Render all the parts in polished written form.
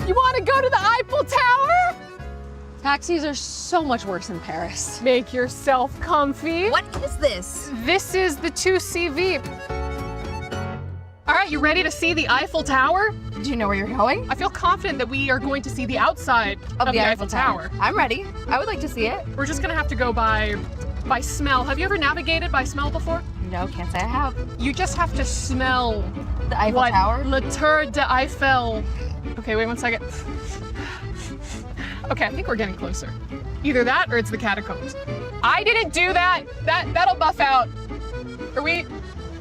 You want to go to the Eiffel Tower? Taxis are so much worse in Paris. Make yourself comfy. What is this? This is the 2CV. All right, you ready to see the Eiffel Tower? Do you know where you're going? I feel confident that we are going to see the outside of the Eiffel Tower. I'm ready. I would like to see it. We're just gonna have to go by smell. Have you ever navigated by smell before? No, can't say I have. You just have to smell The Eiffel Tower? Le Tour de Eiffel. Okay, wait 1 second. Okay, I think we're getting closer. Either that or it's the catacombs. I didn't do that. That'll buff out.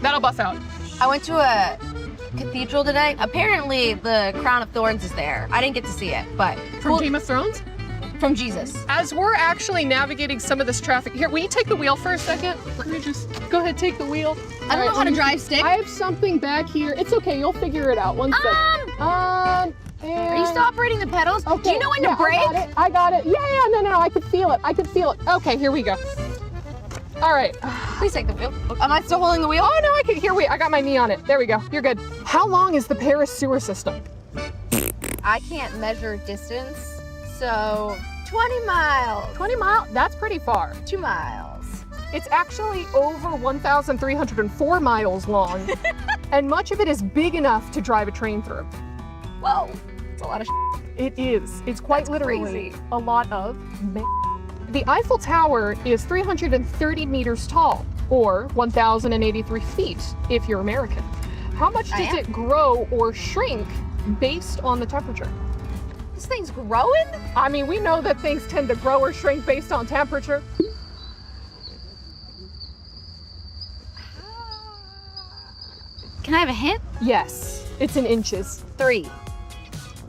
That'll buff out. I went to a cathedral today. Apparently the crown of thorns is there. I didn't get to see it, but From Game of Thrones? from Jesus. As we're actually navigating some of this traffic, here, will you take the wheel for a second? Let me just, go ahead, take the wheel. I don't know how to drive stick. I have something back here. It's okay, you'll figure it out. 1 second. Are you still operating the pedals? Okay, Do you know when to brake? I got it. Yeah, no, I could feel it. Okay, here we go. All right. Please take the wheel. Am I still holding the wheel? Oh, no, I got my knee on it. There we go, you're good. How long is the Paris sewer system? I can't measure distance, so 20 miles. 20 miles, that's pretty far. 2 miles. It's actually over 1,304 miles long, and much of it is big enough to drive a train through. Whoa, it's a lot of It is. It's quite literally crazy. a lot of The Eiffel Tower is 330 meters tall, or 1,083 feet if you're American. How much does it grow or shrink based on the temperature? This thing's growing? I mean, we know that things tend to grow or shrink based on temperature. Can I have a hint? Yes, it's in inches. 3.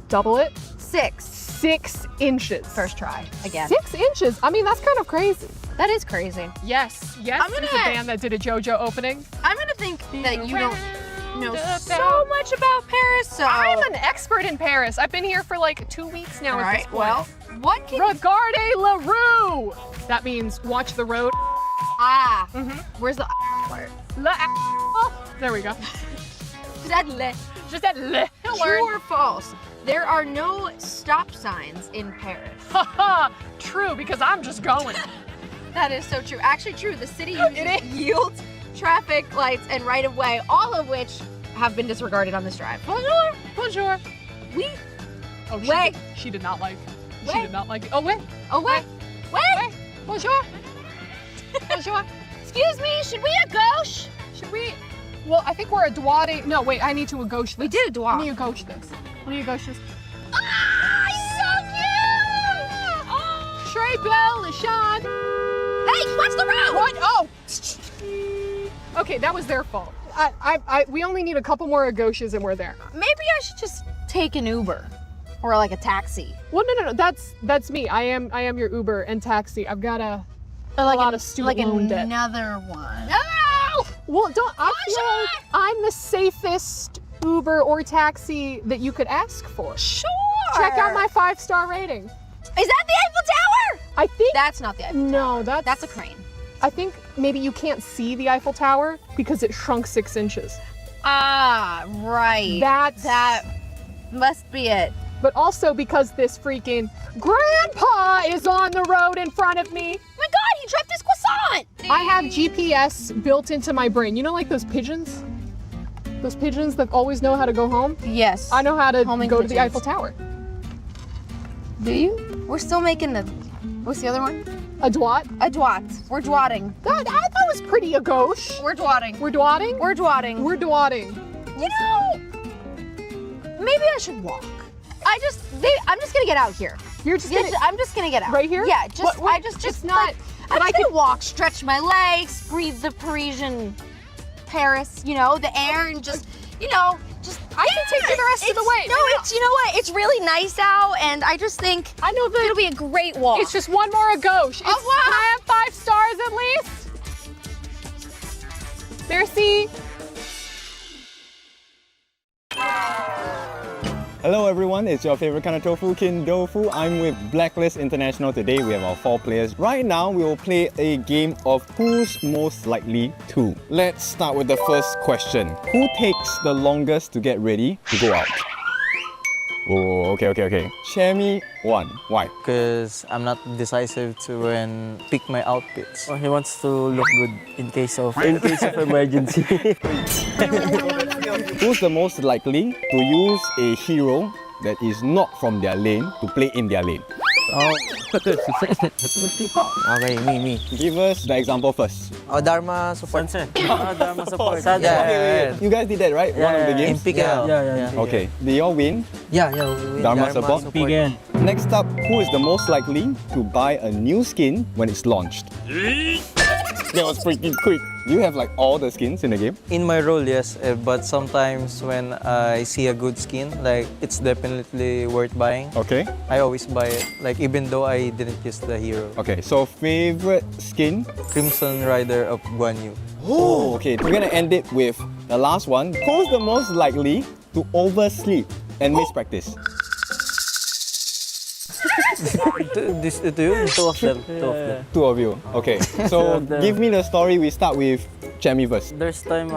Double it. 6. 6 inches. First try, again. 6 inches? I mean, that's kind of crazy. That is crazy. Yes, I'm there's gonna- a band that did a JoJo opening. I'm gonna think that you don't know so much about Paris, so... I'm an expert in Paris. I've been here for like 2 weeks now at this point. well, what can... Regardez la rue! That means watch the road. Ah, Mm-hmm. where's the part? There we go. Is that le? Just that le. True or false? There are no stop signs in Paris. Haha, true, because I'm just going. That is so true. Actually true, the city uses yields, traffic lights, and right-of-way, all of which have been disregarded on this drive. Bonjour, bonjour. We, Oh, wait. She did not like. She Wait. did not like it. Oh, wait. oh wait, wait, Bonjour. Bonjour. excuse me, should we a gauche? Should we? Well, I think we're a droite. No, wait, I need to a gauche this. We did a Let droite. me a gauche this. Let me a gauche this. Ah, so cute! Oh. Très belle, le chat. Hey, watch the road! What? Oh. Okay, that was their fault. We only need a couple more gauches and we're there. Maybe I should just take an Uber or like a taxi. Well, no, that's me. I am your Uber and taxi. I've got a lot of student loan debt. Another one. Oh! Well, I feel like I'm the safest Uber or taxi that you could ask for. Sure. Check out my 5-star rating. Is that the Eiffel Tower? I think That's not the Eiffel Tower. no, That's a crane. I think maybe you can't see the Eiffel Tower because it shrunk 6 inches. Ah, right. That must be it. But also because this freaking grandpa is on the road in front of me. Oh my God, he dropped his croissant. I have GPS built into my brain. You know, like those pigeons? Those pigeons that always know how to go home? Yes. I know how to Homing go to the pigeons. Eiffel Tower. Do you? We're still making the. What's the other one? A droite? A droite. We're droiting. That was pretty a gauche. We're droiting. We're droiting? We're droiting. We're droiting. You know, maybe I should walk. I'm just gonna get out here. You're just gonna, I'm just gonna get out. right here? Yeah, just What- I just it's not. I'm But I just gonna could walk, stretch my legs, breathe the Parisian Paris, you know, the air, and just, you know, just. I can take you the rest of the way. No, it's, you know what? It's really nice out, and I just think I know that it'll be a great walk. it's just one more a gauche. Oh, wow. Can I have 5 stars at least? Merci. Hello everyone, it's your favorite kind of tofu, Kin Dofu. I'm with Blacklist International today. We have our 4 players. Right now, we will play a game of Who's Most Likely To. Let's start with the first question. Who takes the longest to get ready to go out? Oh, okay. Share me one. Why? Because I'm not decisive to when pick my outfits. He wants to look good in case of emergency. Who's the most likely to use a hero that is not from their lane to play in their lane? Okay, me. Give us the example first. Dharma support. Dharma support. Yeah. You guys did that, right? One of the In games? PKL. Yeah. Okay. Did you all win? Yeah, we win. Dharma support. Begin. Next up, who is the most likely to buy a new skin when it's launched? That was pretty quick. You have like all the skins in the game? In my role, yes. But sometimes when I see a good skin, like it's definitely worth buying. Okay. I always buy it. Like even though I didn't use the hero. Okay, so favorite skin? Crimson Rider of Guan Yu. Oh, okay. We're gonna end it with the last one. Who's the most likely to oversleep and miss practice? Two of them. Two of you. Okay. So of them. give me the story. We start with Chemi first. There's time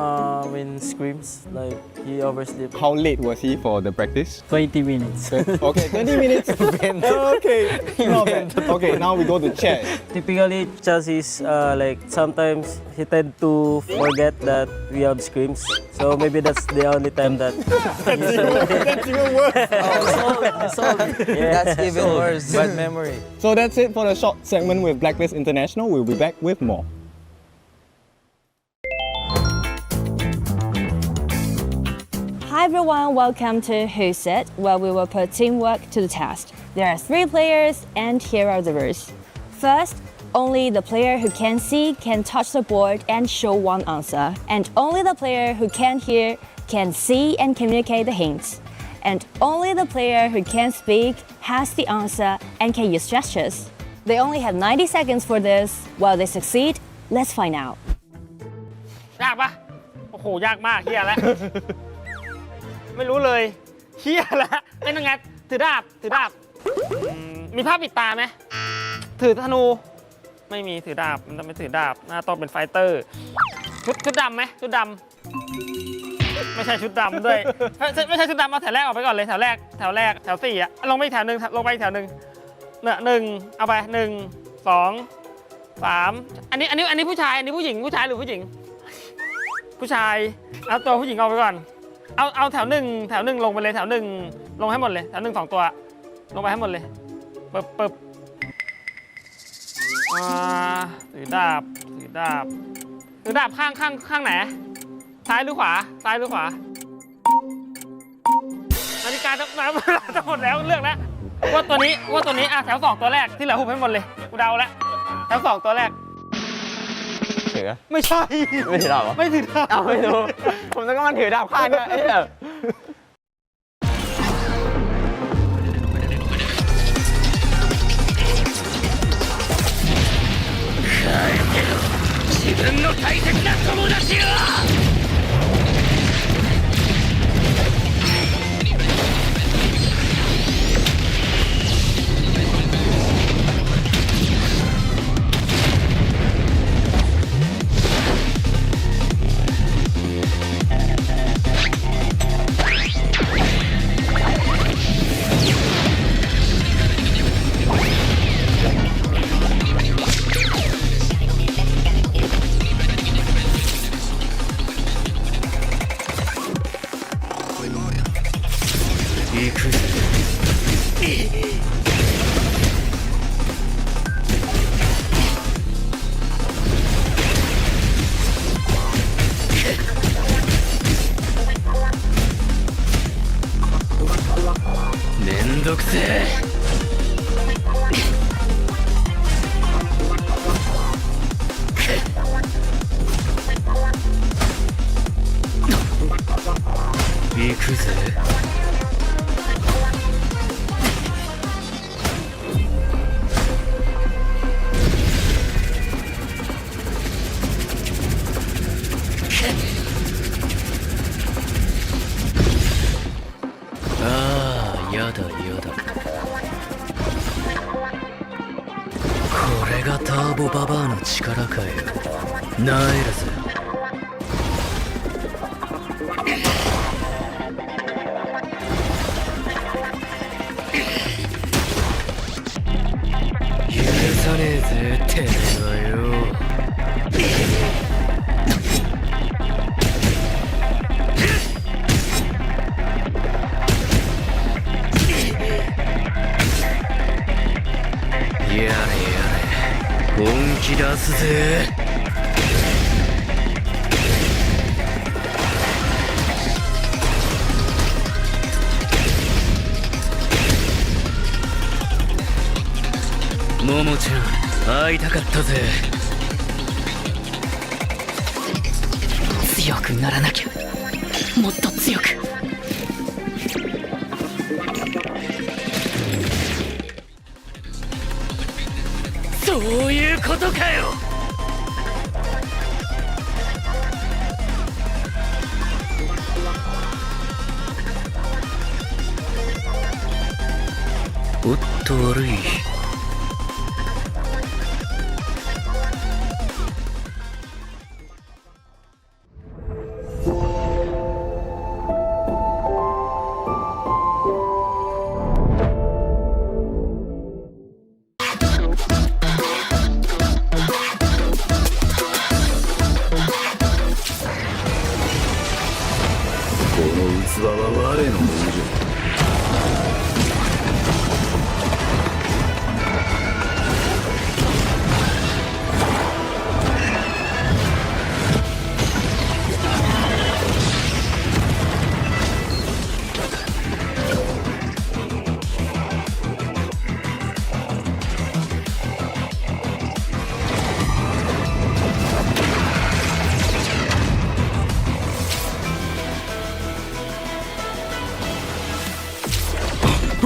when screams, like he overslept. How late was he for the practice? 20 minutes. Okay, 20 minutes. Okay, not bad. Okay, now we go to chat. Typically, Chelsea's like sometimes he tend to forget that we have screams. So maybe that's the only time that. That's even worse. It's old. Yeah. That's even worse. Bad memory. So that's it for the short segment with Blacklist International. We'll be back with more. Hi everyone, welcome to Who's It, where we will put teamwork to the test. There are 3 players and here are the rules. First, only the player who can see can touch the board and show one answer. And only the player who can hear can see and communicate the hints. And only the player who can speak has the answer and can use gestures. They only have 90 seconds for this. Will they succeed? Let's find out. ยากปะโอ้โหยากมากเฮียแล้ว ไม่รู้เลยเฮียแล้วเป็นยังไงถือดาบมีผ้าปิดตาไหมถือธนูไม่มีถือดาบมันต้องไม่ถือดาบหน้าต้องเป็นไฟเตอร์ชุดดำไหมชุดดำไม่ใช่ชุดดำด้วยไม่ใช่ชุดดำเอาแถวแรกออกไปก่อนเลยแถวแรกแถว4อะลงไปอีกแถวหนึ่งเนี่ย1เอาไป1 2 3อันนี้ผู้ชายอันนี้ผู้หญิงผู้ชายหรือผู้หญิงผู้ชายเอาตัวผู้หญิงออกไปก่อนเอาแถวหนึ่งลงไปเลยแถวหนึ่งลงให้หมดเลยแถว1 2 ตัวลงไปให้หมดเลยปึ๊บถือดาบข้างไหนซ้ายหรือขวานาฬิกาจะหมดแล้วเลือกแล้วว่าตัวนี้แถว2ตัวแรกที่เหลือหุบให้หมดเลยกูเดาแล้วแถว2ตัวแรกถือไม่ใช่ไม่ถือดาบไม่ถือดาบไม่รู้ผมต้องมันถือดาบข้างเนี่ยไอ้เนี่ย自分の大切な友達を行くぜああやだやだ。これがターボババアの力かよ。なえるぜ。許さねえぜてめえはよ。やれやれ本気出すぜ。ももちゃん会いたかったぜ。強くならなきゃ、もっと強く。そういうことかよ。おっと悪い。この器は我のものじゃ。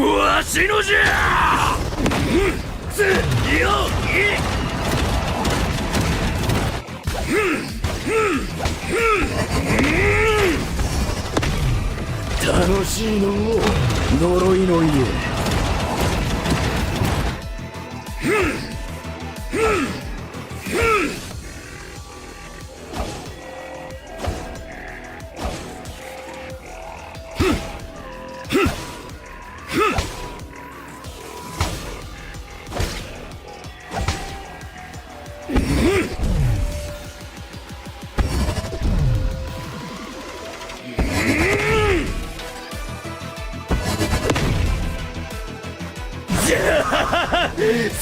わしのじゃ。つよい。楽しいのう呪いの家。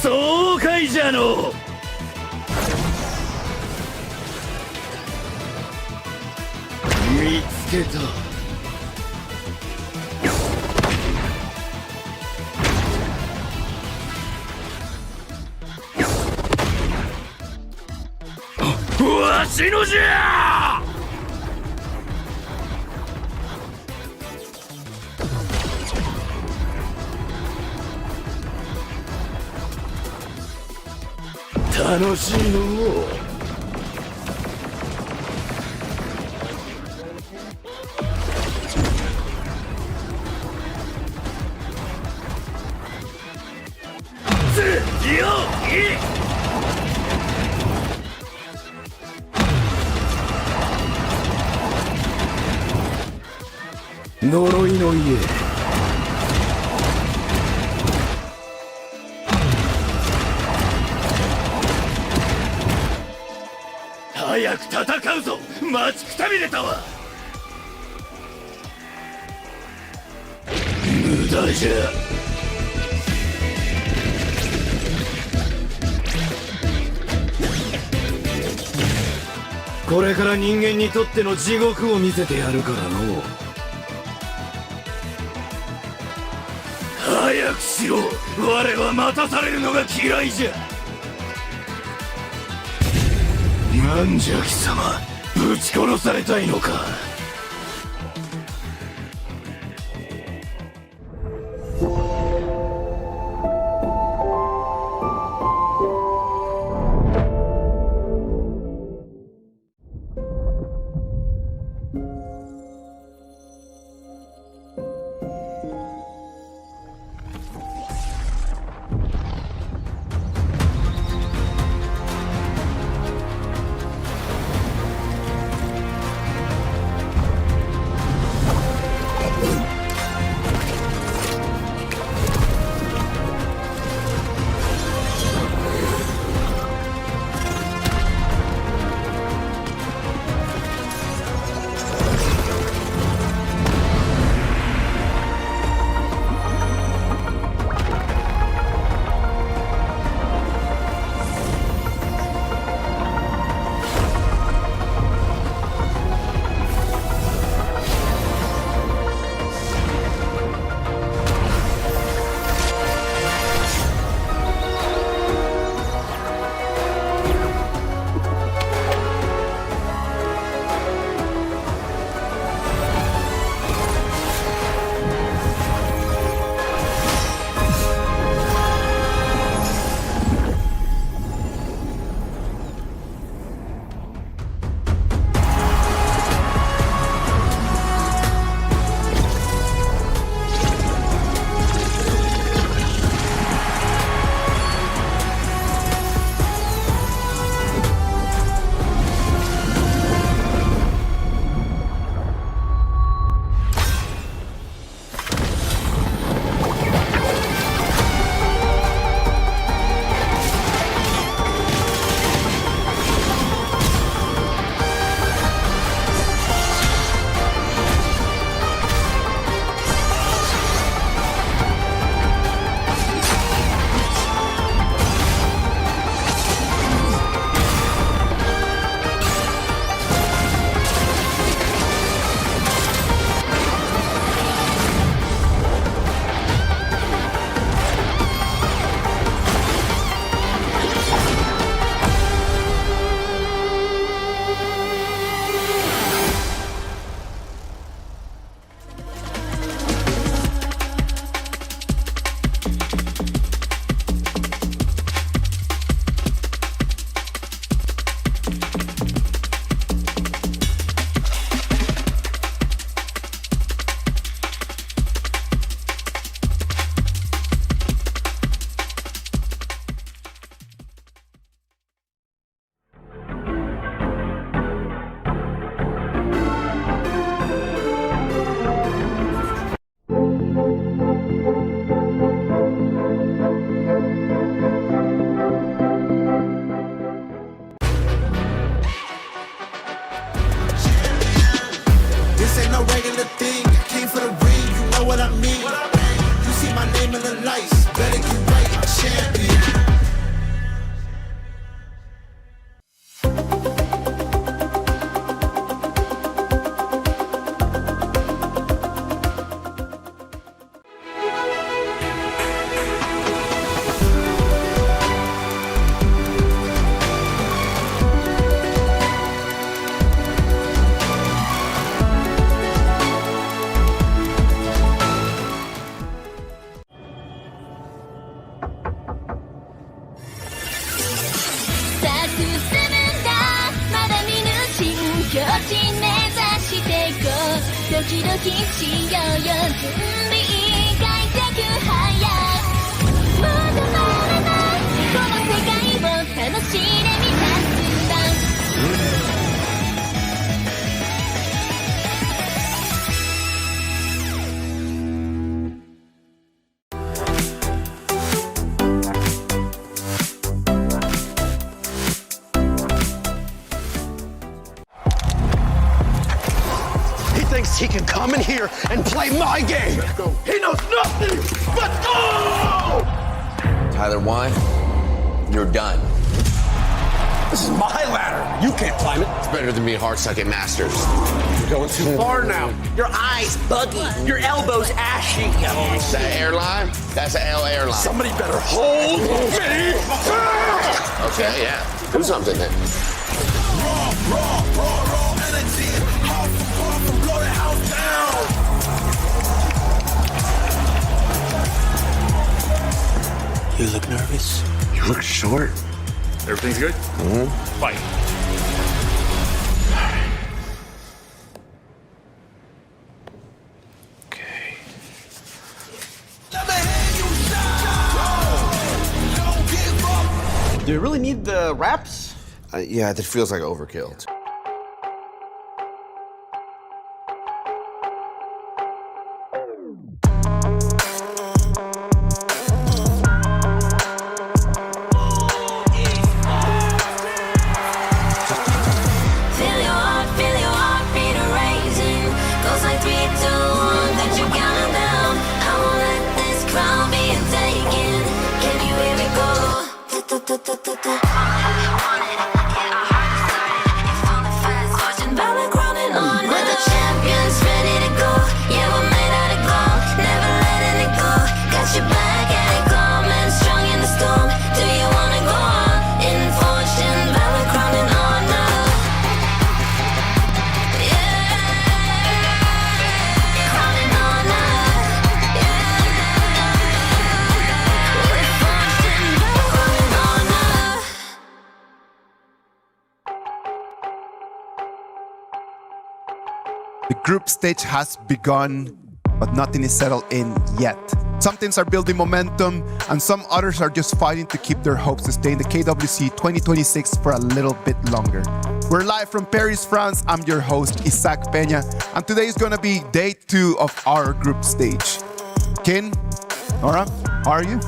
そうかいじゃの。見つけた。わしのじゃ。楽しいのう。つよい。呪いの家。早く戦うぞ。待ちくたびれたわ。無駄じゃ。これから人間にとっての地獄を見せてやるからの。早くしろ。我は待たされるのが嫌いじゃ。なんじゃ貴様、ぶち殺されたいのか。きしようよ準備以外テクハイヤーもう止まらないこの世界を楽しんでみたすんだ He thinks he can come in here and play my game. He knows nothing. Let's go! Tyler 1, you're done. This is my ladder. You can't climb it. It's better than being hard-suck at Masters. You're going too far now. Your eyes buggy. Your elbows ashy. That airline? That's an L airline. Somebody better hold me. Okay, yeah. Do something then. Raw energy. Blow the house down. You look nervous. You look short. Everything's good? Fight. Okay. Do you really need the wraps? Yeah, that feels like overkill. Feel your heartbeat raising. Goes like 3, 2, 1, that you counting down. I won't let this crown be taken. Can you hear me go? Valor crowning on us. We're the champions, ready to go. Yeah, we're made out of gold, never letting it go. Got your back and it coming, strong in the storm. Do you wanna go on in fortune? Valor crowning on us. Crowning on us. With fortune, Valor crowning on us. The group stage has begun, but nothing is settled in yet. Some teams are building momentum, and some others are just fighting to keep their hopes to stay in the KWC 2026 for a little bit longer. We're live from Paris, France. I'm your host, Isaac Peña, and today is going to be day 2 of our group stage. Kin, Nora, how are you?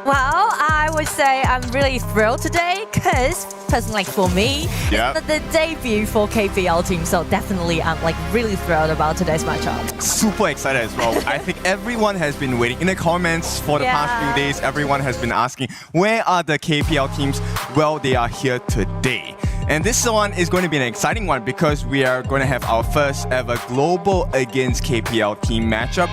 Well, I would say I'm really thrilled today because, personally, like for me, Yeah. it's the debut for KPL team. So definitely, I'm like really thrilled about today's matchup. Super excited as well. I think everyone has been waiting. In the comments for the past few days, everyone has been asking, where are the KPL teams? Well, they are here today. And this one is going to be an exciting one because we are going to have our first ever global against KPL team matchup.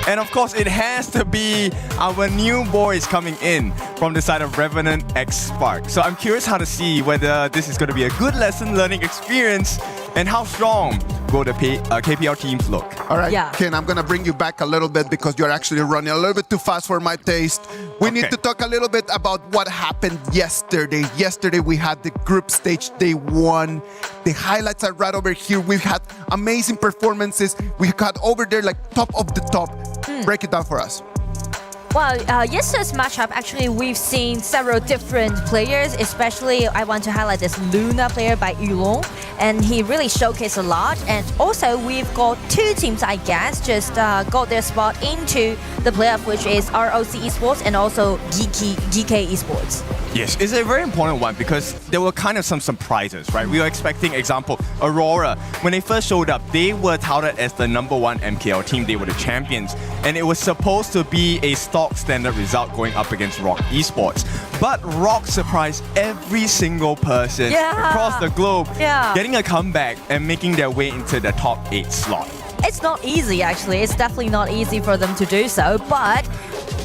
And of course, it has to be our new boys coming in from the side of Revenant X Spark. So I'm curious how to see whether this is going to be a good lesson learning experience and how strong will the KPL teams look. All right, Yeah. Ken, I'm going to bring you back a little bit because you're actually running a little bit too fast for my taste. We need to talk a little bit about what happened yesterday. Yesterday, we had the group stage day 1. The highlights are right over here. We've had amazing performances. We got over there like top of the top. Break it down for us. Well, yesterday's matchup, actually, we've seen several different players, especially I want to highlight this Luna player by Yulong, and he really showcased a lot. And also, we've got 2 teams, I guess, just got their spot into the playoff, which is ROC Esports and also GK Esports. Yes, it's a very important one because there were kind of some surprises, right? We were expecting, example, Aurora. When they first showed up, they were touted as the #1 MKL team. They were the champions. And it was supposed to be a stock standard result going up against ROC Esports. But ROC surprised every single person across the globe, getting a comeback and making their way into the top 8 slot. It's not easy, actually. It's definitely not easy for them to do so. But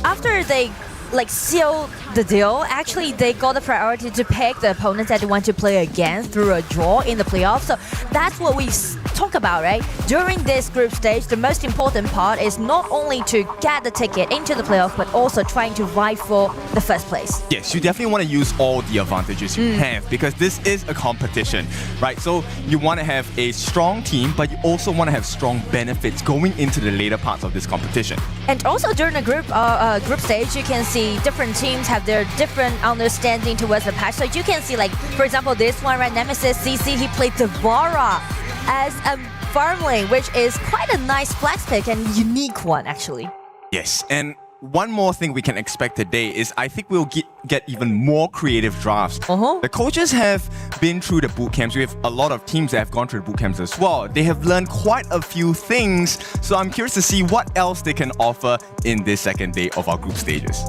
after they like seal the deal. Actually, they got the priority to pick the opponents that they want to play against through a draw in the playoffs. So that's what we talk about, right? During this group stage, the most important part is not only to get the ticket into the playoff, but also trying to vie for the first place. Yes, you definitely want to use all the advantages you have because this is a competition, right? So you want to have a strong team, but you also want to have strong benefits going into the later parts of this competition. And also during the group stage, you can see different teams have their different understanding towards the patch. So you can see, like, for example, this one, right, Nemesis CC, he played the Valor as a farm lane, which is quite a nice flex pick and unique one, actually. Yes, and one more thing we can expect today is I think we'll get even more creative drafts. The coaches have been through the boot camps. We have a lot of teams that have gone through the boot camps as well. They have learned quite a few things, so I'm curious to see what else they can offer in this second day of our group stages.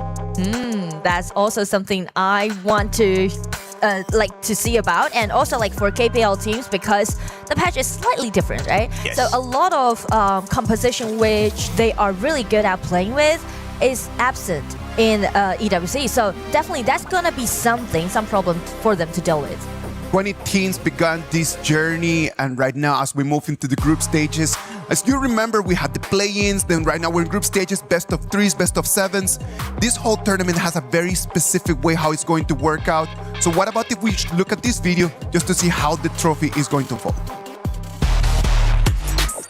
That's also something I want to see about, and also like for KPL teams, because the patch is slightly different, right? Yes. So a lot of composition which they are really good at playing with is absent in EWC. So definitely that's gonna be some problem for them to deal with. 20 teams began this journey, and right now as we move into the group stages, as you remember, we had the play-ins, then right now we're in group stages, best of 3s, best of 7s. This whole tournament has a very specific way how it's going to work out. So what about if we look at this video just to see how the trophy is going to unfold?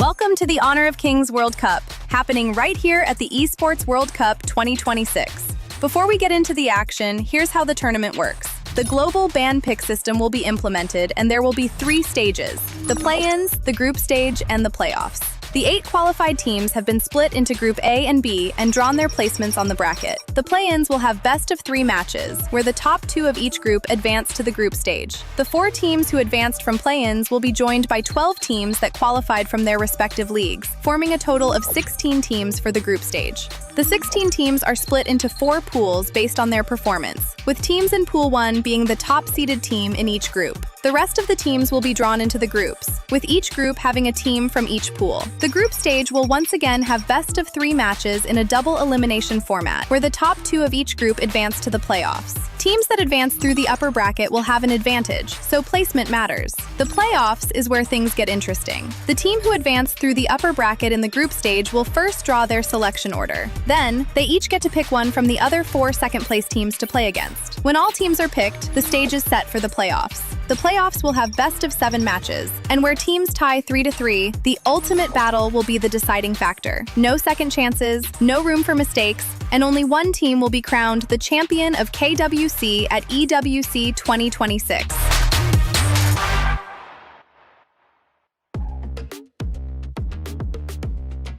Welcome to the Honor of Kings World Cup, happening right here at the Esports World Cup 2026. Before we get into the action, here's how the tournament works. The global ban pick system will be implemented, and there will be 3 stages: the play-ins, the group stage, and the playoffs. The 8 qualified teams have been split into Group A and B and drawn their placements on the bracket. The play-ins will have best of 3 matches, where the top 2 of each group advance to the group stage. The 4 teams who advanced from play-ins will be joined by 12 teams that qualified from their respective leagues, forming a total of 16 teams for the group stage. The 16 teams are split into 4 pools based on their performance, with teams in Pool 1 being the top-seeded team in each group. The rest of the teams will be drawn into the groups, with each group having a team from each pool. The group stage will once again have best of 3 matches in a double elimination format, where the top 2 of each group advance to the playoffs. Teams that advance through the upper bracket will have an advantage, so placement matters. The playoffs is where things get interesting. The team who advanced through the upper bracket in the group stage will first draw their selection order. Then, they each get to pick one from the other 4 second-place teams to play against. When all teams are picked, the stage is set for the playoffs. The playoffs will have best of 7 matches, and where teams tie 3-3, the ultimate battle will be the deciding factor. No second chances, no room for mistakes, and only one team will be crowned the champion of KWC at EWC 2026.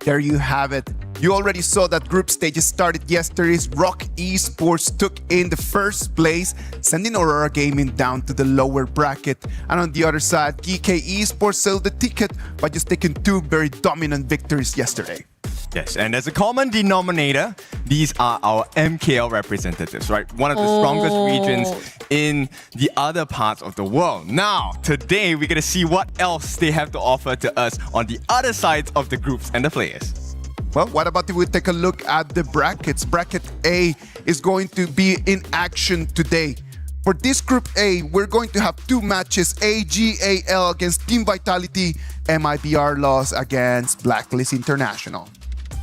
There you have it. You already saw that group stages started yesterday. Rock Esports took in the first place, sending Aurora Gaming down to the lower bracket. And on the other side, GK Esports sold the ticket by just taking 2 very dominant victories yesterday. Yes, and as a common denominator, these are our MKL representatives, right? One of the strongest regions in the other parts of the world. Now, today, we're going to see what else they have to offer to us on the other sides of the groups and the players. Well, what about if we take a look at the brackets? Bracket A is going to be in action today. For this Group A, we're going to have 2 matches, AG.AL against Team Vitality, MIBR Laws against Blacklist International.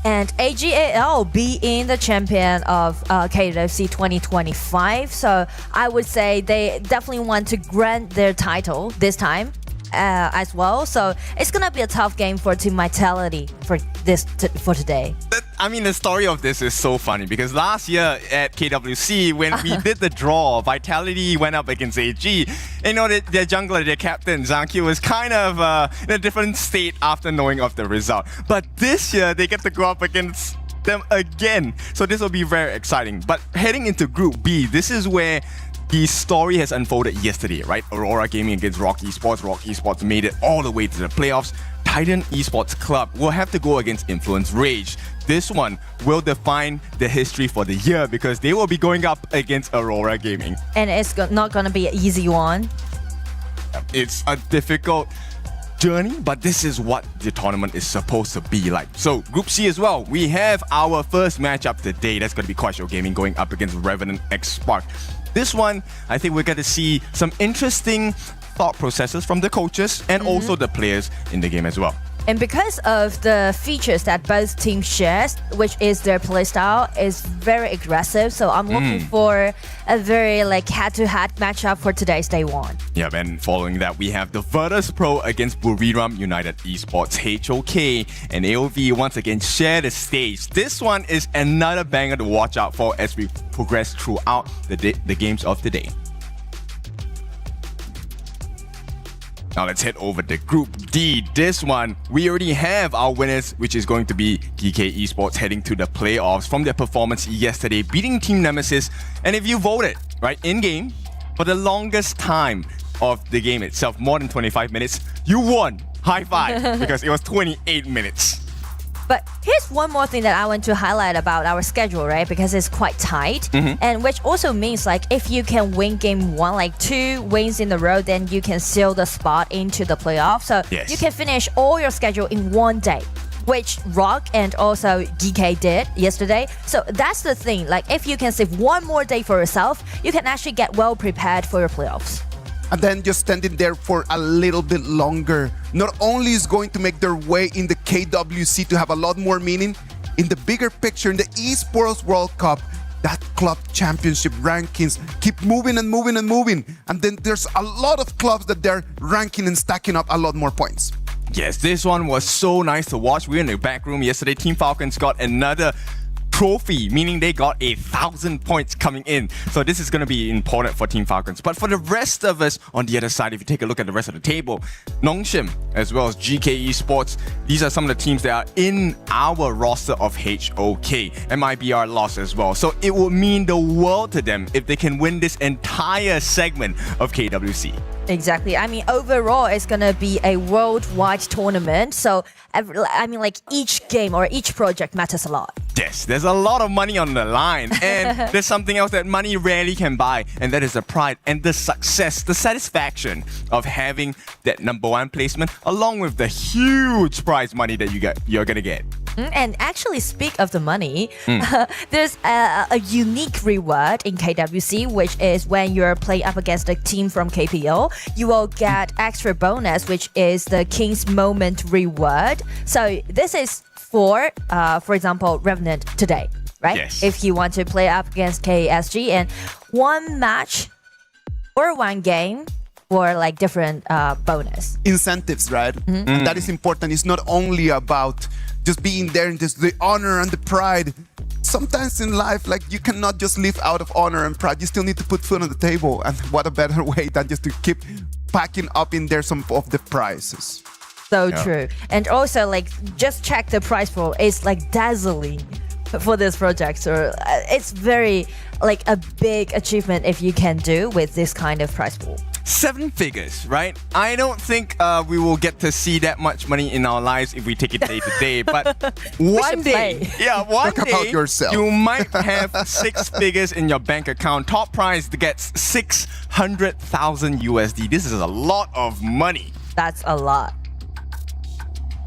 And AG.AL being the champion of KWC 2025. So I would say they definitely want to grant their title this time as well. So it's going to be a tough game for Team Vitality for today. I mean, the story of this is so funny because last year at KWC, when we did the draw, Vitality went up against AG. You know, their jungler, their captain, Zhangqiu, was kind of in a different state after knowing of the result. But this year, they get to go up against them again. So this will be very exciting. But heading into Group B, this is where the story has unfolded yesterday, right? Aurora Gaming against Rock Esports. Rock Esports made it all the way to the playoffs. Titan Esports Club will have to go against Influence Rage. This one will define the history for the year because they will be going up against Aurora Gaming. And it's not going to be an easy one. It's a difficult journey, but this is what the tournament is supposed to be like. So Group C as well, we have our first matchup today. That's going to be Quaisho Gaming going up against Revenant X Spark. This one, I think we're going to see some interesting thought processes from the coaches and also the players in the game as well. And because of the features that both teams share, which is their playstyle, is very aggressive. So I'm looking for a very head-to-head matchup for today's day one. Yeah, and following that, we have the Virtus Pro against Buriram United Esports. HOK and AOV once again share the stage. This one is another banger to watch out for as we progress throughout the games of the day. Now let's head over to Group D. This one, we already have our winners, which is going to be DK Esports heading to the playoffs from their performance yesterday, beating Team Nemesis. And if you voted, right, in-game, for the longest time of the game itself, more than 25 minutes, you won. High five, because it was 28 minutes. But here's one more thing that I want to highlight about our schedule, right? Because it's quite tight, and which also means if you can win game one, 2 wins in a row, then you can seal the spot into the playoffs. So you can finish all your schedule in one day, which Rock and also DK did yesterday. So that's the thing. If you can save one more day for yourself, you can actually get well prepared for your playoffs. And then just standing there for a little bit longer not only is going to make their way in the KWC to have a lot more meaning, in the bigger picture, in the Esports World Cup, that club championship rankings keep moving and moving and moving. And then there's a lot of clubs that they're ranking and stacking up a lot more points. Yes, this one was so nice to watch. We were in the back room yesterday. Team Falcons got another trophy, meaning they got 1,000 points coming in. So this is going to be important for Team Falcons. But for the rest of us on the other side, if you take a look at the rest of the table, Nongshim as well as GK Esports, these are some of the teams that are in our roster of HOK. MIBR lost as well. So it will mean the world to them if they can win this entire segment of KWC. Exactly. I mean, overall, it's going to be a worldwide tournament. So, each game or each project matters a lot. Yes, there's a lot of money on the line. And there's something else that money rarely can buy. And that is the pride and the success, the satisfaction of having that #1 placement, along with the huge prize money that you're going to get. And actually, speak of the money, there's a unique reward in KWC, which is when you're playing up against a team from KPO, you will get extra bonus, which is the King's Moment reward. So this is for example, Revenant today, right? Yes. If you want to play up against KSG, and one match or one game for different bonus. Incentives, right? And that is important. It's not only about just being there and just the honor and the pride. Sometimes in life, you cannot just live out of honor and pride. You still need to put food on the table. And what a better way than just to keep packing up in there some of the prizes. So true. And also, just check the prize pool. It's dazzling for this project. So it's very a big achievement if you can do with this kind of prize pool. 7 figures, right? I don't think we will get to see that much money in our lives if we take it day to day. But one day, Talk about yourself. you might have 6 figures in your bank account. Top prize gets 600,000 USD. This is a lot of money. That's a lot.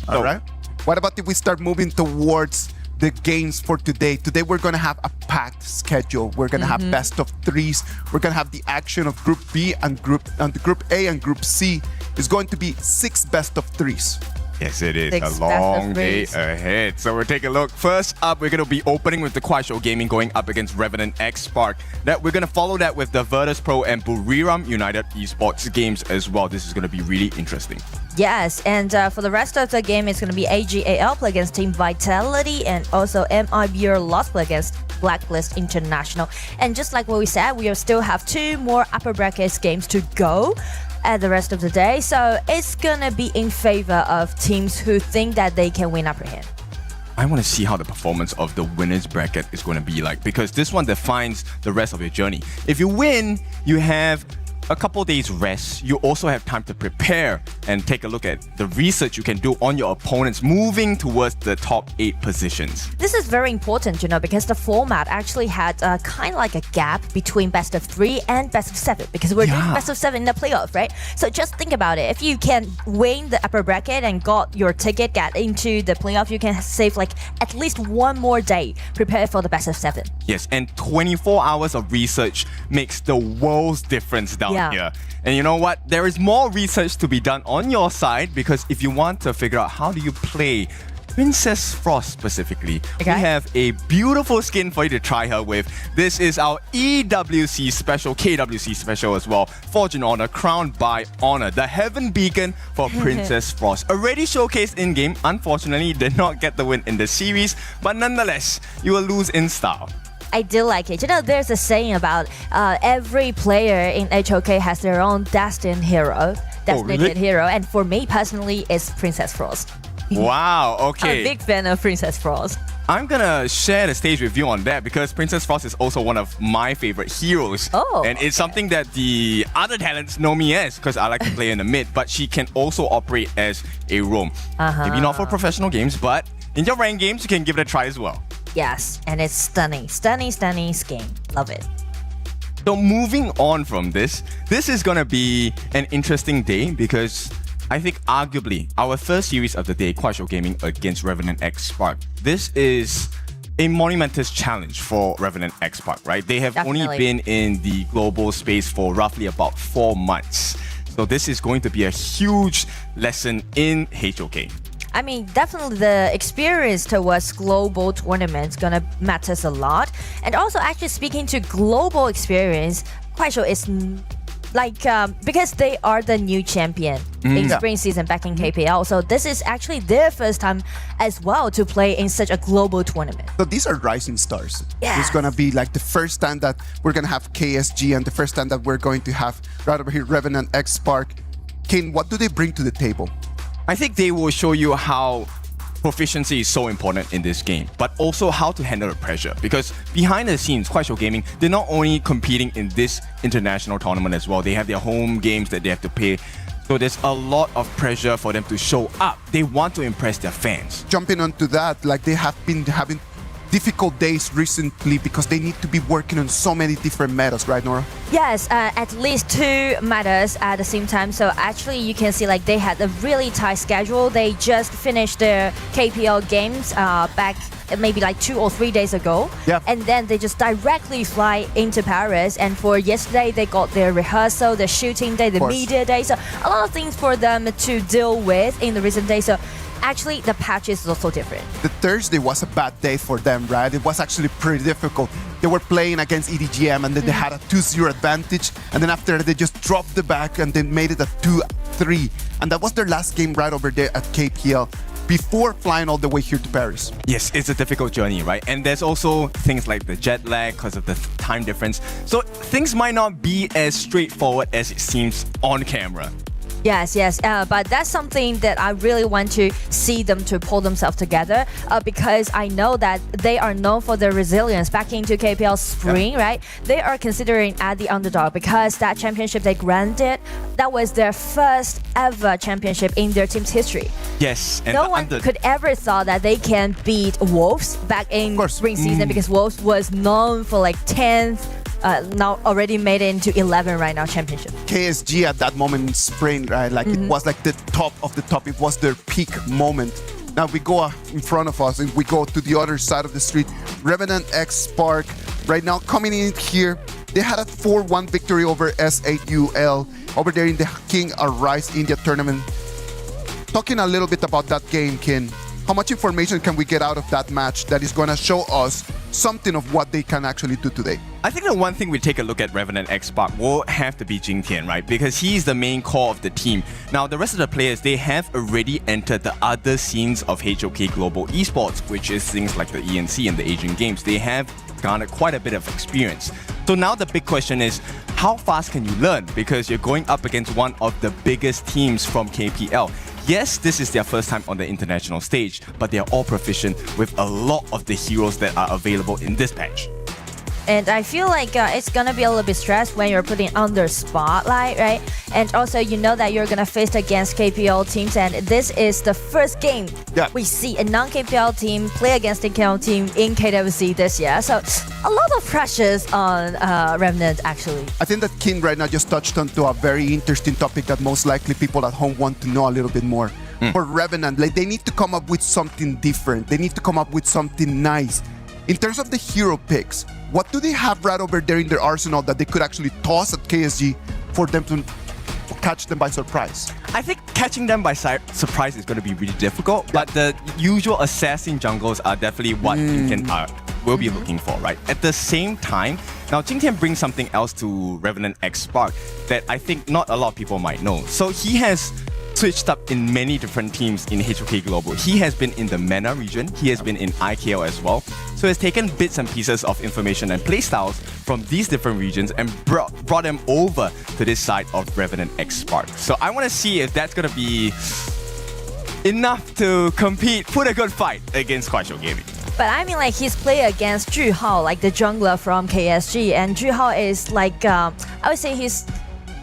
All right. What about if we start moving towards the games for today? Today we're going to have a packed schedule. We're going to have best of 3s. We're going to have the action of Group B and Group A and Group C. It's going to be 6 best of 3s. Yes, it is 6 a long day ahead. So we'll take a look. First up, we're going to be opening with the Quaisho Gaming going up against Revenant X Spark. That we're going to follow that with the Virtus Pro and Buriram United Esports games as well. This is going to be really interesting. Yes, and for the rest of the game, it's going to be AG.AL play against Team Vitality, and also MIBR Lost play against Blacklist International. And just like what we said, we still have 2 more upper brackets games to go at the rest of the day. So it's going to be in favor of teams who think that they can win upper hand. I want to see how the performance of the winners bracket is going to be like, because this one defines the rest of your journey. If you win, you have a couple days rest, you also have time to prepare and take a look at the research you can do on your opponents moving towards the top 8 positions. This is very important, because the format actually had kind of like a gap between best of 3 and best of 7 because we're doing best of 7 in the playoff, right? So just think about it. If you can win the upper bracket and got your ticket, get into the playoff, you can save like at least one more day prepare for the best of 7. Yes, and 24 hours of research makes the world's difference down here. And you know what? There is more research to be done on your side because if you want to figure out how do you play Princess Frost specifically, we have a beautiful skin for you to try her with. This is our EWC special, KWC special as well. Fortune Honor, crowned by Honor, the heaven beacon for Princess Frost. Already showcased in-game, unfortunately did not get the win in the series, but nonetheless, you will lose in style. I do like it. There's a saying about every player in HOK has their own destined hero, designated hero, and for me personally, it's Princess Frost. Wow, okay. I'm a big fan of Princess Frost. I'm gonna share the stage with you on that because Princess Frost is also one of my favorite heroes. And it's something that the other talents know me as because I like to play in the mid, but she can also operate as a roam. Maybe not for professional games, but in your ranked games, you can give it a try as well. Yes, and it's stunning skin. Love it. So moving on from this is gonna be an interesting day because I think arguably our first series of the day, Kuaishou Gaming against Revenant X Spark. This is a monumentous challenge for Revenant X Spark, right? They have only been in the global space for roughly about 4 months. So this is going to be a huge lesson in HOK. I mean, definitely the experience towards global tournaments gonna matters a lot. And also actually speaking to global experience, Kuaishou is like because they are the new champion in spring season back in KPL, so this is actually their first time as well to play in such a global tournament. So these are rising stars. It's gonna be like the first time that we're gonna have KSG and the first time that we're going to have right over here Revenant X Spark. Kane, what do they bring to the table? I think they will show you how proficiency is so important in this game, but also how to handle the pressure. Because behind the scenes, Kuaishou Gaming, they're not only competing in this international tournament as well, they have their home games that they have to play. So there's a lot of pressure for them to show up. They want to impress their fans. Jumping onto that, like they have been having difficult days recently because they need to be working on so many different metas, right, Nora? Yes, at least 2 metas at the same time. So actually you can see like they had a really tight schedule. They just finished their KPL games back maybe like 2 or 3 days ago. And then they just directly fly into Paris. And for yesterday, they got their rehearsal, the shooting day, the media day. So a lot of things for them to deal with in the recent days. So actually, the patch is also different. The Thursday was a bad day for them, right? It was actually pretty difficult. They were playing against EDGM and then they had a 2-0 advantage. And then after that, they just dropped the back and then made it a 2-3. And that was their last game right over there at KPL before flying all the way here to Paris. Yes, it's a difficult journey, right? And there's also things like the jet lag because of the time difference. So things might not be as straightforward as it seems on camera. Yes, but that's something that I really want to see them to pull themselves together because I know that they are known for their resilience back into KPL spring, right? They are considering as the underdog because that championship they granted, that was their first ever championship in their team's history. Yes, and no one could ever thought that they can beat Wolves back in spring season because Wolves was known for like 10th. Now already made it into 11 right now championship. KSG at that moment in spring, right? Like it was like the top of the top. It was their peak moment. Now we go in front of us and we go to the other side of the street. Revenant X Spark right now coming in here. They had a 4-1 victory over AG.AL over there in the King Arise India tournament. Talking a little bit about that game, Kin. How much information can we get out of that match that is going to show us something of what they can actually do today? I think the one thing we take a look at Revenant X Spark will have to be Jing Tian, right? Because he's the main core of the team. Now, the rest of the players, they have already entered the other scenes of HOK Global Esports, which is things like the ENC and the Asian Games. They have garnered quite a bit of experience. So now the big question is, how fast can you learn? Because you're going up against one of the biggest teams from KPL. Yes, this is their first time on the international stage, but they are all proficient with a lot of the heroes that are available in this patch. And I feel like it's gonna be a little bit stressed when you're putting under spotlight, right? And also you know that you're gonna face against KPL teams, and this is the first game we see a non-KPL team play against the KPL team in KWC this year. So a lot of pressures on Remnant actually. I think that King right now just touched onto a very interesting topic that most likely people at home want to know a little bit more. For Revenant, like they need to come up with something different. They need to come up with something nice. In terms of the hero picks, what do they have right over there in their arsenal that they could actually toss at KSG for them to catch them by surprise? I think catching them by surprise is going to be really difficult, but the usual assassin jungles are definitely what Jingtian will be looking for, right? At the same time, now Jingtian brings something else to Revenant X Spark that I think not a lot of people might know. So he has switched up in many different teams in HOK Global. He has been in the MENA region, he has been in IKL as well. So he's taken bits and pieces of information and playstyles from these different regions and brought them over to this side of Revenant X Spark. So I want to see if that's going to be enough to compete, put a good fight against Kuaishou Gaming. But I mean, like, he's played against Zhuhao, like the jungler from KSG, and Zhuhao is like, I would say he's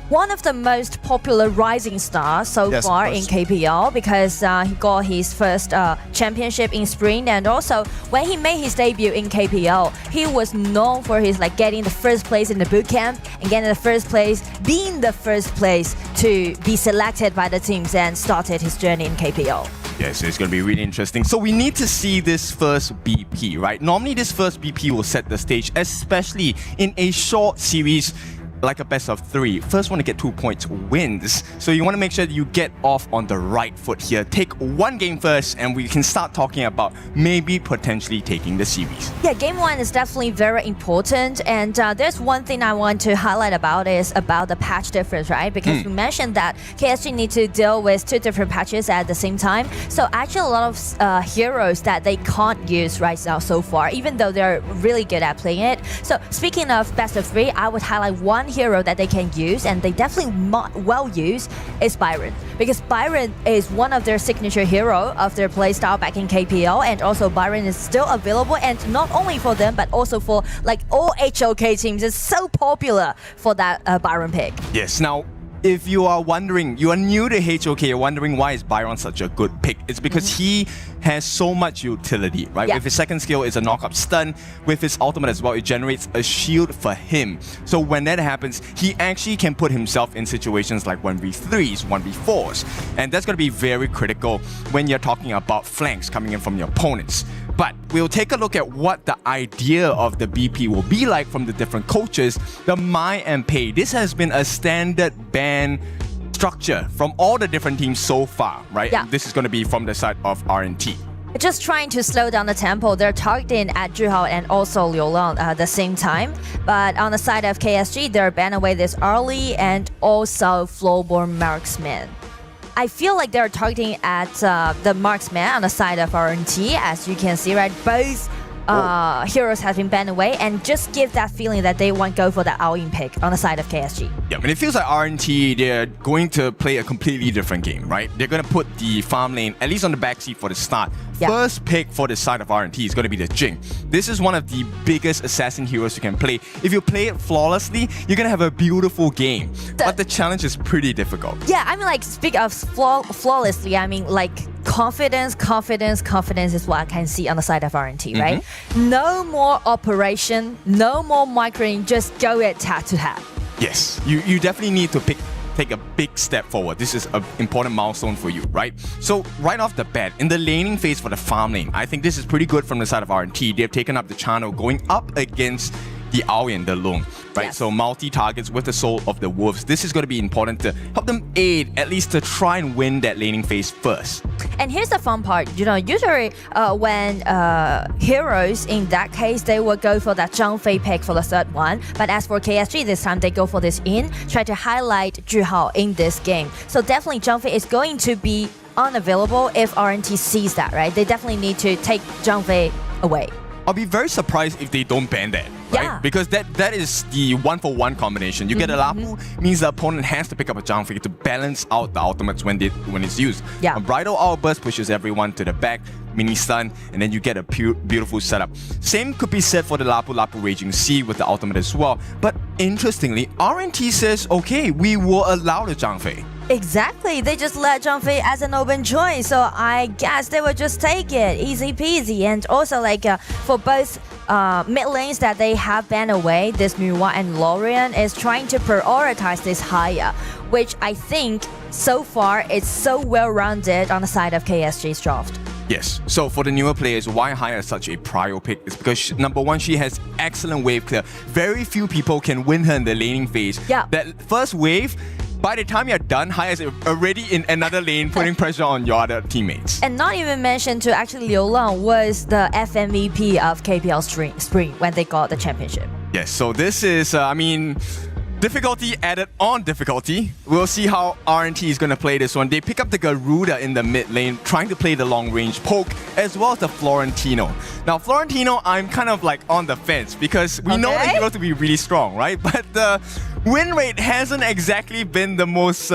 one of the most popular rising stars so far in KPL because he got his first championship in spring, and also when he made his debut in KPL, he was known for his like getting the first place in the boot camp and getting the first place, being the first place to be selected by the teams and started his journey in KPL. Yes, it's going to be really interesting. So we need to see this first BP, right? Normally this first BP will set the stage, especially in a short series like a best of 3. First one to get 2 points wins. So you want to make sure that you get off on the right foot here. Take one game first and we can start talking about maybe potentially taking the series. Yeah, game 1 is definitely very important, and there's one thing I want to highlight about is about the patch difference, right? Because we mentioned that KSG need to deal with 2 different patches at the same time. So actually a lot of heroes that they can't use right now so far, even though they're really good at playing it. So speaking of best of 3, I would highlight one hero that they can use, and they definitely well use, is Byron, because Byron is one of their signature hero of their playstyle back in KPL, and also Byron is still available, and not only for them but also for like all HOK teams. It's so popular for that Byron pick. Yes, now if you are wondering, you are new to HOK, you're wondering why is Byron such a good pick, it's because he has so much utility, right? With his second skill, it's a knockup stun. With his ultimate as well, it generates a shield for him. So when that happens, he actually can put himself in situations like 1v3s, 1v4s. And that's going to be very critical when you're talking about flanks coming in from your opponents. But we'll take a look at what the idea of the BP will be like from the different coaches. The My and Pay. This has been a standard ban structure from all the different teams so far, right? Yeah. This is going to be from the side of RNT. Just trying to slow down the tempo. They're targeting at Zhuhao and also Liu Long at the same time. But on the side of KSG, they're banning away this early and also Flowborn Marksman. I feel like they're targeting at the marksman on the side of RNT, as you can see, right? Both heroes have been banned away, and just give that feeling that they won't go for the all-in pick on the side of KSG. Yeah, and it feels like RNT, they're going to play a completely different game, right? They're going to put the farm lane, at least on the backseat for the start. Yeah. First pick for the side of RNT is going to be the Jing. This is one of the biggest assassin heroes you can play. If you play it flawlessly, you're going to have a beautiful game. But the challenge is pretty difficult. Yeah, I mean, like, speak of flawlessly, I mean, like, confidence is what I can see on the side of RNT, right? No more operation, no more microing, just go it hat to hat. Yes, you definitely need to take a big step forward. This is an important milestone for you, right? So right off the bat, in the laning phase for the farm lane, I think this is pretty good from the side of RNT. They've taken up the channel going up against the AG.AL and the Long, right? Yes. So multi-targets with the Soul of the Wolves. This is going to be important to help them aid, at least to try and win that laning phase first. And here's the fun part, you know, usually when heroes, in that case, they will go for that Zhang Fei pick for the third one. But as for KSG, this time they go for this try to highlight Zhuhao in this game. So definitely Zhang Fei is going to be unavailable if RNT sees that, right? They definitely need to take Zhang Fei away. I'll be very surprised if they don't ban that. right? Yeah. Because that is the 1-for-1 combination. You get a Lapu, means the opponent has to pick up a Zhangfei to balance out the ultimates when it's used. Yeah. A Bridal Outburst pushes everyone to the back, mini stun, and then you get a beautiful setup. Same could be said for the Lapu Lapu Raging Sea with the ultimate as well. But interestingly, RNT says, okay, we will allow the Zhangfei. Exactly. They just let Zhangfei as an open choice, so I guess they will just take it. Easy peasy. And also, like, for both mid lanes that they have banned away, this Muwa and Lorian is trying to prioritize this Haya, which I think so far it's so well-rounded on the side of KSG's draft. Yes. So for the newer players, why Haya is such a prio pick is because number one, she has excellent wave clear. Very few people can win her in the laning phase. Yeah. That first wave, by the time you're done, Haya is already in another lane, putting pressure on your other teammates. And not even mentioned to actually Liu Lang was the FMVP of KPL Spring when they got the championship. Yes. So this is, difficulty added on difficulty. We'll see how RNT is going to play this one. They pick up the Garuda in the mid lane, trying to play the long range poke, as well as the Florentino. Now, Florentino, I'm kind of like on the fence because we know the hero to be really strong, right? But the win rate hasn't exactly been the most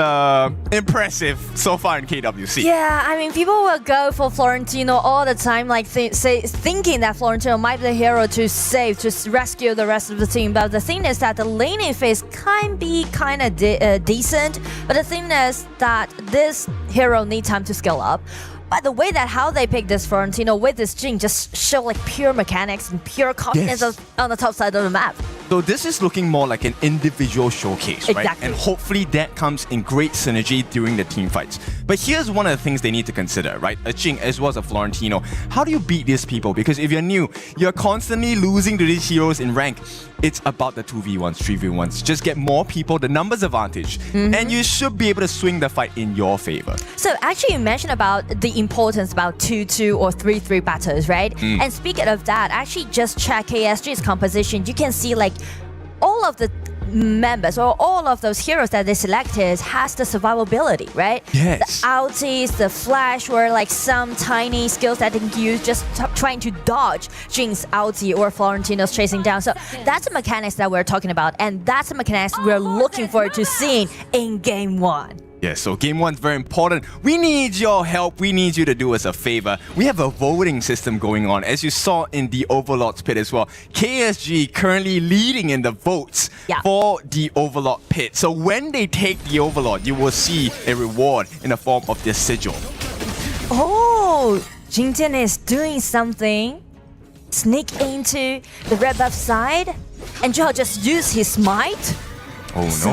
impressive so far in KWC. Yeah, I mean, people will go for Florentino all the time, like thinking that Florentino might be the hero to save, to rescue the rest of the team. But the thing is that the laning phase can be kind of decent. But the thing is that this hero needs time to scale up. But the way that how they pick this Florentino with this Jing just show like pure mechanics and pure confidence on the top side of the map. So this is looking more like an individual showcase, right? Exactly. And hopefully that comes in great synergy during the team fights. But here's one of the things they need to consider, right? A Jing as well as a Florentino. How do you beat these people? Because if you're new, you're constantly losing to these heroes in rank. It's about the 2v1s, 3v1s. Just get more people, the numbers advantage, and you should be able to swing the fight in your favor. So actually you mentioned about the importance about 2-2 or 3-3 battles, right? And speaking of that, actually just check KSG's composition. You can see like all of the members or all of those heroes that they selected has the survivability, right? Yes. The ultis, the flash, or like some tiny skills that they can use just trying to dodge Jing's ulti or Florentino's chasing down. So that's the mechanics that we're talking about, and that's the mechanics we're looking forward to seeing in Game 1. Yeah, so Game 1 is very important. We need your help. We need you to do us a favor. We have a voting system going on, as you saw in the Overlord's pit as well. KSG currently leading in the votes for the Overlord pit. So when they take the Overlord, you will see a reward in the form of this sigil. Oh, Jingtian is doing something. Sneak into the red buff side, and Zhao just use his might. Oh no. So,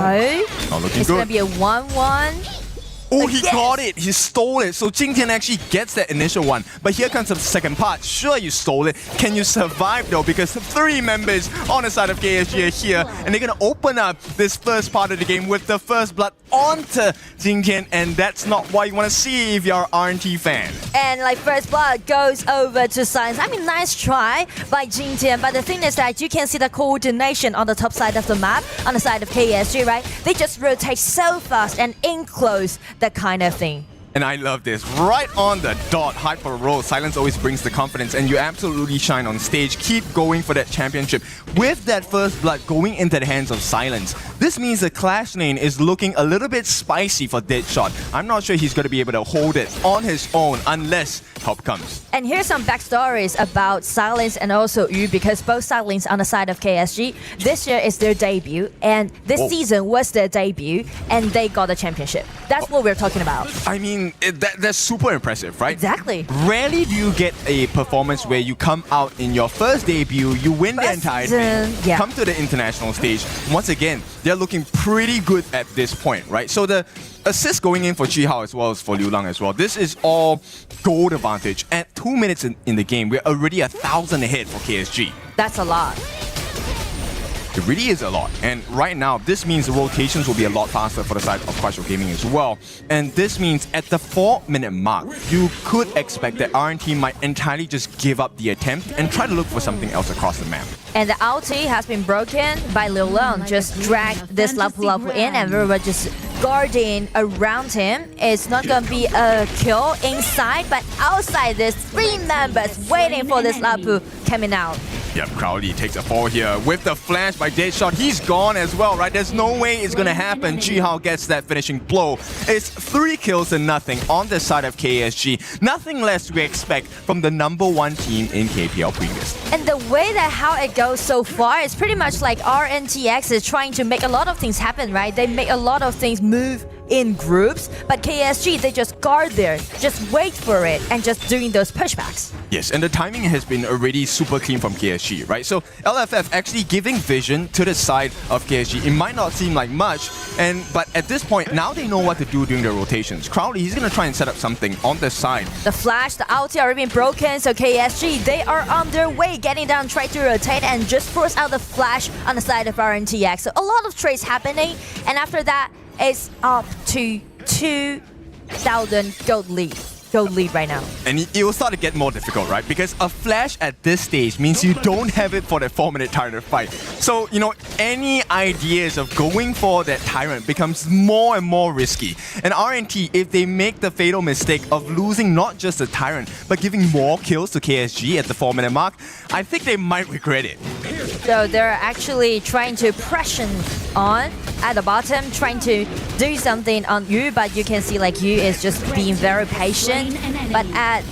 not looking it's good. gonna be a 1-1. Oh, he got it. He stole it. So Jingtian actually gets that initial one. But here comes the second part. Sure, you stole it. Can you survive though? Because 3 members on the side of KSG are here. And they're going to open up this first part of the game with the first blood onto Jingtian. And that's not what you want to see if you're an RNT fan. And like first blood goes over to Science. I mean, nice try by Jingtian. But the thing is that you can see the coordination on the top side of the map, on the side of KSG, right? They just rotate so fast and in close. That kind of thing. And I love this. Right on the dot, hyper roll. Silence always brings the confidence, and you absolutely shine on stage. Keep going for that championship. With that first blood going into the hands of Silence, this means the Clash lane is looking a little bit spicy for Deadshot. I'm not sure he's going to be able to hold it on his own unless help comes. And here's some backstories about Silence and also Yu, because both side lanes on the side of KSG, this year is their debut, and this season was their debut, and they got the championship. That's what we're talking about. I mean, that's super impressive, right? Exactly. Rarely do you get a performance where you come out in your first debut, you win the entire thing, come to the international stage. Once again, they're looking pretty good at this point, right? So the assist going in for Chi Hao as well as for Liu Lang as well. This is all gold advantage. At 2 minutes in the game, we're already 1,000 ahead for KSG. That's a lot. It really is a lot. And right now, this means the rotations will be a lot faster for the side of Clash of Gaming as well. And this means at the 4-minute mark, you could expect that RNT might entirely just give up the attempt and try to look for something else across the map. And the ulti has been broken by Liu Lang. Just drag this Lapu Lapu in and everyone just guarding around him. It's not going to be a kill inside, but outside there's 3 members waiting for this Lapu coming out. Yep, Crowley takes a fall here with the flash by Deadshot. He's gone as well, right? There's no way it's gonna happen. Ji-Hao gets that finishing blow. It's 3 kills to nothing on the side of KSG. Nothing less to expect from the #1 team in KPL previous. And the way that how it goes so far is pretty much like RNTX is trying to make a lot of things happen, right? They make a lot of things move in groups, but KSG, they just guard there, just wait for it, and just doing those pushbacks. Yes, and the timing has been already super clean from KSG, right? So LFF actually giving vision to the side of KSG. It might not seem like much, but at this point, now they know what to do during the rotations. Crowley, he's gonna try and set up something on the side. The flash, the ulti already been broken, so KSG, they are on their way, getting down, try to rotate, and just force out the flash on the side of RNTX. So a lot of trades happening, and after that, it's up to 2,000 gold lead right now. And it will start to get more difficult, right? Because a flash at this stage means you don't have it for that 4-minute Tyrant fight. So, you know, any ideas of going for that Tyrant becomes more and more risky. And RNT, if they make the fatal mistake of losing not just the Tyrant, but giving more kills to KSG at the 4-minute mark, I think they might regret it. So they're actually trying to pressure on at the bottom, trying to do something on Yu, but you can see like Yu is just being very patient. But at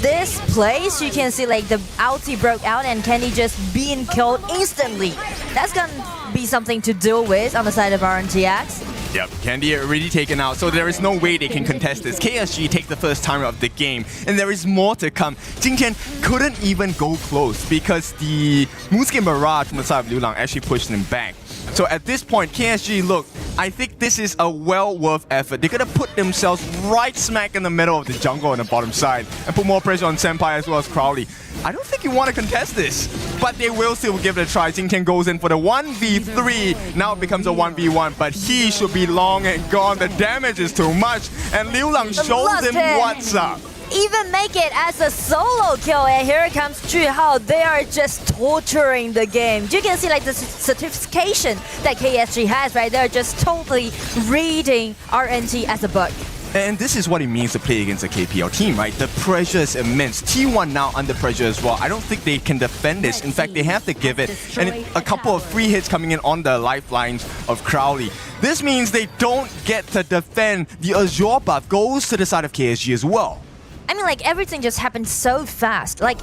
this place, you can see like the ulti broke out and Candy just being killed instantly. That's gonna be something to deal with on the side of RNTX. Yep, Candy already taken out, so there is no way they can contest this. KSG take the first time of the game, and there is more to come. Jingtian couldn't even go close because the Moonscape Mirage from the side of Liu Lang actually pushed him back. So at this point, KSG, look, I think this is a well worth effort. They're gonna put themselves right smack in the middle of the jungle on the bottom side and put more pressure on Senpai as well as Crowley. I don't think you want to contest this, but they will still give it a try. Jingtian goes in for the 1v3. Now it becomes a 1v1, but he should be long and gone. The damage is too much, and Liu Lang shows him what's up. Even make it as a solo kill, and here comes Ji-Hao. They are just torturing the game. You can see like the certification that KSG has, right? They're just totally reading RNT as a book. And this is what it means to play against a KPL team, right? The pressure is immense. T1 now under pressure as well. I don't think they can defend this. In fact, they have to give it. And a couple of free hits coming in on the lifelines of Crowley. This means they don't get to defend. The Azure buff goes to the side of KSG as well. I mean, like, everything just happened so fast. Like,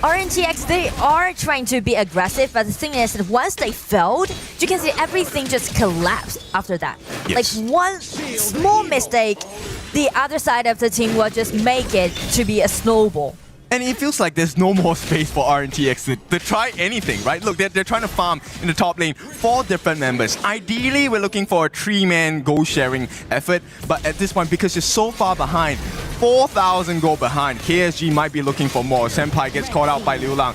RNTX, they are trying to be aggressive, but the thing is that once they failed, you can see everything just collapsed after that. Yes. Like, one small mistake, the other side of the team will just make it to be a snowball. And it feels like there's no more space for RNTX to try anything, right? Look, they're trying to farm in the top lane 4 different members. Ideally, we're looking for a 3-man gold sharing effort, but at this point, because you're so far behind, 4,000 gold behind, KSG might be looking for more. Senpai gets caught out by Liu Lang.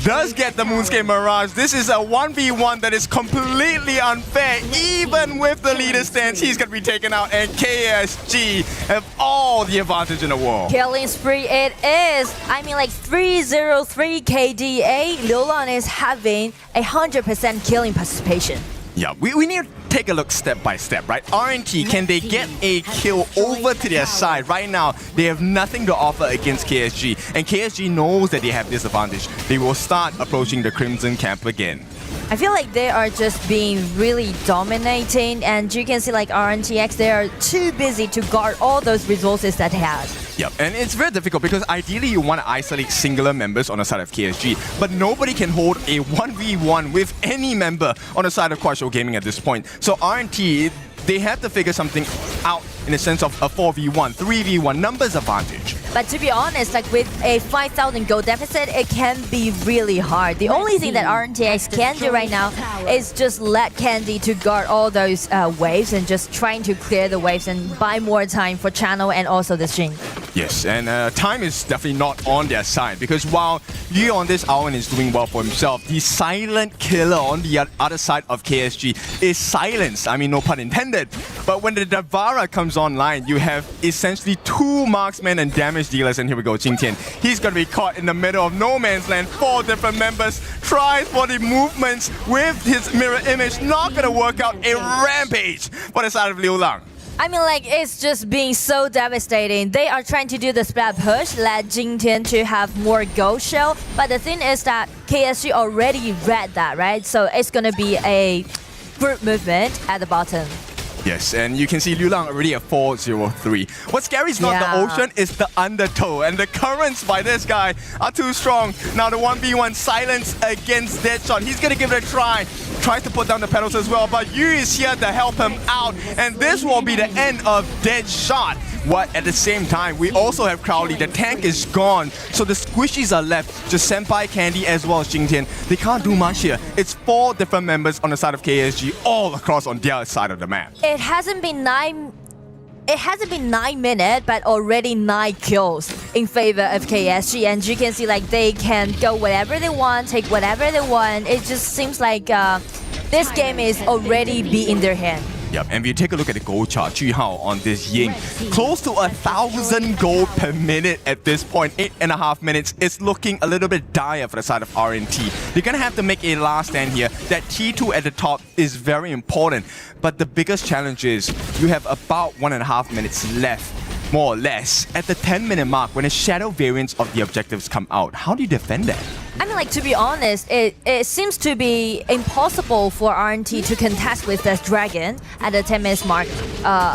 Does get the Moonscape Mirage. This is a 1v1 that is completely unfair. Even with the leader stance, he's going to be taken out, and KSG have all the advantage in the world. Killing spree it is. I mean, like 303 KDA, Liu Lang is having 100% killing participation. Yeah, we need to take a look step by step, right? RNT, can they get a kill over to their side? Right now, they have nothing to offer against KSG, and KSG knows that they have this advantage. They will start approaching the Crimson camp again. I feel like they are just being really dominating, and you can see like RNTX, they are too busy to guard all those resources that they have. Yep, and it's very difficult because ideally you want to isolate singular members on the side of KSG, but nobody can hold a 1v1 with any member on the side of Quasho Gaming at this point. So RNT, they have to figure something out in the sense of a 4v1, 3v1 numbers advantage. But to be honest, like with a 5,000 gold deficit, it can be really hard. The only thing that RNTX can do right now is just let Candy to guard all those waves and just trying to clear the waves and buy more time for Channel and also the Jing. Yes, and time is definitely not on their side because while Yu on this Owen is doing well for himself, the silent killer on the other side of KSG is silenced. I mean, no pun intended. But when the Devara comes online, you have essentially 2 marksmen and damage dealers, and here we go, Jingtian. He's gonna be caught in the middle of no man's land. 4 different members tries for the movements with his mirror image. Not gonna work out. A rampage for the side of Liu Lang. I mean, like, it's just being so devastating. They are trying to do the splat push, let Jingtian to have more gold shell. But the thing is that KSG already read that, right? So it's gonna be a group movement at the bottom. Yes, and you can see Liu Lang already at 403. What's scary is not the ocean, it's the undertow. And the currents by this guy are too strong. Now the 1v1 silence against Deadshot. He's gonna give it a try. Tries to put down the pedals as well, but Yu is here to help him out. And this will be the end of Deadshot. What at the same time, we also have Crowley. The tank is gone, so the squishies are left. Just Senpai, Candy, as well as Jingtian. They can't do much here. It's 4 different members on the side of KSG, all across on the other side of the map. It hasn't been 9 minutes, but already 9 kills in favor of KSG. And you can see like they can go whatever they want, take whatever they want. It just seems like this game is already be in their hand. Yep, and if you take a look at the gold chart, Ju Hao on this Ying, close to 1,000 gold per minute at this point, 8.5 minutes. It's looking a little bit dire for the side of RNT. They're gonna have to make a last stand here. That T2 at the top is very important, but the biggest challenge is you have about 1.5 minutes left, more or less, at the 10-minute mark when the shadow variants of the objectives come out. How do you defend that? I mean, like, to be honest, it seems to be impossible for RNT to contest with the Dragon at the 10 minutes mark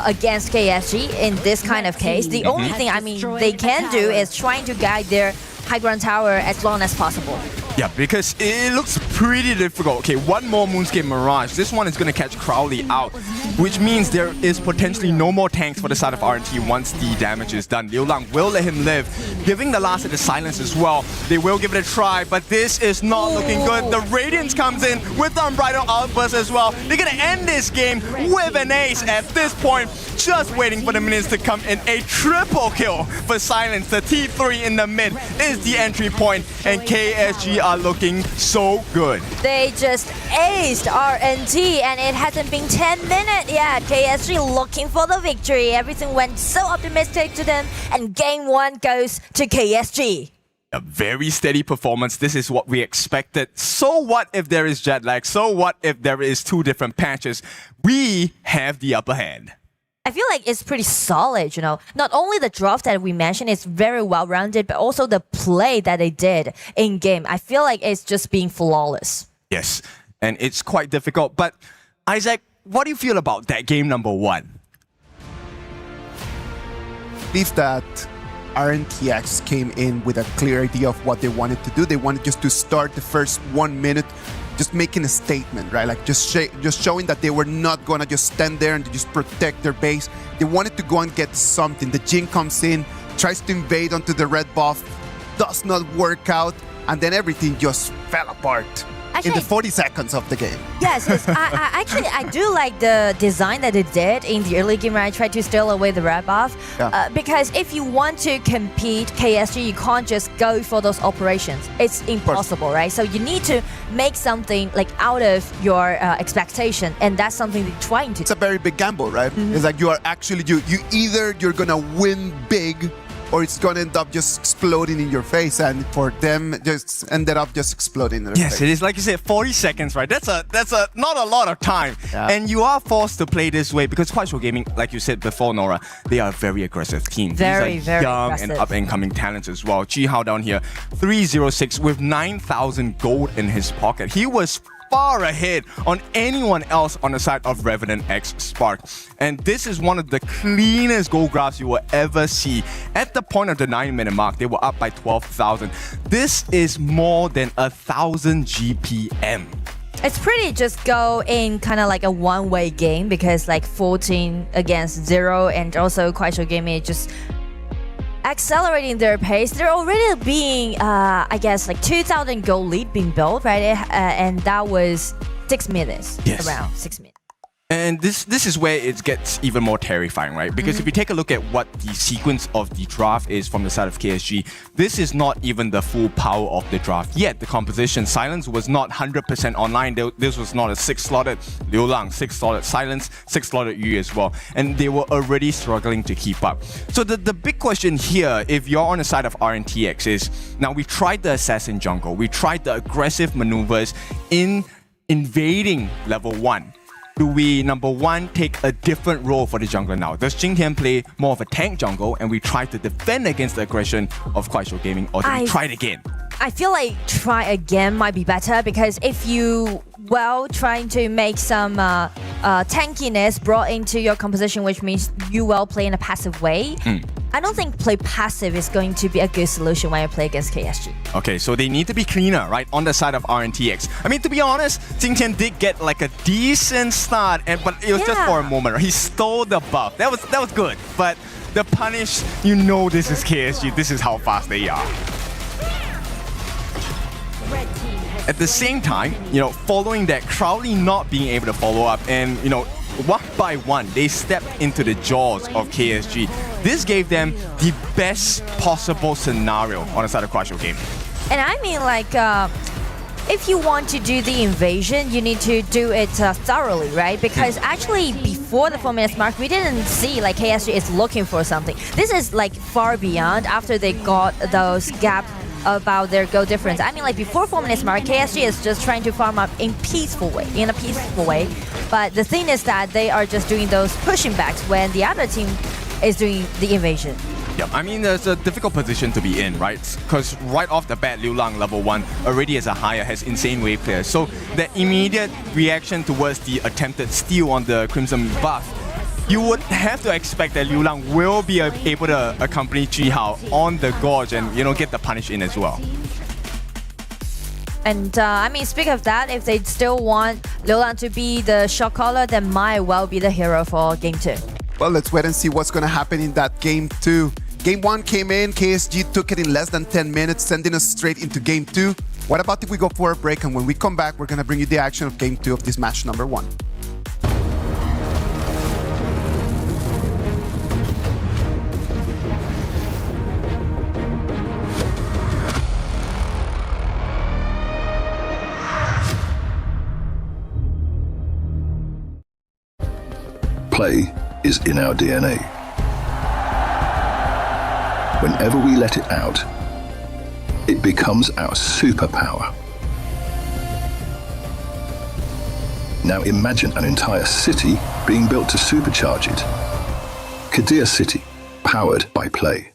against KSG in this kind of case. The only thing, I mean, they can do is trying to guide their high ground tower as long as possible. Yeah, because it looks pretty difficult. Okay, one more Moonscape Mirage. This one is going to catch Crowley out, which means there is potentially no more tanks for the side of RNT once the damage is done. Liu Lang will let him live, giving the last of the silence as well. They will give it a try, but this is not looking good. The Radiance comes in with the Unbridled Outburst as well. They're going to end this game with an ace at this point, just waiting for the minions to come in. A triple kill for silence. The T3 in the mid is the entry point, and KSG are looking so good. They just aced RNT, and it hasn't been 10 minutes yet. KSG looking for the victory. Everything went so optimistic to them, and game 1 goes to KSG. A very steady performance. This is what we expected. So what if there is jet lag? So what if there is 2 different patches? We have the upper hand. I feel like it's pretty solid, you know. Not only the draft that we mentioned is very well-rounded, but also the play that they did in-game. I feel like it's just being flawless. Yes, and it's quite difficult. But Isaac, what do you feel about that game number 1? I believe that RNTX came in with a clear idea of what they wanted to do. They wanted just to start the first 1 minute just making a statement, right? Like just showing that they were not gonna just stand there and just protect their base. They wanted to go and get something. The Jin comes in, tries to invade onto the red buff, does not work out, and then everything just fell apart in the 40 seconds of the game. Yes, I do like the design that they did in the early game where I tried to steal away the red buff. Because if you want to compete KSG, you can't just go for those operations. It's impossible, right? So you need to make something like out of your expectation, and that's something they're trying to do. It's a very big gamble, right? It's like you are actually, you're gonna win big, or it's gonna end up just exploding in your face, and for them, just ended up just exploding in their face. Yes, it is like you said, 40 seconds, right? That's not a lot of time, and you are forced to play this way because Kuaishou Gaming, like you said before, Nora, they are a very aggressive team. Very, These are young aggressive. and up-and-coming talents as well. Ji Hao down here, 306 with 9,000 gold in his pocket. He was far ahead on anyone else on the side of Revenant X Spark. And this is one of the cleanest gold graphs you will ever see. At the point of the 9-minute mark, they were up by 12,000. This is more than 1,000 GPM. It's pretty just go in kind of like a one-way game because like 14 against 0, and also Kuaishou Gaming just accelerating their pace. They're already being, I guess, like 2,000 gold lead being built, right? And that was 6 minutes, around 6 minutes. And this is where it gets even more terrifying, right? Because if you take a look at what the sequence of the draft is from the side of KSG, this is not even the full power of the draft yet. The composition, Silence was not 100% online. This was not a 6-slotted Liu Lang, 6-slotted Silence, 6-slotted Yu as well. And they were already struggling to keep up. So the big question here, if you're on the side of RNTX, is now we tried the assassin jungle. We tried the aggressive maneuvers in invading level 1. do we, number one, take a different role for the jungler now? Does Jingtian play more of a tank jungle and we try to defend against the aggression of Kuaishou Gaming, or do we try it again? I feel like try again might be better, because if you, trying to make some tankiness brought into your composition, which means you play in a passive way, I don't think play passive is going to be a good solution when you play against KSG. Okay, so they need to be cleaner, right, on the side of RNTX. I mean, to be honest, Jingtian did get like a decent start, but it was just for a moment. He stole the buff. That was good, but the punish, this is KSG. This is how fast they are. At the same time, following that, Crowley not being able to follow up, and one by one, they stepped into the jaws of KSG. This gave them the best possible scenario on the side of Kuaishou Gaming. And I mean, if you want to do the invasion, you need to do it thoroughly, right? Because actually, before the 4 minutes mark, we didn't see KSG is looking for something. This is far beyond after they got those gaps about their goal difference. I mean, before 4 minutes mark, KSG is just trying to farm up in a peaceful way. But the thing is that they are just doing those pushing backs when the other team is doing the invasion. Yeah, I mean, there's a difficult position to be in, right? Because right off the bat, Liu Lang, level 1, already as a higher, has insane wave clear. So the immediate reaction towards the attempted steal on the Crimson buff, you would have to expect that Liu Lang will be able to accompany Jihao on the Gorge and, get the punish in as well. And I mean, speaking of that, if they still want Liu Lang to be the shot caller, then might well be the hero for Game 2. Well, let's wait and see what's going to happen in that Game 2. Game 1 came in, KSG took it in less than 10 minutes, sending us straight into Game 2. What about if we go for a break, and when we come back, we're going to bring you the action of Game 2 of this match number 1. Play is in our DNA. Whenever we let it out, it becomes our superpower. Now imagine an entire city being built to supercharge it. Kadir City, powered by Play.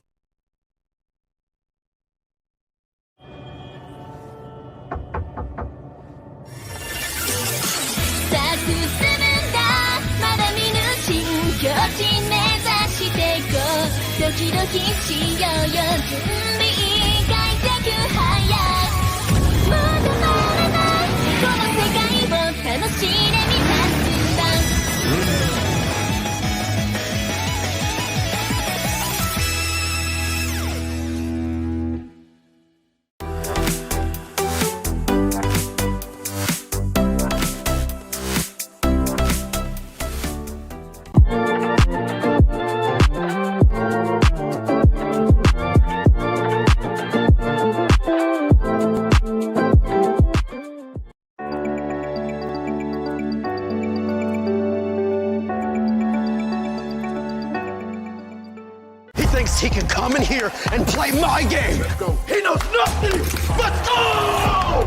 He can come in here and play my game. He knows nothing but go!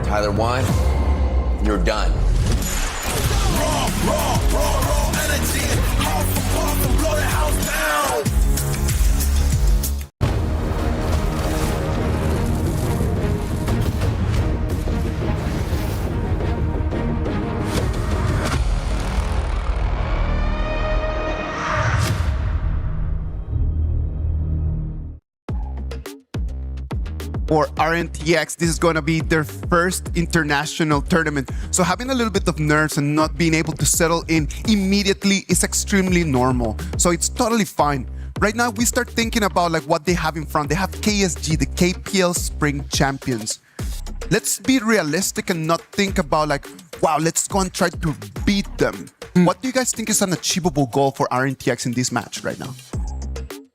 Tyler Wine, you're done. Raw energy. House for pop and blow the house down. For RNTX, this is going to be their first international tournament. So having a little bit of nerves and not being able to settle in immediately is extremely normal. So it's totally fine. Right now, we start thinking about what they have in front. They have KSG, the KPL Spring Champions. Let's be realistic and not think about wow, let's go and try to beat them. What do you guys think is an achievable goal for RNTX in this match right now?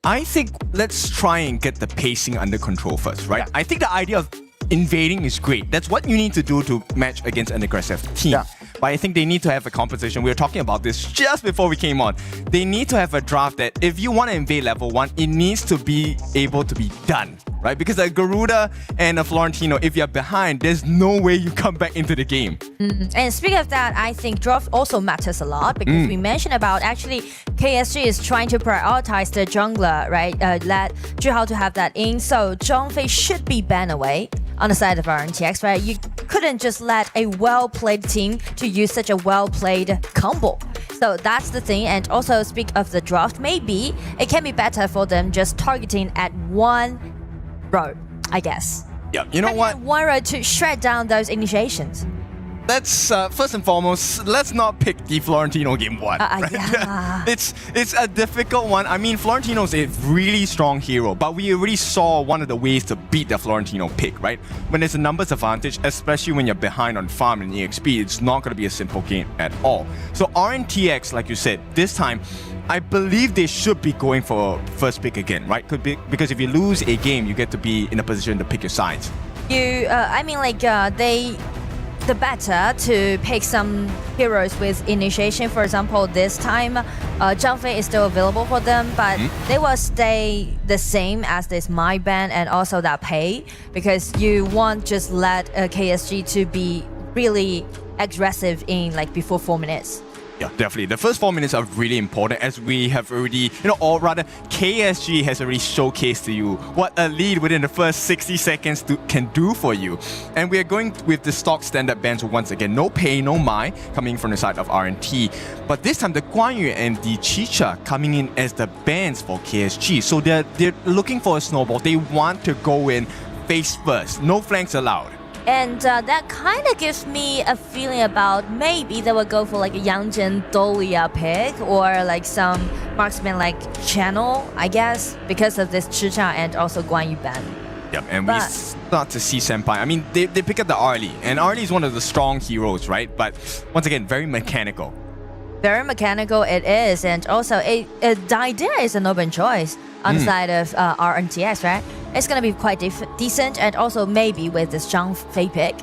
I think let's try and get the pacing under control first, right? Yeah. I think the idea of invading is great. That's what you need to do to match against an aggressive team. Yeah. But I think they need to have a composition. We were talking about this just before we came on. They need to have a draft that if you want to invade level 1, it needs to be able to be done, right? Because a Garuda and a Florentino, if you're behind, there's no way you come back into the game. And speaking of that, I think draft also matters a lot because we mentioned about actually KSG is trying to prioritize the jungler, right? Let Zhuhao to have that in, so Zhang Fei should be banned away on the side of RNTX, right? You couldn't just let a well-played team to use such a well-played combo. So that's the thing. And also speak of the draft, maybe it can be better for them just targeting at one row, I guess. Yeah, you know what? One row to shred down those initiations. Let's first and foremost, let's not pick the Florentino game one. Right? Yeah. It's a difficult one. I mean, Florentino's a really strong hero, but we already saw one of the ways to beat the Florentino pick, right? When there's a numbers advantage, especially when you're behind on farm and EXP, it's not going to be a simple game at all. So RNTX, like you said, this time, I believe they should be going for first pick again, right? Could be because if you lose a game, you get to be in a position to pick your sides. The better to pick some heroes with initiation. For example, this time, Zhang Fei is still available for them, but they will stay the same as this my ban and also that pay, because you won't just let KSG to be really aggressive in like before 4 minutes. Yeah, definitely. The first 4 minutes are really important, as we have already, or rather, KSG has already showcased to you what a lead within the first 60 seconds can do for you. And we are going with the stock standard bans once again. No pay, no mai, coming from the side of RNT. But this time, the Guan Yu and the Chicha coming in as the bans for KSG. So they're looking for a snowball. They want to go in face first. No flanks allowed. And that kind of gives me a feeling about maybe they will go for like a Yangjin Dolia pick or like some marksman like Channel, I guess, because of this Chicha and also Guan Yu ban. Yep, and we start to see Senpai. I mean, they pick up the Arlie, and Arlie is one of the strong heroes, right? But once again, very mechanical. Very mechanical it is, and also Daidea is an open choice on the side of RNTX, right? It's gonna be quite decent, and also maybe with this Zhang Fei pick,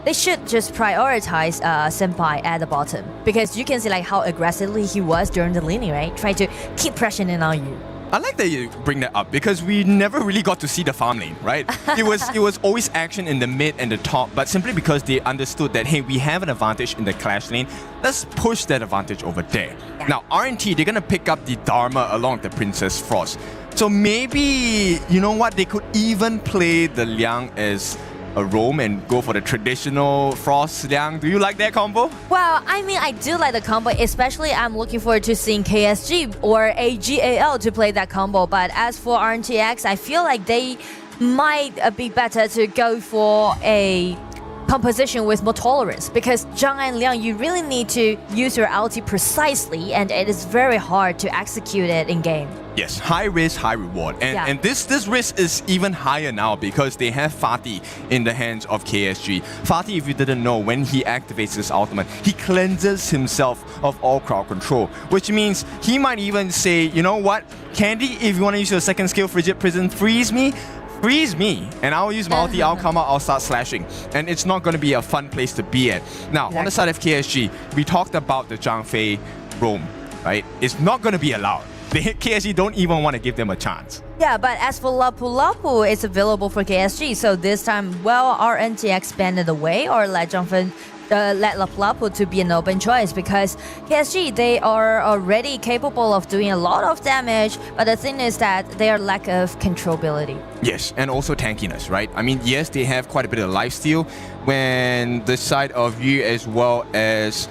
they should just prioritize Senpai at the bottom, because you can see like how aggressively he was during the laning, right? Try to keep pressuring on you. I like that you bring that up because we never really got to see the farm lane, right? It was always action in the mid and the top, but simply because they understood that, hey, we have an advantage in the clash lane, let's push that advantage over there. Yeah. Now, RNT, they're gonna pick up the Dharma along with the Princess Frost. So maybe, you know what, they could even play the Liang as a roam and go for the traditional Frost Liang. Do you like that combo? Well, I mean, I do like the combo, especially I'm looking forward to seeing KSG or AG.AL to play that combo. But as for RNTX, I feel like they might be better to go for a composition with more tolerance, because Zhang and Liang, you really need to use your ulti precisely, and it is very hard to execute it in game. Yes, high risk, high reward. And this risk is even higher now because they have Fatih in the hands of KSG. Fatih, if you didn't know, when he activates his ultimate, he cleanses himself of all crowd control, which means he might even say, you know what, Candy, if you want to use your second skill, Frigid Prison, freeze me, and I'll use my ulti, I'll come out, I'll start slashing. And it's not going to be a fun place to be at. Now, on the side of KSG, we talked about the Zhang Fei roam, right? It's not going to be allowed. The KSG don't even want to give them a chance. Yeah, but as for Lapu Lapu, it's available for KSG. So this time, well, RNTX banned it away or let Zhang Fei let Lapu Lapu to be an open choice, because KSG, they are already capable of doing a lot of damage, but the thing is that their lack of controllability. Yes, and also tankiness, right? I mean, yes, they have quite a bit of lifesteal when the side of Yu as well as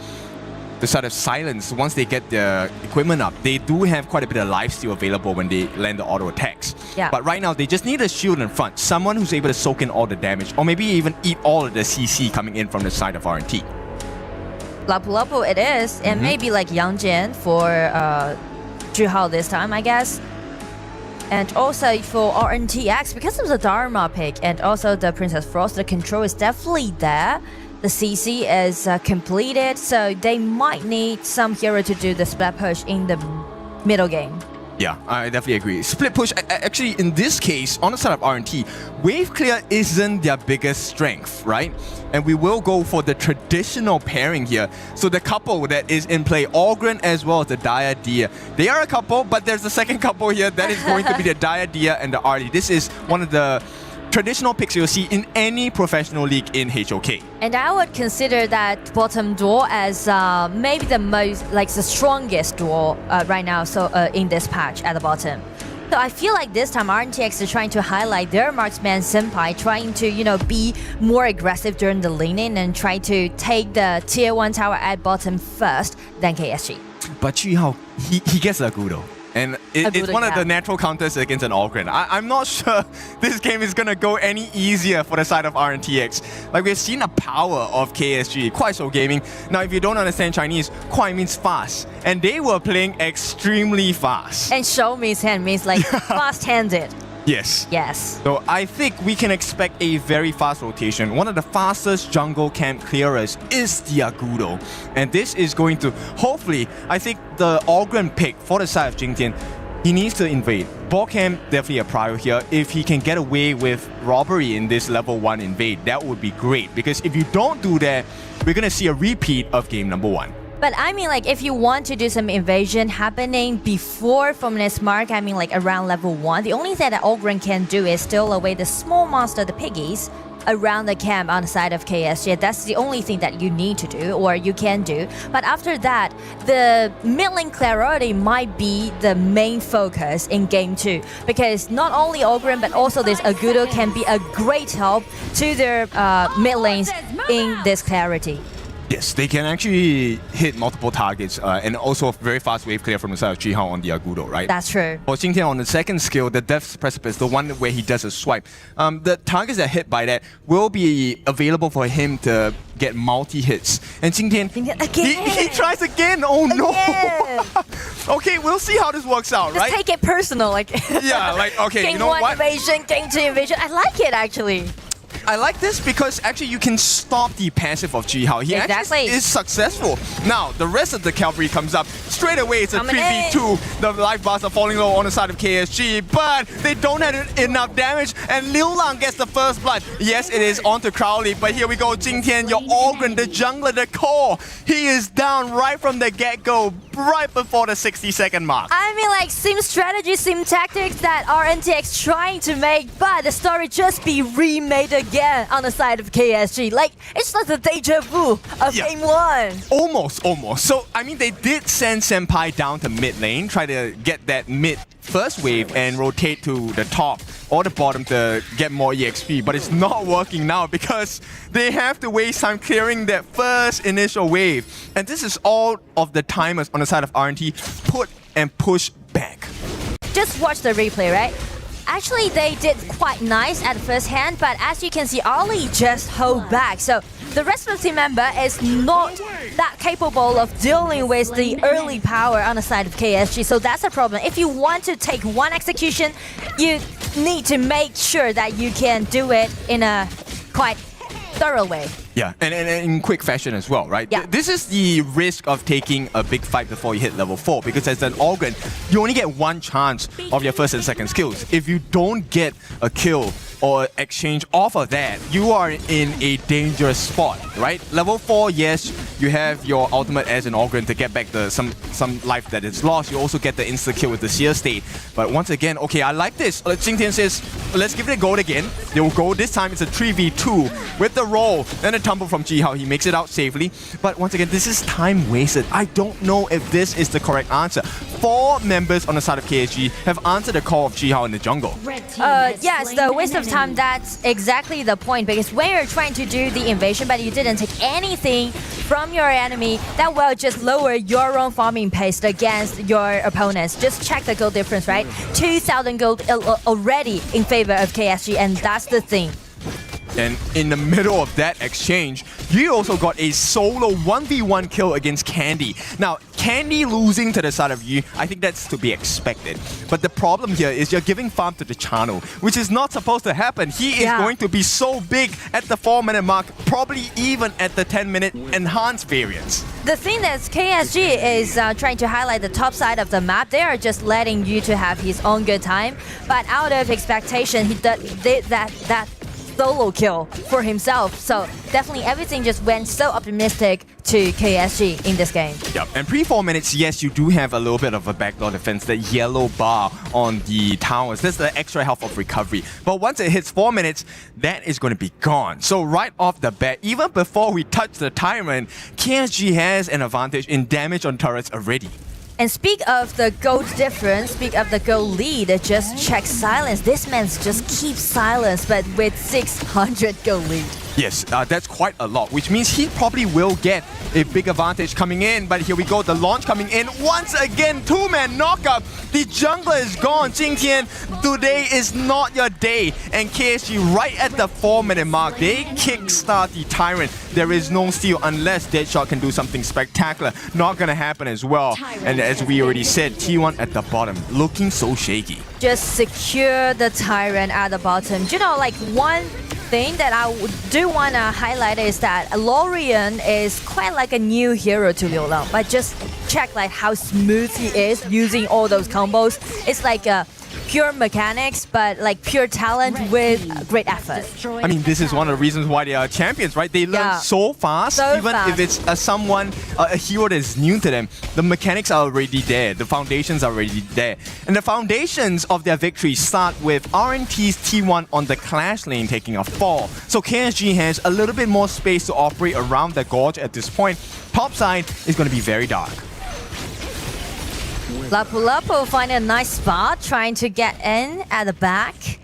the side of Silence, once they get their equipment up, they do have quite a bit of lifesteal available when they land the auto attacks. Yeah. But right now, they just need a shield in front, someone who's able to soak in all the damage, or maybe even eat all of the CC coming in from the side of RNT. Lapu Lapu it is, and maybe like Yangjin for Zhuhao this time, I guess. And also for RNTX, because of the Dharma pick and also the Princess Frost, the control is definitely there. The CC is completed, so they might need some hero to do the splat push in the middle game. Yeah, I definitely agree. Split push, actually in this case, on the side of RNT, wave clear isn't their biggest strength, right? And we will go for the traditional pairing here. So the couple that is in play, Ogren as well as the Dire Dia. They are a couple, but there's a second couple here that is going to be the Dire Dia and the Arlie. This is one of the traditional picks you'll see in any professional league in HOK. And I would consider that bottom door as maybe the most, like the strongest door right now. So in this patch at the bottom. So I feel like this time RNTX is trying to highlight their marksman Senpai, trying to, you know, be more aggressive during the laning and try to take the tier 1 tower at bottom first, then KSG. But Chihao, he gets a Agudo. And it's one of the natural counters against an Ogren. I'm not sure this game is going to go any easier for the side of RNTX. Like, we've seen the power of KSG, Kuaishou Gaming. Now, if you don't understand Chinese, Kuai means fast. And they were playing extremely fast. And Shou means hand, means like fast-handed. Yes. Yes. So I think we can expect a very fast rotation. One of the fastest jungle camp clearers is the Agudo. And this is going to, hopefully, I think the Ogren pick for the side of Jingtian, he needs to invade. Ball camp, definitely a prior here. If he can get away with robbery in this level 1 invade, that would be great. Because if you don't do that, we're going to see a repeat of game number 1. But I mean, like, if you want to do some invasion happening before Formless Mark, I mean, like, around level 1, the only thing that Ogren can do is steal away the small monster, the piggies, around the camp on the side of KSG. That's the only thing that you need to do, or you can do. But after that, the mid lane clarity might be the main focus in game 2. Because not only Ogren, but also this Agudo can be a great help to their mid lanes in this clarity. Yes, they can actually hit multiple targets and also a very fast wave clear from the side of Chihao on the Agudo, right? That's true. For Jingtian on the second skill, the Death's Precipice, the one where he does a swipe, the targets that hit by that will be available for him to get multi-hits. And Jingtian, he tries again! Oh no! Okay, we'll see how this works out, right? Just take it personal, like... yeah, like, okay, game you know what? Game 1 invasion, game 2 invasion. I like it, actually. I like this because actually you can stop the passive of Chihao. He actually is successful. Now, the rest of the cavalry comes up. Straight away, it's a 3v2. The life bars are falling low on the side of KSG, but they don't have enough damage, and Liu Lang gets the first blood. Yes, it is onto Crowley, but here we go. Jingtian, your Ogren, the jungler, the core. He is down right from the get-go, right before the 60-second mark. I mean, like, same strategy, same tactics that RNTX trying to make, but the story just be remade again on the side of KSG. Like, it's like the deja vu of game 1. Almost. So, I mean, they did send Senpai down to mid lane, try to get that mid first wave and rotate to the top or the bottom to get more EXP, but it's not working now because they have to waste time clearing that first initial wave. And this is all of the timers on the side of RNT put and push back. Just watch the replay, right? Actually, they did quite nice at first hand, but as you can see, Ollie just hold back. So the rest of the team member is not that capable of dealing with the early power on the side of KSG. So that's a problem. If you want to take one execution, you need to make sure that you can do it in a quite thorough way. Yeah, and in quick fashion as well, right? Yeah. This is the risk of taking a big fight before you hit level 4, because as an Ogren, you only get one chance of your first and second skills. If you don't get a kill or exchange off of that, you are in a dangerous spot, right? Level 4, yes, you have your ultimate as an Ogren to get back some life that is lost. You also get the insta-kill with the Seer State. But once again, okay, I like this. Jingtian says, let's give it a go again. They will go. This time it's a 3v2 with the roll and a tumble from Chihao. He makes it out safely. But once again, this is time wasted. I don't know if this is the correct answer. 4 members on the side of KSG have answered the call of Chihao in the jungle. Yes, the waste of time, that's exactly the point, because when you're trying to do the invasion but you didn't take anything from your enemy, that will just lower your own farming pace against your opponents. Just check the gold difference, right? 2,000 gold already in favor of KSG, and that's the thing. And in the middle of that exchange, you also got a solo 1v1 kill against Candy. Now, Candy losing to the side of you, I think that's to be expected. But the problem here is you're giving farm to the channel, which is not supposed to happen. He is going to be so big at the 4-minute mark, probably even at the 10-minute enhanced variants. The thing that KSG is trying to highlight the top side of the map, they are just letting you to have his own good time. But out of expectation, he did that solo kill for himself. So definitely everything just went so optimistic to KSG in this game. Yep, and pre-4 minutes, yes, you do have a little bit of a backdoor defense, the yellow bar on the towers. That's the extra health of recovery. But once it hits 4 minutes, that is going to be gone. So right off the bat, even before we touch the Tyrant, KSG has an advantage in damage on turrets already. And speak of the gold difference, speak of the gold lead, just check silence. This man's just keeps silence, but with 600 gold lead. Yes, that's quite a lot, which means he probably will get a big advantage coming in. But here we go, the launch coming in. Once again, 2-man knockup. The jungler is gone. Jingtian, today is not your day. And KSG right at the 4-minute mark, they kickstart the Tyrant. There is no steal unless Deadshot can do something spectacular. Not gonna happen as well. And as we already said, T1 at the bottom, looking so shaky. Just secure the Tyrant at the bottom. You know, like one thing that I do want to highlight is that Lorian is quite like a new hero to Liu Lang, but just check like how smooth he is using all those combos. It's like pure mechanics, but like pure talent with great effort. I mean, this is one of the reasons why they are champions, right? They learn so fast, even if it's a hero that is new to them. The mechanics are already there, the foundations are already there. And the foundations of their victory start with RNT's T1 on the Clash lane taking a fall. So KSG has a little bit more space to operate around the gorge at this point. Top side is going to be very dark. Lapu Lapu finding a nice spot, trying to get in at the back.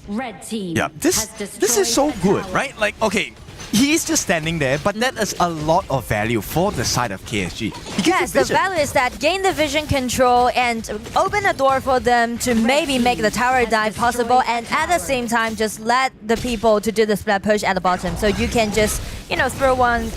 Red team. Yeah, this is so good, right? Like, okay, he's just standing there, but that is a lot of value for the side of KSG. Yes, the value is that gain the vision control and open a door for them to maybe make the tower dive possible, and at the same time just let the people to do the split push at the bottom, so you can just, you know, throw one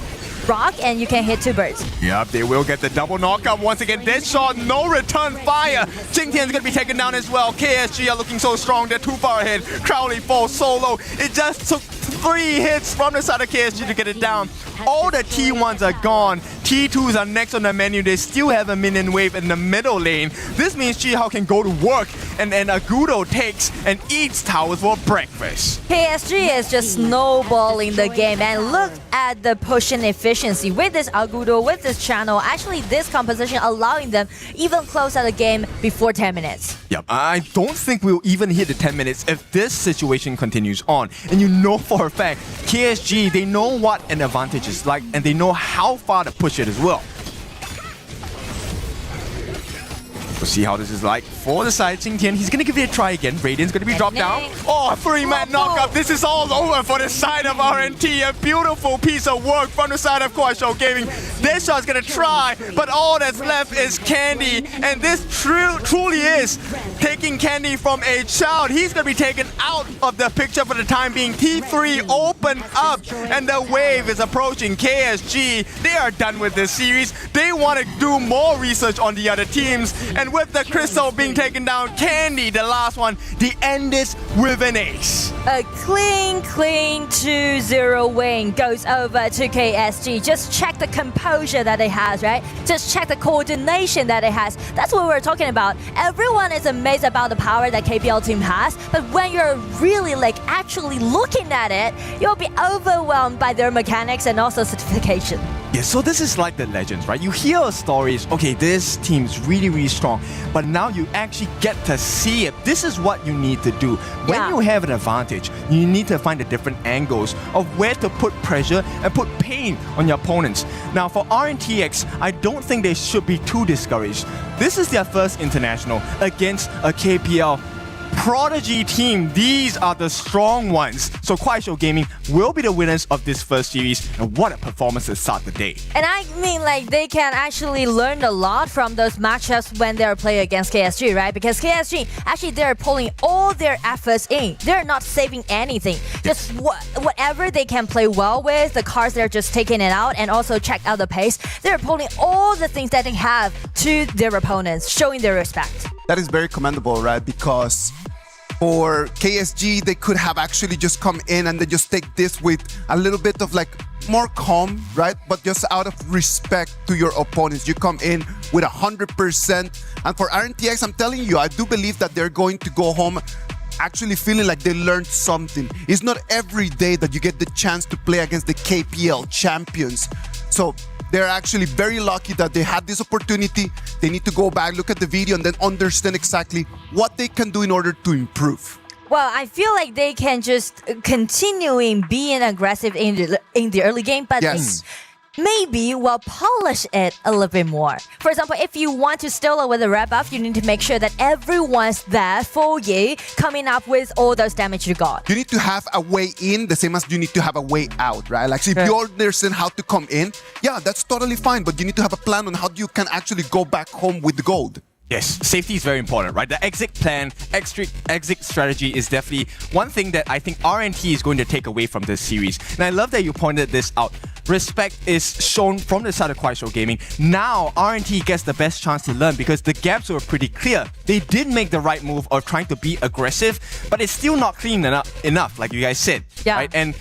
rock and you can hit 2 birds. Yep, they will get the double knockup once again. Deadshot, no return fire. Jingtian's gonna be taken down as well. KSG are looking so strong, they're too far ahead. Crowley falls solo. It just took 3 hits from the side of KSG to get it down. All the T1s are gone. T2s are next on the menu. They still have a minion wave in the middle lane. This means Chi-Hao can go to work, and Agudo takes and eats towers for breakfast. KSG is just snowballing the game, and look at the pushing efficiency with this Agudo, with this channel. Actually, this composition allowing them even close out the game before 10 minutes. Yep, I don't think we'll even hit the 10 minutes if this situation continues on. And you know for a fact, KSG, they know what an advantage is like, and they know how far to push it as well. We'll see how this is like for the side. Jingtian, he's gonna give it a try again. Radiant's gonna be dropped down. Oh, 3-man knockup. This is all over for the side of RNT. A beautiful piece of work from the side of Kuaishou Gaming. This shot's gonna try, but all that's left is Candy. And this truly is taking Candy from a child. He's gonna be taken out of the picture for the time being. T3 open up, and the wave is approaching KSG. They are done with this series. They want to do more research on the other teams. And with the crystal being taken down, Candy, the last one, the end is with an ace. A clean 2-0 win goes over to KSG. Just check the composure that it has, right? Just check the coordination that it has. That's what we're talking about. Everyone is amazed about the power that KPL team has, but when you're really like actually looking at it, you'll be overwhelmed by their mechanics and also certification. Yeah, so this is like the legends, right? You hear stories, okay, this team's really, really strong, but now you actually get to see it. This is what you need to do. When you have an advantage, you need to find the different angles of where to put pressure and put pain on your opponents. Now, for RNTX, I don't think they should be too discouraged. This is their first international against a KPL Prodigy team, these are the strong ones. So Kuaishou Gaming will be the winners of this first series, and what a performance to start the day. And I mean, like, they can actually learn a lot from those matchups when they're playing against KSG, right? Because KSG, actually, they're pulling all their efforts in. They're not saving anything. Just whatever they can play well with, the cards they're just taking it out, and also check out the pace. They're pulling all the things that they have to their opponents, showing their respect. That is very commendable, right? Because for KSG, they could have actually just come in and they just take this with a little bit of like more calm, right? But just out of respect to your opponents, you come in with 100%. And for RNTX, I'm telling you, I do believe that they're going to go home actually feeling like they learned something. It's not every day that you get the chance to play against the KPL champions. So they're actually very lucky that they had this opportunity. They need to go back, look at the video, and then understand exactly what they can do in order to improve. Well, I feel like they can just continue being aggressive in the early game, but maybe we'll polish it a little bit more. For example, if you want to steal away the red buff, you need to make sure that everyone's there for you, coming up with all those damage you got. You need to have a way in the same as you need to have a way out, right? Like, so if you understand how to come in, yeah, that's totally fine, but you need to have a plan on how you can actually go back home with the gold. Yes, safety is very important, right? The exit plan, exit strategy is definitely one thing that I think RNT is going to take away from this series. And I love that you pointed this out. Respect is shown from the side of Kuaishou Gaming. Now, RNT gets the best chance to learn because the gaps were pretty clear. They did make the right move of trying to be aggressive, but it's still not clean enough, like you guys said. Yeah. Right? And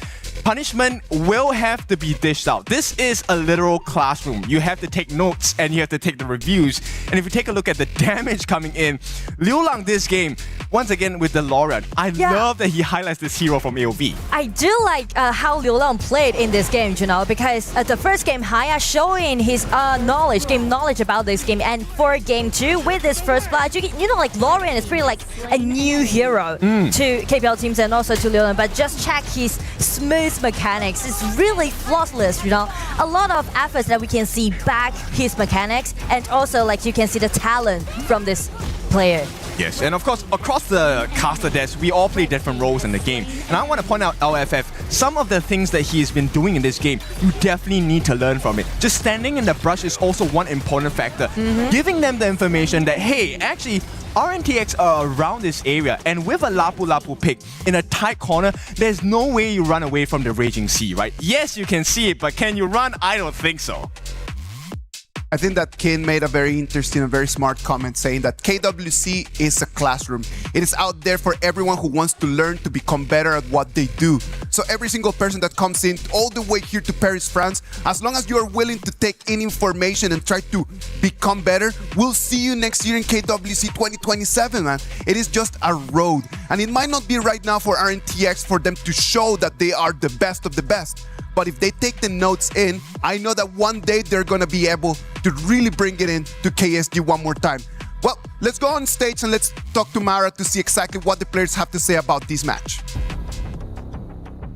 punishment will have to be dished out. This is a literal classroom. You have to take notes and you have to take the reviews. And if you take a look at the damage coming in, Liu Lang this game, once again with the Lauren, I love that he highlights this hero from AOV. I do like how Liu Lang played in this game, you know, because the first game, Haya showing his game knowledge about this game, and for game 2 with his first blood, you know, like Lauren is pretty like a new hero to KPL teams and also to Liu Lang, but just check his smooth mechanics. It's really flawless, you know. A lot of efforts that we can see back his mechanics, and also like you can see the talent from this player. Yes, and of course, across the caster desk, we all play different roles in the game. And I want to point out LFF, some of the things that he has been doing in this game, you definitely need to learn from it. Just standing in the brush is also one important factor. Giving them the information that, hey, actually, RNTX are around this area, and with a Lapu Lapu pick in a tight corner, there's no way you run away from the Raging Sea, right? Yes, you can see it, but can you run? I don't think so. I think that Kin made a very interesting and very smart comment saying that KWC is a classroom. It is out there for everyone who wants to learn to become better at what they do. So every single person that comes in all the way here to Paris, France, as long as you are willing to take in information and try to become better, we'll see you next year in KWC 2027, man. It is just a road. And it might not be right now for RNTX for them to show that they are the best of the best. But if they take the notes in, I know that one day they're going to be able to really bring it in to KSG one more time. Well, let's go on stage and let's talk to Mara to see exactly what the players have to say about this match.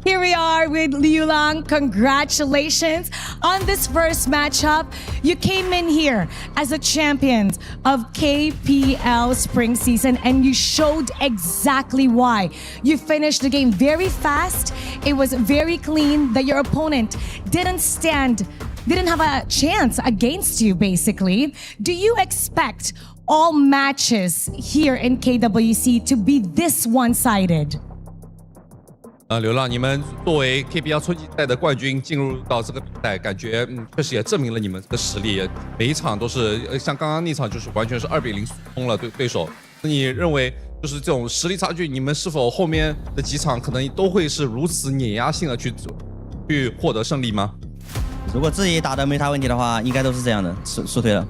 Here we are with Liu Lang. Congratulations on this first matchup. You came in here as a champion of KPL spring season and you showed exactly why. You finished the game very fast. It was very clean that your opponent didn't have a chance against you, basically. Do you expect all matches here in KWC to be this one-sided? 流浪，你们作为 KPL 春季赛的冠军进入到这个比赛，感觉确实也证明了你们这个实力。每一场都是像刚刚那场就是完全是2比0输空了对手。你认为就是这种实力差距，你们是否后面的几场可能都会是如此碾压性的去获得胜利吗？如果自己打得没啥问题的话，应该都是这样的，输退了。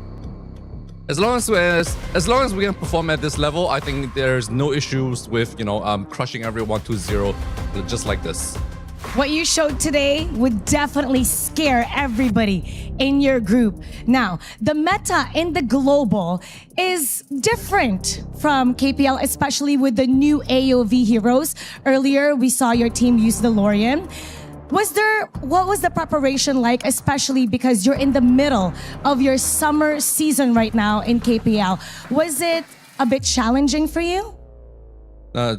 As long as we can perform at this level, I think there's no issues with crushing everyone 2-0 just like this. What you showed today would definitely scare everybody in your group. Now, the meta in the global is different from KPL, especially with the new AOV heroes. Earlier, we saw your team use the Lorian. What was the preparation like, especially because you're in the middle of your summer season right now in KPL? Was it a bit challenging for you?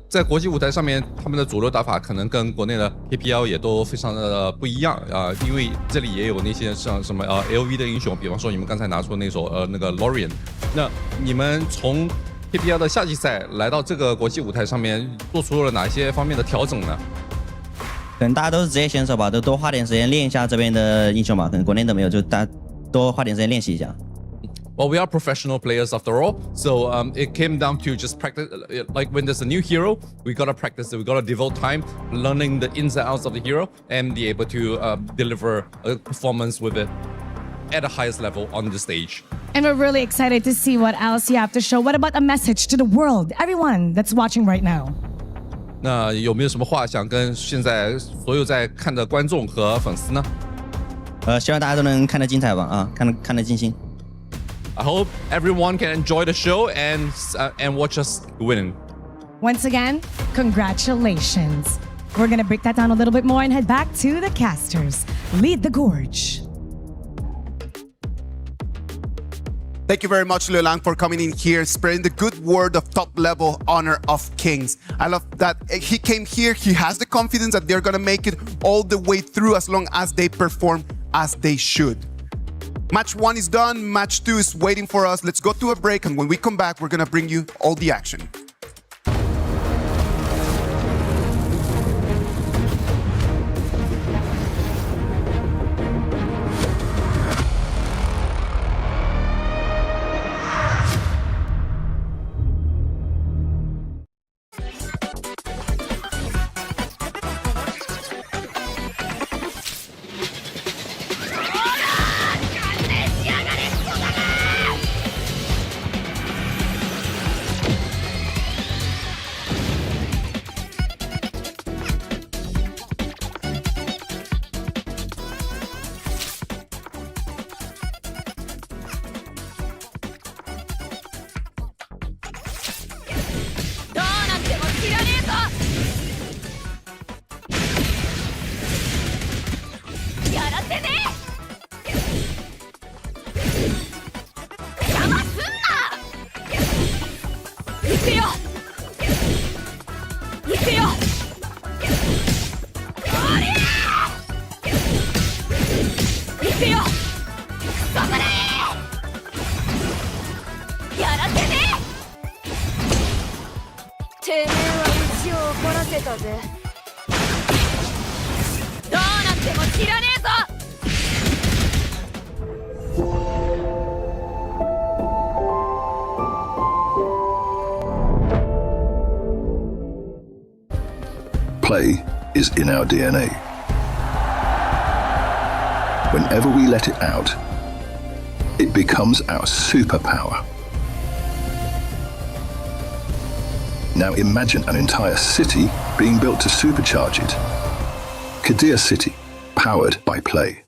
在国际舞台上面，他们的主流打法可能跟国内的 KPL 也都非常的不一样啊，因为这里也有那些像什么LV 的英雄，比方说你们刚才拿出那首那个 Lorian， 那你们从 KPL 的夏季赛来到这个国际舞台上面，做出了哪些方面的调整呢？可能大家都是职业选手吧，都多花点时间练一下这边的英雄吧，可能国内都没有，就大家多花点时间练习一下。Well, we are professional players after all, so it came down to just practice. Like when there's a new hero, we gotta practice it. We gotta devote time learning the ins and outs of the hero and be able to deliver a performance with it at the highest level on the stage. And we're really excited to see what else you have to show. What about a message to the world, everyone that's watching right now? 那有没有什么话想跟现在所有在看的观众和粉丝呢？希望大家都能看得精彩吧，啊，看得尽兴。I hope everyone can enjoy the show and watch us win. Once again, congratulations. We're gonna break that down a little bit more and head back to the casters. Lead the gorge. Thank you very much, Liulang, for coming in here, spreading the good word of top-level honor of Kings. I love that he came here. He has the confidence that they're going to make it all the way through as long as they perform as they should. Match 1 is done. Match 2 is waiting for us. Let's go to a break, and when we come back, we're going to bring you all the action. Play is in our DNA. Whenever we let it out, it becomes our superpower. Now imagine an entire city being built to supercharge it. Kadir City, powered by play.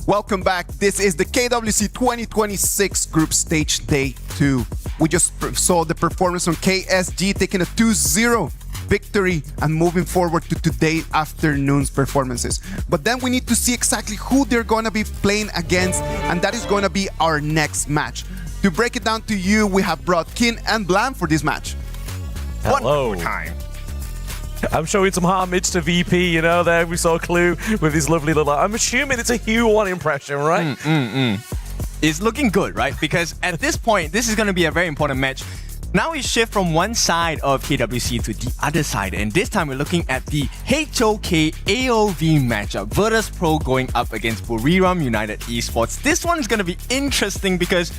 Welcome back. This is the KWC 2026 Group Stage Day 2. We just saw the performance from KSG taking a 2-0 victory and moving forward to today afternoon's performances. But then we need to see exactly who they're going to be playing against, and that is going to be our next match. To break it down to you, we have brought Kin and Blam for this match. Hello. One more time. I'm showing some homage to VP, you know, there we saw Clue with his lovely little... I'm assuming it's a Hue 1 impression, right? It's looking good, right? Because at this point, this is going to be a very important match. Now we shift from one side of KWC to the other side, and this time we're looking at the HOK AOV matchup. Virtus Pro going up against Buriram United Esports. This one is going to be interesting because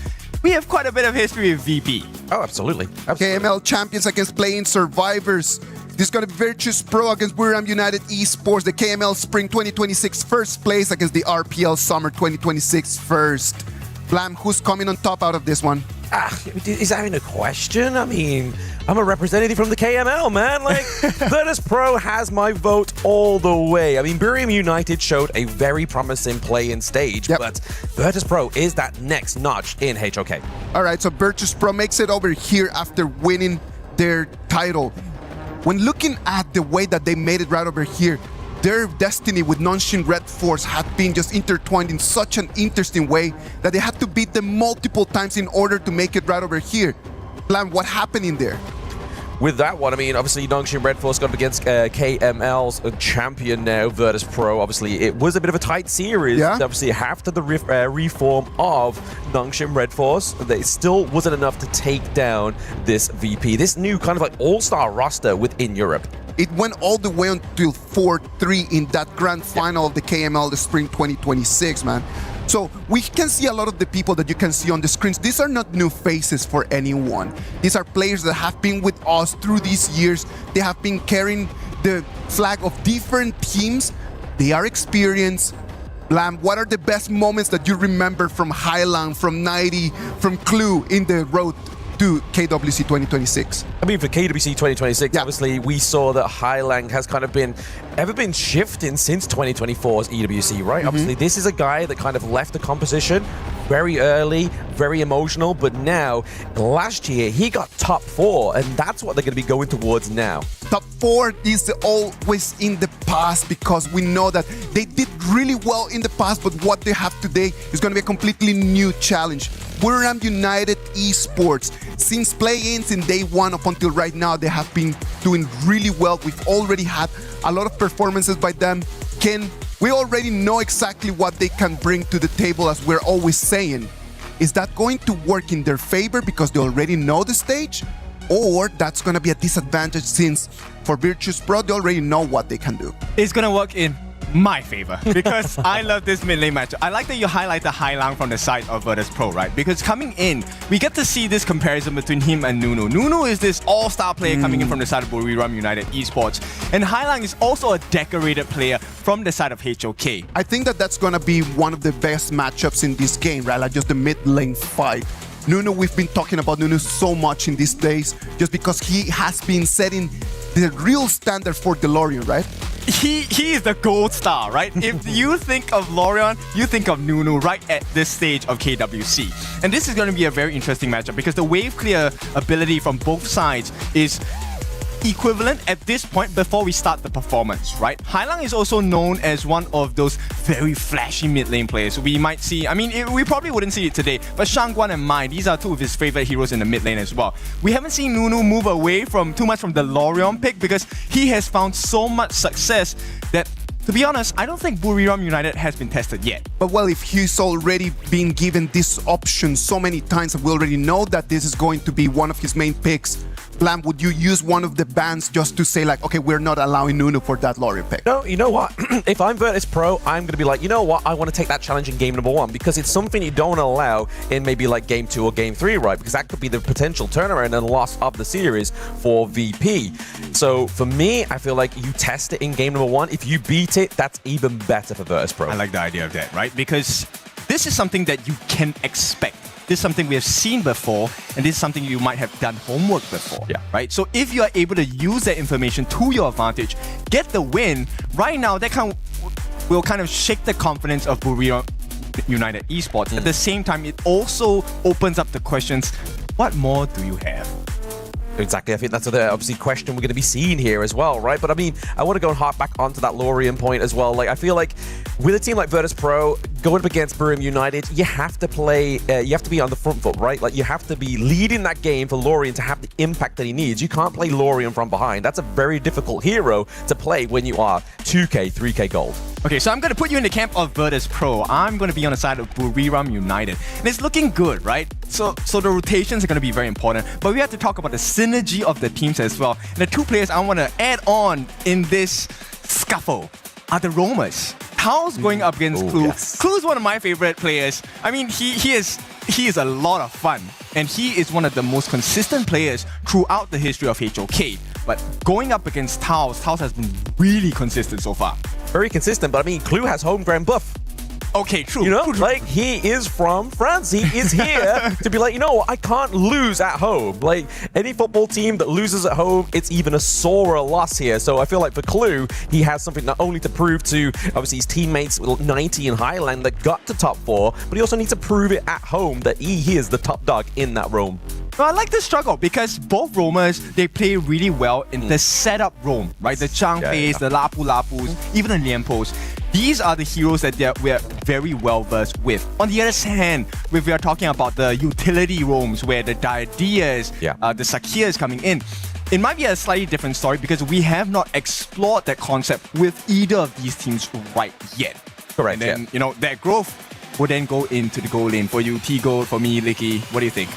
we have quite a bit of history with VP. Oh, absolutely. KML champions against playing survivors. This is going to be Virtus Pro against Buriram United Esports. The KML Spring 2026 first place against the RPL Summer 2026 first. Blam, who's coming on top out of this one? Is that even a question? I mean, I'm a representative from the KML, man. Like, Virtus Pro has my vote all the way. I mean, Buriram United showed a very promising play-in stage, but Virtus Pro is that next notch in HOK. All right, so Virtus Pro makes it over here after winning their title. When looking at the way that they made it right over here, their destiny with Nongshim Red Force had been just intertwined in such an interesting way that they had to beat them multiple times in order to make it right over here. Blam, what happened in there? With that one, I mean, obviously, Nongshim Red Force got up against KML's champion now, Virtus Pro. Obviously, it was a bit of a tight series. Yeah. Obviously, after the reform of Nongshim Red Force, they still wasn't enough to take down this VP, this new kind of like all-star roster within Europe. It went all the way until 4-3 in that grand final of the KML, the Spring 2026, man. So we can see a lot of the people that you can see on the screens. These are not new faces for anyone. These are players that have been with us through these years. They have been carrying the flag of different teams. They are experienced. Blam, what are the best moments that you remember from Highland, from 90, from Clue in the road to KWC 2026? I mean, for KWC 2026, obviously, we saw that Highland has kind of been shifting since 2024's EWC, right? Obviously, this is a guy that kind of left the composition very early, very emotional, but now, last year, he got top 4, and that's what they're going to be going towards now. Top 4 is always in the past because we know that they did really well in the past, but what they have today is going to be a completely new challenge. Buriram United Esports, since play-ins in day 1 up until right now, they have been doing really well. We've already had a lot of performances by them. Ken, we already know exactly what they can bring to the table, as we're always saying. Is that going to work in their favor because they already know the stage? Or that's going to be a disadvantage since for Virtus Pro, they already know what they can do? It's going to work in my favor because I love this mid lane matchup. I like that you highlight the Highlang from the side of Virtus Pro, right? Because coming in, we get to see this comparison between him and Nunu. Nunu is this all-star player coming in from the side of Buriram United Esports, and Highlang is also a decorated player from the side of HOK. I think that that's going to be one of the best matchups in this game, right? Like just the mid lane fight. Nunu, we've been talking about Nunu so much in these days just because he has been setting the real standard for DeLorean, right? He is the gold star, right? If you think of Lorion, you think of Nunu right at this stage of KWC. And this is going to be a very interesting matchup because the wave clear ability from both sides is equivalent at this point before we start the performance, right? Highlang is also known as one of those very flashy mid lane players. We might see, I mean, we probably wouldn't see it today, but Shangguan and Mai, these are two of his favorite heroes in the mid lane as well. We haven't seen Nunu move away too much from the Lorion pick because he has found so much success that, to be honest, I don't think Buriram United has been tested yet. But well, if he's already been given this option so many times, and we already know that this is going to be one of his main picks, Blam, would you use one of the bans just to say like, okay, we're not allowing Nunu for that Lorian pick? No, you know what? If I'm Virtus Pro, I'm going to be like, you know what? I want to take that challenge in game number 1 because it's something you don't allow in maybe like game 2 or game 3, right? Because that could be the potential turnaround and loss of the series for VP. So for me, I feel like you test it in game number 1. If you beat it, that's even better for Virtus Pro. I like the idea of that, right? Because this is something that you can expect. This is something we have seen before, and this is something you might have done homework before, right? So if you are able to use that information to your advantage, get the win, right now that will kind of shake the confidence of Buriram United Esports. At the same time, it also opens up the questions, what more do you have? Exactly. I think that's the obviously question we're going to be seeing here as well, right? But I mean, I want to go and harp back onto that Lorien point as well. Like, I feel like with a team like Virtus Pro going up against Buriram United, you have to play, you have to be on the front foot, right? Like, you have to be leading that game for Lorien to have the impact that he needs. You can't play Lorien from behind. That's a very difficult hero to play when you are 2K, 3K gold. Okay, so I'm going to put you in the camp of Virtus Pro. I'm going to be on the side of Buriram United. And it's looking good, right? So the rotations are going to be very important. But we have to talk about the synergy of the teams as well. And the two players I want to add on in this scuffle are the roamers. Tao's going up against Clue. Yes. Clue is one of my favorite players. I mean, he is a lot of fun. And he is one of the most consistent players throughout the history of HOK. But going up against Tao's has been really consistent so far. Very consistent, but I mean, Clue has home ground buff. Okay, true. You know, like, he is from France. He is here to be like, you know what, I can't lose at home. Like, any football team that loses at home, it's even a sorer loss here. So I feel like for Clue, he has something not only to prove to, obviously, his teammates, 90 in Highland that got to top 4, but he also needs to prove it at home that he is the top dog in that roam. Well, I like this struggle because both roamers, they play really well in the setup roam, right? The Changpeis, the Lapu Lapus, even the Lianpos. These are the heroes that we're very well versed with. On the other hand, if we are talking about the utility roams where the Diadias, the Sakias coming in, it might be a slightly different story because we have not explored that concept with either of these teams right yet. Correct. And then, you know, that growth will then go into the goal lane. For you, T-Gold, for me, Licky, what do you think?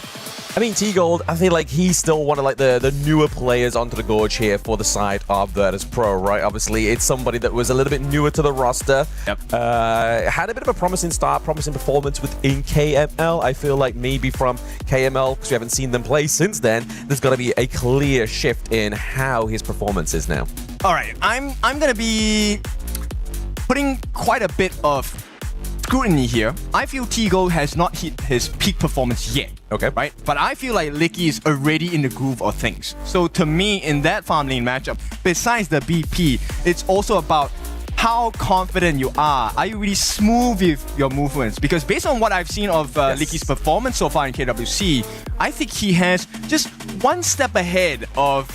I mean, T-Gold, I feel like he's still one of like the newer players onto the Gorge here for the side of Virtus Pro, right? Obviously, it's somebody that was a little bit newer to the roster. Yep. Had a bit of a promising start, promising performance within KML. I feel like maybe from KML, because we haven't seen them play since then, there's got to be a clear shift in how his performance is now. All right, I'm going to be putting quite a bit of scrutiny here. I feel T-Gold has not hit his peak performance yet. Okay. Right? But I feel like Licky is already in the groove of things. So to me, in that farm lane matchup, besides the BP, it's also about how confident you are. Are you really smooth with your movements? Because based on what I've seen of Licky's performance so far in KWC, I think he has just one step ahead of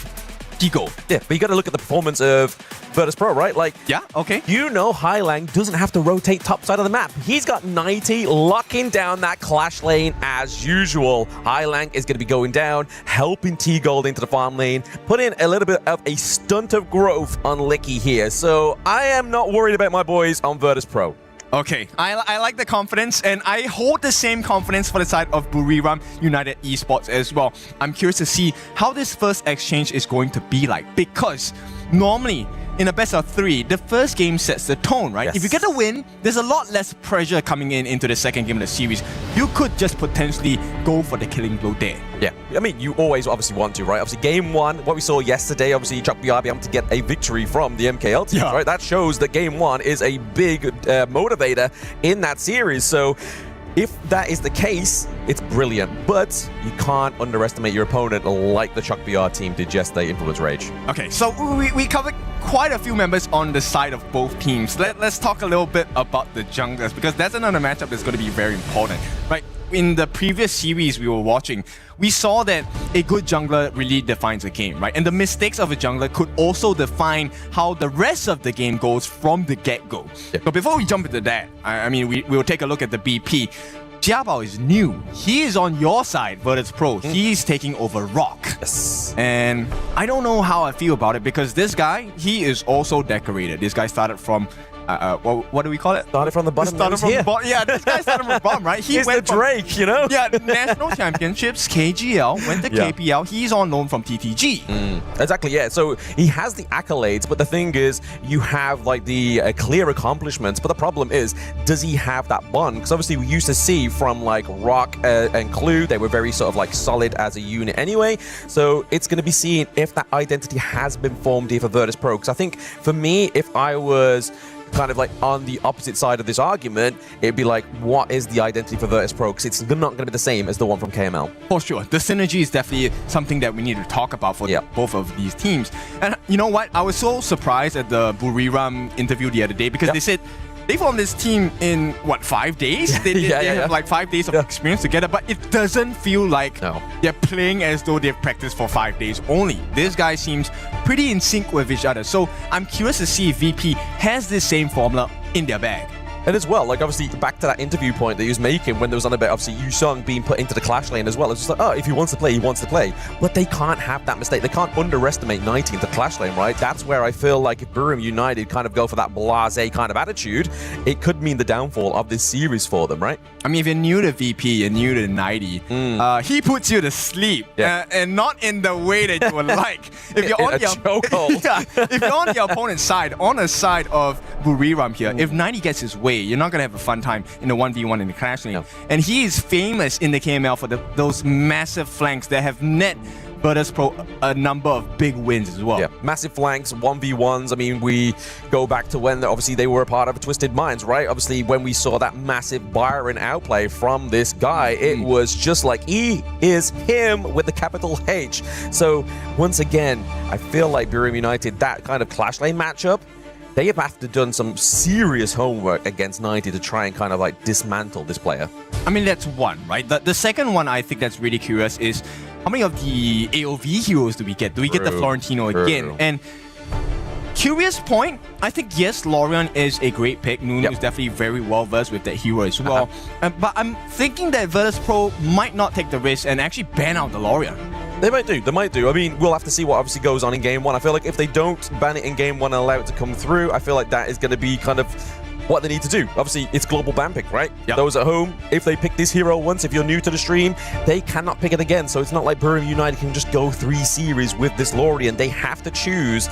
T-Gold. Yeah, but you got to look at the performance of Virtus Pro, right? Like, yeah, okay. You know Highlang doesn't have to rotate top side of the map. He's got 90 locking down that clash lane as usual. Highlang is going to be going down, helping T-Gold into the farm lane, putting a little bit of a stunt of growth on Licky here. So I am not worried about my boys on Virtus Pro. Okay, I like the confidence, and I hold the same confidence for the side of Buriram United Esports as well. I'm curious to see how this first exchange is going to be like, because normally in a best of 3, the first game sets the tone, right? Yes. If you get a win, there's a lot less pressure coming into the second game of the series. You could just potentially go for the killing blow there. Yeah, I mean, you always obviously want to, right? Obviously, game 1, what we saw yesterday, obviously, Chuck BR be able to get a victory from the MKL team, right? That shows that game 1 is a big motivator in that series. So if that is the case, it's brilliant. But you can't underestimate your opponent like the Chuck BR team did yesterday in Influence Rage. Okay, so we covered quite a few members on the side of both teams. Let's talk a little bit about the junglers, because that's another matchup that's going to be very important, right? In the previous series we were watching, we saw that a good jungler really defines a game, right? And the mistakes of a jungler could also define how the rest of the game goes from the get-go. Yep. But before we jump into that, I mean, we'll take a look at the BP. Jiabao is new. He is on your side, Virtus Pro. He's taking over Rock. Yes. And I don't know how I feel about it, because this guy, he is also decorated. This guy started from what do we call it? Started from the bottom. Yeah, this guy started from the bottom, right? He's went the Drake, you know? Yeah, National Championships, KGL, went to KPL. He's on loan from TTG. Exactly, yeah. So he has the accolades, but the thing is, you have like the clear accomplishments. But the problem is, does he have that bond? Because obviously we used to see from like Rock and Clue, they were very sort of like solid as a unit anyway. So it's going to be seen if that identity has been formed here for Virtus Pro. Because I think for me, if I was kind of like on the opposite side of this argument, it'd be like, what is the identity for Virtus Pro? Because it's not going to be the same as the one from KML. For sure. The synergy is definitely something that we need to talk about for both of these teams. And you know what? I was so surprised at the Buriram interview the other day, because they said They formed this team in what, 5 days? They have like 5 days of experience together, but it doesn't feel like they're playing as though they've practiced for 5 days only. This guy seems pretty in sync with each other. So I'm curious to see if VP has this same formula in their bag. And as well, like obviously back to that interview point that he was making when there was on about obviously Yusung being put into the clash lane as well. It's just like, oh, if he wants to play, he wants to play. But they can't have that mistake. They can't underestimate 90 into the clash lane, right? That's where I feel like if Buriram United kind of go for that blasé kind of attitude, it could mean the downfall of this series for them, right? I mean, if you're new to VP and new to 90, he puts you to sleep, and not in the way that you would like. If you're on if you're on the opponent's side, on the side of Buriram here, if 90 gets his way, you're not going to have a fun time in the 1v1 in the clash lane. And he is famous in the KML for those massive flanks that have net Virtus Pro a number of big wins as well. Yeah, massive flanks, 1v1s. I mean, we go back to when obviously they were a part of Twisted Minds, right? Obviously, when we saw that massive Byron outplay from this guy, it was just like, he is him with the capital H. So once again, I feel like Buriram United, that kind of clash lane matchup, they have to done some serious homework against 90 to try and kind of like dismantle this player. I mean, that's one, right? The second one I think that's really curious is how many of the AOV heroes do we get? Do we get the Florentino again? And curious point, I think yes, Lorian is a great pick. Nunu is definitely very well versed with that hero as well. But I'm thinking that Virtus Pro might not take the risk and actually ban out the Lorian. They might do. I mean, we'll have to see what obviously goes on in Game 1. I feel like if they don't ban it in Game 1 and allow it to come through, I feel like that is going to be kind of what they need to do. Obviously, it's global ban pick, right? Those at home, if they pick this hero once, if you're new to the stream, they cannot pick it again. So it's not like Buriram United can just go 3 series with this Lorian. They have to choose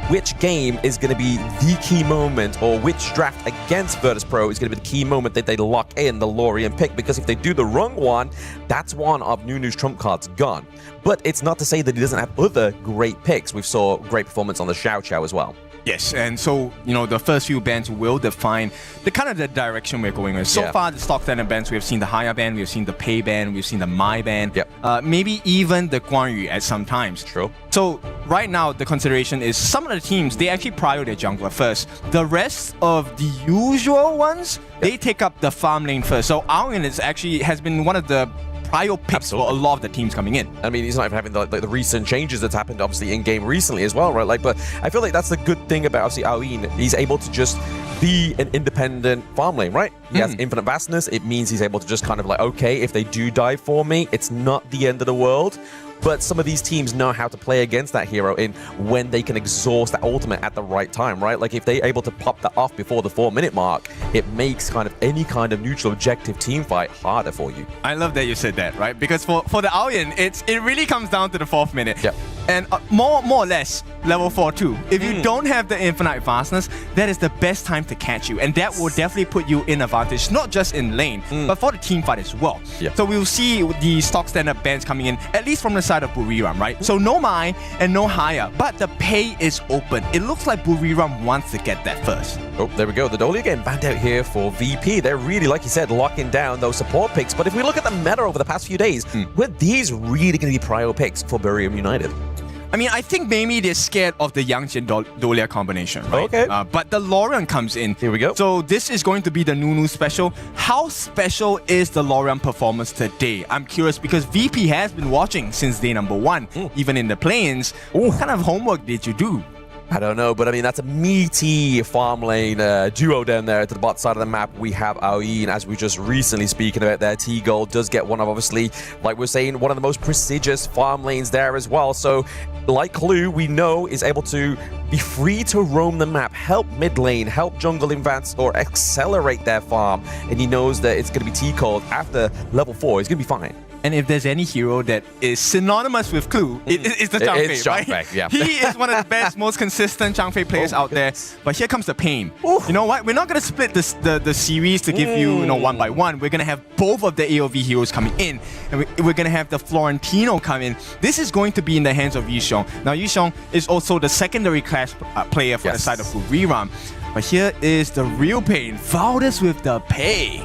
which game is going to be the key moment, or which draft against Virtus Pro is going to be the key moment that they lock in the Lorian pick. Because if they do the wrong one, that's one of Nunu's trump cards gone. But it's not to say that he doesn't have other great picks. We saw great performance on the Xiao Qiao as well. Yes, and so, you know, the first few bans will define the kind of the direction we're going with. So far, the stock standard bans, we have seen the Haya ban, we've seen the Pei ban, we've seen the Mai ban, maybe even the Guan Yu at some times. True. So right now, the consideration is some of the teams, they actually prior their jungler first. The rest of the usual ones, they take up the farm lane first. So AG.AL has been one of the prior picks for a lot of the teams coming in. I mean, he's not even having the recent changes that's happened obviously in game recently as well, right? Like, but I feel like that's the good thing about obviously AG.AL. He's able to just be an independent farm lane, right? He has infinite vastness. It means he's able to just kind of like, okay, if they do die for me, it's not the end of the world. But some of these teams know how to play against that hero in when they can exhaust that ultimate at the right time, right? Like if they're able to pop that off before the 4-minute mark, it makes kind of any kind of neutral objective team fight harder for you. I love that you said that, right? Because for the AG.AL, it really comes down to the 4th minute. And more or less, level 4 too. If you don't have the infinite vastness, that is the best time to catch you. And that will definitely put you in advantage, not just in lane, but for the team fight as well. So we'll see the stock standard bans coming in, at least from the side of Buriram, right? So no Mai and no Haya, but the Pei is open. It looks like Buriram wants to get that first. Oh, there we go. The Dolly getting banned out here for VP. They're really, like you said, locking down those support picks. But if we look at the meta over the past few days, were these really going to be prior picks for Buriram United? I mean, I think maybe they're scared of the Yang Jin Dolia combination, right? Okay. But the Lorian comes in. Here we go. So this is going to be the Nunu special. How special is the Lorian performance today? I'm curious because VP has been watching since day number 1, even in the play-ins. What kind of homework did you do? I don't know, but I mean, that's a meaty farm lane duo down there to the bottom side of the map. We have AG.AL, as we just recently speaking about there. T-Gold does get one of, obviously, like we're saying, one of the most prestigious farm lanes there as well. So, like Clue, we know is able to be free to roam the map, help mid lane, help jungle advance, or accelerate their farm. And he knows that it's going to be T-Gold after level 4. He's going to be fine. And if there's any hero that is synonymous with Clue, it's the Zhang Fei, right? He is one of the best, most consistent Zhang Fei players out there. But here comes the pain. You know what? We're not going to split the series to give you, one by one. We're going to have both of the AOV heroes coming in. And we're going to have the Florentino come in. This is going to be in the hands of Yishong. Now, Yishong is also the secondary class player for the side of Buriram. But here is the real pain. Valdez with the pay.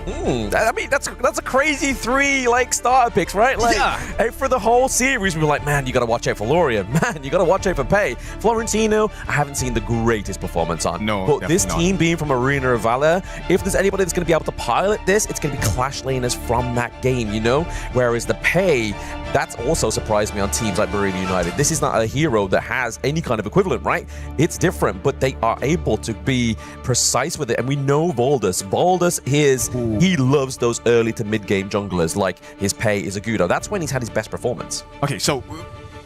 I mean, that's a crazy 3 like starter picks, right? Like, for the whole series, we were like, man, you got to watch out for Lorian. Man, you got to watch out for Pei. Florentino, I haven't seen the greatest performance on. No, but this team being from Arena of Valor, if there's anybody that's going to be able to pilot this, it's going to be Clash laners from that game, you know? Whereas the Pei, that's also surprised me on teams like Bohemia United. This is not a hero that has any kind of equivalent, right? It's different, but they are able to be precise with it. And we know Valdez. Valdez he loves those early to mid-game junglers, like his Pei is a Gudo. That's when he's had his best performance. Okay, so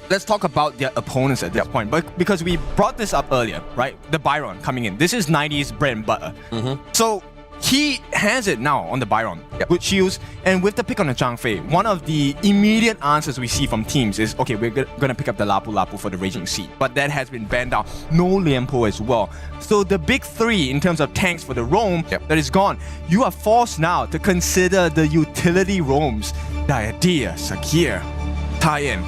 let's talk about their opponents at this point. But because we brought this up earlier, right? The Byron coming in. This is 90's bread and butter. So he has it now on the Byron, good shields, and with the pick on the Zhang Fei, one of the immediate answers we see from teams is, okay, we're gonna pick up the Lapu Lapu for the Raging Sea, but that has been banned out. No Lianpo as well. So the big 3 in terms of tanks for the roam, that is gone. You are forced now to consider the utility roams. Diadea, Sakir, Tien.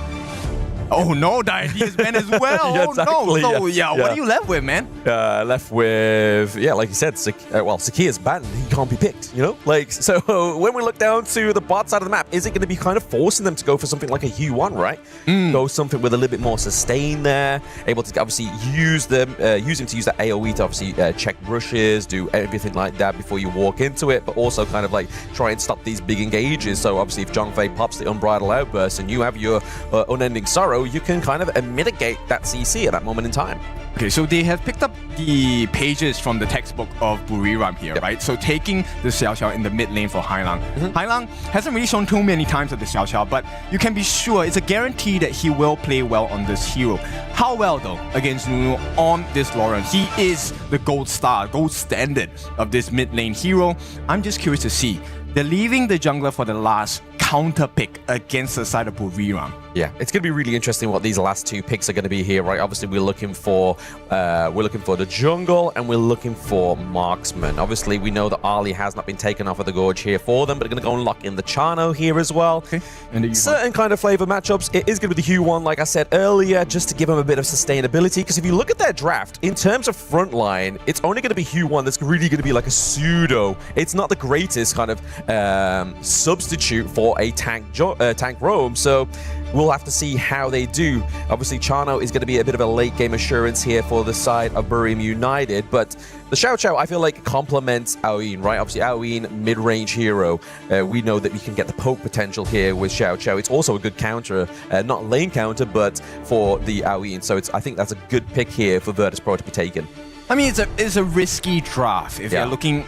Oh no, Diadea is banned as well. Yeah, exactly, no. So what are you left with, man? Left with, like you said, Saki is banned. He can't be picked, you know? Like, so when we look down to the bot side of the map, is it going to be kind of forcing them to go for something like a Hue 1, right? Go something with a little bit more sustain there, able to obviously use them, using to use that AoE to obviously check rushes, do everything like that before you walk into it, but also kind of like try and stop these big engages. So obviously if Zhang Fei pops the Unbridled Outburst and you have your Unending Sorrow, you can kind of mitigate that CC at that moment in time. Okay, so they have picked up the pages from the textbook of Buriram here, right? So taking the Xiao Xiao in the mid lane for Hailang. Hailang hasn't really shown too many times at the Xiao Xiao, but you can be sure it's a guarantee that he will play well on this hero. How well, though, against Nunu on this Lorian? He is the gold star, gold standard of this mid lane hero. I'm just curious to see. They're leaving the jungler for the last counter pick against the side of Buriram. Yeah, it's going to be really interesting what these last 2 picks are going to be here, right? Obviously, we're looking for the jungle and we're looking for marksman. Obviously, we know that Ali has not been taken off of the Gorge here for them, but they're going to go and lock in the Chano here as well. Okay. And certain kind of flavor matchups, it is going to be the Hue 1, like I said earlier, just to give them a bit of sustainability. Because if you look at their draft, in terms of front line, it's only going to be Hue 1 that's really going to be like a pseudo. It's not the greatest kind of substitute for a tank roam. So we'll have to see how they do. Obviously, Chano is going to be a bit of a late game assurance here for the side of Burim United, but the Xiao Xiao, I feel like, complements Aoyin, right? Obviously, Aoyin, mid-range hero. We know that we can get the poke potential here with Xiao Xiao. It's also a good counter, not lane counter, but for the Aoyin. So I think that's a good pick here for Virtus Pro to be taken. I mean, it's a risky draft if you're looking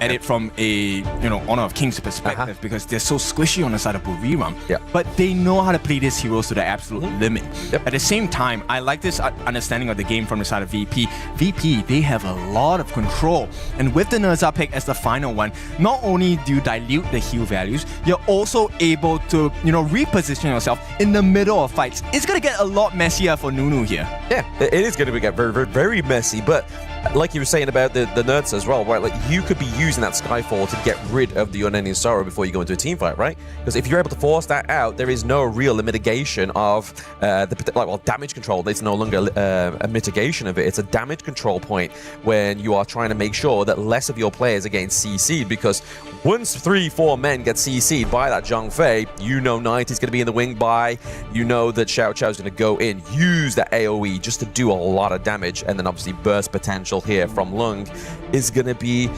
at it from a Honor of Kings perspective, because they're so squishy on the side of Buriram. But they know how to play these heroes to the absolute limit. At the same time, I like this understanding of the game from the side of VP. VP, they have a lot of control, and with the Nerza pick as the final one, not only do you dilute the heal values, you're also able to reposition yourself in the middle of fights. It's gonna get a lot messier for Nunu here. Yeah, it is going to get very, very, very messy, but like you were saying about the nerds as well, right? Like, you could be using that Skyfall to get rid of the Unending Sorrow before you go into a team fight, right? Because if you're able to force that out, there is no real mitigation of damage control. It's no longer a mitigation of it. It's a damage control point when you are trying to make sure that less of your players are getting CC'd, because once 3-4 men get CC'd by that Zhang Fei, you know 90's going to be in the wing by, you know that Xiao Xiao's going to go in, use that AoE just to do a lot of damage, and then obviously burst potential here from Lung is going to be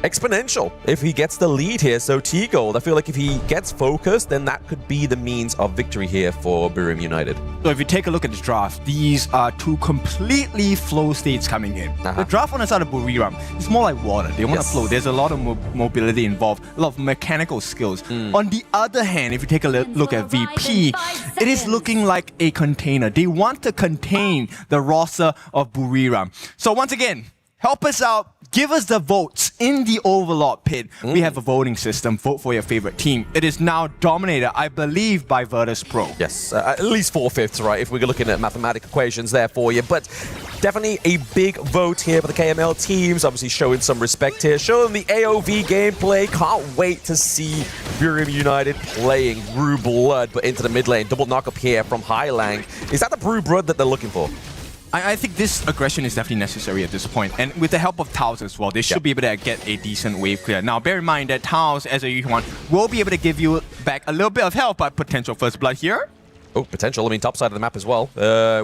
exponential if he gets the lead here. So T-Gold, I feel like if he gets focused, then that could be the means of victory here for Burim United. So if you take a look at the draft, these are 2 completely flow states coming in. The draft on the side of Buriram is more like water. They want to flow. There's a lot of mobility involved, a lot of mechanical skills. On the other hand, if you take a look at VP, it is looking like a container. They want to contain the roster of Buriram. So once again, help us out. Give us the votes in the Overlord pit. We have a voting system. Vote for your favorite team. It is now dominated, I believe, by Virtus Pro. Yes, at least 4/5, right? If we're looking at mathematical equations there for you. But definitely a big vote here for the KML teams. Obviously showing some respect here. Showing the AOV gameplay. Can't wait to see Burim United playing Brew Blood, but into the mid lane. Double knock up here from Hailang. Is that the Brew Blood that they're looking for? I think this aggression is definitely necessary at this point, and with the help of Taos as well, they should be able to get a decent wave clear. Now, bear in mind that Taos, as a Yuan, will be able to give you back a little bit of health, but potential first blood here. Oh, potential. I mean, top side of the map as well.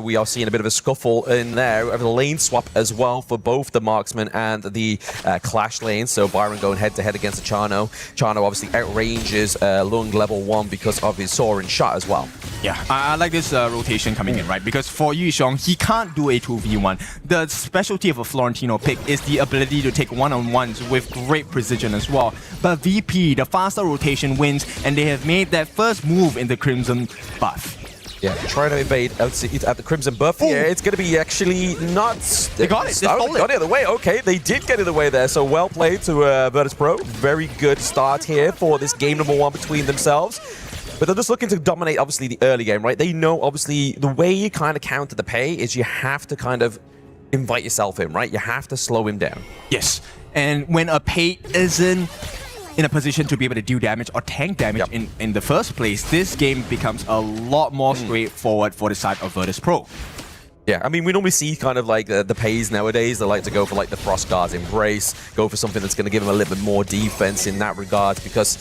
We are seeing a bit of a scuffle in there. We have a lane swap as well for both the marksman and the clash lane. So Byron going head-to-head against the Chano. Chano obviously outranges Lung level 1 because of his soaring shot as well. Yeah, I like this rotation coming in, right? Because for Yuxiong, he can't do a 2v1. The specialty of a Florentino pick is the ability to take one-on-ones with great precision as well. But VP, the faster rotation wins, and they have made that first move in the Crimson buff. Yeah, trying to evade at the Crimson buff here. It's going to be actually not... They got it. They got it out of the way. Okay, they did get it away there. So well played to Virtus Pro. Very good start here for this game number 1 between themselves. But they're just looking to dominate, obviously, the early game, right? They know, obviously, the way you kind of counter the Pei is you have to kind of invite yourself in, right? You have to slow him down. Yes. And when a Pei isn't in a position to be able to do damage or tank damage in the first place, this game becomes a lot more straightforward for the side of Virtus Pro. Yeah, I mean, we normally see kind of like the Peis nowadays. They like to go for like the Frost Guard's Embrace, go for something that's going to give them a little bit more defense in that regard, because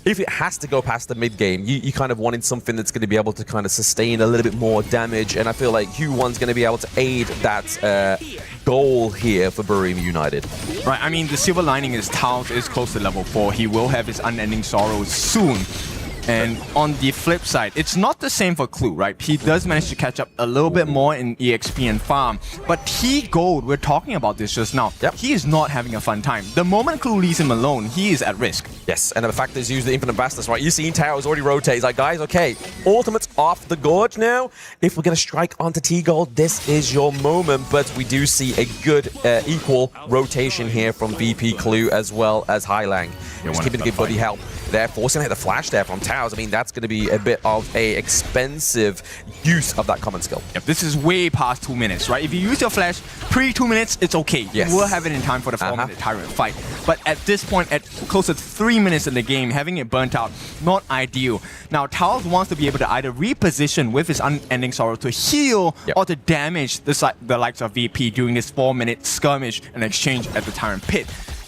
if it has to go past the mid game, you kind of wanted something that's going to be able to kind of sustain a little bit more damage, and I feel like Hu1's going to be able to aid that goal here for Burim United. Right, I mean, the silver lining is Taos is close to level 4. He will have his unending sorrows soon. And on the flip side, it's not the same for Clue, right? He does manage to catch up a little bit more in EXP and farm. But T Gold, we're talking about this just now, he is not having a fun time. The moment Clue leaves him alone, he is at risk. Yes, and the fact is use the Infinite Bastards, right? You've seen Taos already rotate. He's like, guys, okay, ultimate's off the gorge now. If we're going to strike onto T Gold, this is your moment. But we do see a good equal rotation here from VP Clue as well as Highlang. Just keeping the good buddy help. They're forcing to hit the flash there from Taos. I mean, that's going to be a bit of a expensive use of that common skill. Yep, this is way past 2 minutes, right? If you use your flash pre-2 minutes, it's okay. Yes. You will have it in time for the 4-minute Tyrant fight. But at this point, at close to 3 minutes in the game, having it burnt out, not ideal. Now, Taos wants to be able to either reposition with his Unending Sorrow to heal or to damage the likes of VP during this 4-minute skirmish and exchange at the Tyrant Pit.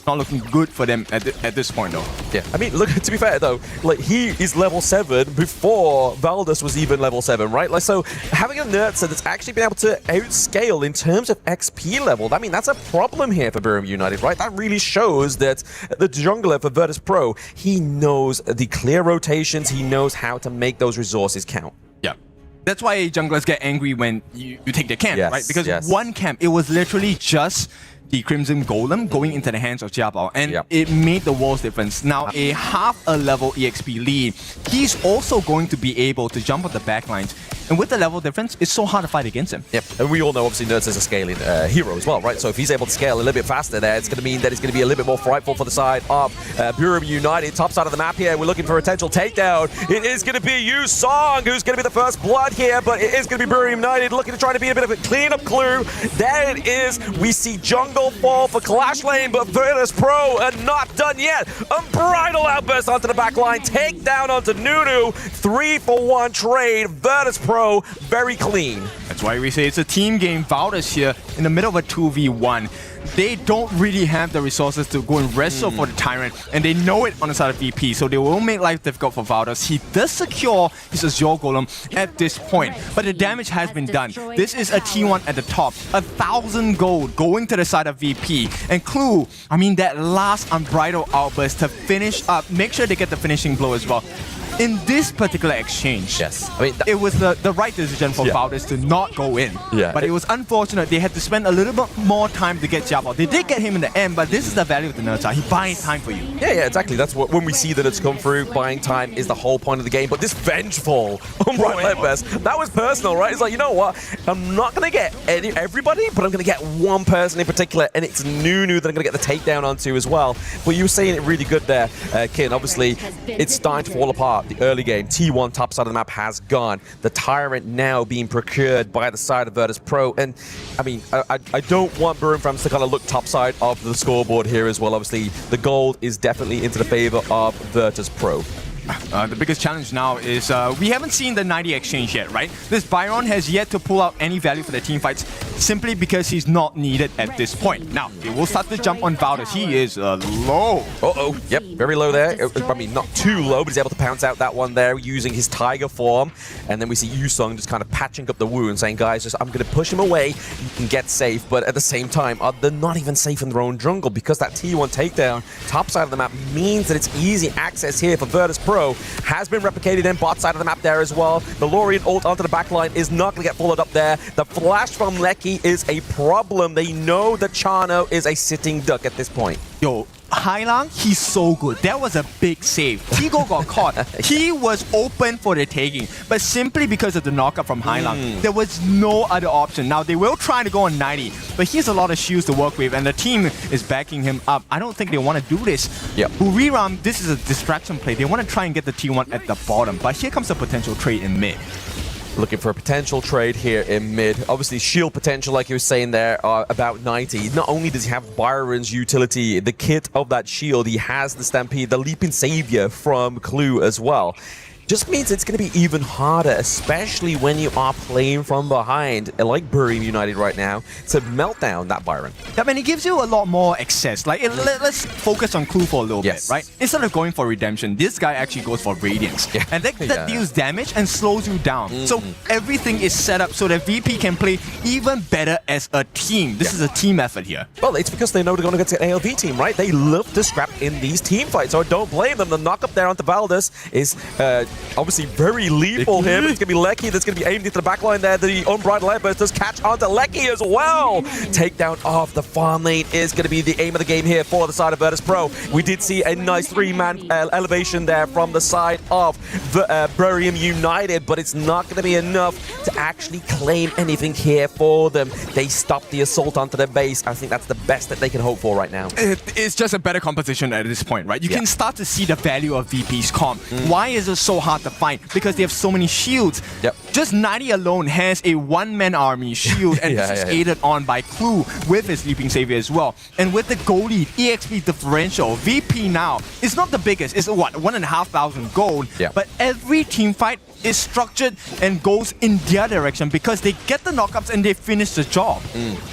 Not looking good for them at this point, though. Yeah, I mean, look, to be fair, though, like, he is level 7 before Valdus was even level 7, right? Like, so having a Nerdser that's actually been able to outscale in terms of XP level, I mean, that's a problem here for Burim United, right? That really shows that the jungler for Virtus Pro, he knows the clear rotations, he knows how to make those resources count. Yeah. That's why junglers get angry when you take the camp, right? Because one camp, it was literally just the Crimson Golem going into the hands of AG.AL, and it made the world's difference. Now, a half a level EXP lead, he's also going to be able to jump on the backlines. And with the level difference, it's so hard to fight against him. Yep, and we all know, obviously, Nerds is a scaling hero as well, right? So if he's able to scale a little bit faster there, it's going to mean that it's going to be a little bit more frightful for the side of Burim United. Top side of the map here, we're looking for a potential takedown. It is going to be Yu Song who's going to be the first blood here, but it is going to be Burim United looking to try to be a bit of a cleanup Clue. There it is. We see jungle fall for Clash Lane, but Virtus Pro are not done yet. Unbridled outburst onto the back line. Takedown onto Nunu. 3-for-1 trade. Virtus Pro very clean. That's why we say it's a team game. Valdus here in the middle of a 2v1. They don't really have the resources to go and wrestle for the Tyrant, and they know it on the side of VP, so they will make life difficult for Valdus. He does secure his Azure Golem at this point, but the damage has been done. This is a T1 at the top. 1,000 gold going to the side of VP. And Clue, I mean, that last Unbridled outburst to finish up, make sure they get the finishing blow as well. In this particular exchange, I mean, it was the right decision for Valdus to not go in. But it was unfortunate. They had to spend a little bit more time to get AG.AL. They did get him in the end, but this is the value of the Nerds. He buys time for you. Yeah, exactly. That's what, when we see the Nerds come through, buying time is the whole point of the game. But this vengeful Unbridled outburst, that was personal, right? It's like, you know what? I'm not going to get everybody, but I'm going to get one person in particular, and it's Nunu that I'm going to get the takedown onto as well. But you were saying it really good there, Kin. Obviously, it's starting to fall apart. The early game, T1 top side of the map has gone. The Tyrant now being procured by the side of Virtus Pro. And I mean, I don't want Burim fans to kind of look top side of the scoreboard here as well. Obviously, the gold is definitely into the favor of Virtus Pro. The biggest challenge now is we haven't seen the 90 exchange yet, right? This Byron has yet to pull out any value for the team fights. simply because he's not needed at this point. Now, they will start to jump on Valor. He is low. Uh-oh, yep, very low there. I mean, not too low, but he's able to pounce out that one there using his Tiger form. And then we see Yusung just kind of patching up the wound, saying, guys, just, I'm going to push him away. You can get safe, but at the same time, they're not even safe in their own jungle because that T1 takedown top side of the map means that it's easy access here for Virtus.pro. Has been replicated in bot side of the map there as well. The Lorien ult onto the backline is not going to get followed up there. The flash from Lecky is a problem. They know that Chano is a sitting duck at this point. Yo, Hailang, he's so good. That was a big save. Tigo got caught. He was open for the taking, but simply because of the knockup from Hailang, there was no other option. Now, they will try to go on 90, but he has a lot of shields to work with, and the team is backing him up. I don't think they want to do this. Yep. Buriram, this is a distraction play. They want to try and get the T1 at the bottom, but here comes a potential trade in mid. Looking for a potential trade here in mid. Obviously, shield potential, like you were saying there, about 90. Not only does he have Byron's utility, the kit of that shield, he has the Stampede, the Leaping Savior from Clue as well. Just means it's going to be even harder, especially when you are playing from behind, like Buriram United right now, to melt down that Byron. Yeah, and it gives you a lot more access. Like, let's focus on Clue for a little bit, right? Instead of going for Redemption, this guy actually goes for Radiance. Yeah. And that deals damage and slows you down. So everything is set up so that VP can play even better as a team. This is a team effort here. Well, it's because they know they're going to get to an ALV team, right? They love to scrap in these team fights, so don't blame them. The knock-up there onto Valdez is obviously very lethal here, but it's going to be Lecky that's going to be aimed into the backline there. The Unbridled Airburst does catch onto Lecky as well. Takedown of the farm lane is going to be the aim of the game here for the side of Virtus.pro. We did see a nice three-man elevation there from the side of Buriram United, but it's not going to be enough to actually claim anything here for them. They stopped the assault onto their base. I think that's the best that they can hope for right now. It's just a better composition at this point, right? You can start to see the value of VP's comp. Why is it so hard to find? Because they have so many shields. Just 90 alone has a one-man army shield, and this is aided on by Clue with his Leaping Savior as well. And with the gold lead, EXP differential, VP now is not the biggest. It's what, 1,500 gold. But every team fight is structured and goes in their direction because they get the knockups and they finish the job.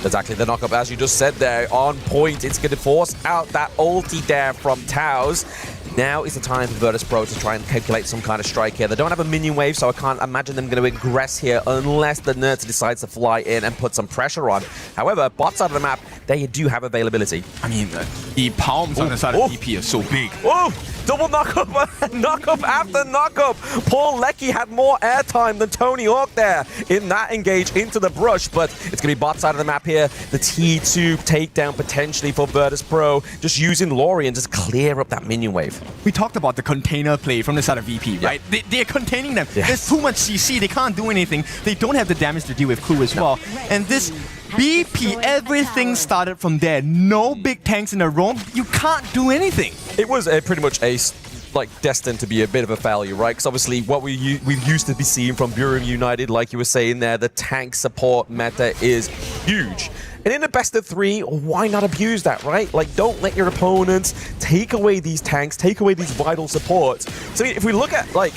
Exactly, the knockup, as you just said there, on point. It's going to force out that ulti there from Taos. Now is the time for Virtus.pro to try and calculate some kind of strike here. They don't have a minion wave, so I can't imagine them going to aggress here unless the Nerds decides to fly in and put some pressure on. However, bot side of the map, they do have availability. I mean, the palms on the side of VP are so big. Oh! Double knockup, knockup after knockup. Paul Lecky had more airtime than Tony Hawk there in that engage into the brush, but it's going to be bot side of the map here. The T2 takedown potentially for Virtus.pro, just using Lorien just clear up that minion wave. We talked about the container play from the side of VP, right? They're containing them. There's too much CC, they can't do anything. They don't have the damage to deal with Clue as well. And this BP, everything started from there. No big tanks in a roam. You can't do anything. It was pretty much destined to be a bit of a failure, right? Because obviously what we've used to be seeing from Buriram United, like you were saying there, the tank support meta is huge. And in a best of 3, why not abuse that, right? Like, don't let your opponents take away these tanks, take away these vital supports. So if we look at, like,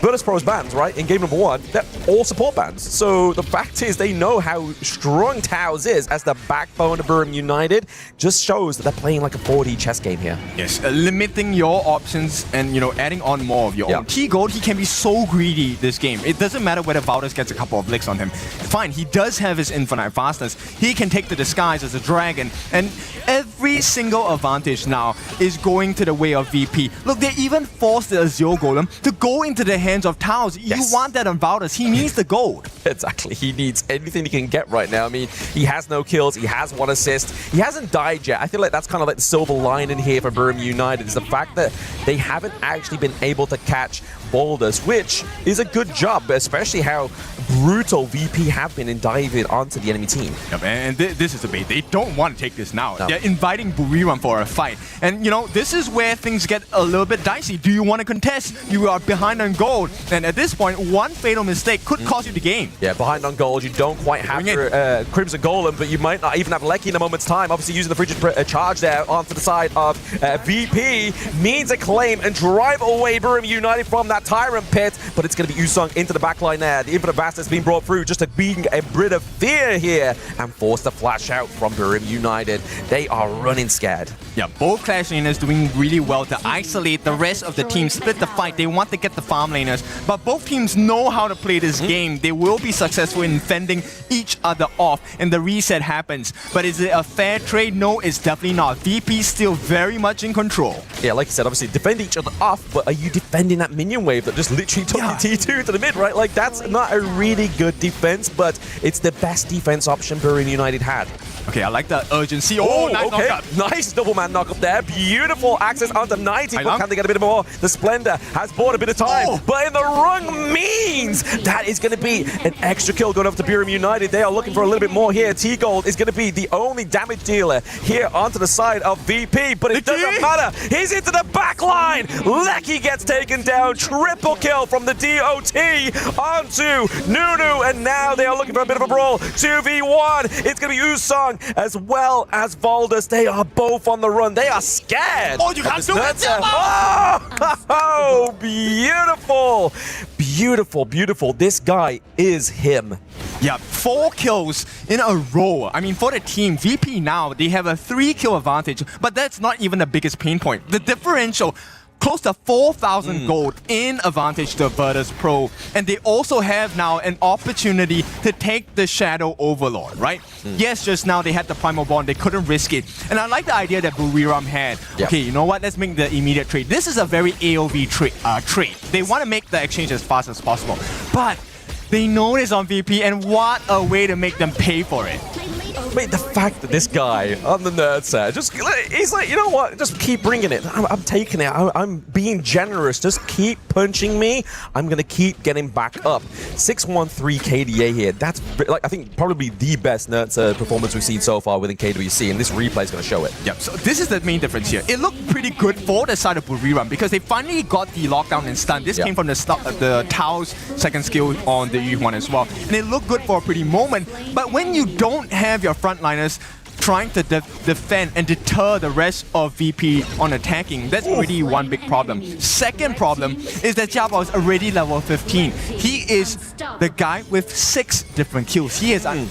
Virtus.pro's bans, right, in game number 1, they're all support bans. So the fact is they know how strong Taos is as the backbone of Buriram United. Just shows that they're playing like a 4D chess game here. Yes, limiting your options and, adding on more of your own. T-Gold, he can be so greedy this game. It doesn't matter whether Valdez gets a couple of licks on him. Fine, he does have his infinite fastness. He can take the disguise as a dragon. And every single advantage now is going to the way of VP. Look, they even forced the Azure Golem to go into the hands of Taos. You want that on Valdez. He needs the gold. Exactly. He needs anything he can get right now. I mean, he has no kills. He has 1 assist. He hasn't died yet. I feel like that's kind of like the silver lining here for Buriram United is the fact that they haven't actually been able to catch Boulders, which is a good job, especially how brutal VP have been in diving onto the enemy team. Yep, and this is the bait. They don't want to take this now. No. They're inviting Buriram for a fight. And, this is where things get a little bit dicey. Do you want to contest? You are behind on gold. And at this point, one fatal mistake could cost you the game. Yeah, behind on gold. You don't quite have your Crimson Golem, but you might not even have Lecky in a moment's time. Obviously, using the frigid charge there onto the side of VP means a claim and drive away Buriram United from that Tyrant pit. But it's going to be Yusung into the backline there. The Infinite Bastard that's been brought through just to being a bit of fear here and force the flash out from Burim United. They are running scared. Yeah, both Clash laners doing really well to isolate the rest of the team, split the fight. They want to get the farm laners, but both teams know how to play this game. They will be successful in fending each other off, and the reset happens. But is it a fair trade? No, it's definitely not. VP still very much in control. Yeah, like you said, obviously defend each other off, but are you defending that minion wave that just literally took your T2 to the mid, right? Like, that's not a really good defense, but it's the best defense option Burim United had. Okay, I like the urgency. Oh, nice knockup. Nice double man knock up there. Beautiful access onto 90. But can they get a bit more? The Splendor has bought a bit of time, but in the wrong means. That is going to be an extra kill going up to Burim United. They are looking for a little bit more here. T-Gold is going to be the only damage dealer here onto the side of VP, but it doesn't matter. He's into the back line. Lecky gets taken down. Triple kill from the DOT onto Nunu, and now they are looking for a bit of a brawl. 2v1. It's going to be Usong as well as Valdus. They are both on the run. They are scared. Oh, you can't do it! Oh, beautiful. Beautiful, beautiful. This guy is him. Yeah, 4 kills in a row. I mean, for the team, VP now, they have a 3-kill advantage, but that's not even the biggest pain point. The differential, close to 4,000 gold in advantage to Virtus Pro. And they also have now an opportunity to take the Shadow Overlord, right? Yes, just now they had the Primal Bond, they couldn't risk it. And I like the idea that Buriram had. Okay, you know what? Let's make the immediate trade. This is a very AOV trade. They want to make the exchange as fast as possible. But they know this on VP, and what a way to make them pay for it. Wait, the fact that this guy on the nerd set, he's like, you know what? Just keep bringing it. I'm taking it. I'm being generous. Just keep punching me. I'm going to keep getting back up. 613 KDA here. That's, like, I think probably the best nerd set performance we've seen so far within KWC, and this replay is going to show it. Yep, so this is the main difference here. It looked pretty good for the side of Buriram because they finally got the lockdown and stun. This came from the Tao's second skill on the Yu1 as well. And it looked good for a pretty moment, but when you don't have your frontliners trying to defend and deter the rest of VP on attacking, that's already one big problem. Second problem is that AG.AL is already level 15. He is the guy with 6 different kills. He is a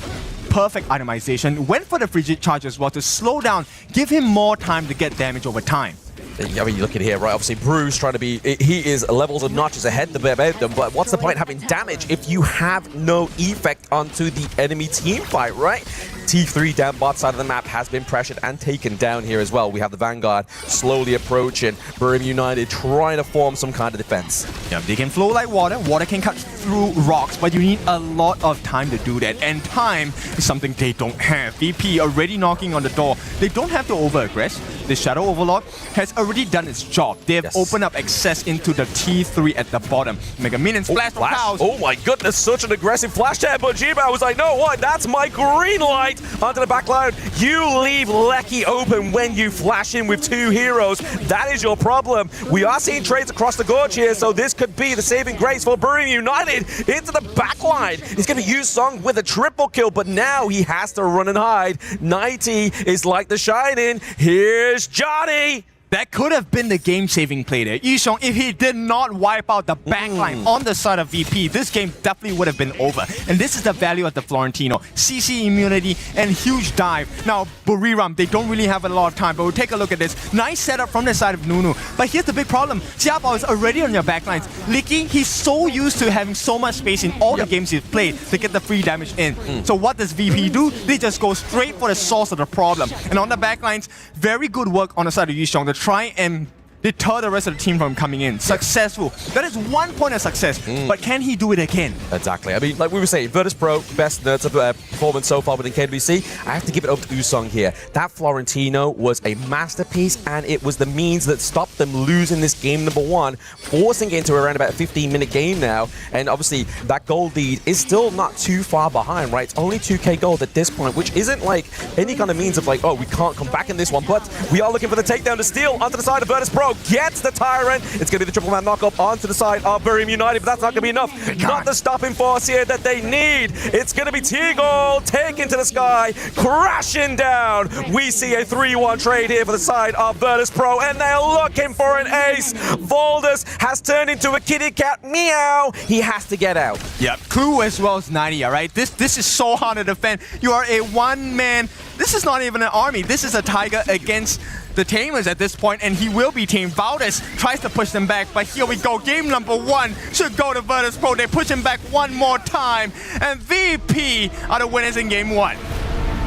perfect itemization. Went for the frigid charge as well to slow down, give him more time to get damage over time. I mean, you look at here, right? Obviously, Bruce trying to be, he is levels of notches ahead about them, but what's the point having damage if you have no effect onto the enemy team fight, right? T3 down bot side of the map has been pressured and taken down here as well. We have the Vanguard slowly approaching. Burim United trying to form some kind of defense. Yeah, they can flow like water. Water can cut through rocks, but you need a lot of time to do that. And time is something they don't have. VP already knocking on the door. They don't have to over-aggress. The Shadow Overlord has already done its job. They have opened up access into the T3 at the bottom. Mega Minions flash from Chaos. Oh my goodness, such an aggressive flash there, but Jiba was like, no, what? That's my green light onto the back line. You leave Lecky open when you flash in with 2 heroes. That is your problem. We are seeing trades across the gorge here, so this could be the saving grace for Burim United into the back line. He's going to use Song with a triple kill, but now he has to run and hide. 90 is like the Shining. Here's Johnny. That could have been the game-saving play there. Yishong, if he did not wipe out the backline on the side of VP, this game definitely would have been over. And this is the value of the Florentino. CC immunity and huge dive. Now, Buriram, they don't really have a lot of time, but we'll take a look at this. Nice setup from the side of Nunu. But here's the big problem. AG.AL is already on your backlines. Licky, he's so used to having so much space in all the games he's played to get the free damage in. So what does VP do? They just go straight for the source of the problem. And on the backlines, very good work on the side of Yishong to try and deter the rest of the team from coming in. Successful. That is one point of success, but can he do it again? Exactly. I mean, like we were saying, Virtus Pro, best performance so far within KWC. I have to give it over to Usong here. That Florentino was a masterpiece, and it was the means that stopped them losing this game number 1, forcing it into around about a 15-minute game now. And obviously, that gold lead is still not too far behind, right? It's only 2k gold at this point, which isn't like any kind of means of like, oh, we can't come back in this one, but we are looking for the takedown to steal onto the side of Virtus Pro. Pro gets the Tyrant. It's going to be the triple man knockup onto the side of Buriram United, but that's not going to be enough. Not the stopping force here that they need. It's going to be T-Goal taken to the sky, crashing down. We see a 3-1 trade here for the side of Virtus Pro, and they're looking for an ace. Valdez has turned into a kitty cat. Meow. He has to get out. Yep, Clue as well as 90, all right? This is so hard to defend. You are a one-man. This is not even an army. This is a Tiger against the Tamers at this point, and he will be tamed. Valdez tries to push them back, but here we go. Game number 1 should go to Virtus Pro. They push him back one more time, and VP are the winners in game 1.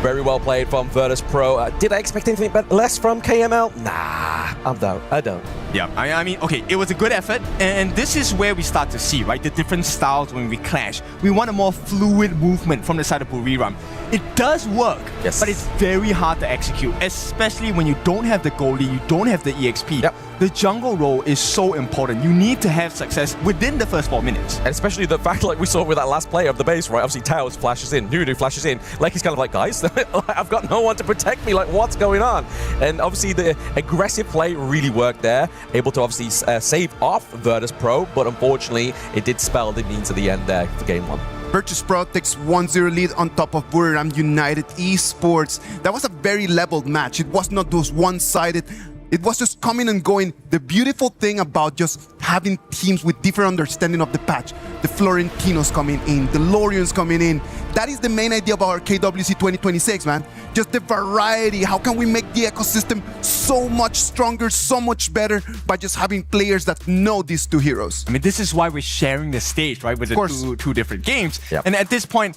Very well played from Virtus Pro. Did I expect anything less from KML? Nah, I don't. Yeah, I mean, okay, it was a good effort, and this is where we start to see, right, the different styles when we clash. We want a more fluid movement from the side of Buriram. It does work, yes, but it's very hard to execute, especially when you don't have the goalie, you don't have the EXP. Yep. The jungle role is so important. You need to have success within the first 4 minutes. And especially the fact, like we saw with that last player of the base, right? Obviously, Taos flashes in, Nunu flashes in. Like, he's kind of like, guys, I've got no one to protect me. Like, what's going on? And obviously, the aggressive play really worked there. Able to obviously save off Virtus Pro, but unfortunately, it did spell the means of the end there for game 1. Virtus Pro takes 1-0 lead on top of Buriram United Esports. That was a very leveled match. It was not those one-sided. It was just coming and going. The beautiful thing about just having teams with different understanding of the patch, the Florentinos coming in, the Lorians coming in, that is the main idea about our KWC 2026, man. Just the variety. How can we make the ecosystem so much stronger, so much better by just having players that know these two heroes? I mean, this is why we're sharing the stage, right, with the two different games. Yep. And at this point,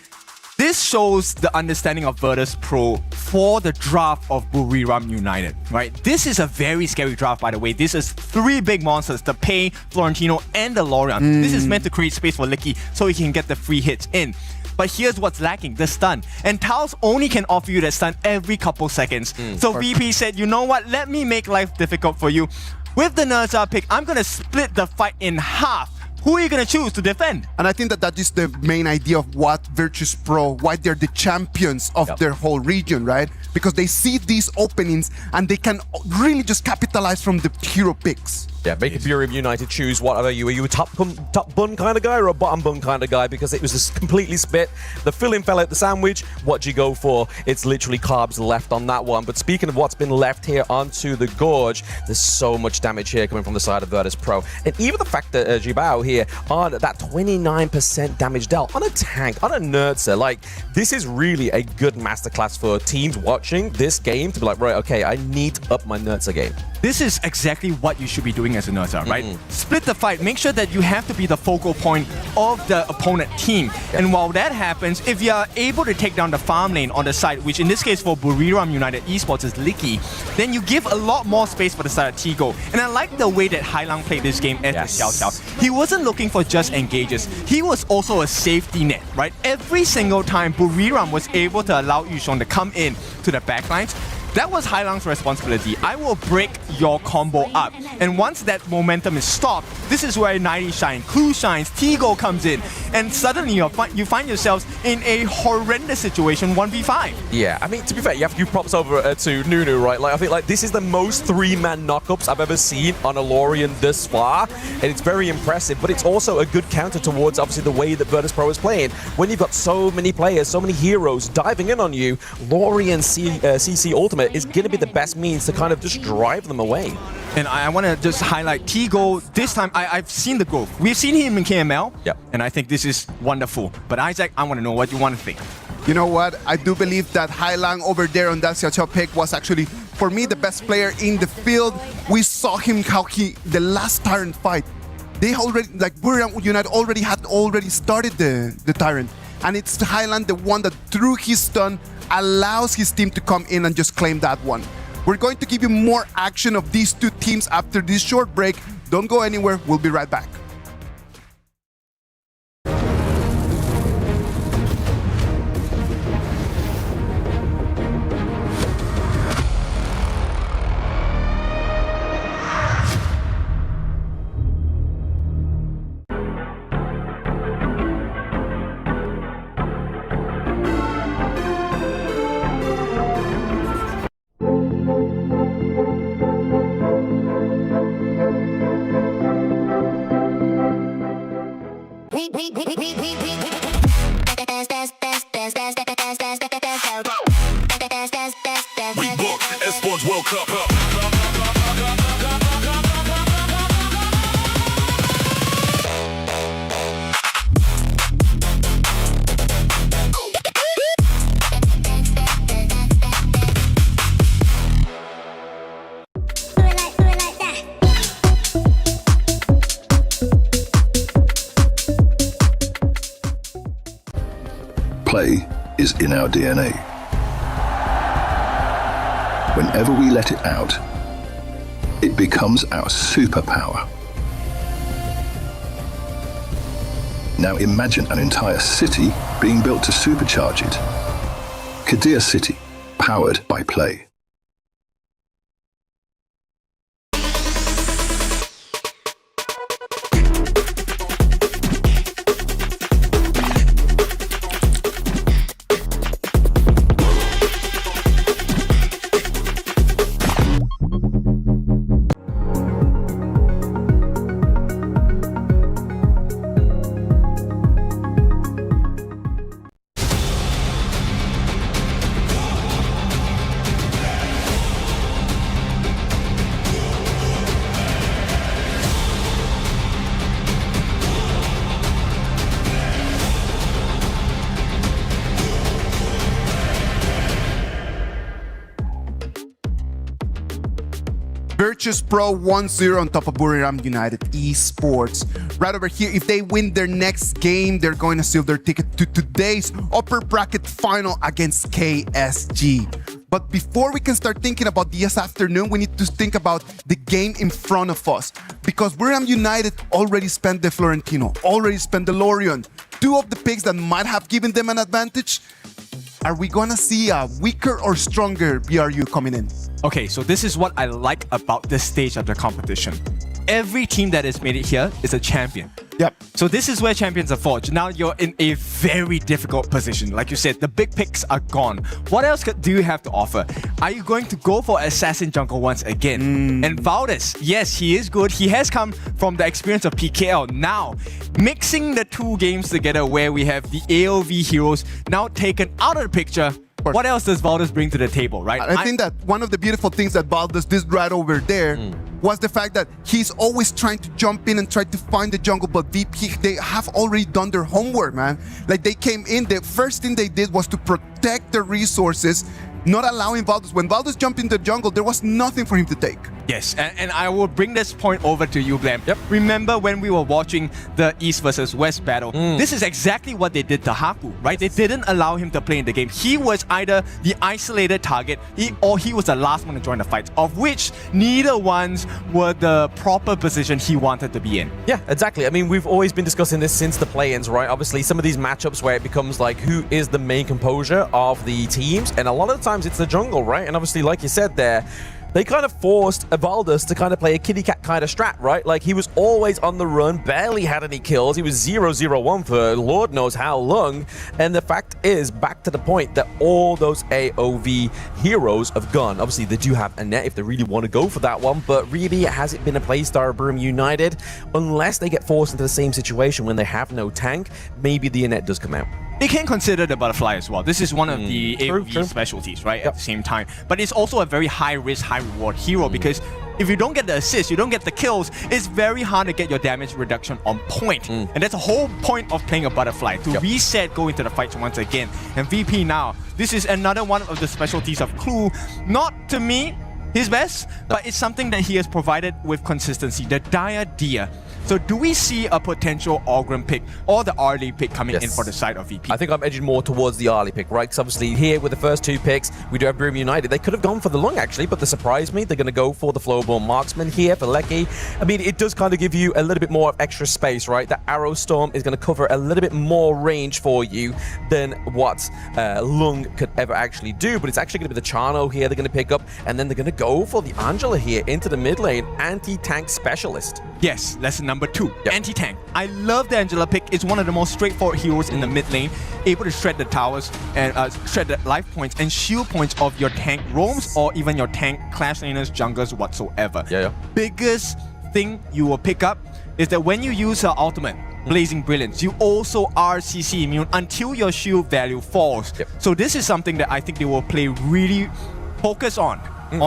this shows the understanding of Virtus Pro for the draft of Buriram United, right? This is a very scary draft, by the way. This is 3 big monsters, the Pei, Florentino, and the Lorian. This is meant to create space for Licky so he can get the free hits in. But here's what's lacking, the stun. And Taos only can offer you that stun every couple seconds. So VP said, you know what, let me make life difficult for you. With the Nerza pick, I'm gonna split the fight in half. Who are you going to choose to defend? And I think that is the main idea of what Virtus Pro, why they're the champions of their whole region, right? Because they see these openings and they can really just capitalize from the hero picks. Yeah, make Buriram United choose what are you? Are you a top bun kind of guy or a bottom bun kind of guy? Because it was just completely split. The filling fell out the sandwich. What do you go for? It's literally carbs left on that one. But speaking of what's been left here onto the Gorge, there's so much damage here coming from the side of Virtus Pro. And even the fact that AG.AL here on that 29% damage dealt on a tank, on a Nerza, like, this is really a good masterclass for teams watching this game to be like, right, okay, I need to up my Nerza game. This is exactly what you should be doing as a Nerza, right? Split the fight. Make sure that you have to be the focal point of the opponent team. And while that happens, if you are able to take down the farm lane on the side, which in this case for Buriram United Esports is Licky, then you give a lot more space for the side of Tigo. And I like the way that Hailang played this game as the Xiao Xiao. He wasn't looking for just engages. He was also a safety net, right? Every single time Buriram was able to allow Yushong to come in to the backlines, that was Hailang's responsibility. I will break your combo up. And once that momentum is stopped, this is where 90 shines, Clue shines, Tigo comes in, and suddenly you find yourselves in a horrendous situation 1v5. Yeah, I mean, to be fair, you have to give props over to Nunu, right? Like, I think like this is the most 3-man knockups I've ever seen on a Lorian this far, and it's very impressive, but it's also a good counter towards obviously the way that Virtus Pro is playing. When you've got so many players, so many heroes diving in on you, Lorian CC Ultimate is going to be the best means to kind of just drive them away. And I want to just highlight Tigo. This time, I've seen the growth. We've seen him in KML, and I think this is wonderful. But Isaac, I want to know what you want to think. You know what? I do believe that Hailang over there on that Xiao Xiao pick was actually, for me, the best player in the field. We saw him the last Tyrant fight. They already, like Buriram United already started the Tyrant. And it's Hailang, the one that through his stun allows his team to come in and just claim that one. We're going to give you more action of these two teams after this short break. Don't go anywhere. We'll be right back. We book Esports World Cup. Play is in our DNA. Whenever we let it out, it becomes our superpower. Now imagine an entire city being built to supercharge it. Kadir City, powered by play. Virtus Pro 1-0 on top of Buriram United Esports. Right over here, if they win their next game, they're going to seal their ticket to today's upper bracket final against KSG. But before we can start thinking about this afternoon, we need to think about the game in front of us. Because Buriram United already spent the Florentino, already spent the Lorion, two of the picks that might have given them an advantage. Are we going to see a weaker or stronger BRU coming in? Okay, so this is what I like about this stage of the competition. Every team that has made it here is a champion. Yep. So this is where champions are forged. Now you're in a very difficult position. Like you said, the big picks are gone. What else do you have to offer? Are you going to go for Assassin Jungle once again? And Valdez, yes, he is good. He has come from the experience of PKL. Now, mixing the two games together where we have the AOV heroes now taken out of the picture, what else does Valdez bring to the table, right? I think that one of the beautiful things that Valdez did right over there was the fact that he's always trying to jump in and try to find the jungle, but VP, they have already done their homework, man. Like, they came in, the first thing they did was to protect the resources, not allowing Valdez. When Valdez jumped into the jungle, there was nothing for him to take. Yes, and I will bring this point over to you, Blam. Yep. Remember when we were watching the East versus West battle? This is exactly what they did to Haku, right? They didn't allow him to play in the game. He was either the isolated target or he was the last one to join the fight, of which neither ones were the proper position he wanted to be in. Yeah, exactly. I mean, we've always been discussing this since the play-ins, right? Obviously, some of these matchups where it becomes like, who is the main composure of the teams? And a lot of the times it's the jungle, right? And obviously, like you said there, they kind of forced Valdez to kind of play a kitty cat kind of strat, right? Like, he was always on the run, barely had any kills. He was 0-0-1 for Lord knows how long. And the fact is, back to the point that all those AOV heroes have gone. Obviously, they do have Annette if they really want to go for that one, but really, has it been a playstyle of Buriram United? Unless they get forced into the same situation when they have no tank, maybe the Annette does come out. They can consider the butterfly as well. This is one of the AOV specialties, right? At the same time. But it's also a very high risk, high reward hero because if you don't get the assists, you don't get the kills, it's very hard to get your damage reduction on point. And that's the whole point of playing a butterfly, to reset, go into the fight once again. And VP now, this is another one of the specialties of Clue. Not, to me, his best, but it's something that he has provided with consistency. The Dire Deer. So do we see a potential Orgrim pick or the Arlie pick coming in for the side of VP? I think I'm edging more towards the Arlie pick, right? Because obviously here with the first two picks, we do have Buriram United. They could have gone for the Lung actually, but they surprised me. They're going to go for the Flowborn Marksman here for Lecky. I mean, it does kind of give you a little bit more of extra space, right? The Arrow Storm is going to cover a little bit more range for you than what Lung could ever actually do, but it's actually going to be the Chano here they're going to pick up, and then they're going to go for the Angela here into the mid lane, anti-tank specialist. Yes, lesson number 2, anti-tank. I love the Angela pick. It's one of the most straightforward heroes in the mid lane, able to shred the towers and shred the life points and shield points of your tank roams or even your tank clash laners, junglers, whatsoever. Biggest thing you will pick up is that when you use her ultimate, Blazing Brilliance, you also are CC immune until your shield value falls. So this is something that I think they will play really focus on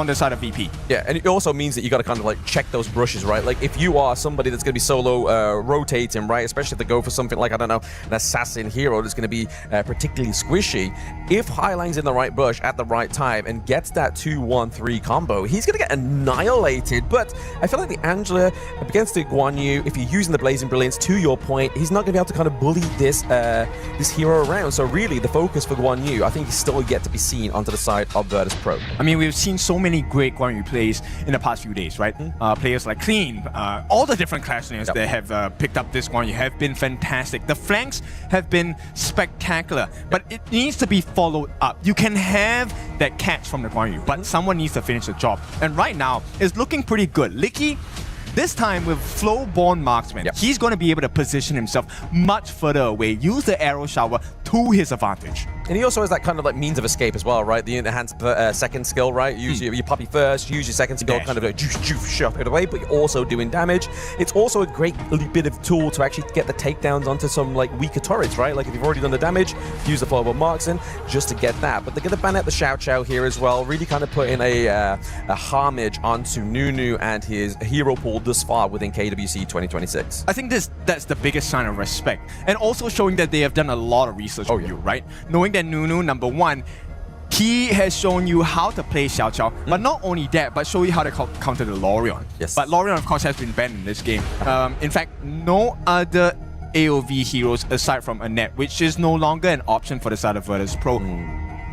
the side of VP. Yeah, and it also means that you got to kind of like check those brushes, right? Like if you are somebody that's going to be solo rotating, right? Especially if they go for something like, I don't know, an assassin hero that's going to be particularly squishy. If Hylang's in the right bush at the right time and gets that 2-1-3 combo, he's going to get annihilated. But I feel like the Angela against the Guan Yu, if you're using the Blazing Brilliance, to your point, he's not going to be able to kind of bully this this hero around. So really, the focus for Guan Yu, I think, is still yet to be seen onto the side of Virtus Pro. I mean, we've seen so many great Guan Yu plays in the past few days, right? Players like Clean, all the different clash names that have picked up this Guan Yu have been fantastic. The flanks have been spectacular, but it needs to be followed up. You can have that catch from the Guan Yu, but someone needs to finish the job. And right now, it's looking pretty good. Licky, this time with Flow-born Marksman, he's going to be able to position himself much further away, use the arrow shower to his advantage. And he also has that kind of like means of escape as well, right? The enhanced second skill, right? Use your puppy first, use your second skill, kind of like shove it away, but you're also doing damage. It's also a great bit of tool to actually get the takedowns onto some like weaker turrets, right? Like if you've already done the damage, use the Flow-born Marksman just to get that. But they're going to ban out the Xiao Xiao here as well, really kind of put in a homage onto Nunu and his hero pool thus far within KWC 2026. I think that's the biggest sign of respect, and also showing that they have done a lot of research on you, right? Knowing that Nunu, number one, he has shown you how to play Xiao Qiao, but not only that, but show you how to counter the Lorion. Yes. But Lorion, of course, has been banned in this game. In fact, no other AoV heroes aside from Annette, which is no longer an option for the side of Virtus Pro.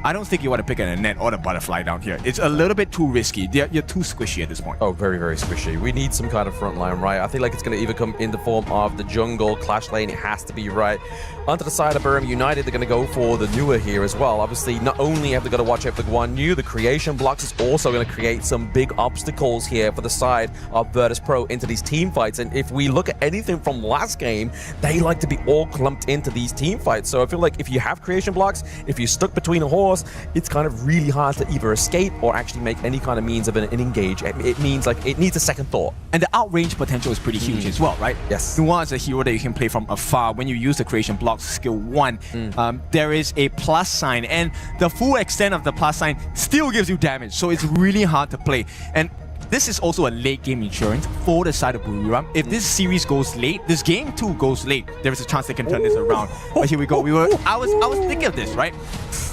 I don't think you want to pick an Annette or the Butterfly down here. It's a little bit too risky. You're too squishy at this point. Oh, very, very squishy. We need some kind of front line, right? I feel like it's going to either come in the form of the jungle, clash lane. It has to be, right? Onto the side of Burma United, they're going to go for the newer here as well. Obviously, not only have they got to watch out for Guan Yu, the creation blocks is also going to create some big obstacles here for the side of Virtus Pro into these team fights. And if we look at anything from last game, they like to be all clumped into these team fights. So I feel like if you have creation blocks, if you're stuck between a horse, it's kind of really hard to either escape or actually make any kind of means of an engage. It means like it needs a second thought. And the outrange potential is pretty huge as well, right? Yes. Nuwa is a hero that you can play from afar. When you use the creation blocks skill 1, there is a plus sign, and the full extent of the plus sign still gives you damage. So it's really hard to play. And this is also a late game insurance for the side of Buriram. If this series goes late, this game too goes late, there is a chance they can turn this around. But here we go. I was thinking of this, right?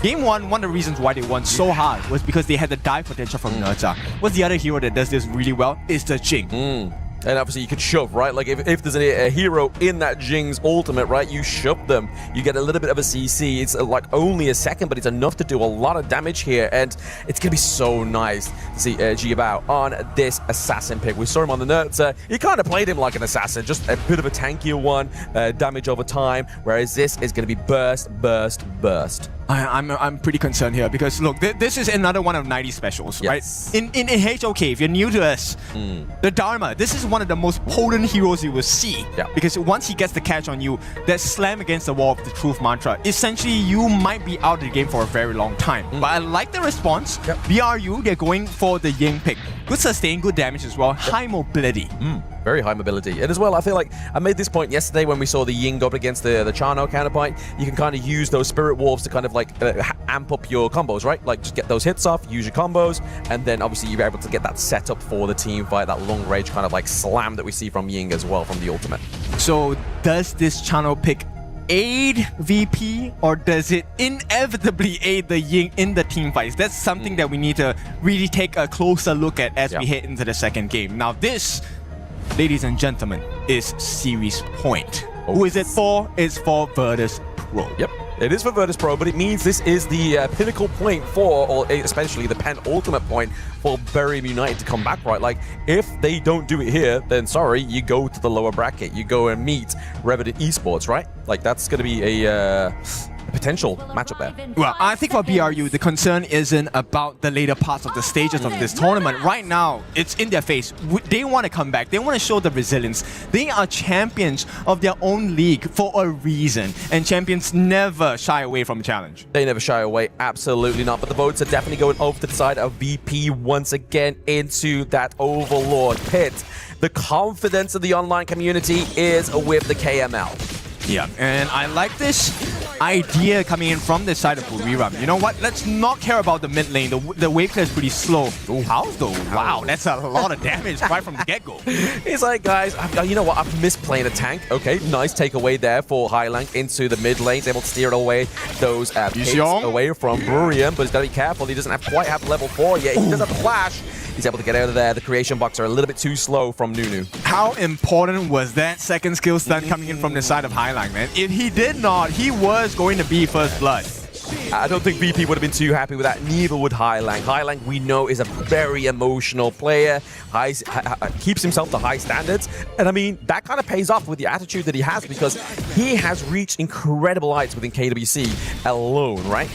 Game 1, one of the reasons why they won so hard was because they had the dive potential from Nerza. What's the other hero that does this really well? It's the Jing. And obviously you could shove, right? Like if there's a hero in that Jing's ultimate, right? You shove them, you get a little bit of a CC. It's like only a second, but it's enough to do a lot of damage here. And it's going to be so nice to see AG.AL on this assassin pick. We saw him on the Nerza. He kind of played him like an assassin, just a bit of a tankier one, damage over time. Whereas this is going to be burst, burst, burst. I'm pretty concerned here because look, this is another one of 90 specials, right? In HOK, if you're new to us, the Dharma, this is one of the most potent heroes you will see. Because once he gets the catch on you, that slam against the wall of the truth mantra, essentially you might be out of the game for a very long time. But I like the response. BRU, they're going for the Ying pick. Good sustain, good damage as well, high mobility. Very high mobility. And as well, I feel like I made this point yesterday when we saw the Ying go up against the Chano counterpoint. You can kind of use those Spirit Wolves to kind of like amp up your combos, right? Like just get those hits off, use your combos, and then obviously you're able to get that setup for the team fight, that long range kind of like slam that we see from Ying as well from the ultimate. So does this Chano pick aid VP, or does it inevitably aid the Ying in the team fights? That's something that we need to really take a closer look at as we head into the second game. Now this, ladies and gentlemen, is series point. Who is it for? It's for Virtus Pro. Yep, it is for Virtus Pro, but it means this is the pinnacle point for, or especially the penultimate point for Buriram United to come back, right? Like, if they don't do it here, then sorry, you go to the lower bracket. You go and meet Revenant Esports, right? Like, that's going to be a potential matchup there. Well, I think for BRU, the concern isn't about the later parts of the stages of this tournament. Right now, it's in their face. They want to come back. They want to show the resilience. They are champions of their own league for a reason. And champions never shy away from a challenge. They never shy away. Absolutely not. But the votes are definitely going over to the side of VP once again into that Overlord pit. the confidence of the online community is with the KML. Yeah, and I like this idea coming in from the side of Buriram. You know what? Let's not care about the mid lane. The wave clear is pretty slow. House though? Wow, that's a lot of damage right from the get-go. He's like, guys, you know what? I've missed playing a tank. Okay, nice takeaway there for Highlang into the mid lane. He's able to steer it away those picks away from Buriram, but he's got to be careful. He doesn't quite have level 4 yet. He does have the flash. He's able to get out of there. The creation blocks are a little bit too slow from Nunu. How important was that second skill stun coming in from the side of Highlang, man? If he did not, he was going to be first blood. I don't think VP would have been too happy with that. Neither would Highlang. Highlang, we know, is a very emotional player. Keeps himself to high standards. And I mean, that kind of pays off with the attitude that he has because he has reached incredible heights within KWC alone, right?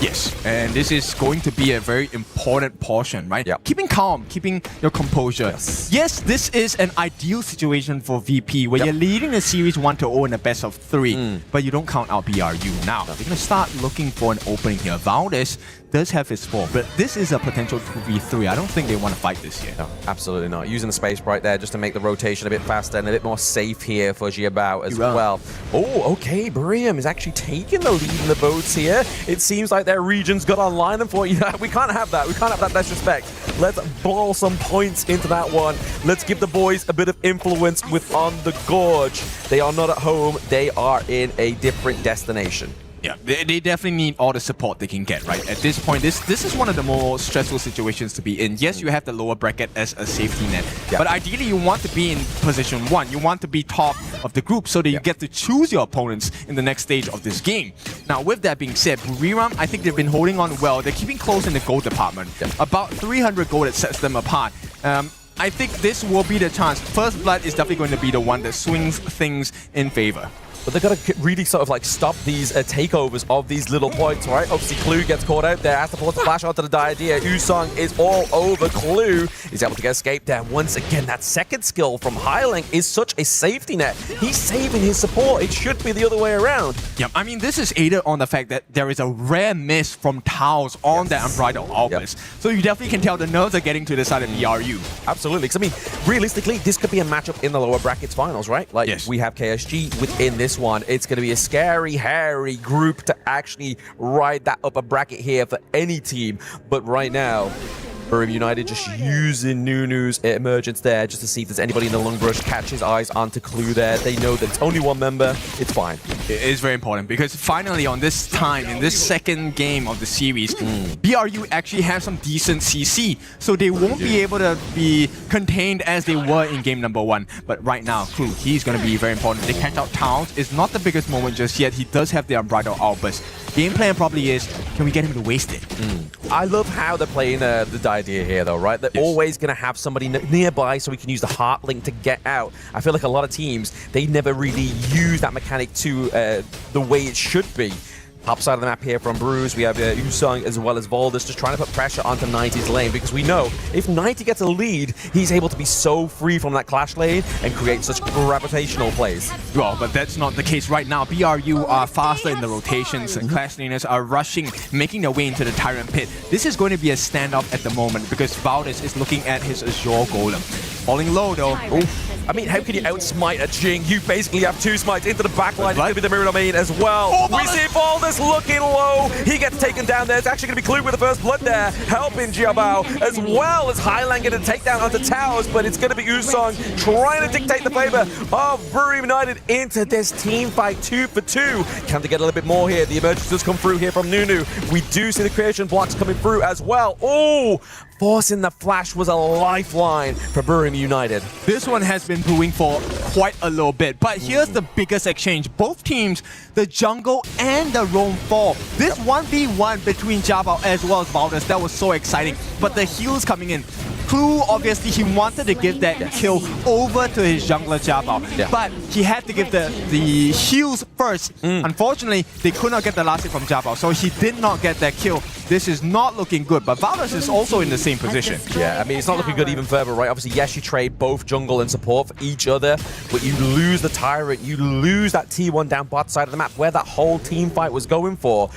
Yes, and this is going to be a very important portion, right? Yep. Keeping calm, keeping your composure. Yes, this is an ideal situation for VP where you're leading the series 1-0 in a best of 3, but you don't count out BRU. Now, they're going to start looking for an opening here. Valdez does have his 4, but this is a potential 2v3. I don't think they want to fight this yet. No, absolutely not. Using the space right there just to make the rotation a bit faster and a bit more safe here for Jiabao as well. Oh, okay. Buriram is actually taking the lead in the votes here. It seems like their region's got online, and for we can't have that. We can't have that disrespect. Let's blow some points into that one. Let's give the boys a bit of influence with On the Gorge. They are not at home. They are in a different destination. Yeah, they definitely need all the support they can get, right? At this point, this is one of the more stressful situations to be in. Yes, you have the lower bracket as a safety net, but ideally you want to be in position 1. You want to be top of the group so that you get to choose your opponents in the next stage of this game. Now, with that being said, Buriram, I think they've been holding on well. They're keeping close in the gold department. About 300 gold that sets them apart. I think this will be the chance. First blood is definitely going to be the one that swings things in favor. But they've got to really sort of like stop these takeovers of these little points, right? Obviously, Clue gets caught out there, has to pull the flash onto the Diadea. Usong is all over Clue. He's able to get escaped there. Once again, that second skill from Highlang is such a safety net. He's saving his support. It should be the other way around. Yeah, I mean, this is aided on the fact that there is a rare miss from Taos on that Unbridled Albus. So you definitely can tell the nerves are getting to the side of BRU. Absolutely. Because, I mean, realistically, this could be a matchup in the lower brackets finals, right? Like, we have KSG within this one. It's going to be a scary, hairy group to actually ride that upper bracket here for any team. But right now, Buriram United just using Nunu's emergence there just to see if there's anybody in the long brush, catch his eyes onto Clue there. They know that it's only one member. It's fine. It is very important because finally on this time, in this second game of the series, BRU actually have some decent CC. So they won't be able to be contained as they were in game number 1. But right now, Clue, he's going to be very important. They catch out Towns. It's not the biggest moment just yet. He does have the Unbridled Albus. Game plan probably is, can we get him to waste it? I love how they're playing the idea here, though, right? They're always going to have somebody nearby so we can use the heart link to get out. I feel like a lot of teams, they never really use that mechanic to the way it should be. Top side of the map here from Bruce, we have Usong as well as Valdez just trying to put pressure onto 90's lane because we know if 90 gets a lead, he's able to be so free from that clash lane and create such gravitational plays. Well, but that's not the case right now. BRU are faster in the rotations and clash laners are rushing, making their way into the Tyrant Pit. This is going to be a standoff at the moment because Valdez is looking at his Azure Golem. Falling low though. I mean, how can you outsmite a Jing? You basically have 2 smites into the backline. It's going to be the Mirror Domain as well. We see Valdez looking low. He gets taken down there. It's actually going to be Clue with the first blood there, helping Jiabao as well as Highlang getting a takedown onto Towers, but it's going to be Usong trying to dictate the favor of Buriram United into this team fight 2 for 2. Can they get a little bit more here? The emergence does come through here from Nunu. We do see the creation blocks coming through as well. Oh! Forcing the flash was a lifeline for Buriram United. This one has been brewing for quite a little bit, but here's the biggest exchange. Both teams, the jungle and the roam fall. This 1v1 between Jiabao as well as Valdez, that was so exciting. But the heals coming in. Clue, obviously, he wanted to give that kill over to his jungler Jiabao, but he had to give the heals first. Unfortunately, they could not get the last hit from Jiabao, so he did not get that kill. This is not looking good, but Valor is also in the same position. Yeah, I mean, it's not looking good even further, right? Obviously, yes, you trade both jungle and support for each other, but you lose the Tyrant, you lose that T1 down bot side of the map, where that whole team fight was going for.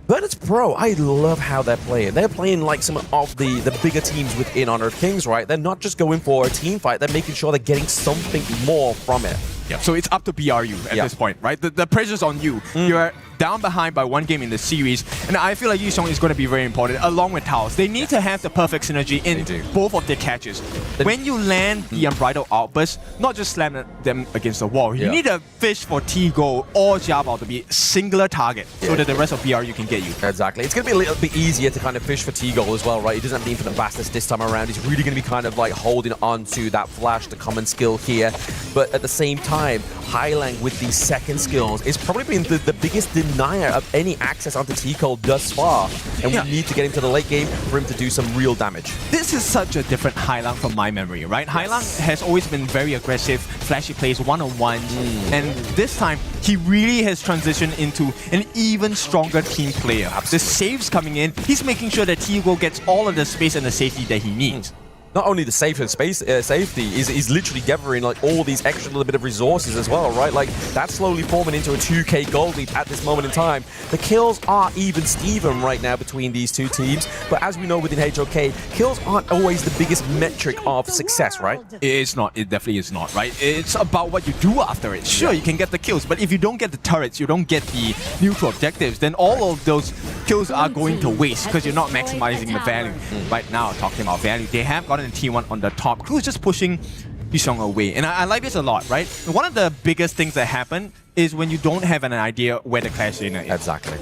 Virtus Pro, I love how they're playing. They're playing like some of the bigger teams within Honor of Kings, right? They're not just going for a team fight, they're making sure they're getting something more from it. Yeah, so it's up to BRU at this point, right? The pressure's on you. You're down behind by 1 game in the series, and I feel like Yishong is going to be very important, along with Taos. They need to have the perfect synergy in both of their catches. When you land the Unbridled Outburst, not just slam them against the wall, you need a fish for T-Gold or AG.AL to be singular target so that the rest of BRU can get you. Exactly. It's going to be a little bit easier to kind of fish for T-Gold as well, right? He doesn't have the infinite vastness this time around. He's really going to be kind of like holding on to that flash, the common skill here. But at the same time, Highlang with these second skills is probably been the biggest denier of any access onto T-Gold thus far. And we need to get him to the late game for him to do some real damage. This is such a different Highlang from my memory, right? Highlang has always been very aggressive, flashy plays, one-on-ones. And this time, he really has transitioned into an even stronger team player. The saves coming in, he's making sure that T-Gold gets all of the space and the safety that he needs. Not only the safety, is literally gathering like all these extra little bit of resources as well, right? Like that's slowly forming into a 2k gold lead at this moment in time. The kills are even Steven right now between these two teams, but as we know within HOK, kills aren't always the biggest metric of success, right? It's not. It definitely is not, right? It's about what you do after it. Sure, you can get the kills, but if you don't get the turrets, you don't get the neutral objectives, then all of those kills are going to waste because you're not maximizing the value. Right now, talking about value, they have gotten T1 on the top. Crew is just pushing Yishong away. And I like this a lot, right? One of the biggest things that happen is when you don't have an idea where the clash is. Exactly.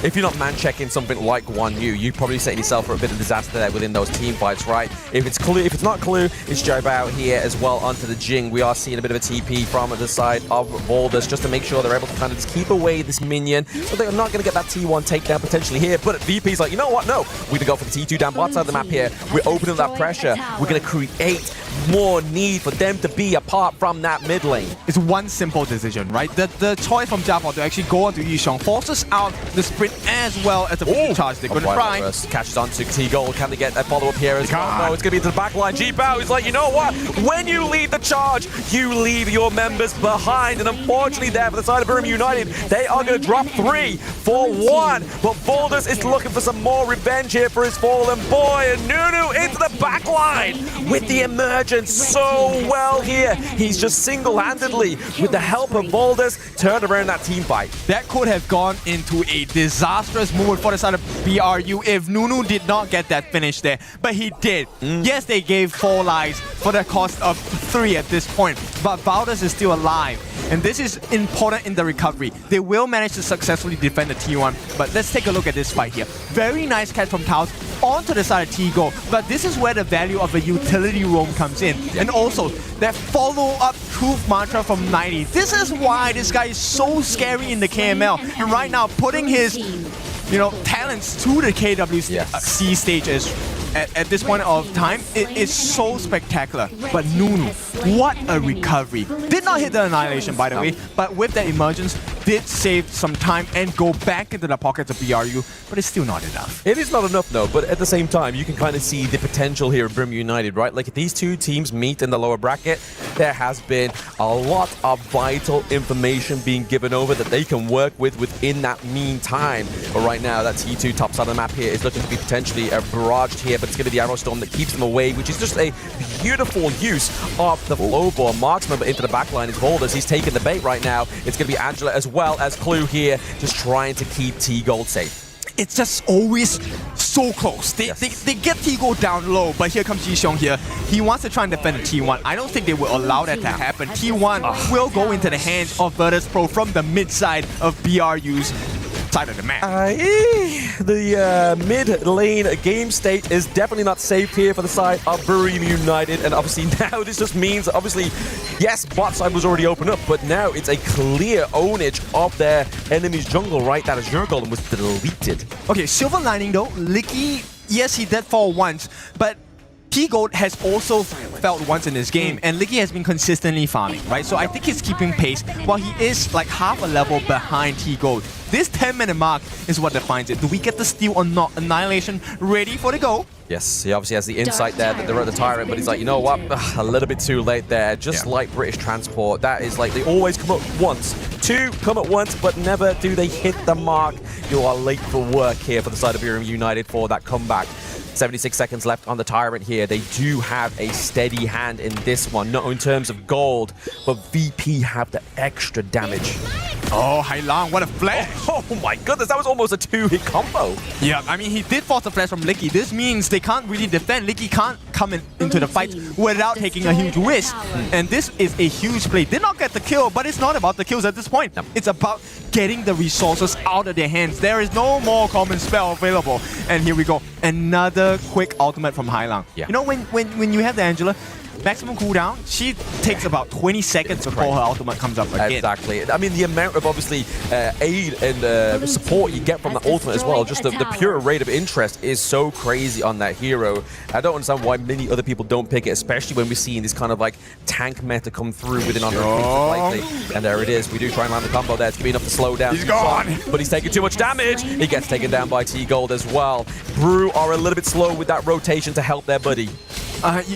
If you're not man-checking something like 1U, you probably set yourself for a bit of disaster there within those team fights, right? If it's not Clue, it's Job out here as well onto the Jing. We are seeing a bit of a TP from the side of Valdez just to make sure they're able to kind of just keep away this minion. So they're not going to get that T1 takedown potentially here. But VP's like, you know what? No, we're going to go for the T2 down bot side of the map here. We're opening up that pressure. We're going to create more need for them to be apart from that mid lane. It's one simple decision, right? The choice from AG.AL to actually go onto Yishong forces out the sprint as well as the charge. They're going to try. Catches onto T-Gold. Can they get a follow-up here as well? No, it's going to be into the back line. G-Bao is like, you know what? When you lead the charge, you leave your members behind. And unfortunately there for the side of BRU United, they are going to drop 3 for 1. But Valdez is looking for some more revenge here for his fallen boy. And Nunu into the back line with the emergence so well here. He's just single-handedly, with the help of Valdez, turned around that team fight. That could have gone into a disastrous moment for the side of BRU if Nunu did not get that finish there. But he did. Yes, they gave 4 lives for the cost of 3 at this point. But Valdez is still alive. And this is important in the recovery. They will manage to successfully defend the T1. But let's take a look at this fight here. Very nice catch from Taos onto the side of T-Gold. But this is where the value of a utility roam comes in. And also, that follow-up truth mantra from 90. This is why this guy is so scary in the KML. And right now, putting his talents to the KWC stage at this point of time, it is so spectacular. But Nunu, what a recovery. Did not hit the Annihilation, by the way, but with that emergence, did save some time and go back into the pockets of BRU, but it's still not enough. It is not enough, though, but at the same time, you can kind of see the potential here of BRU United, right? Like, if these two teams meet in the lower bracket, there has been a lot of vital information being given over that they can work with within that meantime. But right now, that T2 top side of the map here is looking to be potentially barraged here, but it's going to be the Arrow Storm that keeps them away, which is just a beautiful use of the Flowball. Marksman, but into the backline is Valdez. He's taking the bait right now. It's going to be Angela as well as Clue here, just trying to keep T-Gold safe. It's just always so close. They get T-Gold down low, but here comes Yishong here. He wants to try and defend the T1. I don't think they will allow that to happen. T1 will go into the hands of Virtus Pro from the mid side of BRU's side of the map. The mid lane game state is definitely not safe here for the side of BRU United, and obviously now this just means, obviously, yes, bot side was already opened up, but now it's a clear ownage of their enemy's jungle, right? That Azure Golem was deleted. Okay, silver lining though, Licky, yes, he did fall once, but T-Gold has also felt once in this game, and Licky has been consistently farming, right? So I think he's keeping pace while he is like half a level behind T-Gold. This 10-minute mark is what defines it. Do we get the steal or not? Annihilation ready for the go. Yes, he obviously has the insight there that they're at the tyrant, but he's like, you know what? Ugh, a little bit too late there. Just like British Transport. That is like, they always come up once. Two come at once, but never do they hit the mark. You are late for work here for the side of Birmingham United for that comeback. 76 seconds left on the tyrant here. They do have a steady hand in this one, not in terms of gold, but VP have the extra damage. Oh, Hailang, what a flash! Oh my goodness, that was almost a two-hit combo. Yeah, I mean, he did force a flash from Licky. This means they can't really defend. Licky can't come into the fight without taking a huge risk. And this is a huge play. Did not get the kill, but it's not about the kills at this point. It's about getting the resources out of their hands. There is no more common spell available. And here we go. Another quick ultimate from Hailang. Yeah. You know, when you have the Angela, maximum cooldown, she takes about 20 seconds before her ultimate comes up again. Exactly. I mean, the amount of obviously aid and support you get from the ultimate as well, just the pure rate of interest is so crazy on that hero. I don't understand why many other people don't pick it, especially when we're seeing this kind of like tank meta come through within Honor of Kings lately. And there it is. We do try and land the combo there. It's going to be enough to slow down. He's gone. But he's taking too much damage. He gets taken down by T-Gold as well. Brew are a little bit slow with that rotation to help their buddy.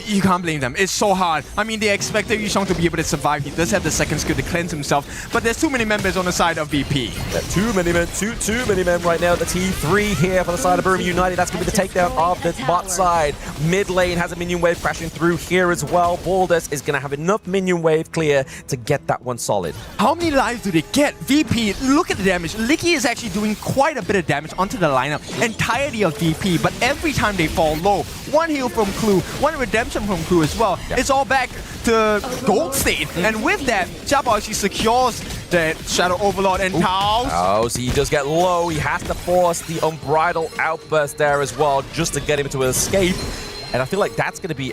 You can't blame them. It's so hard. I mean, they expected Yusheng to be able to survive. He does have the second skill to cleanse himself, but there's too many members on the side of VP. Too many men right now. The T3 here for the side of Birmingham United. That's going to be the takedown of the bot side. Mid lane has a minion wave crashing through here as well. Baldus is going to have enough minion wave clear to get that one solid. How many lives do they get? VP, look at the damage. Licky is actually doing quite a bit of damage onto the lineup entirely of VP, but every time they fall low, one heal from Clue, one redemption from Clue as well. Yep. It's all back to Gold State. And with that, Xiaobao actually secures the Shadow Overlord and Taos. Oh, so he does get low. He has to force the Unbridled Outburst there as well just to get him to escape. And I feel like that's going to be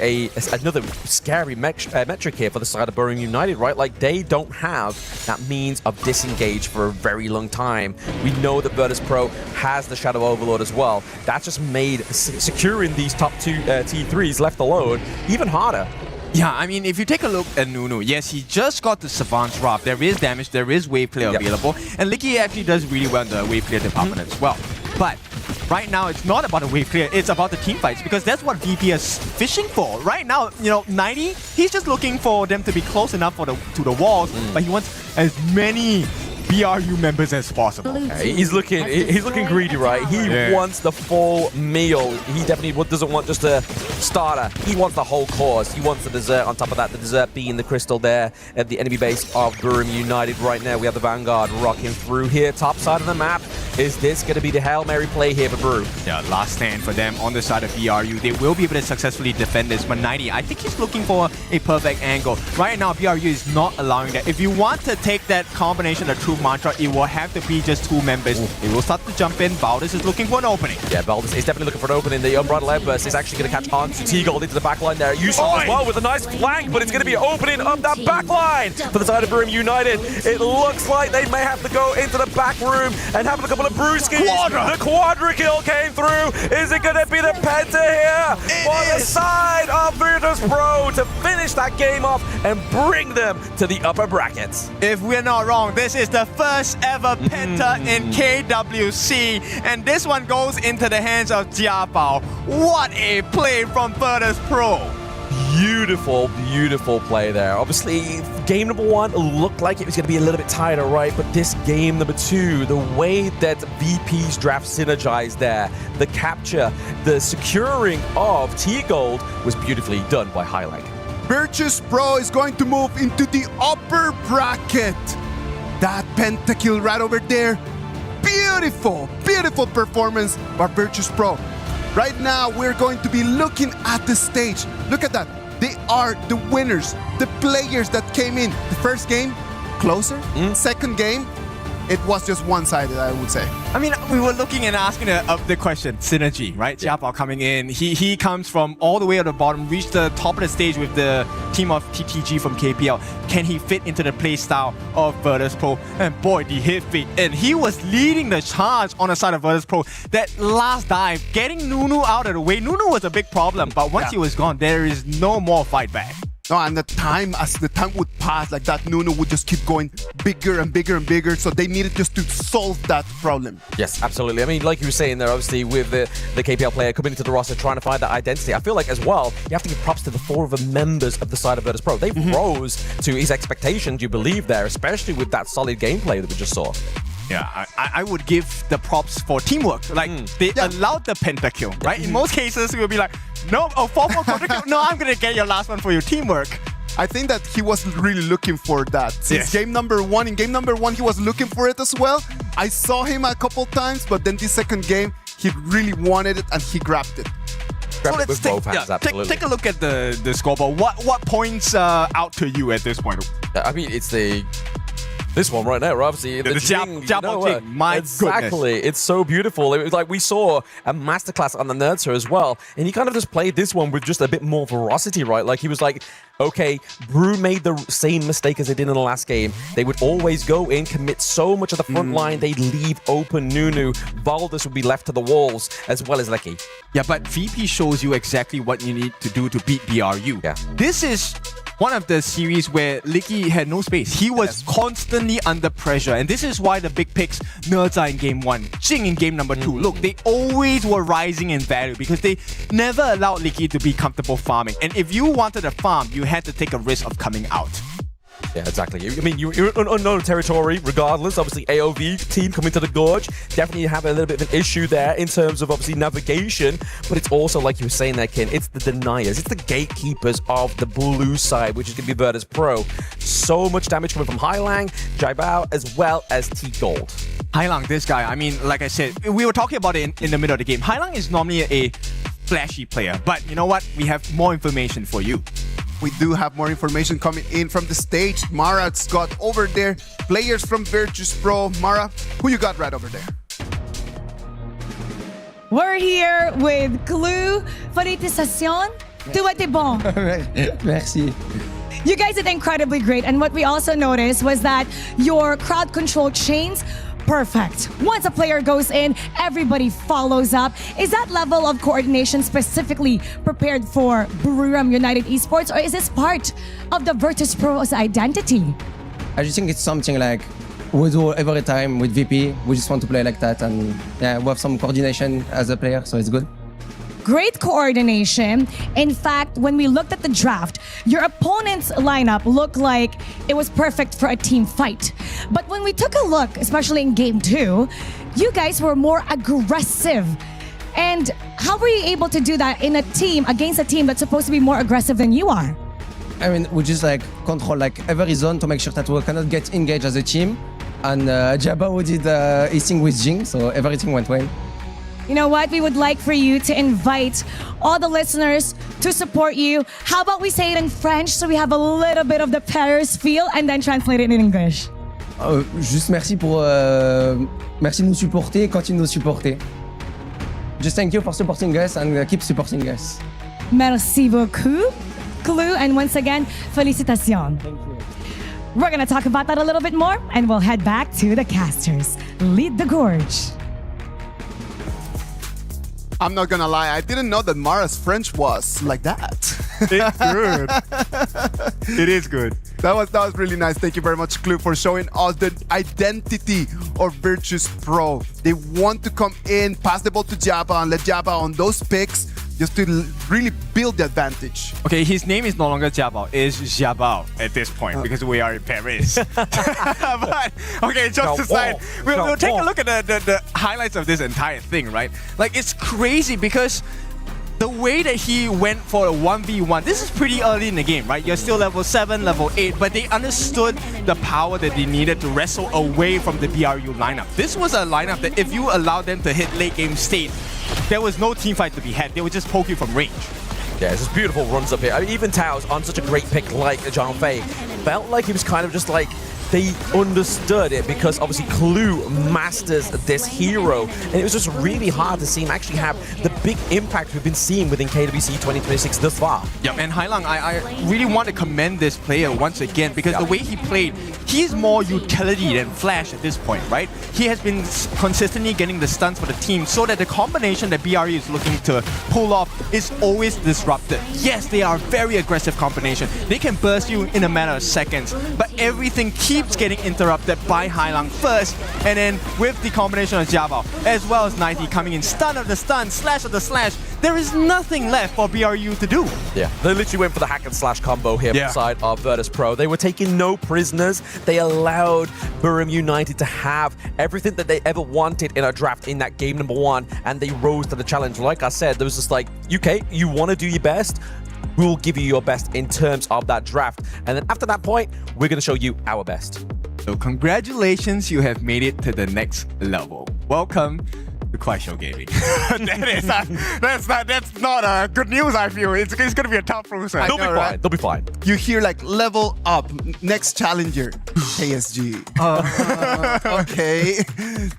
another scary metric here for the side of Birmingham United, right? Like, they don't have that means of disengage for a very long time. We know that Virtus Pro has the Shadow Overlord as well. That just made securing these top two T3s left alone even harder. Yeah, I mean, if you take a look at Nunu, yes, he just got the Savant's Wrath. There is damage, there is wave clear available, and Licky actually does really well in the wave clear department as well. But right now, it's not about the wave clear, it's about the team fights, because that's what VP is fishing for. Right now, you know, 90, he's just looking for them to be close enough to the walls, but he wants as many BRU members as possible. Okay, he's looking greedy, right? He wants the full meal. He definitely doesn't want just a starter. He wants the whole course. He wants the dessert on top of that. The dessert being the crystal there at the enemy base of Birmingham United right now. We have the Vanguard rocking through here. Top side of the map. Is this going to be the Hail Mary play here for Brew? Yeah, last stand for them on the side of BRU. They will be able to successfully defend this, but 90, I think he's looking for a perfect angle. Right now, BRU is not allowing that. If you want to take that combination of Truth Mantra, it will have to be just two members. They will start to jump in. Baldus is looking for an opening. Yeah, Baldus is definitely looking for an opening. The Unbridled Outburst is actually going to catch on to T-Gold into the backline there. Yusuf as well with a nice flank, but it's going to be an opening of that backline for the side of Birmingham United. It looks like they may have to go into the back room and have a couple of brewskis. The quadra kill came through. Is it going to be the Penta here for the side of Virtus Pro to finish that game off and bring them to the upper brackets? If we're not wrong, this is the first ever Penta in KWC, and this one goes into the hands of Jiabao. What a play from Virtus Pro. Beautiful, beautiful play there. Obviously, game number one looked like it was going to be a little bit tighter, right? But this game number two, the way that VP's draft synergized there, the capture, the securing of T-Gold was beautifully done by Hailang. Virtus Pro is going to move into the upper bracket. That pentakill right over there. Beautiful, beautiful performance by Virtus Pro. Right now, we're going to be looking at the stage. Look at that. They are the winners, the players that came in. The first game, closer. Second game, it was just one-sided, I would say. I mean, we were looking and asking the question, synergy, right? Jiabao coming in. He comes from all the way at the bottom, reached the top of the stage with the team of TTG from KPL. Can he fit into the play style of Virtus Pro? And boy, did he fit. And he was leading the charge on the side of Virtus Pro. That last dive, getting Nunu out of the way. Nunu was a big problem, but once he was gone, there is no more fight back. No, and as the time would pass, like that Nunu would just keep going bigger and bigger and bigger. So they needed just to solve that problem. Yes, absolutely. I mean, like you were saying there, obviously with the KPL player coming into the roster, trying to find that identity. I feel like as well, you have to give props to the 4 of the members of the side of Virtus Pro. They rose to his expectations, you believe there, especially with that solid gameplay that we just saw. Yeah, I would give the props for teamwork. Like, they allowed the pentakill, right? In most cases, we would be like, no, 4-4 pentakill. No, I'm going to get your last one for your teamwork. I think that he wasn't really looking for that. Since game number 1, in game number 1, he was looking for it as well. I saw him a couple times, but then the second game, he really wanted it and he grabbed it. So let's take a look at the scoreboard. What points out to you at this point? I mean, it's this one right now, obviously. The Jing, my exactly. goodness. It's so beautiful. It was like we saw a masterclass on the Nerdser as well, and he kind of just played this one with just a bit more veracity, right? Like he was like, okay, Brew made the same mistake as they did in the last game. They would always go in, commit so much of the front line, they'd leave open Nunu. Valdez would be left to the walls, as well as Lecky. Yeah, but VP shows you exactly what you need to do to beat BRU. Yeah. This is one of the series where Licky had no space. He was constantly under pressure, and this is why the big picks, Nerds are in game 1, Jing in game number 2. Look, they always were rising in value because they never allowed Licky to be comfortable farming. And if you wanted to farm, you had to take a risk of coming out. Yeah, exactly. I mean, you're in unknown territory regardless. Obviously, AOV team coming to the Gorge. Definitely have a little bit of an issue there in terms of, obviously, navigation. But it's also, like you were saying there, Kin, it's the deniers. It's the gatekeepers of the blue side, which is going to be Virtus Pro. So much damage coming from Hailang, AG.AL, as well as T-Gold. Hailang, this guy, I mean, like I said, we were talking about it in the middle of the game. Hailang is normally a flashy player. But you know what? We have more information for you. We do have more information coming in from the stage. Mara's got over there players from Virtus Pro. Mara, who you got right over there? We're here with Clue. Félicitations. Tout était bon. Merci. You guys did incredibly great. And what we also noticed was that your crowd control chains, perfect. Once a player goes in, everybody follows up. Is that level of coordination specifically prepared for Buriram United Esports, or is this part of the Virtus Pro's identity? I just think it's something like we do every time with VP. We just want to play like that, and yeah, we have some coordination as a player, so it's good. Great coordination. In fact, when we looked at the draft, your opponent's lineup looked like it was perfect for a team fight. But when we took a look, especially in game 2, you guys were more aggressive. And how were you able to do that in a team against a team that's supposed to be more aggressive than you are? I mean, we just like control like every zone to make sure that we cannot get engaged as a team. And Jabao did his thing with Jing, so everything went well. You know what? We would like for you to invite all the listeners to support you. How about we say it in French so we have a little bit of the Paris feel and then translate it in English? Juste merci pour merci de nous supporter et continue de nous supporter. Just thank you for supporting us and keep supporting us. Merci beaucoup, Clue, and once again, félicitations. Thank you. We're gonna talk about that a little bit more, and we'll head back to the casters. Lead the Gorge. I'm not gonna lie, I didn't know that Mara's French was like that. It's good. It is good. That was really nice. Thank you very much, Clue, for showing us the identity of Virtus Pro. They want to come in, pass the ball to Jabba, and let Jabba on those picks just to really build the advantage. Okay, his name is no longer Jabao, it's Jabao at this point because we are in Paris. But, okay, jokes aside, we'll take a look at the highlights of this entire thing, right? Like, it's crazy because the way that he went for a 1v1, this is pretty early in the game, right? You're still level 7, level 8, but they understood the power that they needed to wrestle away from the BRU lineup. This was a lineup that if you allowed them to hit late game state, there was no team fight to be had. They would just poke you from range. Yeah, it's just beautiful runs up here. I mean, even Tao's on such a great pick like John Fei felt like he was kind of just like they understood it because obviously Clue masters this hero, and it was just really hard to see him actually have the big impact we've been seeing within KWC 2026 thus far. Yep, and Hailang, I really want to commend this player once again because the way he played, he's more utility than flash at this point, right? He has been consistently getting the stunts for the team so that the combination that BRE is looking to pull off is always disrupted. Yes, they are a very aggressive combination. They can burst you in a matter of seconds, but everything keeps getting interrupted by Hailang first, and then with the combination of Jiabao as well as 90 coming in, stun of the stun, slash of the slash, there is nothing left for BRU to do. Yeah, they literally went for the hack and slash combo here from the side of Virtus Pro. They were taking no prisoners. They allowed Burim United to have everything that they ever wanted in a draft in that game number 1, and they rose to the challenge. Like I said, there was just like, UK, you want to do your best? We'll give you your best in terms of that draft. And then after that point, we're going to show you our best. So congratulations, you have made it to the next level. Welcome to Kuaishou Gaming. That's not good news, I feel. It's going to be a tough process. They'll be fine. Right? They'll be fine. You hear like level up, next challenger, KSG. Okay.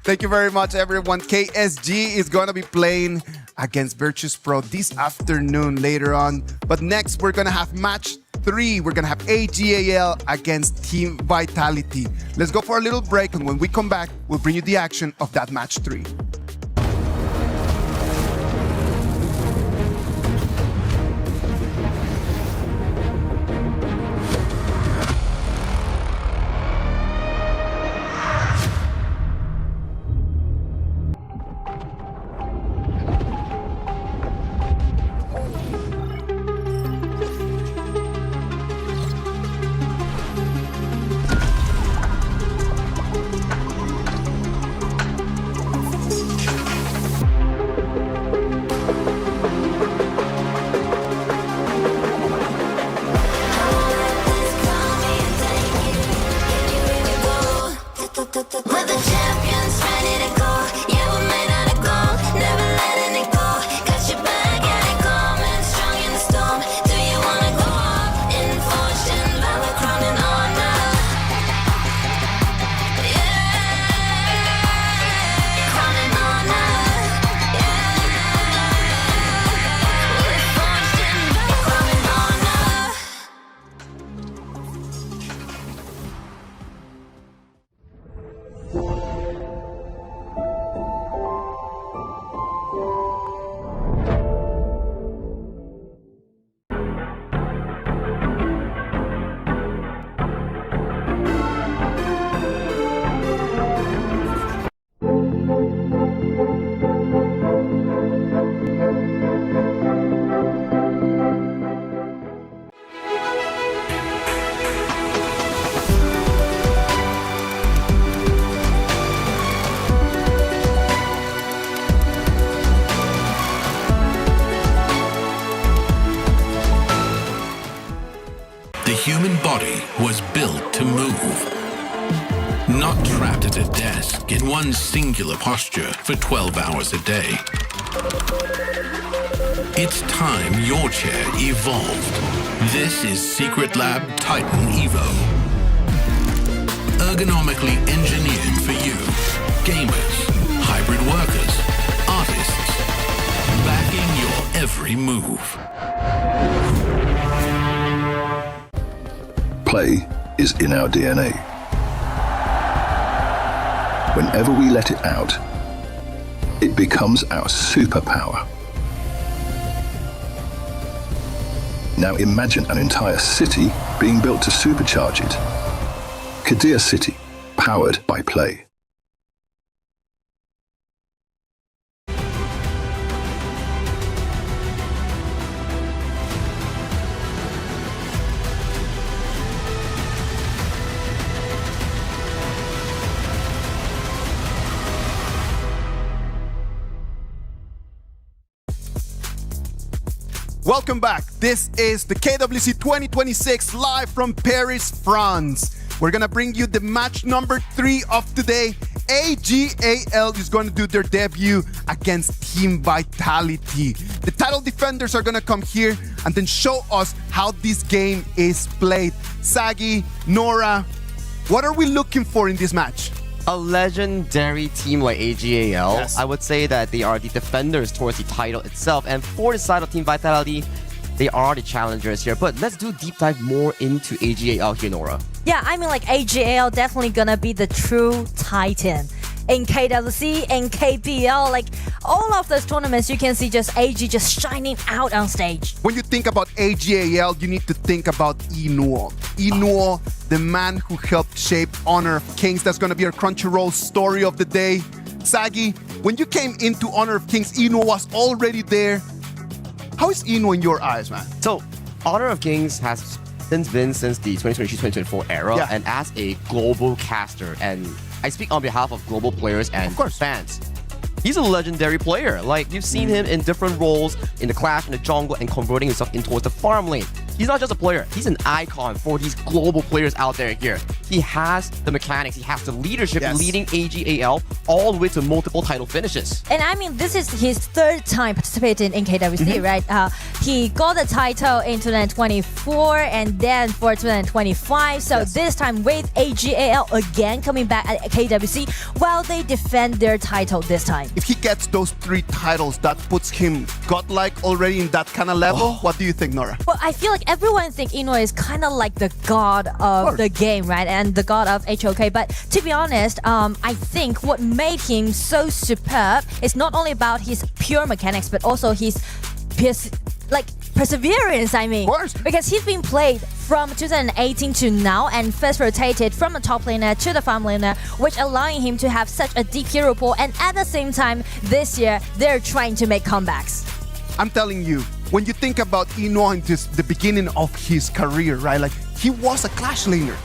Thank you very much, everyone. KSG is going to be playing against Virtus Pro this afternoon later on. But next, we're going to have match 3. We're going to have AG.AL against Team Vitality. Let's go for a little break, and when we come back, we'll bring you the action of that match 3. human body was built to move. Not trapped at a desk in one singular posture for 12 hours a day. It's time your chair evolved. This is Secret Lab Titan Evo. Ergonomically engineered for you, gamers, hybrid workers, artists, backing your every move. Play is in our DNA. Whenever we let it out, it becomes our superpower. Now imagine an entire city being built to supercharge it. Kadir City, powered by play. Welcome back. This is the KWC 2026 live from Paris, France. We're gonna bring you the match number 3 of today. AG.AL is going to do their debut against Team Vitality. The title defenders are gonna come here and then show us how this game is played. Sagi, Nora, What are we looking for in this match? A legendary team like AG.AL. Yes. I would say that they are the defenders towards the title itself. And for the side of Team Vitality, they are the challengers here. But let's do a deep dive more into AG.AL here, Nora. Yeah, I mean, like AG.AL definitely gonna be the true titan in KWC and KPL. Like all of those tournaments, you can see just AG just shining out on stage. When you think about AG.AL, you need to think about Inuo. Inuo, the man who helped shape Honor of Kings. That's going to be our Crunchyroll story of the day. Sagi, when you came into Honor of Kings, Inuo was already there. How is Inuo in your eyes, man? So, Honor of Kings has been since the 2023-2024 era, Yeah. and as a global caster, and I speak on behalf of global players and fans. He's a legendary player. Like, you've seen him in different roles in the Clash, in the jungle, and converting himself in towards the farm lane. He's not just a player, he's an icon for these global players out there here. He has the mechanics, he has the leadership leading AG.AL all the way to multiple title finishes. And I mean, this is his third time participating in KWC, right? He got the title in 2024 and then for 2025. So this time with AG.AL again coming back at KWC while they defend their title this time. If he gets those 3 titles, that puts him godlike already in that kind of level. What do you think, Nora? Well, I feel like everyone thinks Inuo is kind of like the god of the game, right? And the god of HOK. But to be honest, I think what made him so superb is not only about his pure mechanics, but also his perseverance, I mean. Of course. Because he's been played from 2018 to now and first rotated from the top laner to the farm laner, which allowing him to have such a deep hero pool. And at the same time, this year, they're trying to make comebacks. I'm telling you, when you think about Inuo in the beginning of his career, right? Like, he was a Clash laner.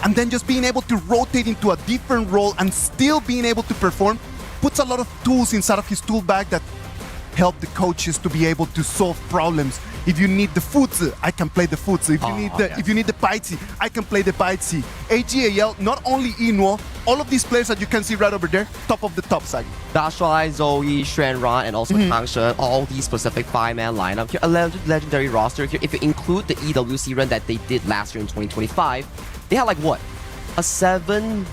And then just being able to rotate into a different role and still being able to perform puts a lot of tools inside of his tool bag that help the coaches to be able to solve problems. If you need the futsu, I can play the futsu. If you need the baitsi, I can play the baitsi. AG.AL, not only Inuo, all of these players that you can see right over there, top of the top side. Dashuai, Zoe, Shenron, and also Kang Shen, all these specific 5-man lineup here, a legendary roster here. If you include the EWC run that they did last year in 2025, they had like what? A 7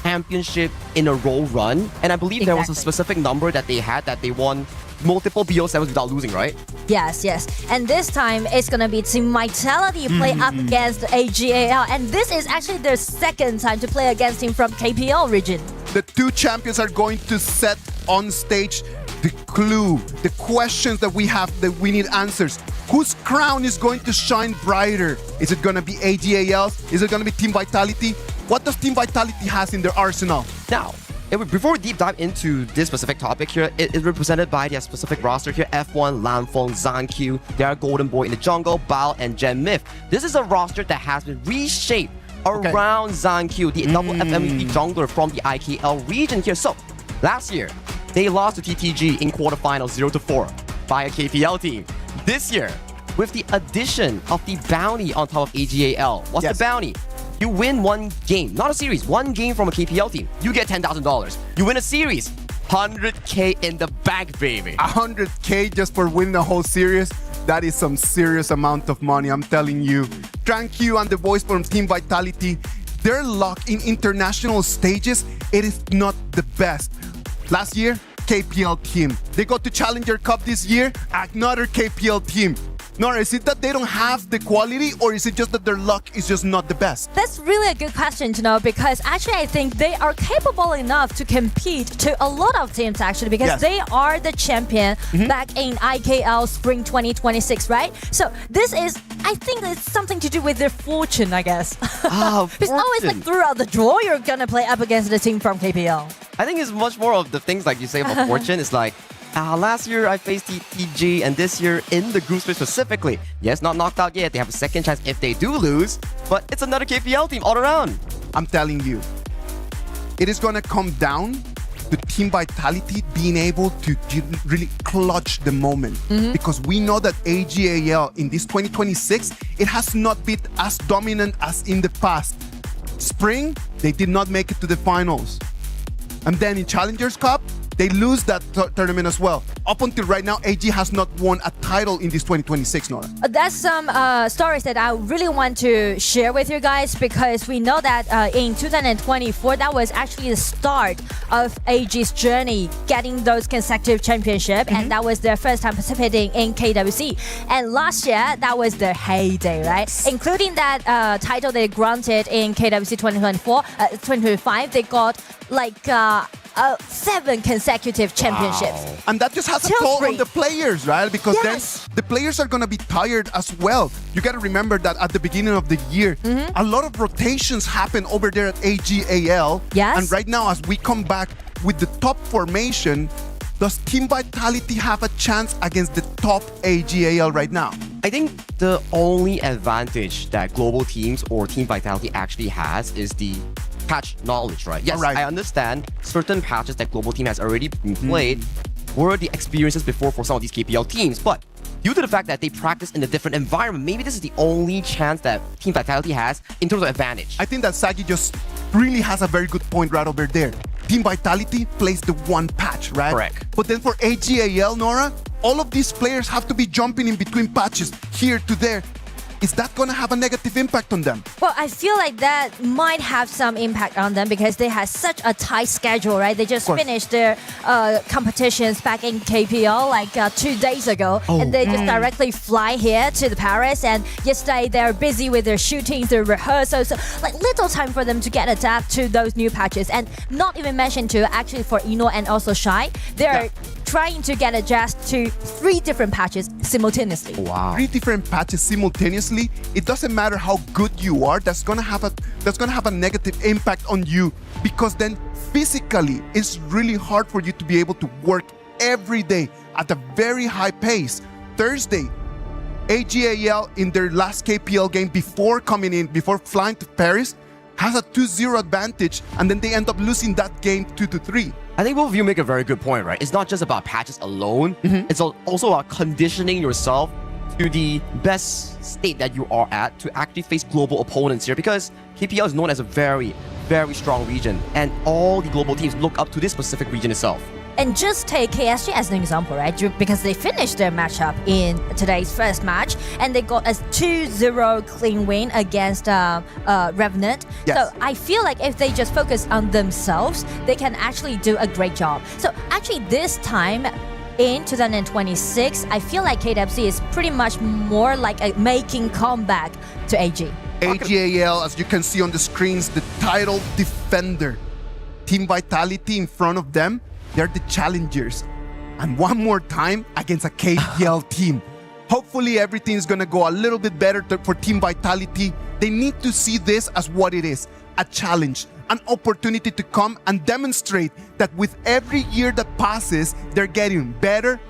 championship in a row run, and I believe there was a specific number that they had that they won multiple BO7s without losing, right? Yes. And this time, it's going to be Team Vitality play up against AG.AL. And this is actually their second time to play against him from KPL region. The 2 champions are going to set on stage the clue, the questions that we have that we need answers. Whose crown is going to shine brighter? Is it going to be AG.AL? Is it going to be Team Vitality? What does Team Vitality has in their arsenal? Now, before we deep dive into this specific topic here, it is represented by their specific roster here. F1, Lanfeng, Zanqiu, they are Golden Boy in the jungle, BL, and Gen Myth. This is a roster that has been reshaped around Zanqiu, the double FMVP jungler from the IKL region here. So, last year, they lost to TTG in quarterfinals 0-4 by a KPL team. This year, with the addition of the bounty on top of AG.AL, what's the bounty? You win one game, not a series, one game from a KPL team, you get $10,000. You win a series, 100K in the bag, baby. 100K just for winning the whole series? That is some serious amount of money, I'm telling you. Tranquil and the boys from Team Vitality, their luck in international stages, it is not the best. Last year, KPL team. They got to Challenger Cup this year, another KPL team. Nora, is it that they don't have the quality, or is it just that their luck is just not the best? That's really a good question to know, because actually I think they are capable enough to compete to a lot of teams actually, because they are the champion back in IKL Spring 2026, right? So this is, I think it's something to do with their fortune, I guess. It's always like throughout the draw, you're gonna play up against the team from KPL. I think it's much more of the things like you say about fortune. It's like, last year I faced TTG, and this year in the group stage specifically, yes, not knocked out yet. They have a second chance if they do lose, but it's another KPL team all around. I'm telling you, it is going to come down to Team Vitality being able to really clutch the moment. Because we know that AG.AL in this 2026, it has not been as dominant as in the past. Spring, they did not make it to the finals. And then in Challengers Cup, they lose that tournament as well. Up until right now, AG has not won a title in this 2026, Nora. That's some stories that I really want to share with you guys, because we know that in 2024, that was actually the start of AG's journey, getting those consecutive championships, and that was their first time participating in KWC. And last year, that was their heyday, right? Including that title they granted in KWC 2025, they got like 7 consecutive championships. Wow. And that just has a toll on the players, right? Because then the players are going to be tired as well. You got to remember that at the beginning of the year, a lot of rotations happen over there at AG.AL. Yes. And right now, as we come back with the top formation, does Team Vitality have a chance against the top AG.AL right now? I think the only advantage that global teams or Team Vitality actually has is the patch knowledge, right? Yes, I understand certain patches that global team has already been played were the experiences before for some of these KPL teams, but due to the fact that they practice in a different environment, maybe this is the only chance that Team Vitality has in terms of advantage. I think that Sagi just really has a very good point right over there. Team Vitality plays the one patch, right? Correct. But then for AG.AL, Nora, all of these players have to be jumping in between patches, here to there. Is that going to have a negative impact on them? Well, I feel like that might have some impact on them because they have such a tight schedule, right? They just finished their competitions back in KPL like 2 days ago, and they just directly fly here to the Paris. And yesterday they're busy with their shootings, their rehearsals, so like little time for them to get adapted to those new patches. And not even mentioned to actually for Ino and also Shy, they're trying to get adjusted to 3 different patches simultaneously. Wow. 3 different patches simultaneously. It doesn't matter how good you are. That's gonna have a negative impact on you, because then physically it's really hard for you to be able to work every day at a very high pace. Thursday, AG.AL in their last KPL game before flying to Paris, has a 2-0 advantage, and then they end up losing that game 2-3. I think both of you make a very good point, right? It's not just about patches alone. It's also about conditioning yourself to the best state that you are at to actually face global opponents here, because KPL is known as a very, very strong region, and all the global teams look up to this specific region itself. And just take KSG as an example, right? Because they finished their matchup in today's first match, and they got a 2-0 clean win against Revenant. Yes. So I feel like if they just focus on themselves, they can actually do a great job. So actually this time, in 2026, I feel like KWC is pretty much more like a making comeback to AG. AG.AL, as you can see on the screens, the title defender. Team Vitality in front of them, they're the challengers. And one more time against a KPL team. Hopefully everything's gonna go a little bit better for Team Vitality. They need to see this as what it is, a challenge, an opportunity to come and demonstrate that with every year that passes, they're getting better,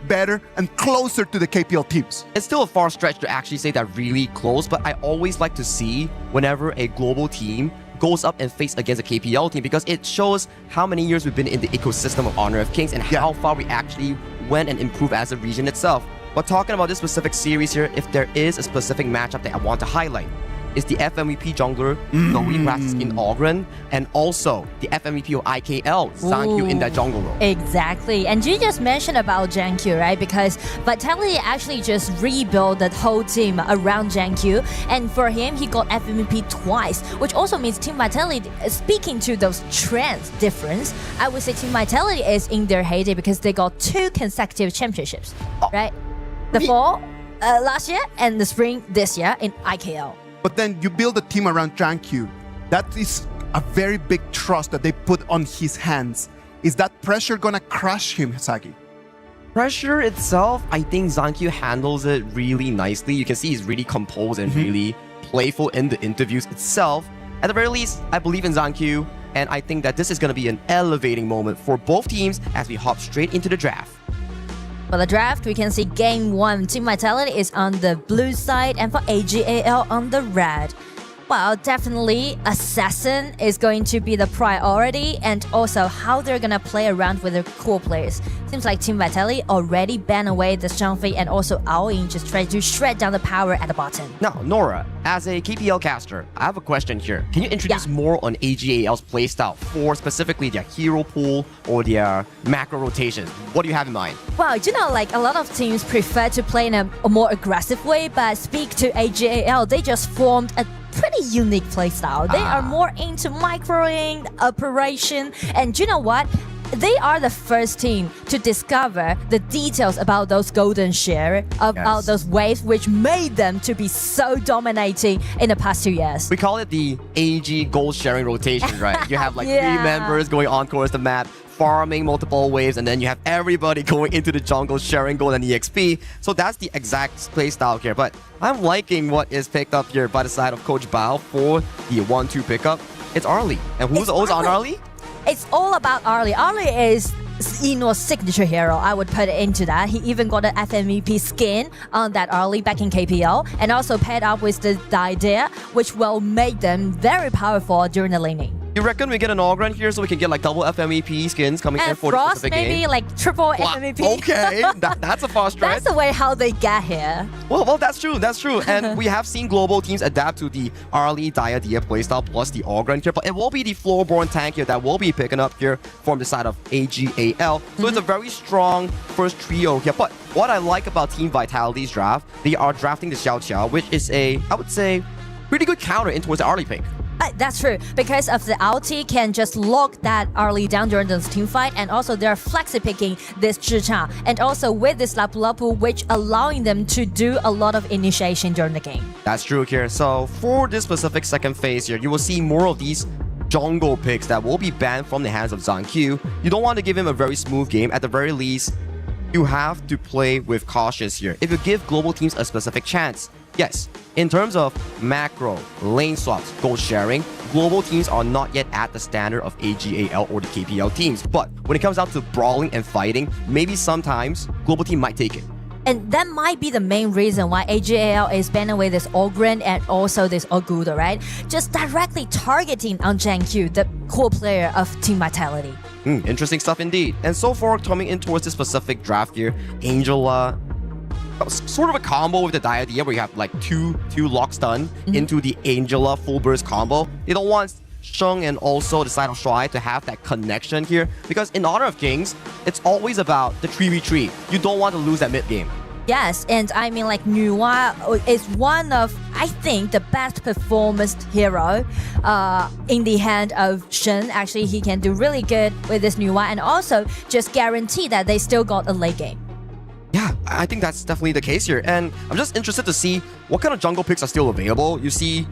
and closer to the KPL teams. It's still a far stretch to actually say that really close, but I always like to see whenever a global team goes up and face against a KPL team, because it shows how many years we've been in the ecosystem of Honor of Kings and how far we actually went and improved as a region itself. But talking about this specific series here, if there is a specific matchup that I want to highlight, is the FMVP jungler Zoe practice in Ogren, and also the FMVP of AG.AL, Zankyu in that jungle role. Exactly. And you just mentioned about Zankyu, right? Because Vitality actually just rebuilt the whole team around Zankyu. And for him, he got FMVP twice, which also means Team Vitality, speaking to those trends difference, I would say Team Vitality is in their heyday because they got 2 consecutive championships, right? The fall last year and the spring this year in AG.AL. But then you build a team around Zankyu. That is a very big trust that they put on his hands. Is that pressure gonna crush him, Sagi? Pressure itself, I think Zankyu handles it really nicely. You can see he's really composed and really playful in the interviews itself. At the very least, I believe in Zankyu, and I think that this is gonna be an elevating moment for both teams as we hop straight into the draft. For the draft, we can see Game 1, Team Vitality is on the blue side, and for AG.AL on the red. Well, definitely Assassin is going to be the priority, and also how they're gonna play around with their core players. Seems like Team Vitality already banned away the Zhangfei and also AL just try to shred down the power at the bottom. Now, Nora, as a KPL caster, I have a question here. Can you introduce more on AG.AL's playstyle for specifically their hero pool or their macro rotation? What do you have in mind? Well, you know, like a lot of teams prefer to play in a more aggressive way, but speak to AG.AL, they just formed a pretty unique playstyle. They are more into microing, operation, and you know what? They are the first team to discover the details about those golden share, about those waves, which made them to be so dominating in the past 2 years. We call it the AG gold sharing rotation, right? You have like 3 members going on towards the map, farming multiple waves, and then you have everybody going into the jungle sharing gold and EXP. So that's the exact playstyle here. But I'm liking what is picked up here by the side of Coach Bao for the 1-2 pickup. It's Arlie. And who's on Arlie? It's all about Arlie. Arlie is Eno's signature hero. I would put it into that. He even got an FMVP skin on that Arlie back in KPL, and also paired up with the idea, which will make them very powerful during the laning. You reckon we get an Ogren here so we can get like double FMVP skins coming in for Frost, the specific maybe game? like triple FMVP. Okay, that's a fast stretch. That's the way how they get here. Well, that's true, that's true. And we have seen global teams adapt to the Arlie Diadia playstyle plus the Ogren here, but it will be the floorborne tank here that will be picking up here from the side of AG.AL. So it's a very strong first trio here. But what I like about Team Vitality's draft, they are drafting the Xiao Qiao, which is a, I would say, pretty good counter in towards the Arlie pick. That's true, because of the ulti can just lock that Arlie down during this team fight, and also they're flexi picking this Zhicha, and also with this Lapu Lapu, which allowing them to do a lot of initiation during the game. That's true here. So for this specific second phase here, you will see more of these jungle picks that will be banned from the hands of Zhang Q. You don't want to give him a very smooth game. At the very least, you have to play with cautious here. If you give global teams a specific chance, yes, in terms of macro, lane swaps, gold sharing, global teams are not yet at the standard of AG.AL or the KPL teams. But when it comes down to brawling and fighting, maybe sometimes global team might take it. And that might be the main reason why AG.AL is banning away this Ogren and also this Oguda, right? Just directly targeting on Zhang Q, the core player of Team Vitality. Interesting stuff indeed. And so far, coming in towards this specific draft here, Angela, sort of a combo with the Diadia where you have like two lock stun into the Angela full burst combo. They don't want Sheng and also the side of Shuai to have that connection here, because in Honor of Kings, it's always about the 3v3. You don't want to lose that mid game. Yes, and I mean like Nuwa is one of, I think, the best performance hero in the hand of Shen. Actually, he can do really good with this Nuwa, and also just guarantee that they still got a late game. Yeah, I think that's definitely the case here. And I'm just interested to see what kind of jungle picks are still available. You see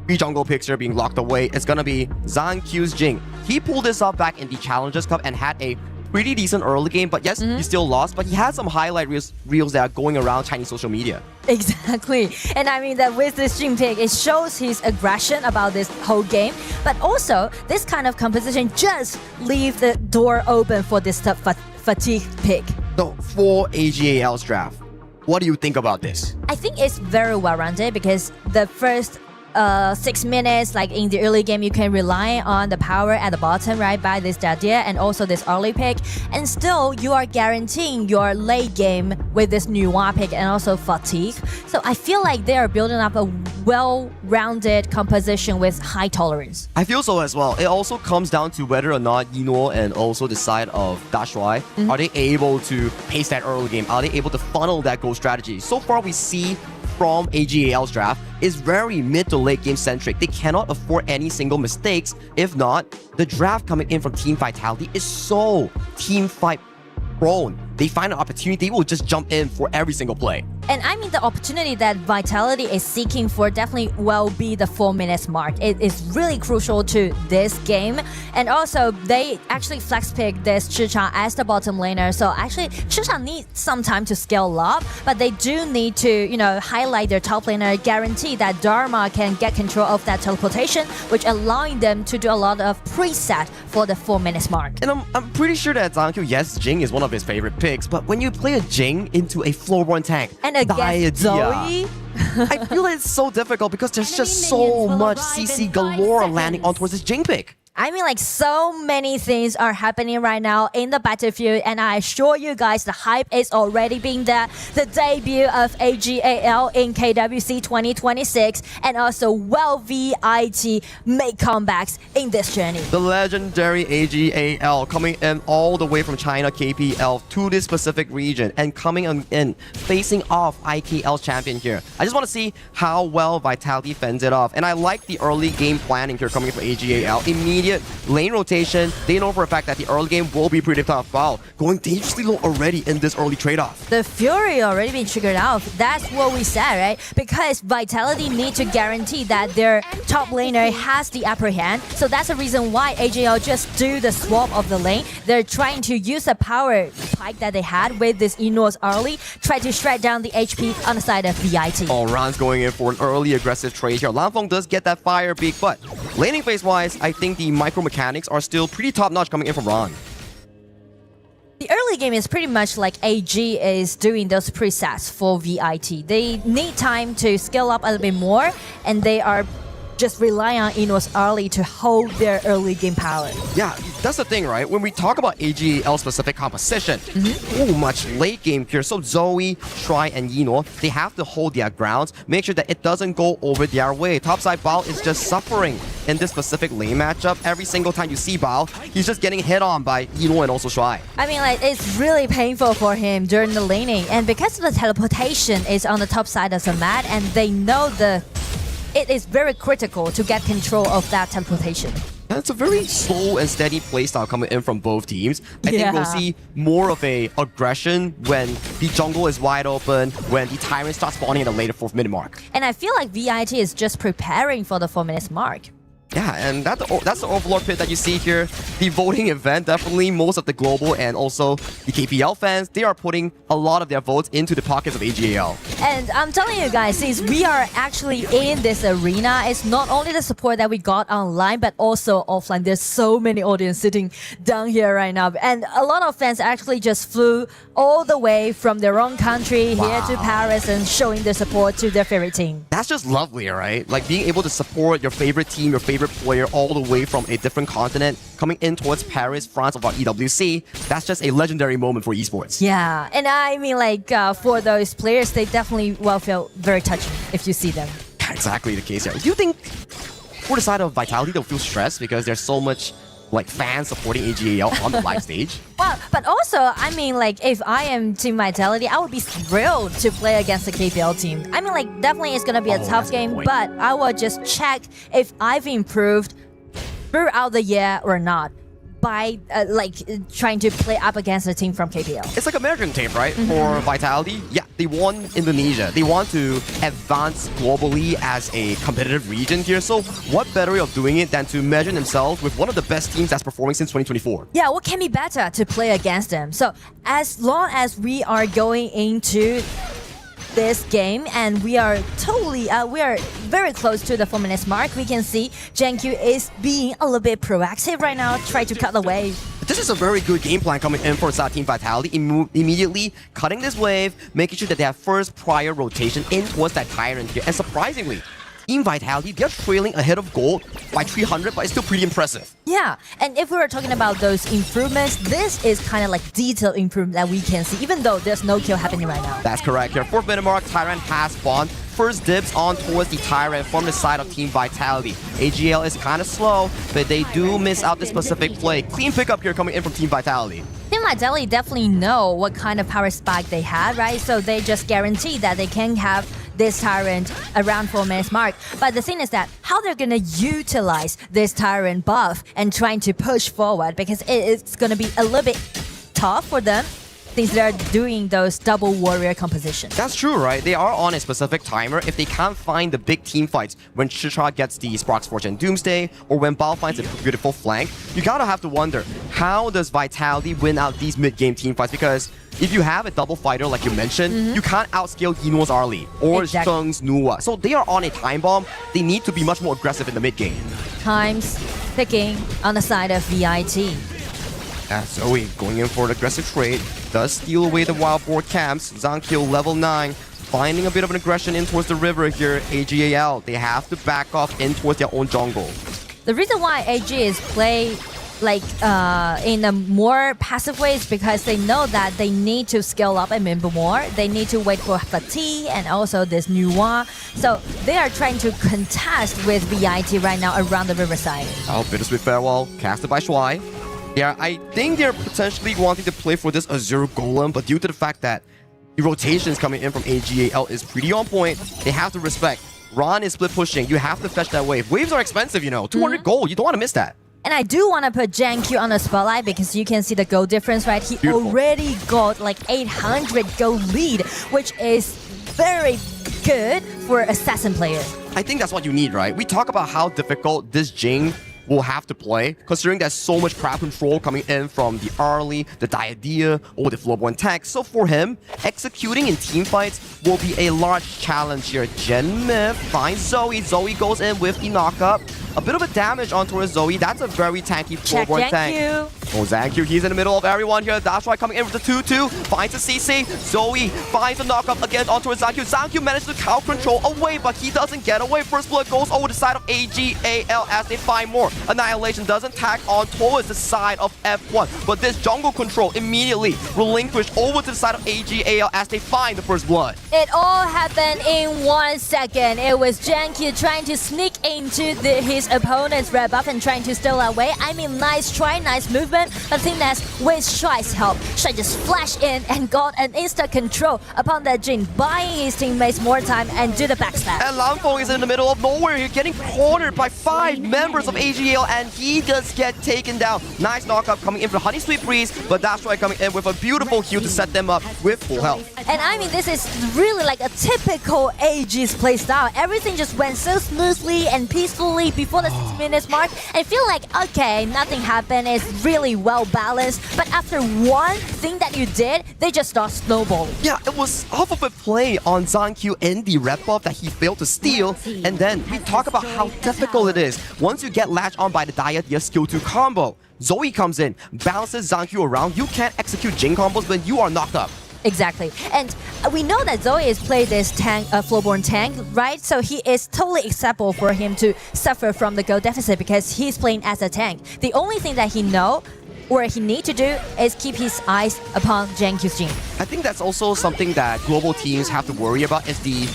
3 jungle picks here being locked away. It's gonna be Zhang Q's Jing. He pulled this up back in the Challengers Cup and had a pretty decent early game, but yes, he still lost, but he had some highlight reels that are going around Chinese social media. Exactly. And I mean that with this Jing pick, it shows his aggression about this whole game, but also this kind of composition just leave the door open for this fatigue pick. So for AG.AL's draft, what do you think about this? I think it's very well-rounded because the first 6 minutes, like in the early game, you can rely on the power at the bottom, right, by this Dadia and also this early pick, and still you are guaranteeing your late game with this Nuwa pick and also fatigue. So I feel like they are building up a well-rounded composition with high tolerance. I feel so as well. It also comes down to whether or not Yino and also the side of Dashuai, are they able to pace that early game? Are they able to funnel that goal strategy? So far we see from AG.AL's draft is very mid to late game centric. They cannot afford any single mistakes. If not, the draft coming in from Team Vitality is so team fight prone. They find an opportunity, they will just jump in for every single play. And I mean the opportunity that Vitality is seeking for definitely will be the 4 minutes mark. It is really crucial to this game. And also they actually flex pick this Zhicha as the bottom laner. So actually Zhicha needs some time to scale up, but they do need to, you know, highlight their top laner, guarantee that Dharma can get control of that teleportation, which allowing them to do a lot of preset for the 4 minutes mark. And I'm pretty sure that Zhang Q, yes, Jing is one of his favorite picks, picks, but when you play a Jing into a floorborne tank, and against Zoe, I feel it's so difficult because there's just so much CC galore landing on towards this Jing pick. I mean, like, so many things are happening right now in the battlefield, and I assure you guys the hype is already being there. The debut of AG.AL in KWC 2026, and also VIT make comebacks in this journey. The legendary AG.AL coming in all the way from China KPL to this specific region and coming in facing off IKL champion here. I just want to see how well Vitality fends it off, and I like the early game planning here coming from AG.AL. Immediate lane rotation. They know for a fact that the early game will be pretty tough. Wow, going dangerously low already in this early trade-off. The Fury already been triggered out. That's what we said, right? Because Vitality need to guarantee that their top laner has the upper hand. So that's the reason why AG.AL just do the swap of the lane. They're trying to use the power pike that they had with this Enos early, try to shred down the HP on the side of VIT. Oh, Ran's going in for an early aggressive trade here. Lanfeng does get that fire beak, but laning phase-wise, I think the micro mechanics are still pretty top-notch coming in from Ran. The early game is pretty much like AG is doing those presets for VIT. They need time to scale up a little bit more, and they are just relying on Enos early to hold their early game power. Yeah, that's the thing, right? When we talk about AG.AL specific composition, so much late game here. So Zoe, Try, and Yino, they have to hold their grounds, make sure that it doesn't go over their way. Topside Bao is just suffering in this specific lane matchup. Every single time you see Bao, he's just getting hit on by Yino and also Try. I mean, like, it's really painful for him during the laning, and because the teleportation is on the top side of the map, and they know it is very critical to get control of that teleportation. And it's a very slow and steady playstyle coming in from both teams. I think we'll see more of a aggression when the jungle is wide open, when the Tyrant starts spawning in the later 4th minute mark. And I feel like VIT is just preparing for the 4 minutes mark. Yeah, and that's the Overlord pit that you see here. The voting event, definitely most of the global and also the KPL fans, they are putting a lot of their votes into the pockets of AG.AL. And I'm telling you guys, since we are actually in this arena, it's not only the support that we got online, but also offline. There's so many audience sitting down here right now. And a lot of fans actually just flew all the way from their own country here to Paris and showing their support to their favorite team. That's just lovely, right? Like being able to support your favorite team, your favorite player all the way from a different continent coming in towards Paris, France of our EWC. That's just a legendary moment for esports. Yeah, and I mean, like, for those players, they definitely will feel very touching if you see them. Exactly the case here. Do you think for the side of Vitality they'll feel stressed because there's so much like fans supporting AG.AL on the live stage? Well, but also, I mean, like, if I am Team Vitality, I would be thrilled to play against the KPL team. I mean, like, definitely it's gonna be a tough game, but I will just check if I've improved throughout the year or not by trying to play up against a team from KPL. It's like American team, right? For Vitality, yeah, they won Indonesia. They want to advance globally as a competitive region here. So what better way of doing it than to measure themselves with one of the best teams that's performing since 2024? Yeah, what can be better to play against them? So as long as we are going into this game and we are very close to the 4 minutes mark, we can see GenQ is being a little bit proactive right now, try to cut the wave. This is a very good game plan coming in for Team Vitality. Immediately cutting this wave, making sure that they have first prior rotation in towards that Tyrant here. And surprisingly, Team Vitality, they're trailing ahead of gold by 300, but it's still pretty impressive. Yeah, and if we were talking about those improvements, this is kind of like detailed improvement that we can see, even though there's no kill happening right now. That's correct here. 4th minute mark, Tyrant has spawned. First dibs on towards the Tyrant from the side of Team Vitality. AG.AL is kind of slow, but they do miss out this specific play. Clean pickup here coming in from Team Vitality. Team Vitality definitely know what kind of power spike they had, right? So they just guarantee that they can have this Tyrant around 4 minutes mark. But the thing is that how they're gonna utilize this Tyrant buff and trying to push forward, because it's gonna be a little bit tough for them since they're doing those double warrior compositions. That's true, right? They are on a specific timer. If they can't find the big team fights when Chitra gets the Sprox Fortune Doomsday or when Bao finds a beautiful flank, you gotta have to wonder, how does Vitality win out these mid-game team fights? Because if you have a double fighter like you mentioned, you can't outscale Yino's Arlie or Sheng's Nuwa. So they are on a time bomb. They need to be much more aggressive in the mid-game. Times ticking on the side of VIT. As Zoe going in for an aggressive trade, does steal away the wild boar camps. Zankyo level 9, finding a bit of an aggression in towards the river here. AG.AL, they have to back off in towards their own jungle. The reason why AG is play like in a more passive way is because they know that they need to scale up a bit more. They need to wait for Fati and also this Nuwa. So they are trying to contest with VIT right now around the riverside. Oh, bittersweet farewell, casted by Shuai. Yeah, I think they're potentially wanting to play for this Azure Golem, but due to the fact that the rotations coming in from AG.AL is pretty on point, they have to respect. Ron is split pushing. You have to fetch that wave. Waves are expensive, you know. 200 gold. You don't want to miss that. And I do want to put JanQ on the spotlight because you can see the gold difference, right? He already got like 800 gold lead, which is very good for assassin player. I think that's what you need, right? We talk about how difficult this Jing will have to play, considering there's so much crowd control coming in from the early, the Diadea, or the Floorborn tech. So for him, executing in team fights will be a large challenge here. Genmith finds Zoe. Zoe goes in with the knockup. A bit of a damage onto Zoe. That's a very tanky Floorborn tank. Oh, Zankyu, he's in the middle of everyone here. That's why coming in with the 2-2. Finds a CC. Zoe finds a knockup again onto Zankyu. Zankyu managed to cow control away, but he doesn't get away. First blood goes over the side of AG.AL as they find more. Annihilation doesn't tack on towards the side of F1, but this jungle control immediately relinquished over to the side of AG.AL as they find the first blood. It all happened in 1 second. It was JanQ trying to sneak into his opponent's red buff and trying to steal away. I mean, nice try, nice movement. But the thing that's with Shuai's help, Shuai just flashed in and got an instant control upon that Jin, buying his teammates more time and do the backstab. And Lanfeng is in the middle of nowhere here, getting cornered by 5 members of AG.AL, and he does get taken down. Nice knockup coming in from Honey Sweet Breeze, but that's why coming in with a beautiful heal to set them up with full health. And I mean, this is really like a typical AG's playstyle. Everything just went so smoothly and peacefully before the 6 minutes mark. I feel like, okay, nothing happened. It's really well balanced. But after one thing that you did, they just start snowballing. Yeah, it was off of a play on Zankyu in the red buff that he failed to steal. And then we talk about how difficult it is. Once you get latched on by the Diadea skill 2 combo, Zoe comes in, bounces Zankyu around. You can't execute Jing combos when you are knocked up. Exactly. And we know that Zoe is playing this tank, Floorborn tank, right? So he is totally acceptable for him to suffer from the gold deficit because he's playing as a tank. The only thing that he knows or he need to do is keep his eyes upon JanQ's Jing. I think that's also something that global teams have to worry about is the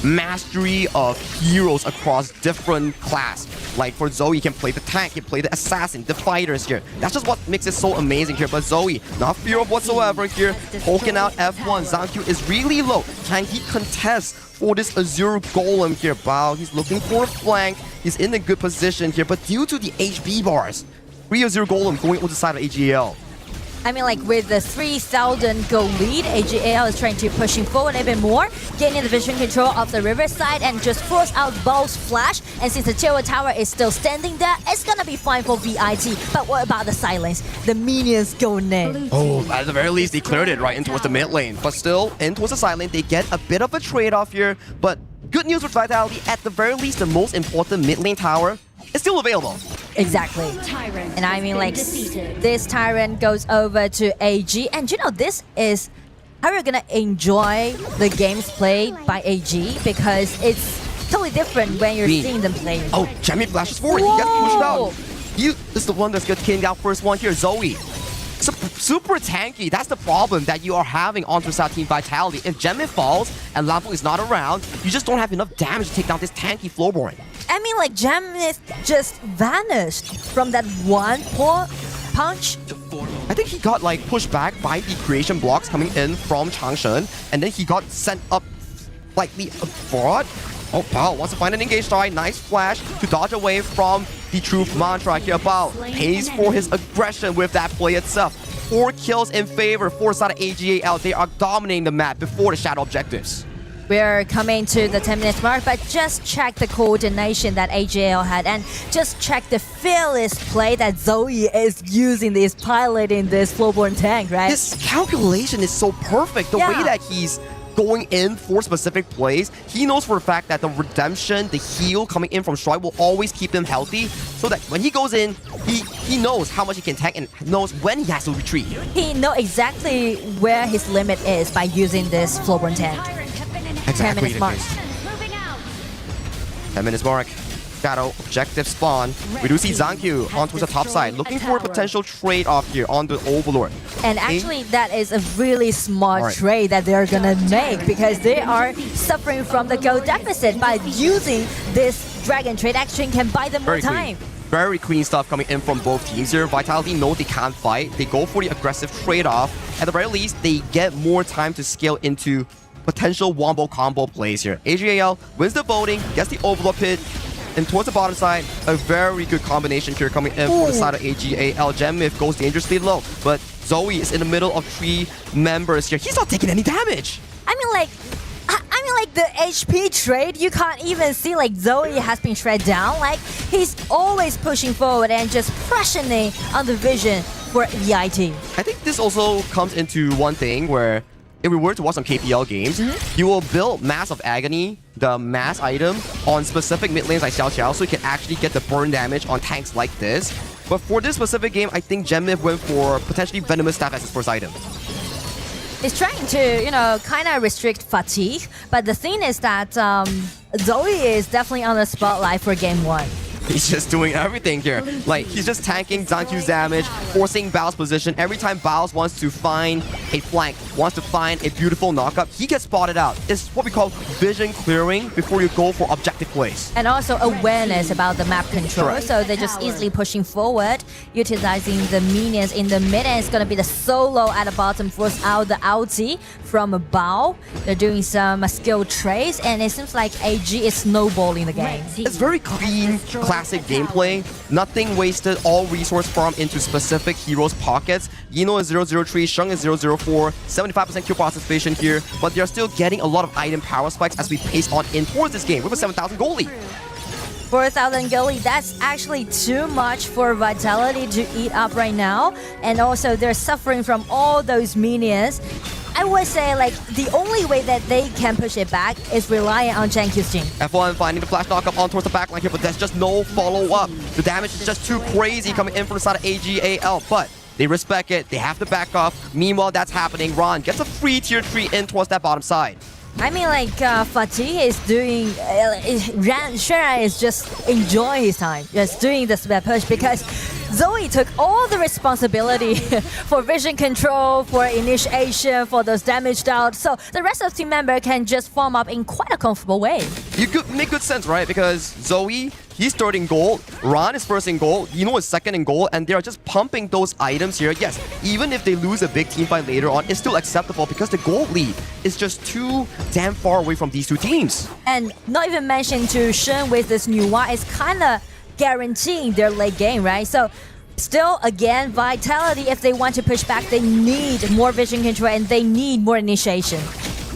mastery of heroes across different class. Like for Zoe, you can play the tank, you can play the assassin, the fighters here. That's just what makes it so amazing here. But Zoe, not fear of whatsoever here, poking out F1. Zankyu is really low. Can he contest for this Azure Golem here? Bao, he's looking for a flank. He's in a good position here, but due to the HB bars, 3 Azure Golem going on the side of AG.AL. I mean, like with the 3,000 gold lead, AG.AL is trying to pushing forward a bit more, gaining the vision control of the riverside and just force out Bao's flash. And since the Chill Tower is still standing there, it's gonna be fine for VIT. But what about the silence? The minions going in. Oh, at the very least, they cleared it right in towards the mid lane. But still, in towards the side lane, they get a bit of a trade-off here. But good news for Vitality, at the very least, the most important mid lane tower is still available. Exactly. And I mean, like, this Tyrant goes over to AG. And you know, this is how we're gonna enjoy the games played by AG because it's totally different when you're seeing them play. Oh, Jamie flashes forward. He gets pushed out. He is the one that's getting down first one here. Zoe. Super tanky. That's the problem that you are having on Team Vitality. If Gemini falls and Lampo is not around, you just don't have enough damage to take down this tanky Floorborn. I mean, like, Gemini just vanished from that one punch. I think he got like pushed back by the creation blocks coming in from Changshen, and then he got sent up slightly abroad. Oh, Bao wants to find an engage try. Nice flash to dodge away from the truth mantra here. Bao pays for his aggression with that play itself. 4 kills in favor for side of AG.AL. They are dominating the map before the shadow objectives. We're coming to the 10 minutes mark, but just check the coordination that AG.AL had and just check the fearless play that Zoe is using, is piloting this Floorborn tank, right? His calculation is so perfect. The way that he's going in for specific plays, he knows for a fact that the redemption, the heal coming in from Shuai will always keep him healthy, so that when he goes in, he he knows how much he can tank and knows when he has to retreat. He knows exactly where his limit is by using this Floorborn tank. Exactly 10 minutes mark. 10 minutes mark. Shadow, objective spawn. We do see Zankyu onto the top side, looking for a potential trade-off here on the Overlord. And actually, that is a really smart trade that they're gonna make because they are suffering from the gold deficit. By using this Dragon Trade Exchange can buy them more time. Very clean stuff coming in from both teams here. Vitality know they can't fight. They go for the aggressive trade-off. At the very least, they get more time to scale into potential wombo combo plays here. AG.AL wins the voting, gets the Overlord pit, and towards the bottom side, a very good combination here coming in for the side of AG.AL. Genmith goes dangerously low, but Zoe is in the middle of 3 members here. He's not taking any damage. I mean, like the HP trade, you can't even see like Zoe has been shredded down. Like he's always pushing forward and just pressuring on the vision for EIT. I think this also comes into one thing where if we were to watch some KPL games, you will build Mass of Agony, the mass item, on specific mid lanes like Xiao, so you can actually get the burn damage on tanks like this. But for this specific game, I think Genmith went for potentially Venomous Staff as his first item. He's trying to, you know, kind of restrict fatigue, but the thing is that Zoe is definitely on the spotlight for game 1. He's just doing everything here. Like, he's just tanking Zankyu's damage, forcing Bao's position. Every time Bao wants to find a flank, wants to find a beautiful knockup, he gets spotted out. It's what we call vision clearing before you go for objective plays. And also awareness about the map control. Correct. So they're just easily pushing forward, utilizing the minions in the mid. And it's going to be the solo at the bottom, force out the ulti from Bao. They're doing some skill trades, and it seems like AG is snowballing the game. It's very clean, classic gameplay. Nothing wasted, all resource farm into specific heroes' pockets. Yino is 003, Sheng is 004, 75% kill participation here, but they're still getting a lot of item power spikes as we pace on in towards this game with a 7,000 goal lead. 4,000 goal lead, that's actually too much for Vitality to eat up right now. And also they're suffering from all those minions. I would say like the only way that they can push it back is relying on Jankyu's team. F1 finding the flash knockup on towards the backline here, but there's just no follow-up. The damage is just too crazy coming in from the side of AG.AL, but they respect it, they have to back off. Meanwhile, that's happening. Ron gets a free tier 3 in towards that bottom side. I mean, like, Fatih is doing... Shera is just enjoying his time, just doing this push because Zoe took all the responsibility for vision control, for initiation, for those damaged out, so the rest of the team member can just form up in quite a comfortable way. You could make good sense, right? Because Zoe, he's third in gold, Ron is first in gold, Yino is second in gold, and they are just pumping those items here. Yes, even if they lose a big team fight later on, it's still acceptable because the gold lead is just too damn far away from these two teams. And not even mention to Shen with this new one, it's kind of guaranteeing their late game, right? So still, again, Vitality, if they want to push back, they need more vision control and they need more initiation.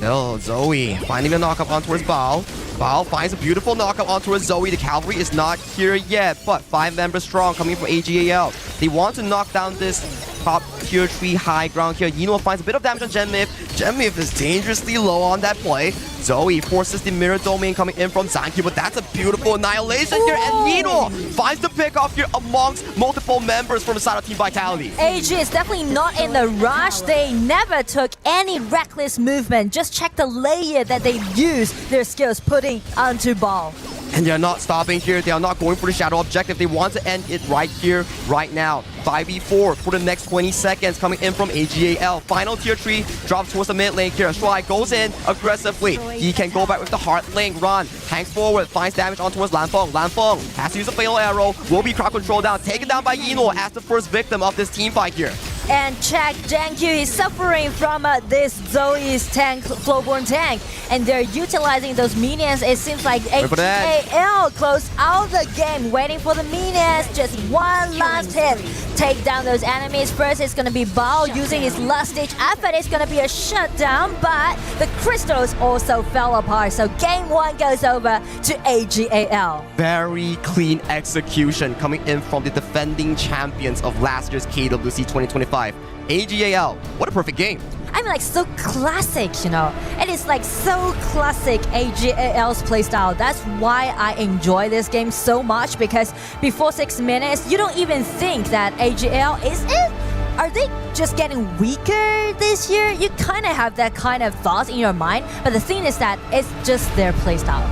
Oh, Zoe finding a knockup on towards Bao. Bao finds a beautiful knockup on towards Zoe. The cavalry is not here yet, but 5 members strong coming from AG.AL. They want to knock down this top tier 3 high ground here. Yino finds a bit of damage on Genmith. Genmith is dangerously low on that play. Zoe forces the mirror domain coming in from Zankyu, but that's a beautiful annihilation here. And Yino finds the pick off here amongst multiple members from the side of Team Vitality. AG is definitely not in the rush. They never took any reckless movement. Just check the layer that they used their skills putting onto Ball. And they're not stopping here. They are not going for the shadow objective. They want to end it right here, right now. 5v4 for the next 20 seconds coming in from AG.AL. Final tier 3 drops towards the mid lane here. Shuai goes in aggressively. He can go back with the hard link. Run, hangs forward, finds damage on towards Lanfeng. Lanfeng has to use a fatal arrow. Will be crowd control down. Taken down by Yino as the first victim of this team fight here. And check, Jankyu is suffering from this Zoe's tank, Floorborn tank. And they're utilizing those minions. It seems like AG.AL closed out the game, waiting for the minions. Just one last hit. Take down those enemies. First, it's going to be Bao using his last-ditch effort. It's going to be a shutdown, but the crystals also fell apart. So game 1 goes over to AG.AL. Very clean execution coming in from the defending champions of last year's KWC 2025. AG.AL, what a perfect game. I'm like so classic, you know. It is like so classic AG.AL's playstyle. That's why I enjoy this game so much, because before 6 minutes, you don't even think that AG.AL is it. Are they just getting weaker this year? You kind of have that kind of thought in your mind, but the thing is that it's just their playstyle.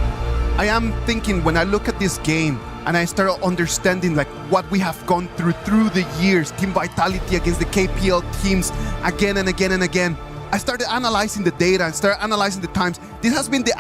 I am thinking when I look at this game and I start understanding like what we have gone through the years, Team Vitality against the KPL teams again and again and again. I started analyzing the data and started analyzing the times. This has been the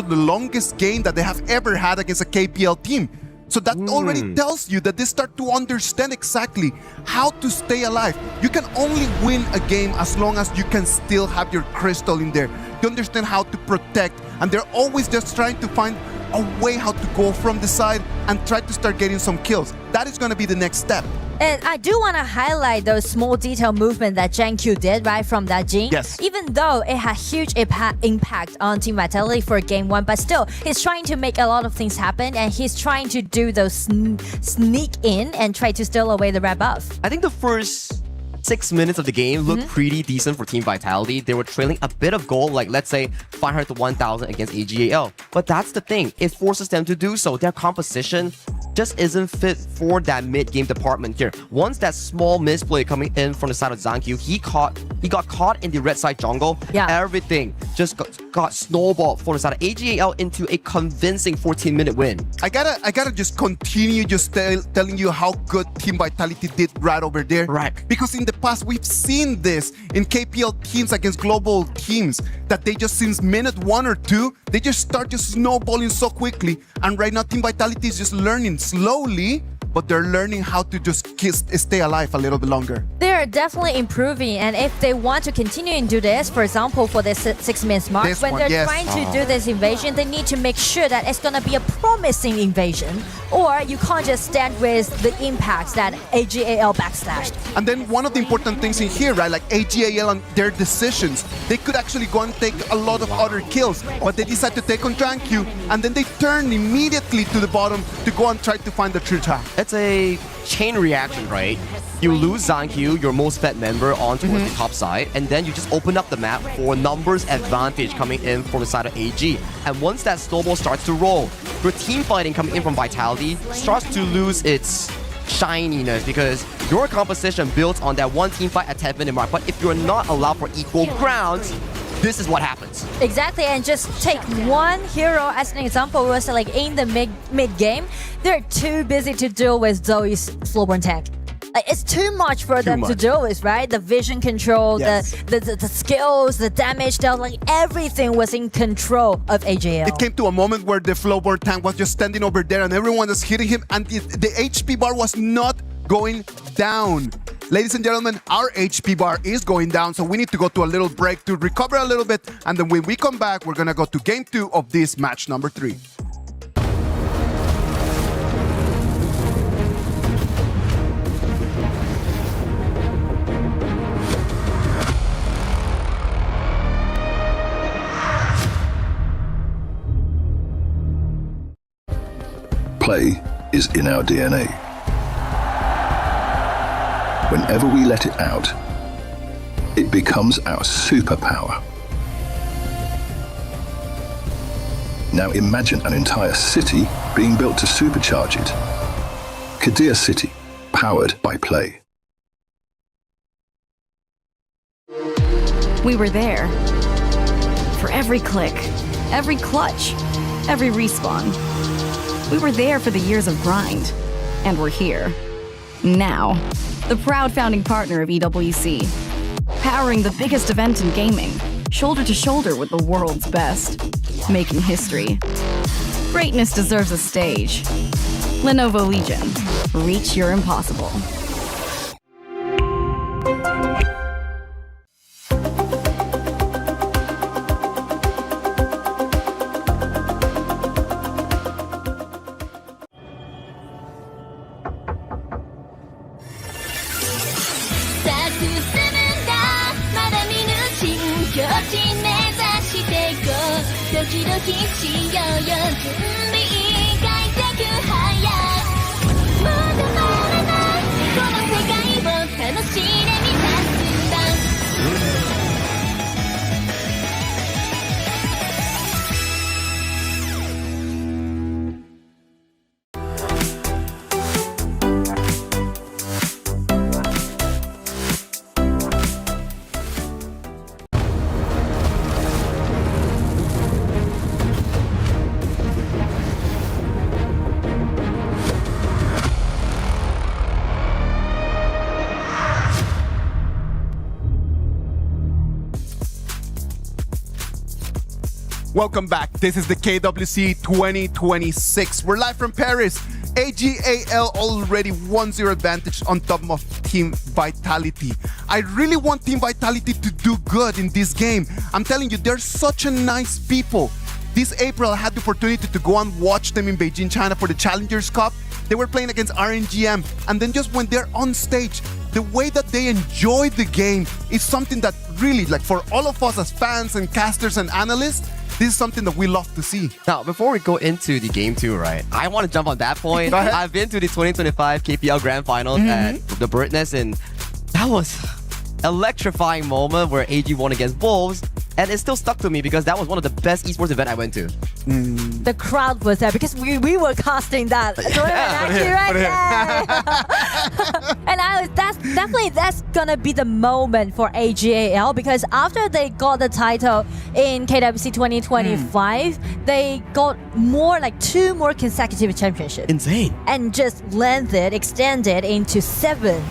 longest game that they have ever had against a KPL team. So that already tells you that they start to understand exactly how to stay alive. You can only win a game as long as you can still have your crystal in there. You understand how to protect, and they're always just trying to find a way how to go from the side and try to start getting some kills. That is going to be the next step. And I do want to highlight those small detail movement that JanQ did right from that Jin. Yes. Even though it had huge impact on Team Vitality for game 1, but still, he's trying to make a lot of things happen, and he's trying to do those sneak in and try to steal away the red buff. I think the first 6 minutes of the game looked pretty decent for Team Vitality. They were trailing a bit of gold, like let's say 500 to 1000 against AG.AL. But that's the thing, it forces them to do so. Their composition just isn't fit for that mid-game department here. Once that small misplay coming in from the side of ZhanQ, he got caught in the red side jungle. Yeah. Everything just got snowballed from the side of AG.AL into a convincing 14-minute win. I gotta just continue just telling you how good Team Vitality did right over there. Right. Because in the past, we've seen this in KPL teams against global teams, that they just, since minute 1 or 2, they just start just snowballing so quickly. And right now, Team Vitality is just learning slowly, but they're learning how to just stay alive a little bit longer. They're definitely improving, and if they want to continue and do this, for example, for the 6 minutes mark, when they're trying to do this invasion, they need to make sure that it's gonna be a promising invasion, or you can't just stand with the impacts that AG.AL backslashed. And then one of the important things in here, right, like AG.AL and their decisions, they could actually go and take a lot of other kills, but they decide to take on ZhanQ, and then they turn immediately to the bottom to go and try to find the true track. It's a chain reaction, right? You lose ZhanQ, your most fed member, on towards the top side, and then you just open up the map for numbers advantage coming in from the side of AG. And once that snowball starts to roll, your team fighting coming in from Vitality starts to lose its shininess, because your composition builds on that one team fight at 10-minute mark. But if you're not allowed for equal grounds, this is what happens. Exactly, and just take one hero as an example. Was like in the mid game, they're too busy to deal with Zoe's Flowborn tank. Like, it's too much for them to deal with, right? The vision control, the skills, the damage dealt, like everything was in control of AG.AL. It came to a moment where the Flowborn tank was just standing over there and everyone was hitting him, and the HP bar was not going down. Ladies and gentlemen, our HP bar is going down, so we need to go to a little break to recover a little bit, and then when we come back, we're gonna go to game 2 of this match number 3. Play is in our DNA. Whenever we let it out, it becomes our superpower. Now imagine an entire city being built to supercharge it. Kadir City, powered by play. We were there. For every click, every clutch, every respawn. We were there for the years of grind, and we're here. Now, the proud founding partner of EWC, powering the biggest event in gaming, shoulder to shoulder with the world's best, making history. Greatness deserves a stage. Lenovo Legion, reach your impossible. Welcome back. This is the KWC 2026. We're live from Paris. AG.AL already 1-0 advantage on top of Team Vitality. I really want Team Vitality to do good in this game. I'm telling you, they're such a nice people. This April, I had the opportunity to go and watch them in Beijing, China for the Challengers Cup. They were playing against RNGM, and then just when they're on stage, the way that they enjoy the game is something that really, like for all of us as fans and casters and analysts, this is something that we love to see. Now, before we go into the game 2, right, I want to jump on that point. I've been to the 2025 KPL Grand Finals at the Birdnest, and that was electrifying moment where AG won against Wolves. And it still stuck to me because that was one of the best esports event I went to. The crowd was there because we were casting that. And that's gonna be the moment for AG.AL, because after they got the title in KWC 2025, they got more like 2 more consecutive championships. Insane. And just extended into 7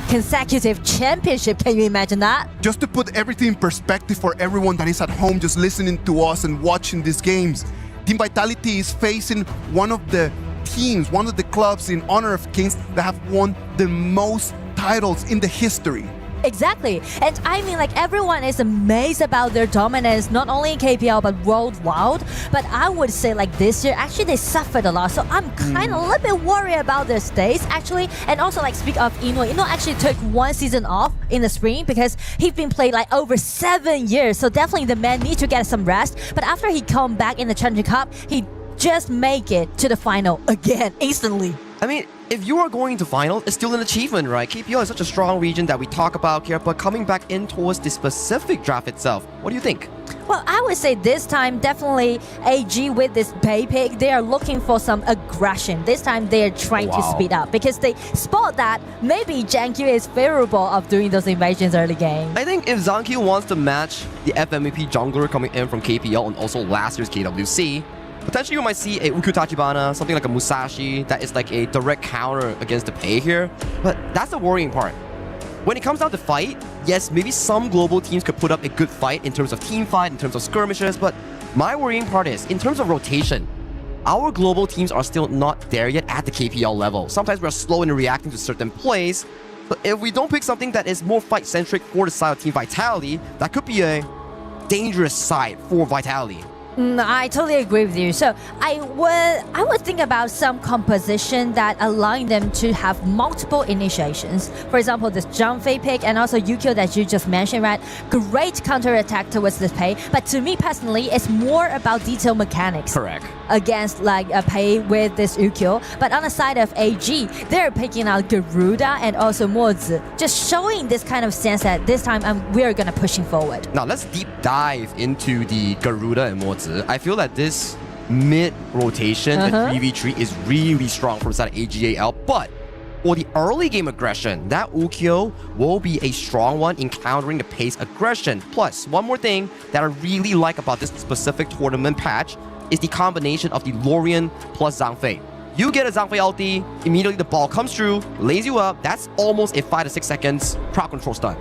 consecutive championship. Can you imagine that? Just to put everything in perspective for everyone that is at home just listening to us and watching these games, Team Vitality is facing one of the teams, one of the clubs in Honor of Kings that have won the most titles in the history. Exactly. And I mean, like, everyone is amazed about their dominance, not only in KPL, but worldwide. But I would say, like, this year, actually, they suffered a lot. So I'm kind of a little bit worried about their stakes, actually. And also, like, speak of Ino actually took 1 season off in the spring because he's been playing, like, over 7 years. So definitely the man needs to get some rest. But after he come back in the Challenger Cup, he just make it to the final again, instantly. I mean, if you are going to final, it's still an achievement, right? KPL is such a strong region that we talk about here, but coming back in towards the specific draft itself, what do you think? Well, I would say this time, definitely AG with this pay pick, they are looking for some aggression. This time, they are trying to speed up because they spot that maybe Jankyu is favorable of doing those invasions early game. I think if Zankyu wants to match the FMVP jungler coming in from KPL and also last year's KWC, potentially you might see a Ukyu Tachibana, something like a Musashi that is like a direct counter against the pay here. But that's the worrying part. When it comes down to fight, yes, maybe some global teams could put up a good fight in terms of team fight, in terms of skirmishes, but my worrying part is, in terms of rotation, our global teams are still not there yet at the KPL level. Sometimes we're slow in reacting to certain plays, but if we don't pick something that is more fight-centric for the side of Team Vitality, that could be a dangerous side for Vitality. I totally agree with you. So I would think about some composition that allowing them to have multiple initiations. For example, this Zhangfei pick and also Ukyu that you just mentioned, right? Great counter-attack towards this pay. But to me personally, it's more about detail mechanics. Correct. Against like a pay with this Ukyu. But on the side of AG, they're picking out Garuda and also Mozi. Just showing this kind of sense that this time we're gonna pushing forward. Now let's deep dive into the Garuda and Mozi. I feel that this mid rotation, the 3v3, is really strong from the side of AG.AL, but for the early game aggression, that Ukyu will be a strong one in countering the pace aggression. Plus, one more thing that I really like about this specific tournament patch is the combination of the Lorien plus Zhangfei. You get a Zhangfei ulti, immediately the ball comes through, lays you up, that's almost a 5 to 6 seconds crowd control stun.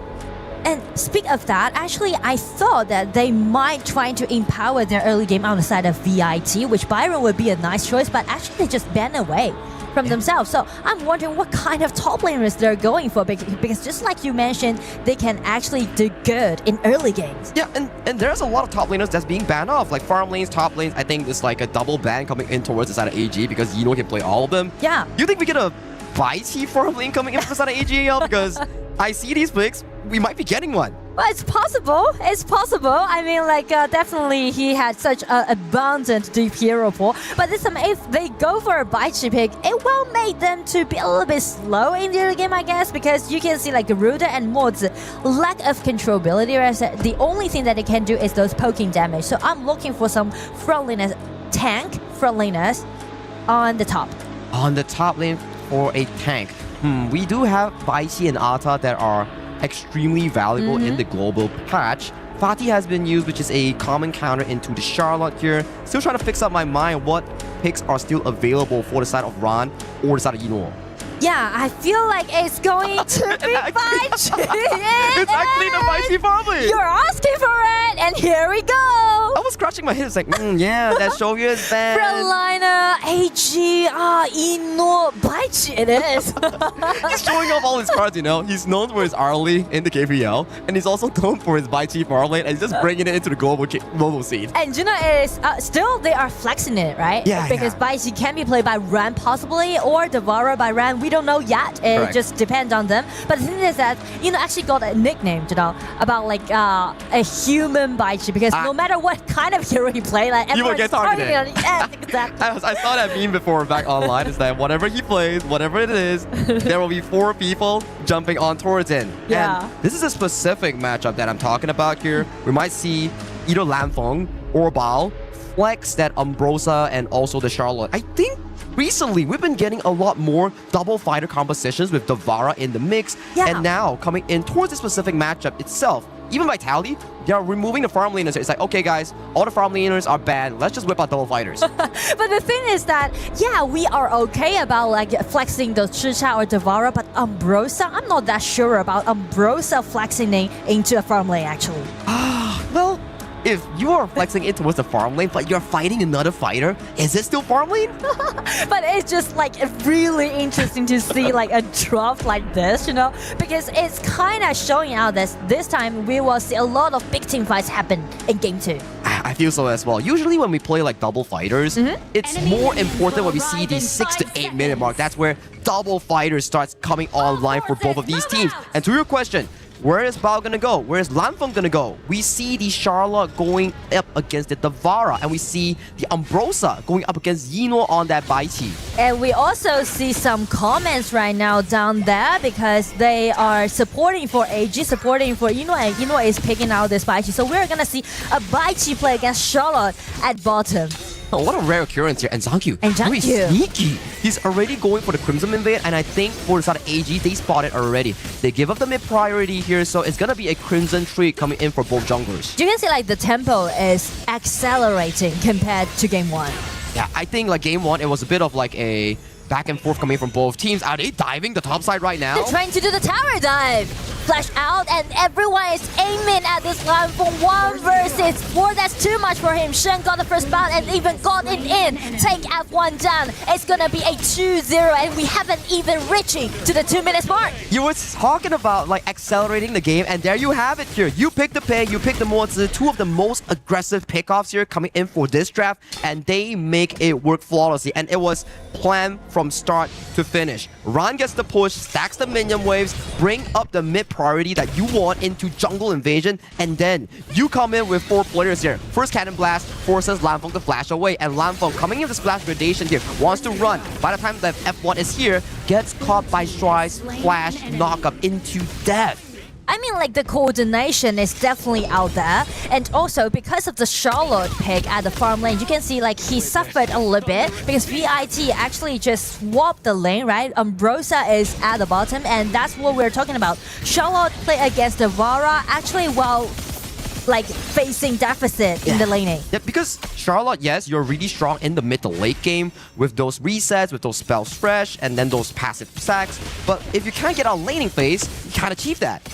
And speak of that, actually, I thought that they might try to empower their early game on the side of VIT, which Byron would be a nice choice, but actually they just banned away from themselves. So I'm wondering what kind of top laners they're going for, because just like you mentioned, they can actually do good in early games. Yeah, and there's a lot of top laners that's being banned off, like farm lanes, top lanes. I think it's like a double ban coming in towards the side of AG because Yino can play all of them. Yeah. You think we get a VIT farm lane coming in from the side of AG.AL? Because I see these picks, we might be getting one. Well, it's possible. It's possible. I mean, like, definitely he had such an abundant deep hero pool. But this time, if they go for a Baichi pick, it will make them to be a little bit slow in the early game, I guess, because you can see, like, Garuda and Mods lack of controllability. Whereas the only thing that they can do is those poking damage. So I'm looking for some frontliness, tank frontliness on the top. On the top lane for a tank. We do have Baichi and Ata that are extremely valuable in the global patch. Fatih has been used, which is a common counter into the Charlotte here. Still trying to fix up my mind what picks are still available for the side of Ran or the side of Yino. Yeah, I feel like it's going to be Baichi. It's actually the Baichi farm lane. You're asking for it, and here we go. I was scratching my head. It's like, yeah, that Shoyu is bad. Frontliner, AG, Ino, Baichi it is. He's showing off all his cards, you know. He's known for his early in the KPL, and he's also known for his Baichi farm lane, and he's just bringing it into the global scene. And you know, is still they are flexing it, right? Yeah, because Baichi can be played by Ran possibly, or Devourer by Ran. We don't know yet. It Correct. just depends on them. But the thing is that actually got a nickname, you know, about like a human Baichi, because no matter what kind of hero he play, like He will everyone's get targeted. targeting him. Yes, exactly. I saw that meme before back online. Is that whatever he plays, whatever it is, there will be 4 people jumping on towards it. Yeah. And this is a specific matchup that I'm talking about here. We might see either Lanfeng or BAL flex that Umbrosa and also the Charlotte. I think recently we've been getting a lot more double fighter compositions with Devara in the mix. Yeah. And now coming in towards the specific matchup itself, even Vitality, they are removing the farm laners. It's like, okay guys, all the farm laners are banned. Let's just whip out double fighters. But the thing is that, yeah, we are okay about like flexing the Chicha or Devara, but Umbrosa, I'm not that sure about Umbrosa flexing into a farm lane actually. Well, if you are flexing it towards the farm lane, but you're fighting another fighter, is it still farm lane? But it's just like really interesting to see like a drop like this, you know, because it's kind of showing out that this time we will see a lot of big team fights happen in game 2. I feel so as well. Usually when we play like double fighters, it's more important when we see the 6 to 8 minute mark. That's where double fighters starts coming online for both of these teams. And to your question, where is BAL gonna go? Where is Lanfeng gonna go? We see the Charlotte going up against the Devara, and we see the Umbrosa going up against Yino on that Baichi. And we also see some comments right now down there because they are supporting for AG, supporting for Ino, and Ino is picking out this Baichi. So we're gonna see a Baichi play against Charlotte at bottom. Oh, what a rare occurrence here. And Zangkyu, very sneaky. He's already going for the Crimson Invade, and I think for the side of AG, they spotted already. They give up the mid priority here, so it's gonna be a Crimson Tree coming in for both junglers. You can see like the tempo is accelerating compared to game 1. Yeah, I think like game 1, it was a bit of like a back and forth coming from both teams. Are they diving the top side right now? They're trying to do the tower dive. Flash out, and everyone is aiming at this line for 1 versus 4. That's too much for him. Shen got the first bout and even got it in. Take F1 down. It's gonna be a 2-0, and we haven't even reaching to the 2 minutes mark. You were talking about like accelerating the game, and there you have it here. You pick the pick, you pick the Mozi, 2 of the most aggressive pickoffs here coming in for this draft, and they make it work flawlessly. And it was planned from start to finish. Ran gets the push, stacks the minion waves, bring up the mid priority that you want into jungle invasion, and then you come in with 4 players here. First cannon blast forces Lanfeng to flash away, and Lanfeng coming in with splash gradation here, wants to run. By the time that F1 is here, gets caught by Stride's flash knockup into death. I mean, like, the coordination is definitely out there. And also, because of the Charlotte pick at the farm lane, you can see, like, he suffered a little bit because VIT actually just swapped the lane, right? Umbrosa is at the bottom, and that's what we're talking about. Charlotte play against the Vara actually while, like, facing deficit in the laning. Yeah, because Charlotte, yes, you're really strong in the mid to late game with those resets, with those spells fresh, and then those passive sacks. But if you can't get on laning phase, you can't achieve that.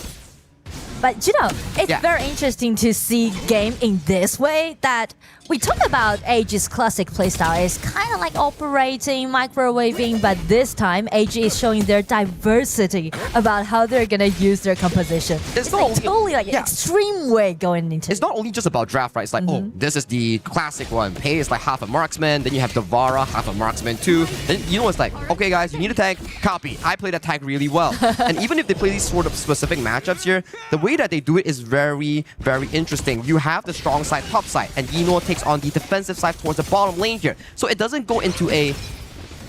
But you know, it's very interesting to see game in this way that we talk about AG's classic playstyle is kind of like operating, microwaving, but this time AG is showing their diversity about how they're gonna use their composition. It's like totally like an extreme way going into it. It's not only just about draft, right? It's like, oh, this is the classic one. Pei is like half a marksman, then you have Devara, half a marksman too. Then you know it's like, okay guys, you need a tank, copy. I play that tank really well. And even if they play these sort of specific matchups here, the way that they do it is very, very interesting. You have the strong side, top side, and Yino takes on the defensive side towards the bottom lane here. So it doesn't go into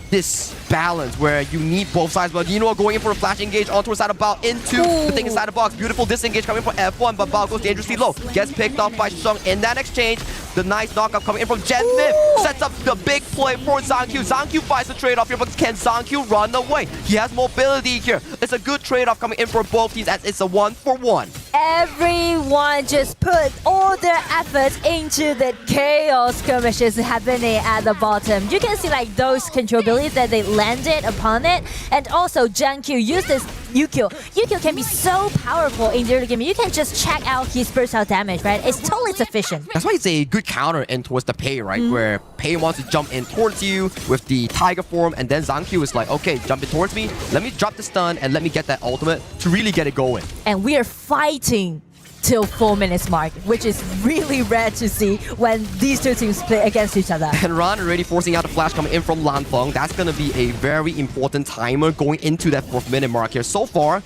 this balance where you need both sides, but Yino going in for a flash engage onto the side of BAL into the thing inside the box. Beautiful disengage coming from F1, but BAL goes dangerously low. Gets picked off by Sheng in that exchange. The nice knockup coming in from Smith sets up the big play for Zangkyu. Zangkyu finds the trade-off here, but can Zangkyu run away? He has mobility here. It's a good trade-off coming in for both teams as it's a 1-for-1. everyone just put all their efforts into the chaos skirmishes happening at the bottom. You can see like those control abilities that they landed upon it, and also Jankyu used this Yukio. Yukio can be so powerful in the early game. You can just check out his burst out damage, right? It's totally sufficient. That's why it's a good counter in towards the Pei, right? Where Pei wants to jump in towards you with the Tiger form, and then Zankyu is like, okay, jump in towards me, let me drop the stun, and let me get that ultimate to really get it going. And we are fighting till 4 minutes mark, which is really rare to see when these two teams play against each other. And Ran already forcing out the flash coming in from Lanfeng. That's going to be a very important timer going into that 4th minute mark here. So far,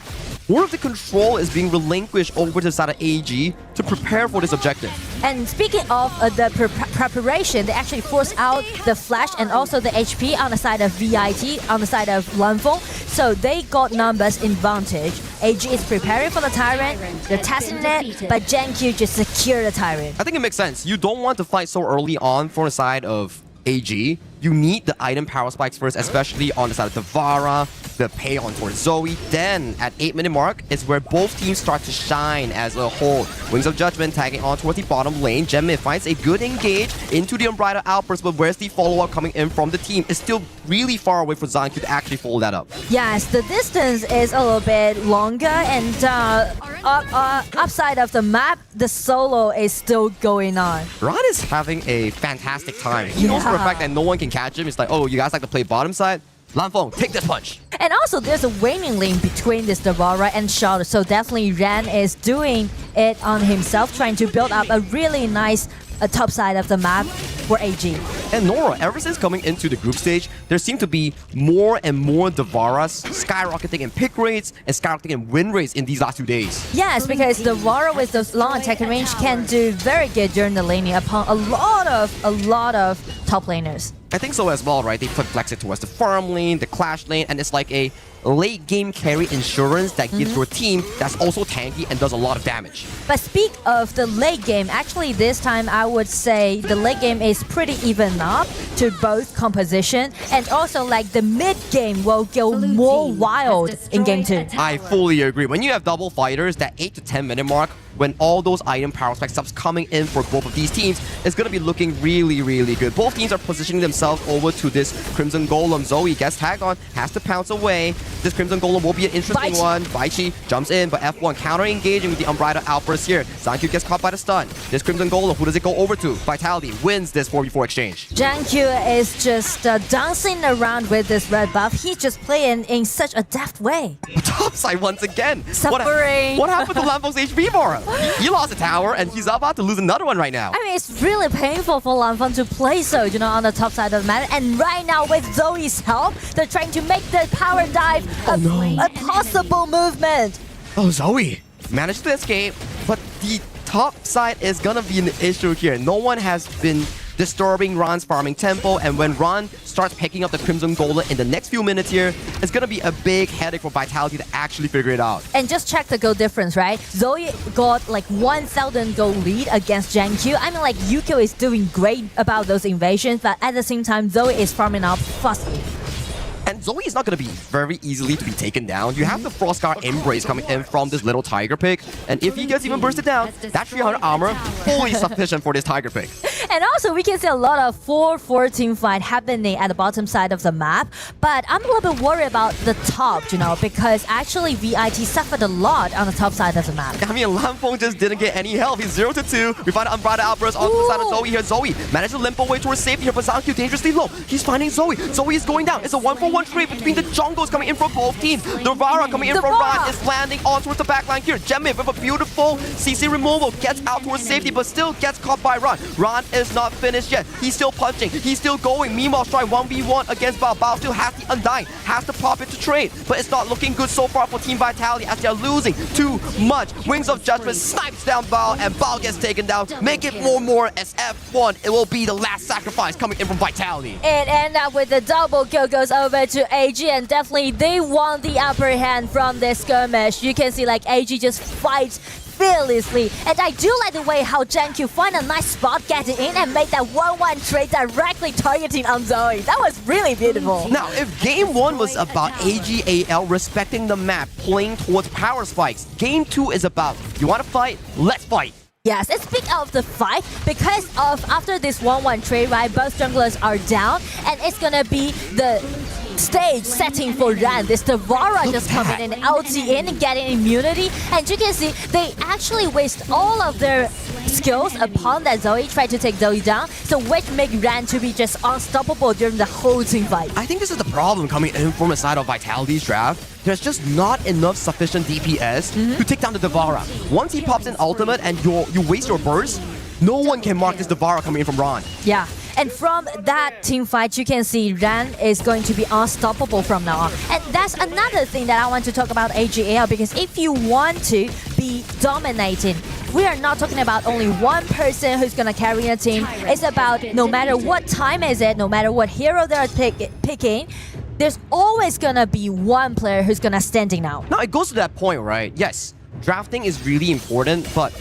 more of the control is being relinquished over to the side of AG to prepare for this objective. And speaking of the preparation, they actually force out the flash and also the HP on the side of VIT, on the side of Lanfeng. So they got numbers advantage. AG is preparing for the Tyrant, they're testing it, but Jankyu just secured the Tyrant. I think it makes sense. You don't want to fight so early on for the side of AG. You need the item power spikes first, especially on the side of the Vara, the Pei on towards Zoe. Then at 8 minute mark is where both teams start to shine as a whole. Wings of Judgment tagging on towards the bottom lane. Genmid finds a good engage into the Unbridled Outburst, but where's the follow-up coming in from the team? It's still really far away for Zankyu to actually follow that up. Yes, the distance is a little bit longer, and upside of the map, the solo is still going on. Ron is having a fantastic time. He knows for a fact that no one can catch him. It's like, oh, you guys like to play bottom side? Lanfeng, take this punch. And also, there's a waning link between this Devara and Shadow, so definitely Ran is doing it on himself, trying to build up a really nice top side of the map for AG. And Nora, ever since coming into the group stage, there seem to be more and more Devaras skyrocketing in pick rates and skyrocketing in win rates in these last 2 days. Yes, because Devara with those long attack range can do very good during the laning upon a lot of top laners. I think so as well, right? They put Flex it towards the farm lane, the clash lane, and it's like a late game carry insurance that gives your team that's also tanky and does a lot of damage. But speak of the late game, actually this time I would say the late game is pretty even up to both composition, and also like the mid game will go more wild in game 2. I fully agree. When you have double fighters, that 8 to 10 minute mark, when all those item power spec stuff's coming in for both of these teams, it's going to be looking really, really good. Both teams are positioning themselves over to this Crimson Golem. Zoe gets tagged on, has to pounce away. This Crimson Golem will be an interesting one. Baichi jumps in, but F1 counter-engaging with the Unbridled Outburst here. Zankyu gets caught by the stun. This Crimson Golem, who does it go over to? Vitality wins this 4v4 exchange. Jankyu is just dancing around with this red buff. He's just playing in such a deft way. Topside once again. Suffering. What happened to Lanfeng's HP bar? He lost a tower, and he's about to lose another one right now. I mean, it's really painful for Lanfeng to play so, on the top side of the map. And right now, with Zoe's help, they're trying to make the power dive a possible movement. Oh, Zoe managed to escape, but the top side is gonna be an issue here. No one has been disturbing Ron's farming tempo, and when Ron starts picking up the Crimson Golem in the next few minutes here, it's gonna be a big headache for Vitality to actually figure it out. And just check the gold difference, right? Zoe got like 1,000 gold lead against Jankyu. I mean, like, Yukio is doing great about those invasions, but at the same time, Zoe is farming up fastly. And Zoe is not going to be very easily to be taken down. You have the Frostguard Embrace coming in from this little Tiger pick. And if he gets even bursted down, that 300 armor, fully sufficient for this Tiger pick. And also, we can see a lot of 4-4 team fight happening at the bottom side of the map. But I'm a little bit worried about the top, because actually VIT suffered a lot on the top side of the map. I mean, Lanfeng just didn't get any help. He's 0-2. We find an Unbridled Outburst onto the side of Zoe here. Zoe managed to limp away towards safety here, but Zankyu dangerously low. He's finding Zoe. Zoe is going down. It's a 1-for-1 trade between the jungles coming in from both teams. The Vara coming in from Ron is landing on towards the backline here. Genmid with a beautiful CC removal gets out towards safety, but still gets caught by Ron. Ron is not finished yet. He's still punching. He's still going. Meemaw's trying 1v1 against Bao. Bao still has the Undying. Has to pop it to trade, but it's not looking good so far for Team Vitality as they are losing too much. Wings of Judgment snipes down Bao, and Bao gets taken down. Make it more as F1. It will be the last sacrifice coming in from Vitality. It ended up with the double kill goes over to AG, and definitely they want the upper hand from this skirmish. You can see like AG just fights fearlessly. And I do like the way how JanQ find a nice spot getting in and make that 1-1 trade directly targeting on Zoe. That was really beautiful. Now, if game 1 was about AG.AL respecting the map, playing towards power spikes, game 2 is about, you want to fight? Let's fight. Yes, and speak of the fight, because of after this 1-1 trade, right, both junglers are down, and it's gonna be the stage setting for Ran. This Devara just coming in, ulti in, and getting immunity, and you can see they actually waste all of their skills upon that Zoe, try to take Zoe down, so which make Ran to be just unstoppable during the whole team fight. I think this is the problem coming in from the side of Vitality's draft. There's just not enough sufficient DPS to take down the Devara. Once he pops in ultimate and you waste your burst, no one can mark this Devara coming in from Ron. Yeah, and from that team fight, you can see Ran is going to be unstoppable from now on. And that's another thing that I want to talk about AG.AL, because if you want to be dominating, we are not talking about only one person who's going to carry a team. It's about no matter what time is it, no matter what hero they're picking, there's always gonna be one player who's gonna standing out. Now, it goes to that point, right? Yes, drafting is really important, but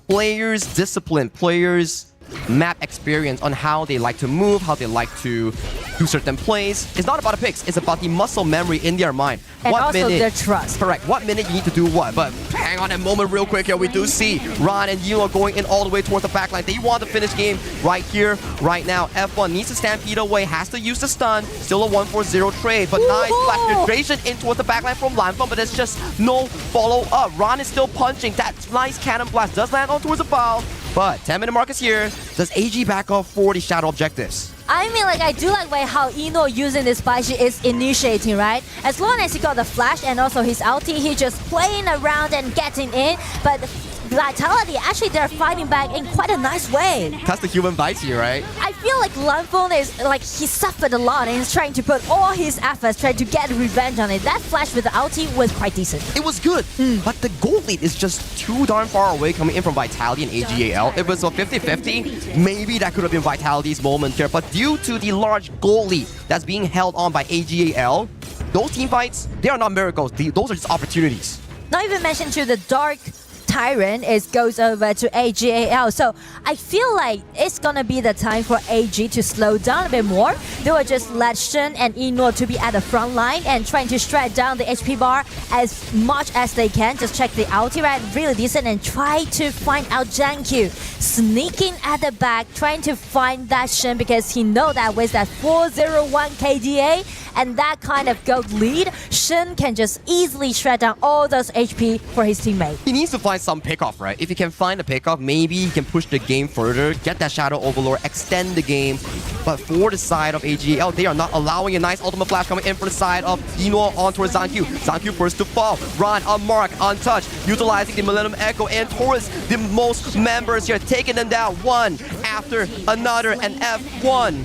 players' discipline, players' map experience on how they like to move, how they like to do certain plays. It's not about the picks, it's about the muscle memory in their mind. And also their trust. Correct. What minute you need to do what. But hang on a moment real quick here. We do see Ron and Yilo going in all the way towards the backline. They want to finish game right here, right now. F1 needs to stampede away, has to use the stun. Still a 1-4-0 trade, but nice flash penetration in towards the backline from Lanfeng, but there's just no follow-up. Ron is still punching. That nice cannon blast does land on towards the bow, but 10-minute mark is here. Does AG back off for the shadow objectives? I mean, like, I do like way how Ino using this Baishi is initiating, right? As long as he got the flash and also his ulti, he just playing around and getting in. But Vitality, actually, they're fighting back in quite a nice way. That's the human vice here, right? I feel like Lanfeng is, like, he suffered a lot and he's trying to put all his efforts, trying to get revenge on it. That flash with the ulti was quite decent. It was good, but the gold lead is just too darn far away coming in from Vitality and AG.AL. If it was a 50-50, maybe that could have been Vitality's moment here, but due to the large gold lead that's being held on by AG.AL, those team fights, they are not miracles. Those are just opportunities. Not even mention to the Dark Tyrant goes over to AG.AL. So I feel like it's gonna be the time for AG to slow down a bit more. They will just let Shen and Eno to be at the front line and trying to strike down the HP bar as much as they can. Just check the ulti, right? Really decent, and try to find out JanQ sneaking at the back, trying to find that Shen, because he know that with that 401 KDA and that kind of gold lead, Shen can just easily shred down all those HP for his teammate. He needs to find some pickoff, right? If he can find a pickoff, maybe he can push the game further, get that Shadow Overlord, extend the game. But for the side of AG.AL, they are not allowing a nice ultimate flash coming in for the side of Eno on towards ZanQ. ZanQ first to fall. Ron unmarked, untouched, utilizing the Millennium Echo and towards the most members here, taking them down one after another, and F1.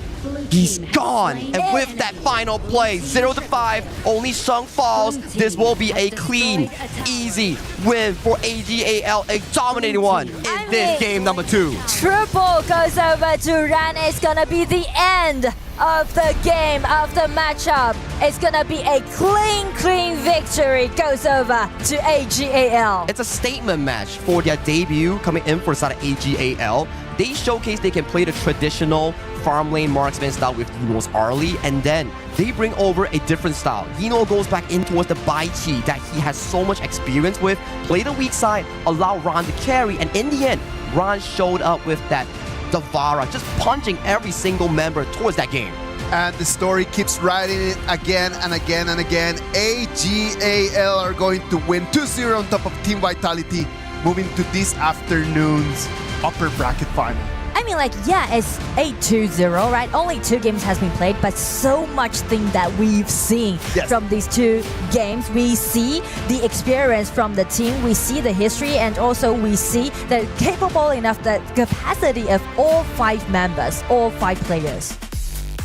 He's gone, and with that final play, 0-5, only Sheng falls. This will be a clean, easy win for AG.AL, a dominating one in this game number 2. Triple goes over to Ran. It's gonna be the end of the game, of the matchup. It's gonna be a clean victory. Goes over to AG.AL. It's a statement match for their debut coming in for the side of AG.AL. They showcase they can play the traditional farm lane marksman style with Eno's early, and then they bring over a different style. Eno goes back in towards the Baichi that he has so much experience with, play the weak side, allow Ron to carry, and in the end, Ron showed up with that Devara, just punching every single member towards that game. And the story keeps riding it again and again and again. AG.AL are going to win 2-0 on top of Team Vitality, moving to this afternoon's upper bracket final. I mean, like, yeah, it's 8-2-0, right? Only 2 games has been played, but so much thing that we've seen from these 2 games. We see the experience from the team, we see the history, and also we see the capable enough, the capacity of all 5 members, all 5 players.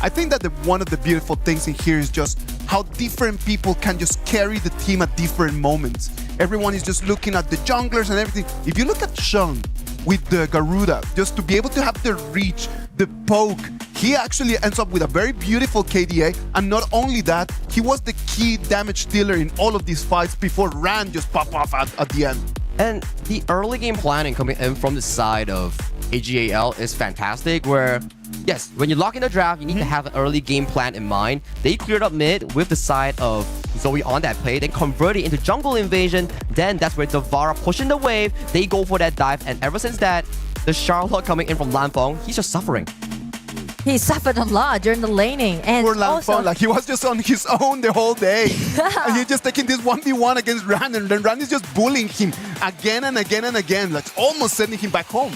I think that one of the beautiful things in here is just how different people can just carry the team at different moments. Everyone is just looking at the junglers and everything. If you look at Sheng with the Garuda, just to be able to have the reach, the poke, he actually ends up with a very beautiful KDA, and not only that, he was the key damage dealer in all of these fights before Ran just popped off at the end. And the early game planning coming in from the side of AG.AL is fantastic, where, yes, when you lock in the draft, you need to have an early game plan in mind. They cleared up mid with the side of Zoe on that play, then convert it into jungle invasion. Then that's where Valor pushing the wave. They go for that dive, and ever since that, the Charlotte coming in from Lanfeng, he's just suffering. He suffered a lot during the laning, and Poor also Lanfeng, like he was just on his own the whole day. And he's just taking this 1v1 against Ran, and then Ran is just bullying him again and again and again, like almost sending him back home.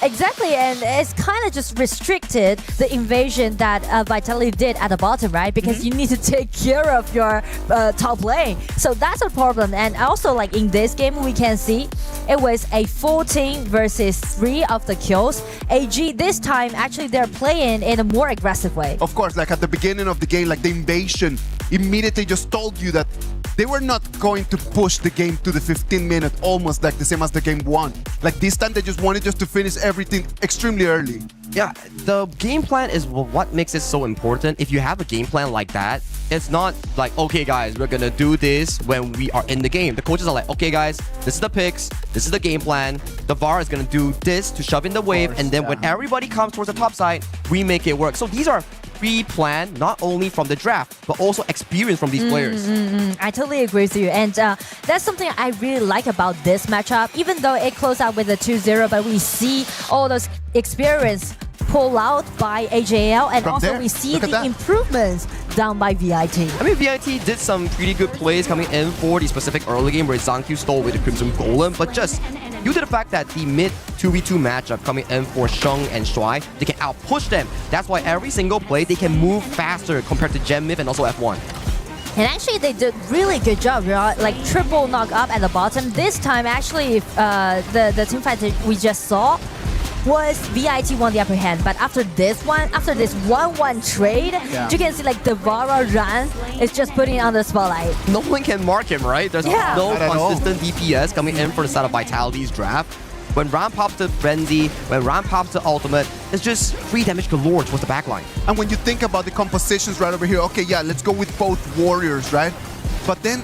Exactly, and it's kind of just restricted the invasion that Vitality did at the bottom, right? Because you need to take care of your top lane. So that's a problem. And also, like in this game, we can see it was a 14 versus 3 of the kills. AG this time, actually, they're playing in a more aggressive way. Of course, like at the beginning of the game, like the invasion immediately just told you that they were not going to push the game to the 15-minute, almost like the same as the game 1. Like this time, they just wanted to finish everything extremely early. Yeah, the game plan is what makes it so important. If you have a game plan like that, it's not like, okay guys, we're gonna do this when we are in the game. The coaches are like, okay guys, this is the picks, this is the game plan. The VAR is gonna do this to shove in the wave, and then when everybody comes towards the top side, we make it work. So these are pre-planned, not only from the draft, but also experience from these players. I totally agree with you. And that's something I really like about this matchup. Even though it closed out with a 2-0, but we see all those experience pull out by AG.AL, and From also there, we see look at the that. improvements done by VIT. I mean, VIT did some pretty good plays coming in for the specific early game where ZhangQ stole with the Crimson Golem, but just due to the fact that the mid 2v2 matchup coming in for Sheng and Shuai, they can outpush them. That's why every single play, they can move faster compared to Gen Myth and also F1. And actually, they did really good job, right? Like triple knock up at the bottom. This time, actually, the team fight that we just saw was VIT won the upper hand. But after this 1-1 trade, you can see like the Valor Ran is just putting on the spotlight. No one can mark him, right? There's no consistent DPS coming in for the side of Vitality's draft. When Ram pops to Frenzy, when Ram pops to Ultimate, it's just free damage galore towards the backline. And when you think about the compositions right over here, okay, yeah, let's go with both warriors, right? But then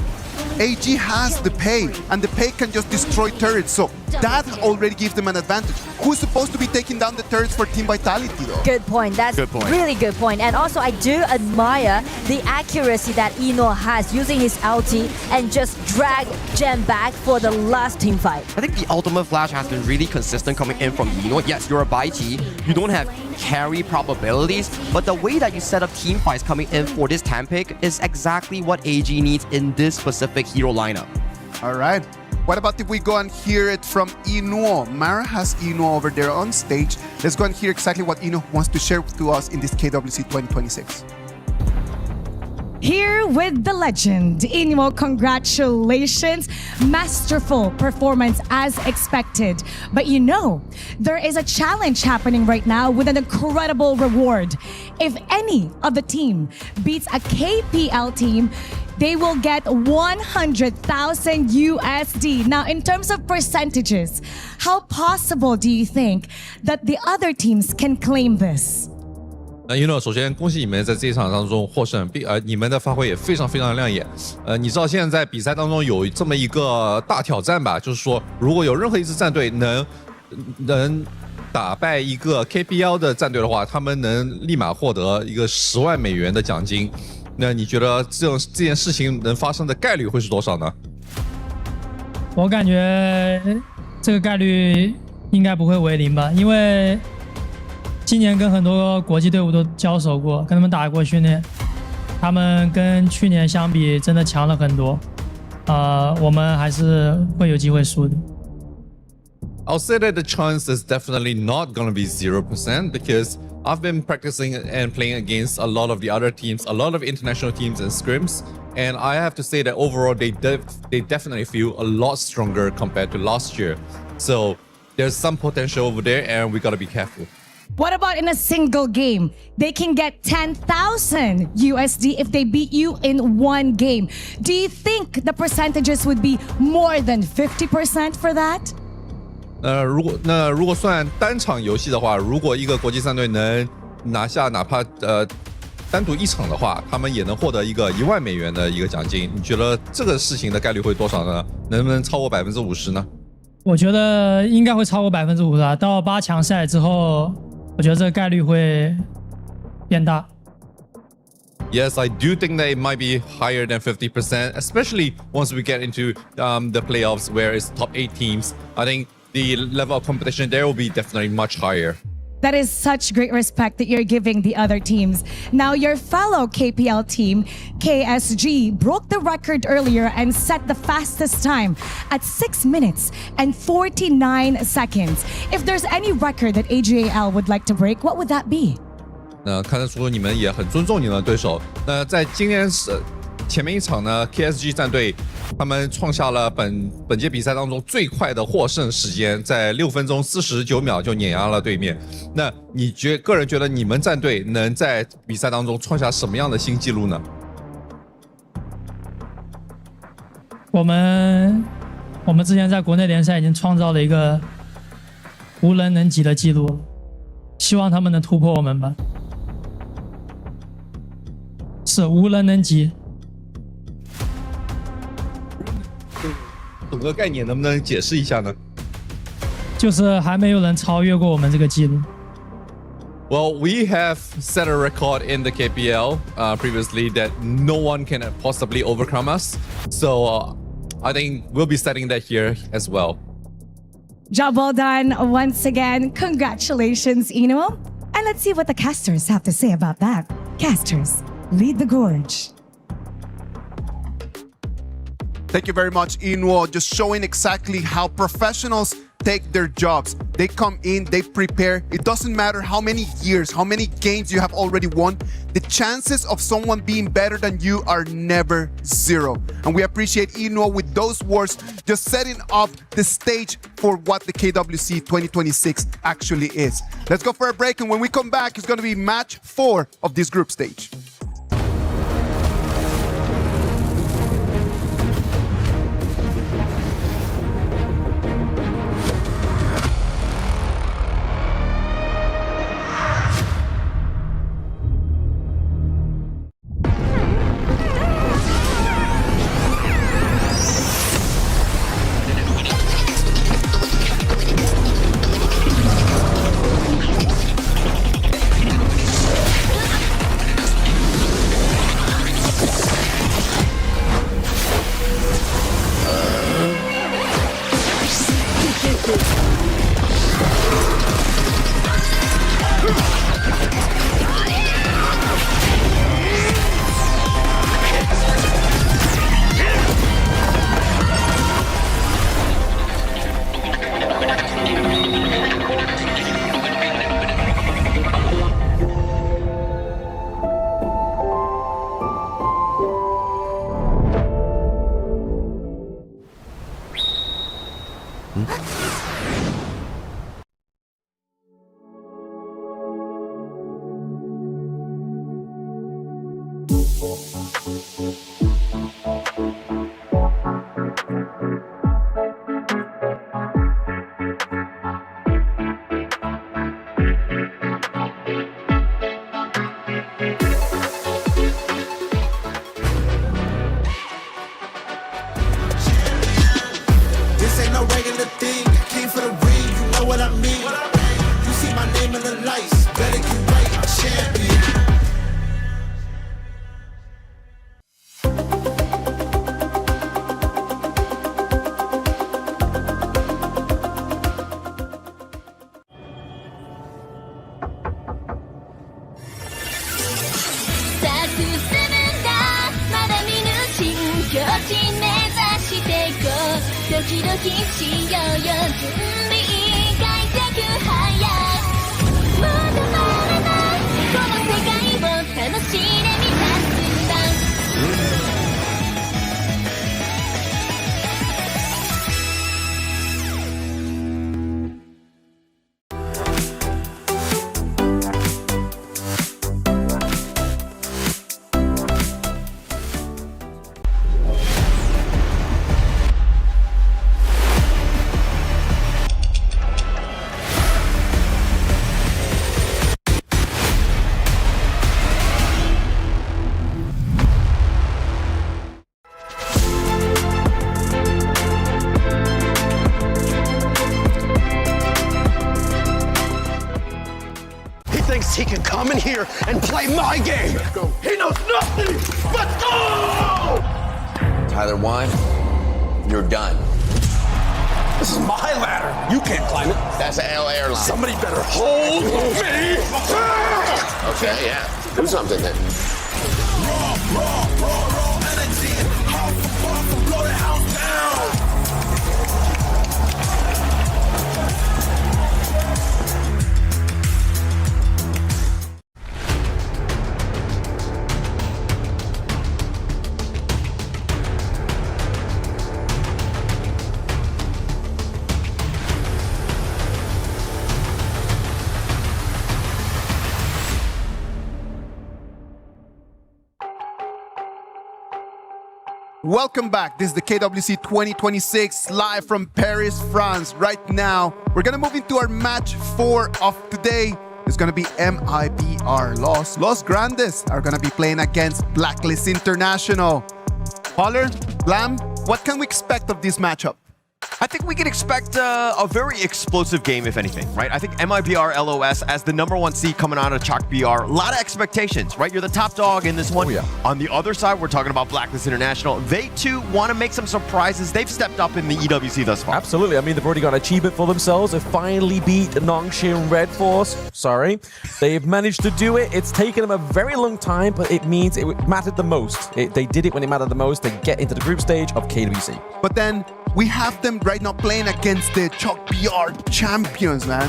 AG has the pay, and the pay can just destroy turrets, so that already gives them an advantage. Who's supposed to be taking down the turrets for Team Vitality, though? Good point. That's really good point. And also, I do admire the accuracy that Eno has using his ulti and just drag Gen back for the last team fight. I think the ultimate flash has been really consistent coming in from Eno. Yes, you're a Baiti, you don't have carry probabilities, but the way that you set up team fights coming in for this time pick is exactly what AG needs in this specific hero lineup. All right. What about if we go and hear it from Eno? Mara has Eno over there on stage. Let's go and hear exactly what Eno wants to share to us in this KWC 2026. Here with the legend, Eno, congratulations. Masterful performance as expected. But you know, there is a challenge happening right now with an incredible reward. If any of the team beats a KPL team, they will get 100,000 USD. Now, in terms of percentages, how possible do you think that the other teams can claim this? Eno， 首先恭喜你们在这一场当中获胜，你们的发挥也非常非常亮眼。你知道现在在比赛当中有这么一个大挑战吧？就是说，如果有任何一支战队能打败一个 KPL 的战队的话，他们能立马获得一个10万美元的奖金。那你觉得这件事情能发生的概率会是多少呢？我感觉这个概率应该不会为0吧，因为今年跟很多国际队伍都交手过，跟他们打过训练，他们跟去年相比真的强了很多。我们还是会有机会输的。I'll say that the chance is definitely not going to be 0% because I've been practicing and playing against a lot of the other teams, a lot of international teams and scrims, and I have to say that overall they definitely feel a lot stronger compared to last year. So there's some potential over there and we got to be careful. What about in a single game? They can get 10,000 USD if they beat you in one game. Do you think the percentages would be more than 50% for that? 如果算单场游戏的话，如果一个国际战队能拿下哪怕单独一场的话，他们也能获得一个1万美元的一个奖金。你觉得这个事情的概率会多少呢？能不能超过50%呢我觉得应该会超过50%的，到8强赛之后，我觉得这个概率会变大。Yes, I do think that it might be higher than 50%, especially once we get into the playoffs where it's top 8 teams. I think the level of competition there will be definitely much higher. That is such great respect that you're giving the other teams. Now, your fellow KPL team, KSG, broke the record earlier and set the fastest time at 6 minutes and 49 seconds. If there's any record that AG.AL would like to break, what would that be? 那看得出你们也很尊重你们的对手。那在今天前面一场呢 ，KSG 战队他们创下了本届比赛当中最快的获胜时间，在6分钟49秒就碾压了对面。那你个人觉得你们战队能在比赛当中创下什么样的新纪录呢？我们之前在国内联赛已经创造了一个无人能及的记录，希望他们能突破我们吧。是无人能及。整个概念能不能解释一下呢？就是还没有人超越过我们这个记录。Well, we have set a record in the KPL previously that no one can possibly overcome us. So I think we'll be setting that here as well. Job well done once again. Congratulations, Ino. And let's see what the casters have to say about that. Casters, lead the gorge. Thank you very much, Inwo. Just showing exactly how professionals take their jobs. They come in, they prepare. It doesn't matter how many years, how many games you have already won. The chances of someone being better than you are never zero. And we appreciate Inwo with those words, just setting up the stage for what the KWC 2026 actually is. Let's go for a break, and when we come back, it's going to be match 4 of this group stage. thinks he can come in here and play my game. He knows nothing but go! Tyler Wine, you're done. This is my ladder. You can't climb it. That's an AL airline. Somebody better hold me back! Okay, yeah. Do something then. Welcome back. This is the KWC 2026 live from Paris, France. Right now, we're gonna move into our match 4 of today. It's gonna be MIBR Los Grandes are gonna be playing against Blacklist International. Holler, Blam, what can we expect of this matchup? I think we can expect a very explosive game, if anything, right? I think MIBR LOS as the #1 seed coming out of Chalk BR, a lot of expectations, right? You're the top dog in this one. Oh, yeah. On the other side, we're talking about Blacklist International. They too want to make some surprises. They've stepped up in the EWC thus far. Absolutely. I mean, they've already got an achievement for themselves. They finally beat Nongshim Red Force. Sorry. They've managed to do it. It's taken them a very long time, but it means it mattered the most. They did it when it mattered the most. They get into the group stage of KWC. But then we have them right now playing against the Chalk BR champions, man.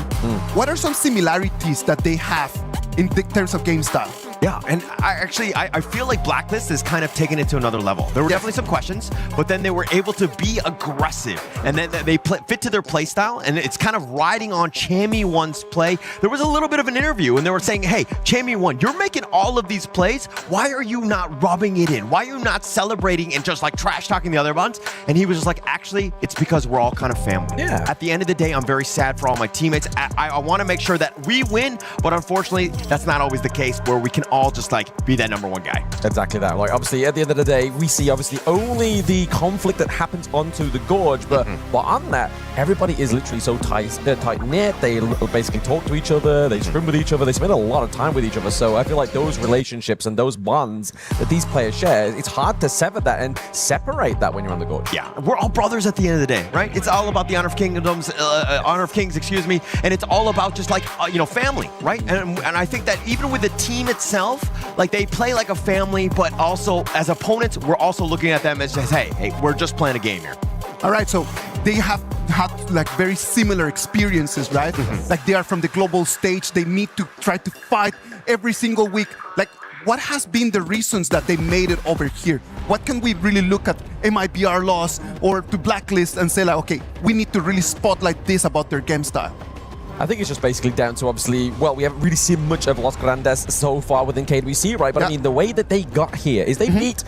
What are some similarities that they have in terms of game style? Yeah, and I feel like Blacklist has kind of taken it to another level. There were definitely some questions, but then they were able to be aggressive, and then they fit to their play style, and it's kind of riding on Chammy1's play. There was a little bit of an interview, and they were saying, hey, Chammy1, you're making all of these plays. Why are you not rubbing it in? Why are you not celebrating and just like trash talking the other ones? And he was just like, actually, it's because we're all kind of family. Yeah. At the end of the day, I'm very sad for all my teammates. I want to make sure that we win, but unfortunately, that's not always the case where we can all just like be that #1 guy. Exactly that. Like, obviously, at the end of the day, we see obviously only the conflict that happens onto the gorge, but on that, everybody is literally so tight-knit. They basically talk to each other, they scrim with each other, they spend a lot of time with each other. So I feel like those relationships and those bonds that these players share, it's hard to sever that and separate that when you're on the gorge. Yeah, we're all brothers at the end of the day, right? It's all about the Honor of Kings, excuse me, and it's all about just like, family, right? And I think that even with the team itself, like they play like a family, but also as opponents, we're also looking at them as just, hey, we're just playing a game here. All right, so they have had like very similar experiences, right? Like they are from the global stage. They need to try to fight every single week. Like, what has been the reasons that they made it over here? What can we really look at MIBR Loss or to Blacklist and say like, okay, we need to really spotlight this about their game style? I think it's just basically down to obviously, well, we haven't really seen much of Los Grandes so far within KWC, right? But I mean, the way that they got here is they beat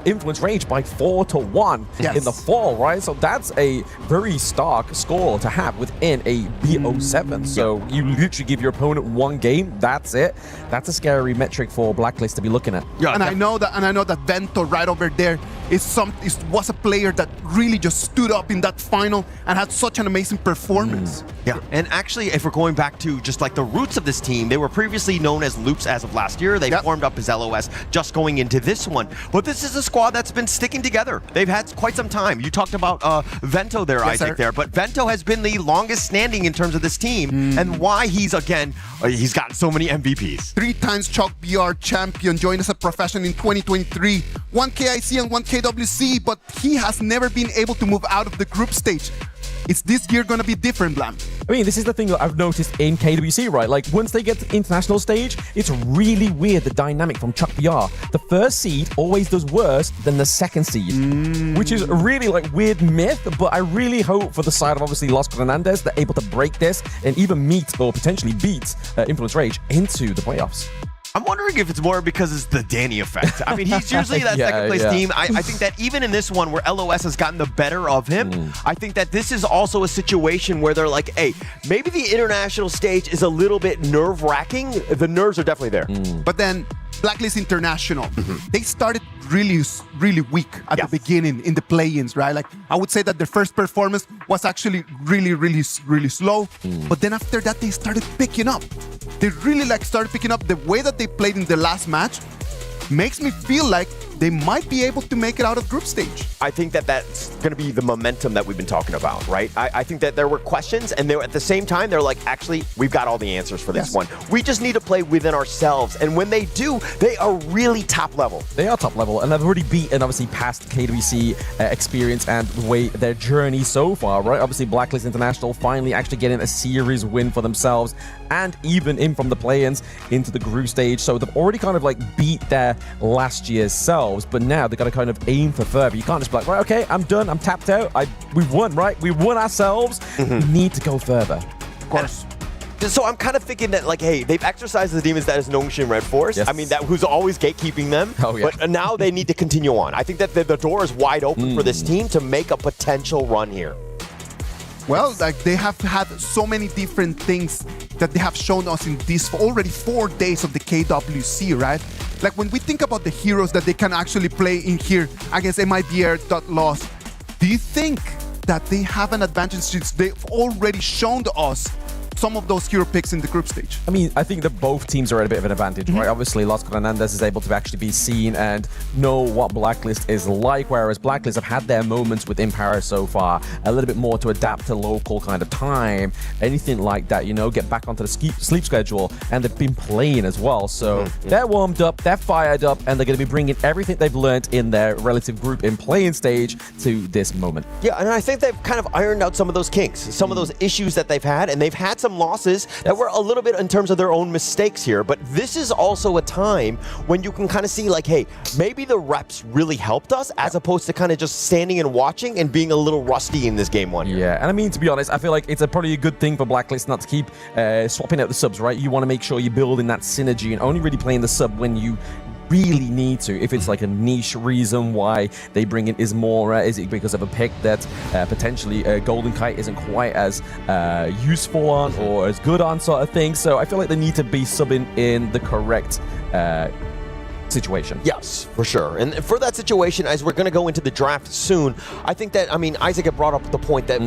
Influence Rage by 4-1 in the fall, right? So that's a very stark score to have within a BO7. So you literally give your opponent one game, that's it. That's a scary metric for Blacklist to be looking at. Yeah, and I know that Vento right over there was a player that really just stood up in that final and had such an amazing performance. Yeah, and actually, if we're going back to just like the roots of this team, they were previously known as Loops as of last year. They formed up as LOS just going into this one. But this is a squad that's been sticking together. They've had quite some time. You talked about Vento there, Isaac, there. But Vento has been the longest standing in terms of this team and why he's gotten so many MVPs. 3 times Chalk BR champion, joined as a professional in 2023. 1 KIC and 1 KWC, but he has never been able to move out of the group stage. Is this year going to be different, Blam? I mean, this is the thing that I've noticed in KWC, right? Like, once they get to the international stage, it's really weird, the dynamic from Chalk BR. The first seed always does worse than the second seed, which is a really, like, weird myth, but I really hope for the side of, obviously, Los Grandes, they're able to break this and even meet or potentially beat Influence Rage into the playoffs. I'm wondering if it's more because it's the Danny effect. I mean, he's usually that second place team. I think that even in this one where LOS has gotten the better of him, I think that this is also a situation where they're like, hey, maybe the international stage is a little bit nerve-wracking. The nerves are definitely there. But then Blacklist International, they started really weak at the beginning in the play-ins, right? Like, I would say that their first performance was actually really slow. But then after that, they started picking up. They really started picking up. The way that they played in the last match makes me feel like they might be able to make it out of group stage. I think that that's going to be the momentum that we've been talking about, right? I think that there were questions, and at the same time, they're like, actually, we've got all the answers for this one. We just need to play within ourselves. And when they do, they are really top level. They are top level, and they've already beaten, obviously, past KWC experience and the way their journey so far, right? Obviously, Blacklist International finally actually getting a series win for themselves, and even in from the play-ins into the group stage. So they've already kind of like beat their last year's selves, but now they've got to kind of aim for further. You can't just be like, right, okay, I'm done, I'm tapped out, we've won, right? We won ourselves. We need to go further. Of course. So I'm kind of thinking that, like, hey, they've exercised the demons that is Nongshin Red Force. Yes. I mean, that who's always gatekeeping them. Oh, yeah. But now they need to continue on. I think that the door is wide open for this team to make a potential run here. Well, like, they have had so many different things that they have shown us in these already 4 days of the KWC, right? Like, when we think about the heroes that they can actually play in here against MIBR.Loss, do you think that they have an advantage since they've already shown us some of those hero picks in the group stage? I mean, I think that both teams are at a bit of an advantage, right? Obviously, Los Granandes is able to actually be seen and know what Blacklist is like, whereas Blacklist have had their moments within Paris so far, a little bit more to adapt to local kind of time, anything like that, you know, get back onto the sleep schedule, and they've been playing as well. So they're warmed up, they're fired up, and they're going to be bringing everything they've learned in their relative group in playing stage to this moment. Yeah, and I think they've kind of ironed out some of those kinks, some of those issues that they've had, and they've had some losses that were a little bit in terms of their own mistakes here. But this is also a time when you can kind of see, like, hey, maybe the reps really helped us as opposed to kind of just standing and watching and being a little rusty in this game one here. Yeah, and I mean, to be honest, I feel like it's probably a good thing for Blacklist not to keep swapping out the subs, right? You want to make sure you're building that synergy and only really playing the sub when you really need to. If it's like a niche reason why they bring in Ismora, is it because of a pick that potentially Golden Kite isn't quite as useful on or as good on, sort of thing. So I feel like they need to be subbing in the correct situation. Yes, for sure. And for that situation, as we're going to go into the draft soon, I think that, I mean, Isaac had brought up the point that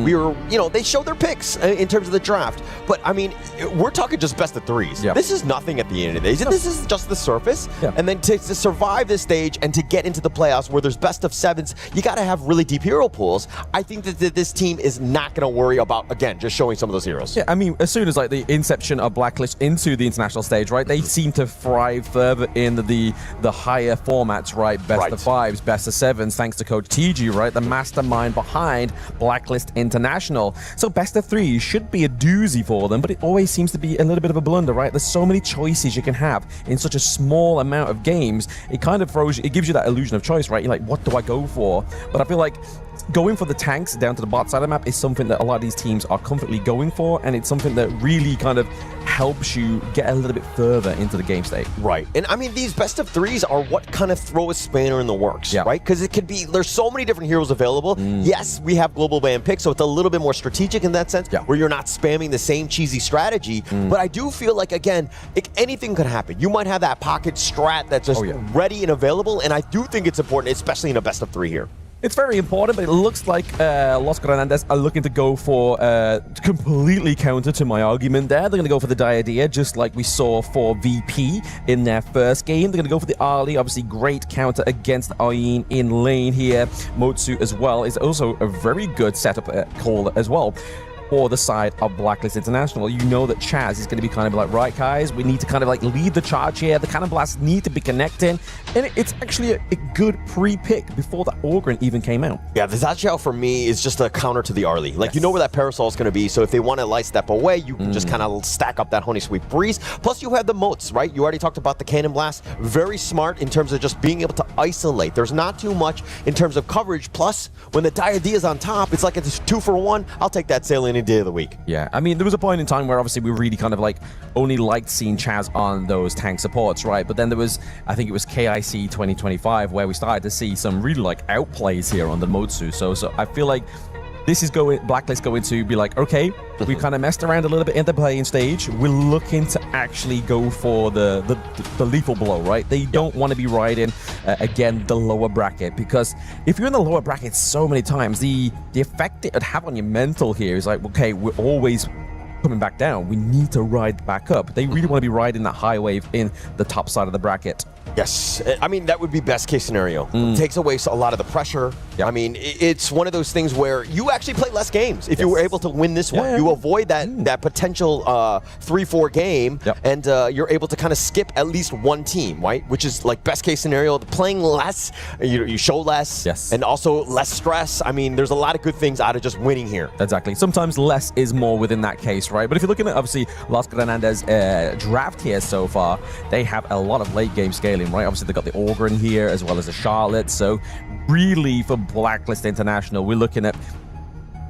they show their picks in terms of the draft. But, I mean, we're talking just best of threes. Yeah. This is nothing at the end of the day. This is just the surface. Yeah. And then to survive this stage and to get into the playoffs where there's best of sevens, you got to have really deep hero pools. I think that this team is not going to worry about, again, just showing some of those heroes. Yeah, I mean, as soon as like the inception of Blacklist into the international stage, right, they seem to thrive further in the higher formats, right? Best of fives, best of sevens, thanks to Coach TG, right? The mastermind behind Blacklist International. So best of threes should be a doozy for them, but it always seems to be a little bit of a blunder, right? There's so many choices you can have in such a small amount of games. It kind of it gives you that illusion of choice, right? You're like, what do I go for? But I feel like going for the tanks down to the bot side of the map is something that a lot of these teams are comfortably going for, and it's something that really kind of helps you get a little bit further into the game state. Right. And I mean, these best of threes are what kind of throw a spanner in the works, right? Because it could be, there's so many different heroes available. Yes, we have global ban picks, so it's a little bit more strategic in that sense, where you're not spamming the same cheesy strategy. But I do feel like, again, anything could happen. You might have that pocket strat that's just ready and available, and I do think it's important, especially in a best of three here. It's very important, but it looks like Los Granandes are looking to go for completely counter to my argument there. They're going to go for the Diadea, just like we saw for VP in their first game. They're going to go for the Ali, obviously great counter against Ayin in lane here. Motsu as well is also a very good setup call as well. For the side of Blacklist International, you know that Chaz is going to be kind of like, right, guys, we need to kind of like lead the charge here. The cannon blasts need to be connecting, and it's actually a good pre-pick before the Orgrin even came out. Yeah, the AG.AL for me is just a counter to the Arlie. Like, you know where that Parasol is going to be, so if they want to light step away, you can just kind of stack up that Honey Sweet Breeze. Plus, you have the moats, right? You already talked about the Cannon Blast. Very smart in terms of just being able to isolate. There's not too much in terms of coverage. Plus, when the Diadea is on top, it's like it's 2 for 1. I'll take that sale any day of the week. Yeah, I mean, there was a point in time where obviously we really kind of like only liked seeing Chaz on those tank supports, right? But then there was, I think it was KIC 2025, where we started to see some really like outplays here on the Motsu. So I feel like this is Blacklist going to be like, okay, we kind of messed around a little bit in the playing stage. We're looking to actually go for the lethal blow, right? They don't want to be riding, again, the lower bracket, because if you're in the lower bracket so many times, the effect it would have on your mental here is like, okay, we're always coming back down. We need to ride back up. They really want to be riding that high wave in the top side of the bracket. Yes, I mean, that would be best case scenario. It takes away a lot of the pressure. I mean, it's one of those things where you actually play less games if you were able to win this one. You avoid that potential 3-4 game, and you're able to kind of skip at least one team, right? Which is like best case scenario. Playing less, you show less, and also less stress. I mean, there's a lot of good things out of just winning here. Exactly. Sometimes less is more within that case, right? But if you're looking at, obviously, Las Granada's draft here so far, they have a lot of late game scaling, right? Obviously, they've got the Orgrin here as well as the Charlotte. So really, for Blacklist International, we're looking at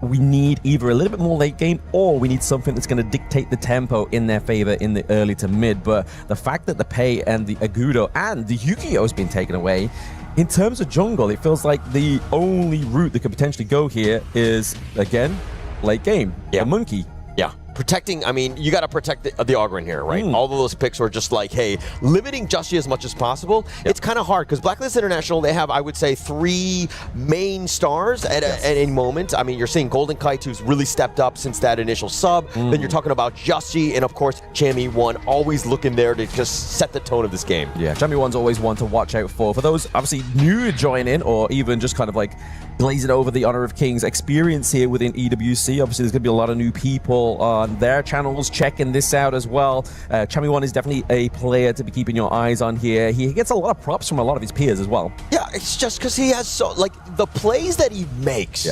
we need either a little bit more late game or we need something that's going to dictate the tempo in their favor in the early to mid. But the fact that the Pei and the Agudo and the Yu-Gi-Oh has been taken away, in terms of jungle, it feels like the only route that could potentially go here is, again, late game. The Monkey. Yeah. Protecting, I mean, you got to protect the Ogren here, right? All of those picks were just like, hey, limiting Justy as much as possible. It's kind of hard because Blacklist International, they have, I would say, 3 main stars at any moment. I mean, you're seeing Golden Kite, who's really stepped up since that initial sub. Then you're talking about Justy and, of course, Chammy1, always looking there to just set the tone of this game. Yeah, Chammy1's always one to watch out for. For those, obviously, new to join in or even just kind of like glazing over the Honor of Kings experience here within EWC. Obviously, there's going to be a lot of new people on their channels checking this out as well. Chammy1 is definitely a player to be keeping your eyes on here. He gets a lot of props from a lot of his peers as well. Yeah, it's just because he has the plays that he makes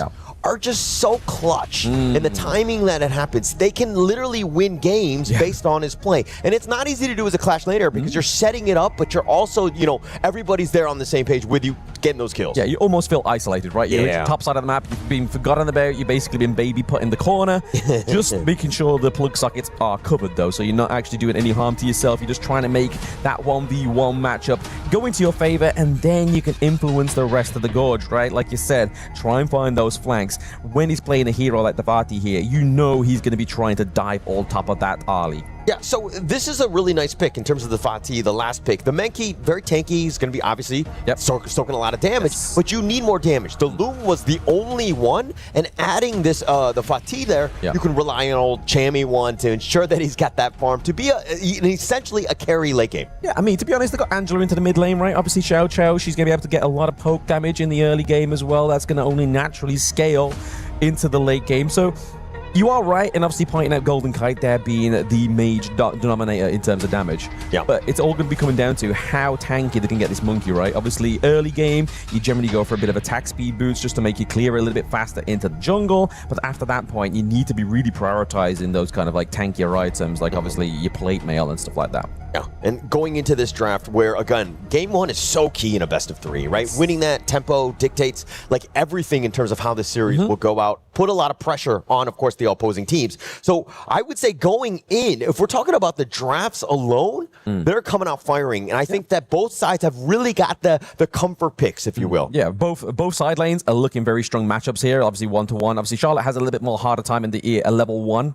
are just so clutch, and the timing that it happens, they can literally win games based on his play. And it's not easy to do as a Clash later because you're setting it up, but you're also, everybody's there on the same page with you getting those kills. Yeah, you almost feel isolated, right? You're at the top side of the map, you've been forgotten about, you've basically been baby put in the corner, just making sure the plug sockets are covered though, so you're not actually doing any harm to yourself, you're just trying to make that 1v1 matchup go into your favor, and then you can influence the rest of the Gorge, right? Like you said, try and find those flanks. When he's playing a hero like the Vati here, you know he's going to be trying to dive on top of that Ali. Yeah, so this is a really nice pick in terms of the Fatih, the last pick. The Menki, very tanky. He's going to be obviously stoking a lot of damage, but you need more damage. The Loom was the only one, and adding this the Fatih there, you can rely on old Chammy1 to ensure that he's got that farm to be essentially a carry late game. Yeah, I mean, to be honest, they got Angela into the mid lane, right? Obviously, Xiao Qiao, she's going to be able to get a lot of poke damage in the early game as well. That's going to only naturally scale into the late game. So you are right, and obviously pointing out Golden Kite there being the mage denominator in terms of damage. Yeah. But it's all going to be coming down to how tanky they can get this Monkey, right? Obviously, early game, you generally go for a bit of attack speed boost just to make you clear a little bit faster into the jungle. But after that point, you need to be really prioritizing those kind of like tankier items, like obviously your plate mail and stuff like that. Yeah, and going into this draft where, again, game 1 is so key in a best of 3, right? Winning that tempo dictates like everything in terms of how this series will go out. Put a lot of pressure on, of course, the opposing teams. So I would say going in, if we're talking about the drafts alone, they're coming out firing. And I think that both sides have really got the comfort picks, if you will. Yeah, both side lanes are looking very strong matchups here. Obviously, 1-1. Obviously, Charlotte has a little bit more harder time in the level 1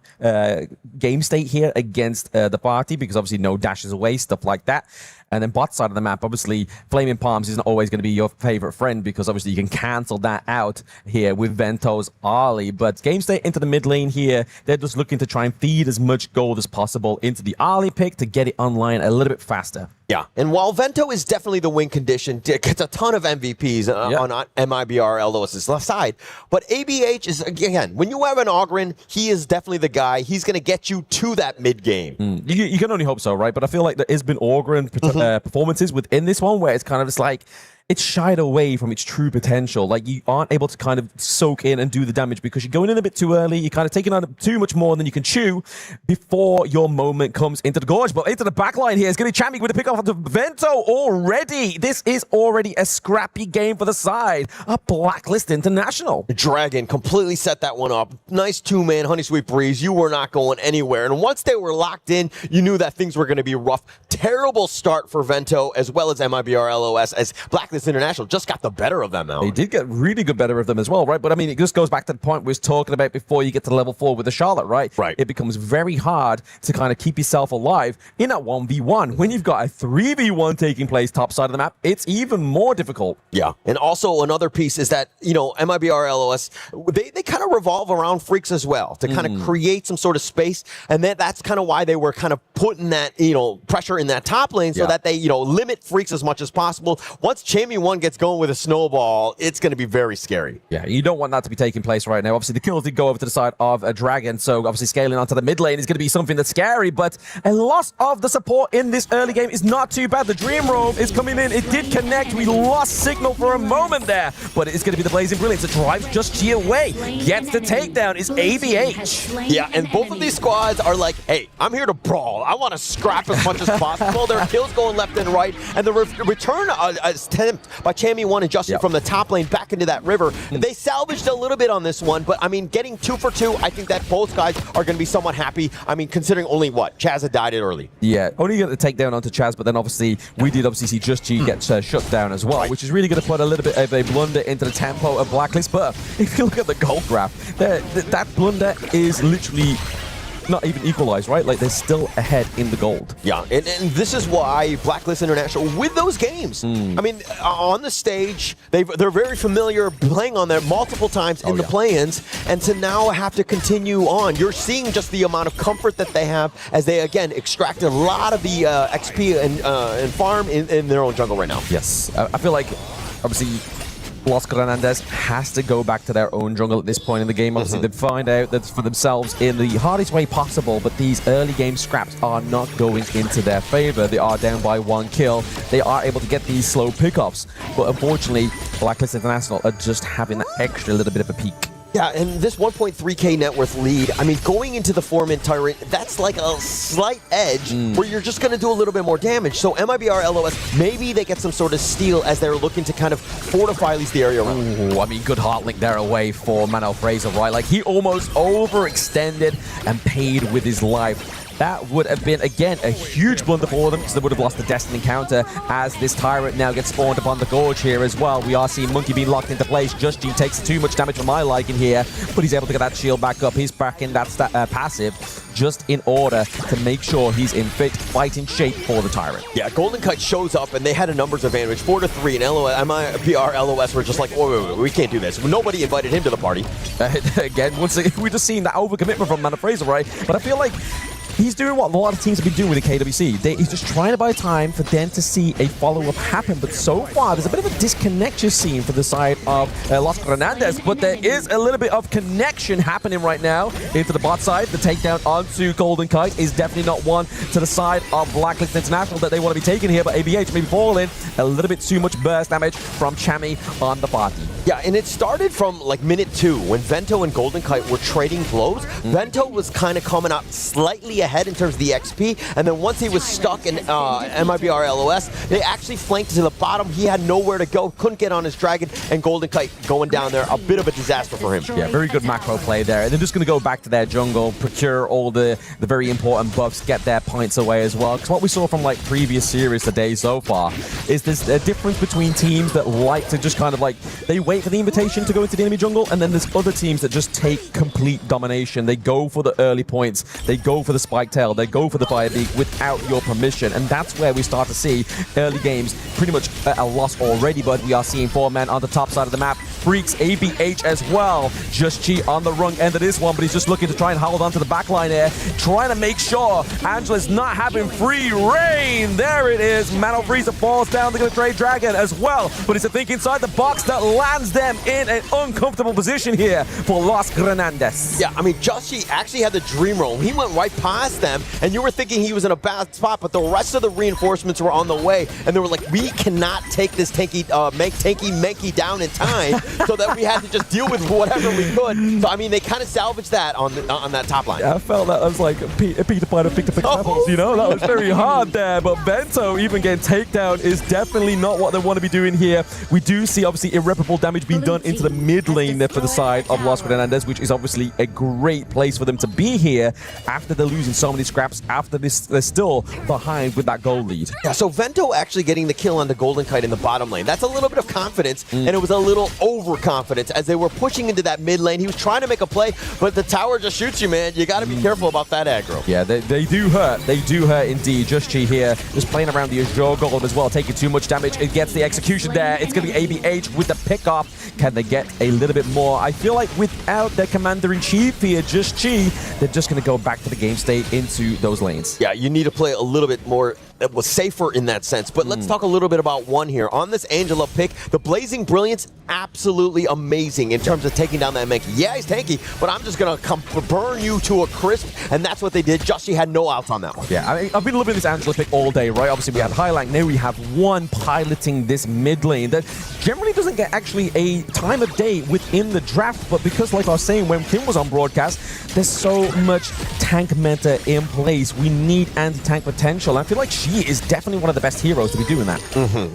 game state here against the party because obviously no dashes away, stuff like that. And then bot side of the map, obviously, Flaming Palms isn't always going to be your favorite friend because obviously you can cancel that out here with Vento's Ali. But game state into the mid lane here, they're just looking to try and feed as much gold as possible into the Ali pick to get it online a little bit faster. Yeah, and while Vento is definitely the win condition, gets a ton of MVPs on MIBR LOS's left side, but ABH is, again, when you have an Ogren, he is definitely the guy. He's going to get you to that mid game. You can only hope so, right? But I feel like there has been Ogren performances within this one where it's kind of just like, it's shied away from its true potential. Like, you aren't able to kind of soak in and do the damage because you're going in a bit too early. You're kind of taking on too much more than you can chew before your moment comes into the Gorge. But into the back line here, it's going to be Chammy with a pick off of the Vento already. This is already a scrappy game for the side of Blacklist International. Dragon completely set that one up. Nice 2-man Honey Sweet Breeze. You were not going anywhere. And once they were locked in, you knew that things were going to be rough terrible start for Vento as well as MIBR LOS as Blacklist International just got the better of them out. They did get really good better of them as well, right? But I mean, it just goes back to the point we was talking about before you get to level 4 with the Charlotte, right? Right. It becomes very hard to kind of keep yourself alive in a 1v1. When you've got a 3v1 taking place top side of the map, it's even more difficult. Yeah, and also another piece is that, you know, MIBR LOS, they kind of revolve around Freaks as well to kind of create some sort of space, and that's kind of why they were kind of putting that, you know, pressure in that top lane so that they, you know, limit Freaks as much as possible. Once Chammy1 gets going with a snowball, it's going to be very scary. Yeah, you don't want that to be taking place right now. Obviously, the kills did go over to the side of a Dragon, so obviously scaling onto the mid lane is going to be something that's scary, but a loss of the support in this early game is not too bad. The Dream Roam is coming in. It did connect. We lost signal for a moment there, but it is going to be the Blazing Brilliance that drives Just G away. Gets the takedown is ABH. Yeah, and both of these squads are like, hey, I'm here to brawl. I want to scrap as much as possible. There are kills going left and right, and the return attempt by Chammy1 and Justin from the top lane back into that river. They salvaged a little bit on this one, but I mean, getting 2 for 2, I think that both guys are going to be somewhat happy. I mean, considering only what? Chaz had died it early. Yeah, only got the takedown onto Chaz, but then obviously we did obviously see Just G get shut down as well, which is really going to put a little bit of a blunder into the tempo of Blacklist. But if you look at the gold graph, that blunder is literally not even equalized, right? Like, they're still ahead in the gold. Yeah, and this is why Blacklist International, with those games, I mean, on the stage, they're very familiar playing on there multiple times in the play-ins, and to now have to continue on, you're seeing just the amount of comfort that they have as they, again, extracted a lot of the XP and farm in their own jungle right now. Yes, I feel like, obviously, Los Granandes has to go back to their own jungle at this point in the game. Obviously, they find out that for themselves in the hardest way possible, but these early game scraps are not going into their favor. They are down by 1 kill. They are able to get these slow pickups, but unfortunately, Blacklist International are just having that extra little bit of a peak. Yeah, and this 1.3k net worth lead, I mean, going into the 4-man Tyrant, that's like a slight edge where you're just going to do a little bit more damage. So MIBR LOS, maybe they get some sort of steal as they're looking to kind of fortify at least the area around. Ooh, I mean, good heart link there away for Manuel Fraser, right? Like, he almost overextended and paid with his life. That would have been, again, a huge blunder for them because they would have lost the Destiny counter as this Tyrant now gets spawned upon the Gorge here as well. We are seeing Monkey being locked into place. Just G takes too much damage for my liking here, but he's able to get that shield back up. He's back in that passive just in order to make sure he's in fit fighting shape for the Tyrant. Yeah, Golden Kite shows up and they had a numbers advantage, 4-3, and MIBR LOS were just like, wait, we can't do this. Nobody invited him to the party. Again, once again, we're just seeing that overcommitment from Manuel Fraser, right? But I feel like he's doing what a lot of teams have been doing with the KWC. He's just trying to buy time for them to see a follow-up happen. But so far, there's a bit of a disconnection scene for the side of Los Granandes. But there is a little bit of connection happening right now into the bot side. The takedown onto Golden Kite is definitely not one to the side of Blacklist International that they want to be taking here. But ABH maybe falling a little bit too much burst damage from Chammy on the party. Yeah, and it started from like minute 2 when Vento and Golden Kite were trading blows. Vento was kind of coming out slightly ahead in terms of the XP, and then once he was stuck in MIBR LOS, they actually flanked to the bottom. He had nowhere to go, couldn't get on his Dragon, and Golden Kite going down there, a bit of a disaster for him. Yeah, very good macro play there. And they're just going to go back to their jungle, procure all the very important buffs, get their points away as well. Because what we saw from like previous series today so far is there's a difference between teams that like to just kind of like, they wait for the invitation to go into the enemy jungle, and then there's other teams that just take complete domination. They go for the early points, they go for the spike tail, they go for the fire leak without your permission, and that's where we start to see early games pretty much a loss already. But we are seeing 4 men on the top side of the map. Freaks, ABH as well. Just Chi on the wrong end of this one, but he's just looking to try and hold on to the back line here, trying to make sure Angela's not having free reign. There it is. Manuel Fraser falls down. They're going to trade Dragon as well, but it's a think inside the box that lands them in an uncomfortable position here for Los Granandes. Yeah, I mean, Joshi actually had the Dream Roam. He went right past them, and you were thinking he was in a bad spot, but the rest of the reinforcements were on the way, and they were like, we cannot take this tanky Mankey down in time, so that we had to just deal with whatever we could. So, I mean, they kind of salvaged that on that top line. Yeah, I felt that was like Peter Pan picked up apples, you know? That was very hard there, but Vento even getting takedown is definitely not what they want to be doing here. We do see, obviously, irreparable damage damage being done into the mid lane there for the side of Los Hernandez, which is obviously a great place for them to be here after they're losing so many scraps. After this, they're still behind with that gold lead. Yeah, so Vento actually getting the kill on the Golden Kite in the bottom lane. That's a little bit of confidence, and it was a little overconfidence as they were pushing into that mid lane. He was trying to make a play, but the tower just shoots you, man. You got to be careful about that aggro. Yeah, they do hurt. They do hurt indeed. Just Chi here, just playing around the Azure Gold as well, taking too much damage. It gets the execution there. It's going to be ABH with the pick-off. Can they get a little bit more? I feel like without their commander-in-chief here, Just Chi, they're just going to go back to the game state into those lanes. Yeah, you need to play a little bit more was safer in that sense. But let's talk a little bit about one here. On this Angela pick, the Blazing Brilliance, absolutely amazing in terms of taking down that Mankey. Yeah, he's tanky, but I'm just going to burn you to a crisp, and that's what they did. Justy had no outs on that one. Yeah, I mean, I've been loving this Angela pick all day, right? Obviously, we had Highline. Now we have one piloting this mid lane that generally doesn't get actually a time of day within the draft, but because, like I was saying, when Kim was on broadcast, there's so much tank meta in place. We need anti-tank potential. I feel like she is definitely one of the best heroes to be doing that.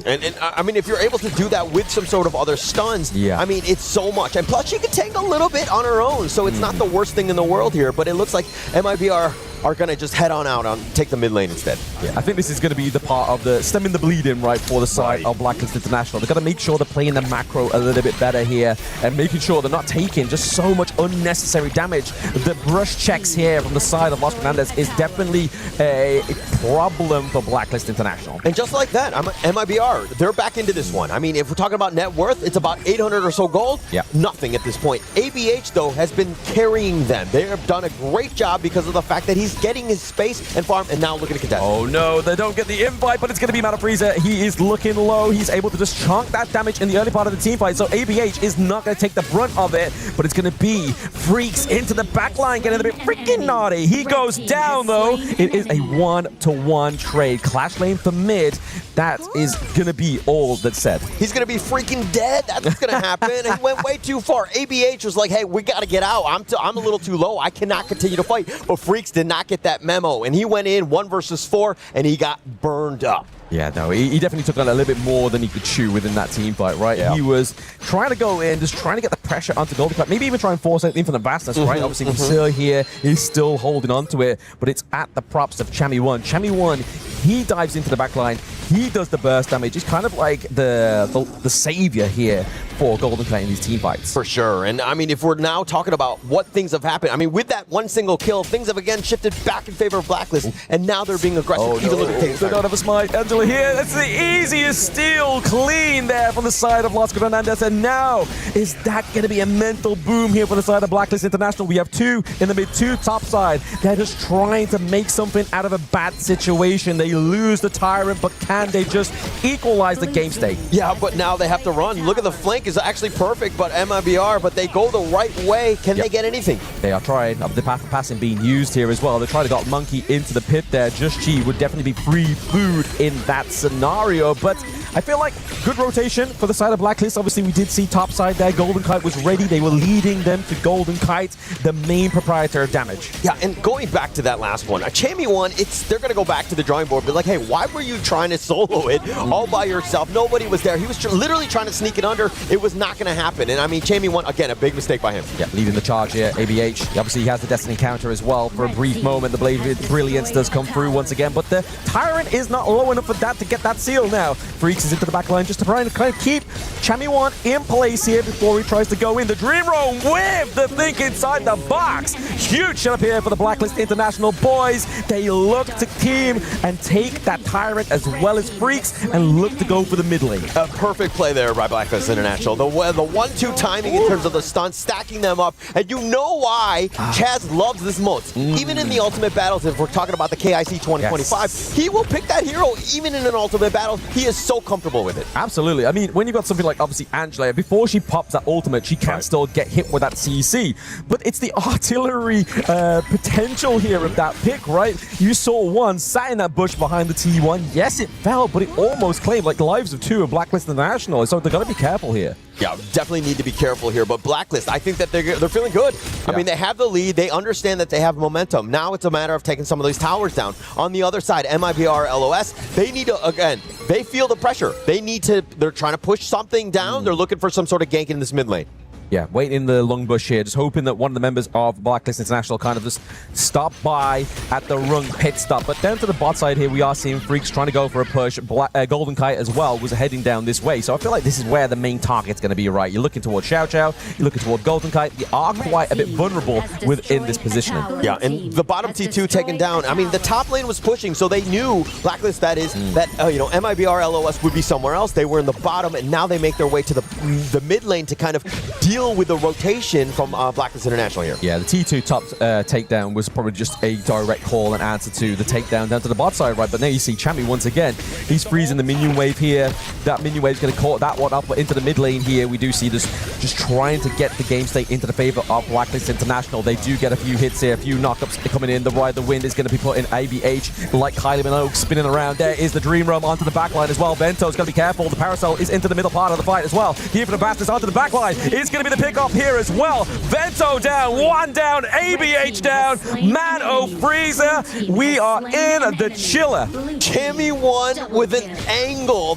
And I mean, if you're able to do that with some sort of other stuns, I mean, it's so much. And plus, she can tank a little bit on her own, so it's not the worst thing in the world here. But it looks like MIBR are going to just head on out and take the mid lane instead. Yeah, I think this is going to be the part of the stemming the bleeding, right, for the side of Blacklist International. They've got to make sure they're playing the macro a little bit better here and making sure they're not taking just so much unnecessary damage. The brush checks here from the side of Los Hernandez is definitely a problem for Blacklist International. And just like that, MIBR, they're back into this one. I mean, if we're talking about net worth, it's about 800 or so gold. Yeah. Nothing at this point. ABH, though, has been carrying them. They have done a great job because of the fact that he's getting his space and farm, and now looking to contest. Oh no, they don't get the invite, but it's going to be Mana Freezer. He is looking low. He's able to just chunk that damage in the early part of the team fight, so ABH is not going to take the brunt of it, but it's going to be Freaks into the backline, getting a bit freaking naughty. He goes down, though. It is a 1-to-1 trade. Clash lane for mid. That is going to be all that's said. He's going to be freaking dead. That's what's going to happen. And he went way too far. ABH was like, hey, we got to get out. I'm a little too low. I cannot continue to fight. But Freaks did not get that memo, and he went in 1 versus 4, and he got burned up. Yeah, no, he definitely took on a little bit more than he could chew within that team fight, right? Yeah. He was trying to go in, just trying to get the pressure onto Golden Kite, maybe even try and force anything from the vastness, right? Obviously, Visir here is still holding on to it, but it's at the props of Chami1. Chami1, he dives into the backline, he does the burst damage. He's kind of like the savior here for Golden Kite in these team fights. For sure. And I mean, if we're now talking about what things have happened, I mean, with that one single kill, things have again shifted back in favor of Blacklist, and now they're being aggressive. Oh, even looking at they don't have a smite. Angela here, that's the easiest steal clean there from the side of Los Hernandez. And now, is that going to be a mental boom here for the side of Blacklist International? We have 2 in the mid, 2 top side. They're just trying to make something out of a bad situation. They lose the Tyrant, but can they just equalize the game state? Yeah, but now they have to run. Look at the flank is actually perfect, but MIBR, but they go the right way. Can they get anything? They are trying. The path of passing being used here as well. They try to got Monkey into the pit there. Just Chi would definitely be free food in that scenario, but I feel like good rotation for the side of Blacklist. Obviously, we did see top side there. Golden Kite was ready. They were leading them to Golden Kite, the main proprietor of damage. Yeah, and going back to that last one, Chami1, they're going to go back to the drawing board, but like, hey, why were you trying to solo it all by yourself? Nobody was there. He was literally trying to sneak it under. It was not going to happen. And I mean, Chami1, again, a big mistake by him. Yeah, leading the charge here, ABH. Obviously, he has the Destiny counter as well. For a brief moment, the Blade Brilliance does come through once again, but the Tyrant is not low enough for that to get that seal now. Freaks is into the back line just to try and kind of keep Chami1 in place here before he tries to go in. The Dream Roam with the think inside the box. Huge setup here for the Blacklist International boys. They look to team and take that Tyrant as well as Freaks and look to go for the mid lane. A perfect play there by Blacklist International. The 1-2 timing in terms of the stunts, stacking them up. And you know why Chaz loves this most. Even in the Ultimate Battles, if we're talking about the KIC 2025, he will pick that hero even in an Ultimate Battle. He is so comfortable with it. Absolutely. I mean, when you've got something like, obviously, Angela, before she pops that ultimate, she can still get hit with that CC. But it's the artillery potential here of that pick, right? You saw one sat in that bush behind the T1. Yes, it fell, but it almost claimed like the lives of 2 of Blacklist International. So they've got to be careful here. Yeah, definitely need to be careful here. But Blacklist, I think that they're feeling good. I mean, they have the lead. They understand that they have momentum. Now it's a matter of taking some of these towers down. On the other side, MIBR, LOS, they need to, again, they feel the pressure. They're trying to push something down. They're looking for some sort of gank in this mid lane. Yeah, waiting in the long bush here, just hoping that one of the members of Blacklist International kind of just stop by at the Rung pit stop. But down to the bot side here, we are seeing Freaks trying to go for a push. Golden Kite as well was heading down this way. So I feel like this is where the main target's going to be, right? You're looking towards Xiao Xiao, you're looking toward Golden Kite. You are quite a bit vulnerable within this positioning. Yeah, and the bottom T2 taken down. I mean, the top lane was pushing, so they knew, Blacklist that is, that, MIBR, LOS would be somewhere else. They were in the bottom, and now they make their way to the mid lane to kind of deal with the rotation from Blacklist International here. Yeah, the T2 top takedown was probably just a direct call and answer to the takedown down to the bot side, right? But now you see Chammy once again. He's freezing the minion wave here. That minion wave is going to caught that one up, but into the mid lane here, we do see this just trying to get the game state into the favor of Blacklist International. They do get a few hits here, a few knockups coming in. The Ride the Wind is going to be put in ABH, like Kylie Minogue spinning around. There is the Dream Realm onto the backline as well. Vento's going to be careful. The Parasol is into the middle part of the fight as well. Here for the Bastards onto the backline. It's going to be the pick-off here as well. Vento down, one down, ABH down, Man Freezer. We are in the chiller. Chammy won with an angle,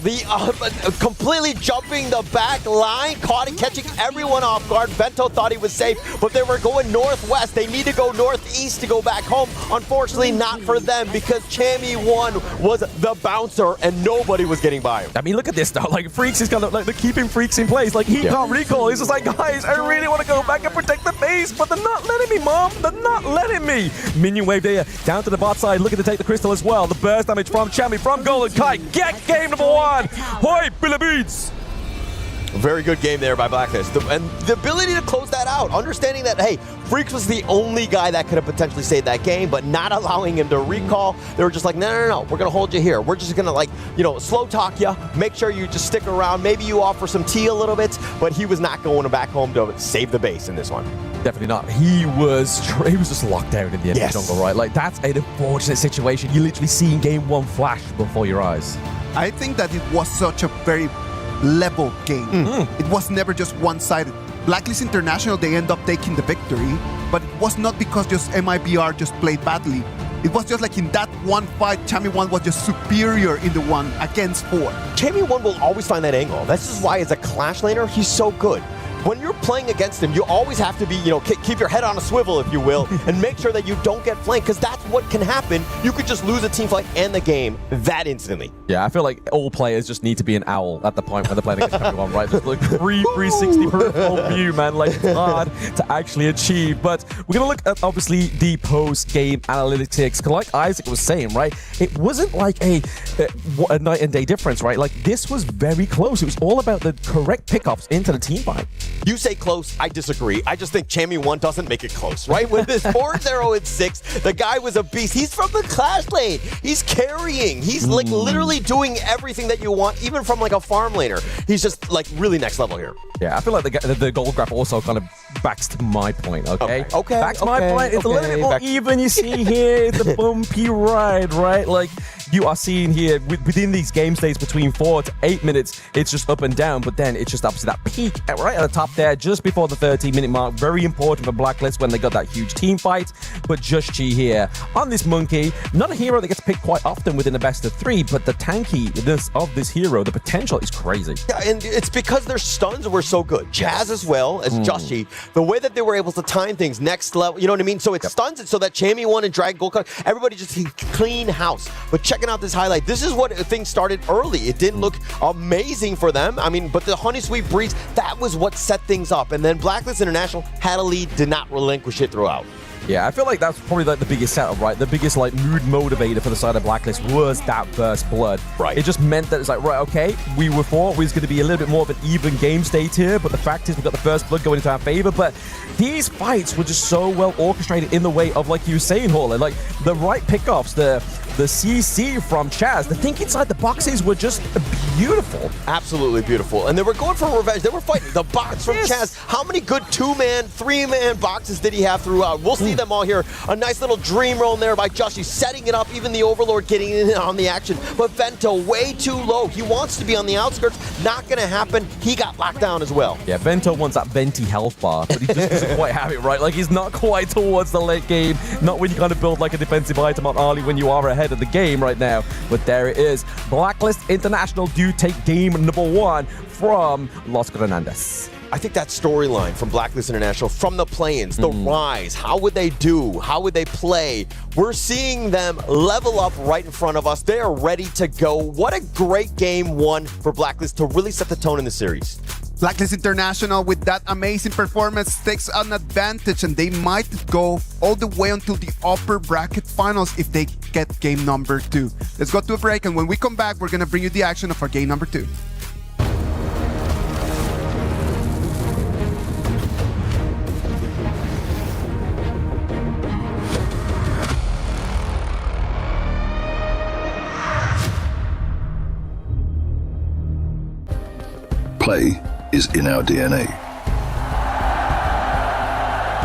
completely jumping the back line, caught and catching everyone off guard. Vento thought he was safe, but they were going northwest. They need to go northeast to go back home. Unfortunately, not for them, because Chammy won was the bouncer and nobody was getting by him. I mean, look at this though. Like, Freaks is kind of like, they're keeping Freaks in place. Like, he can't recall. He's just like, guys, I really want to go back and protect the base, but they're not letting me, Mom. They're not letting me. Minion wave there, down to the bot side, looking to take the crystal as well. The burst damage from Chammy, from Golden Kite. Get game number one. Hoi, Billy Beats. Very good game there by Blacklist. And the ability to close that out, understanding that, hey, Freaks was the only guy that could have potentially saved that game, but not allowing him to recall. They were just like, no, we're going to hold you here. We're just going to, slow talk you, make sure you just stick around. Maybe you offer some tea a little bit, but he was not going back home to save the base in this one. Definitely not. He was just locked down in the end of the jungle, right? Like, that's an unfortunate situation. You literally seen game one flash before your eyes. I think that it was such a very level game. It was never just one-sided. Blacklist International, they end up taking the victory, but it was not because just MIBR just played badly. It was just like in that one fight, Chammy 1 was just superior in the 1 against 4. Chammy 1 will always find that angle. That's just why as a Clash laner, he's so good. When you're playing against him, you always have to be, keep your head on a swivel, if you will, and make sure that you don't get flanked, because that's what can happen. You could just lose a team fight and the game that instantly. Yeah, I feel like all players just need to be an owl at the point when they're playing against everyone, right? Just like 360 peripheral view, man. Like, it's hard to actually achieve. But we're going to look at, obviously, the post-game analytics. Because like Isaac was saying, right, it wasn't like a night and day difference, right? Like, this was very close. It was all about the correct pickups into the team fight. You say close, I disagree. I just think Chammy 1 doesn't make it close, right? With this 4-0-6, the guy was a beast. He's from the Clash lane. He's carrying. He's like literally doing everything that you want, even from like a farm laner. He's just like really next level here. Yeah, I feel like the gold graph also kind of backs to my point, okay? Backs my point. It's a little bit more even. You see here, it's a bumpy ride, right? Like, you are seeing here, within these game states between 4 to 8 minutes, it's just up and down, but then it's just up to that peak right at the top there, just before the 13-minute mark. Very important for Blacklist when they got that huge team fight. But Just Chi here on this Monkey, not a hero that gets picked quite often within the best of 3, but the tankiness of this hero, the potential is crazy. Yeah, and it's because their stuns were so good. Chaz as well as Just Chi, the way that they were able to time things next level, you know what I mean? So it stuns it so that Chammy 1 and Drag Gold, everybody just clean house. But checking out this highlight, this is what things started early. It didn't look amazing for them. I mean, but the Honey Sweet Breeze, that was what set things up. And then Blacklist International had a lead, did not relinquish it throughout. Yeah, I feel like that's probably like the biggest setup, right? The biggest like mood motivator for the side of Blacklist was that first blood. Right. It just meant that it's like, right, okay, we thought we was going to be a little bit more of an even game state here, but the fact is we got the first blood going into our favor. But these fights were just so well orchestrated in the way of, like you were saying, Hawley, like the right pickoffs, the the CC from Chaz. The think inside the boxes were just beautiful. Absolutely beautiful. And they were going for revenge. They were fighting the box from Chaz. How many good 2-man, 3-man boxes did he have throughout? We'll see them all here. A nice little dream roll there by Joshi, setting it up. Even the Overlord getting in on the action. But Vento way too low. He wants to be on the outskirts. Not going to happen. He got locked down as well. Yeah, Vento wants that venti health bar, but he just doesn't quite have it right. Like, he's not quite towards the late game. Not when you kind of build like a defensive item on early when you are ahead of the game right now. But there it is. Blacklist International do take game number 1 from Los Grandes. I think that storyline from Blacklist International, from the play-ins, the rise, how would they do? How would they play? We're seeing them level up right in front of us. They are ready to go. What a great game 1 for Blacklist to really set the tone in the series. Blacklist International, with that amazing performance, takes an advantage, and they might go all the way until the upper bracket finals if they get game number 2. Let's go to a break, and when we come back, we're going to bring you the action of our game number 2. Play is in our DNA.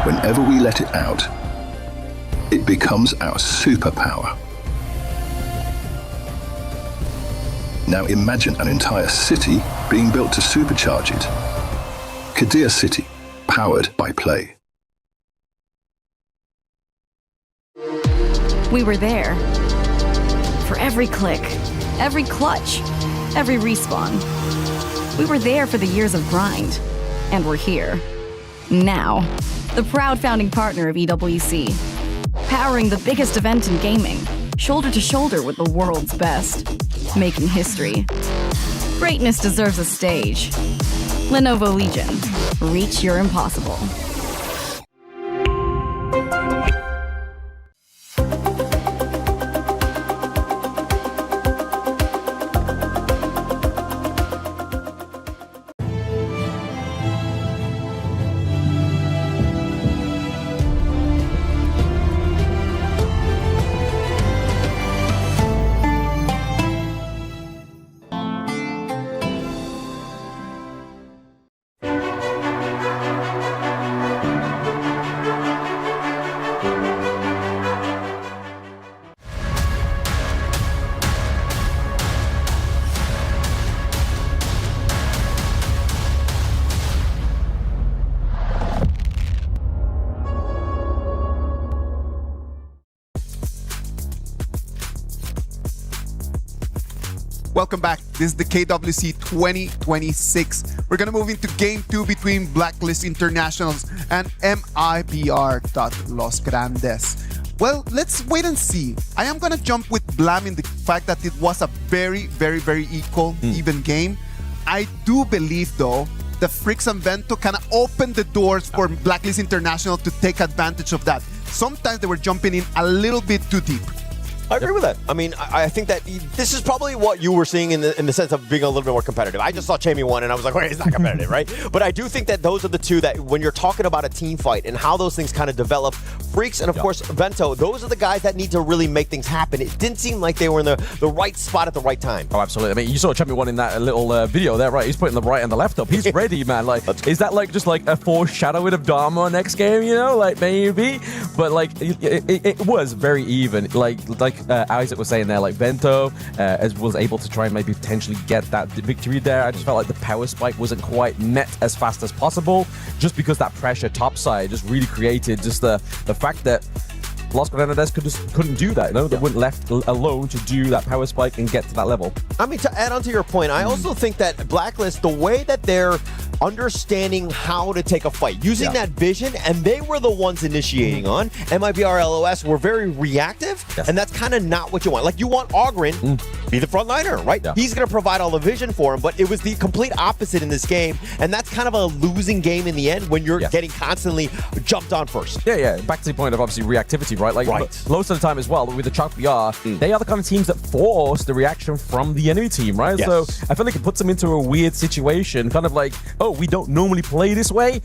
Whenever we let it out, it becomes our superpower. Now imagine an entire city being built to supercharge it. Kadir City, powered by play. We were there. For every click, every clutch, every respawn. We were there for the years of grind, and we're here. Now, the proud founding partner of EWC, powering the biggest event in gaming, shoulder to shoulder with the world's best, making history. Greatness deserves a stage. Lenovo Legion, reach your impossible. Welcome back. This is the KWC 2026. We're going to move into game 2 between Blacklist Internationals and MIBR.Los Grandes. Well, let's wait and see. I am going to jump with Blam in the fact that it was a very, very, very equal, even game. I do believe, though, the Fricks and Vento kind of opened the doors for Blacklist International to take advantage of that. Sometimes they were jumping in a little bit too deep. I agree with that. I mean, I think that this is probably what you were seeing in the sense of being a little bit more competitive. I just saw Chamey won, and I was like, wait, it's not competitive, right? But I do think that those are the two that when you're talking about a team fight and how those things kind of develop, Freaks and, of course, Vento, those are the guys that need to really make things happen. It didn't seem like they were in the right spot at the right time. Oh, absolutely. I mean, you saw Chamey won in that little video there, right? He's putting the right and the left up. He's ready, man. Like, is that like just like a foreshadowing of Dharma next game, you know? Like, maybe? But, like, it was very even. Like Isaac was saying there, like Vento was able to try and maybe potentially get that victory there. I just felt like the power spike wasn't quite met as fast as possible, just because that pressure topside just really created just the fact that Los Grandes couldn't do that. You know, they weren't left alone to do that power spike and get to that level. I mean, to add on to your point, I also think that Blacklist, the way that they're understanding how to take a fight, using that vision, and they were the ones initiating on. MIBR LOS were very reactive, and that's kind of not what you want. Like, you want Ogren be the frontliner, right? He's going to provide all the vision for him, but it was the complete opposite in this game, and that's kind of a losing game in the end when you're getting constantly jumped on first. Yeah. Back to the point of obviously reactivity, right? Like, most of the time as well, with the Chalk BR, they are the kind of teams that force the reaction from the enemy team, right? So I feel like it puts them into a weird situation, kind of like, oh, we don't normally play this way.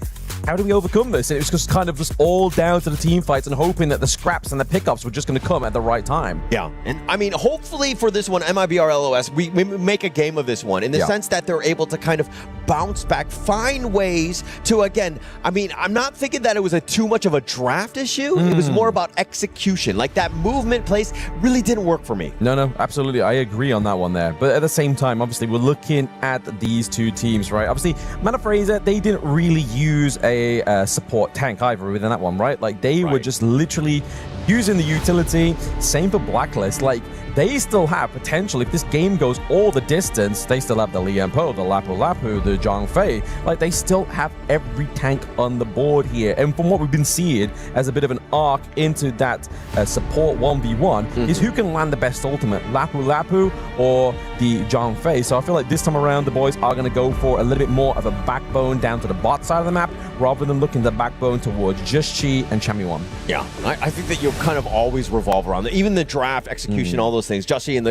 how do we overcome this? And it was just kind of just all down to the team fights and hoping that the scraps and the pickups were just going to come at the right time. Yeah, and I mean, hopefully for this one, MIBR LOS, we make a game of this one in the sense that they're able to kind of bounce back, find ways to, again, I mean, I'm not thinking that it was too much of a draft issue. It was more about execution. Like that movement place really didn't work for me. No, absolutely. I agree on that one there. But at the same time, obviously, we're looking at these two teams, right? Obviously, Mana Fraser, they didn't really use a support tank either within that one, right? Like they were just literally using the utility. Same for Blacklist. Like they still have potential. If this game goes all the distance, they still have the Lian Po, the Lapu Lapu, the Zhang Fei. Like they still have every tank on the board here. And from what we've been seeing as a bit of an arc into that support 1v1 is who can land the best ultimate, Lapu Lapu or the Zhang Fei. So I feel like this time around the boys are going to go for a little bit more of a backbone down to the bot side of the map rather than looking the backbone towards just Chi and Chami1. Yeah, I think that you'll kind of always revolve around that. Even the draft, execution, all those things. Joshi and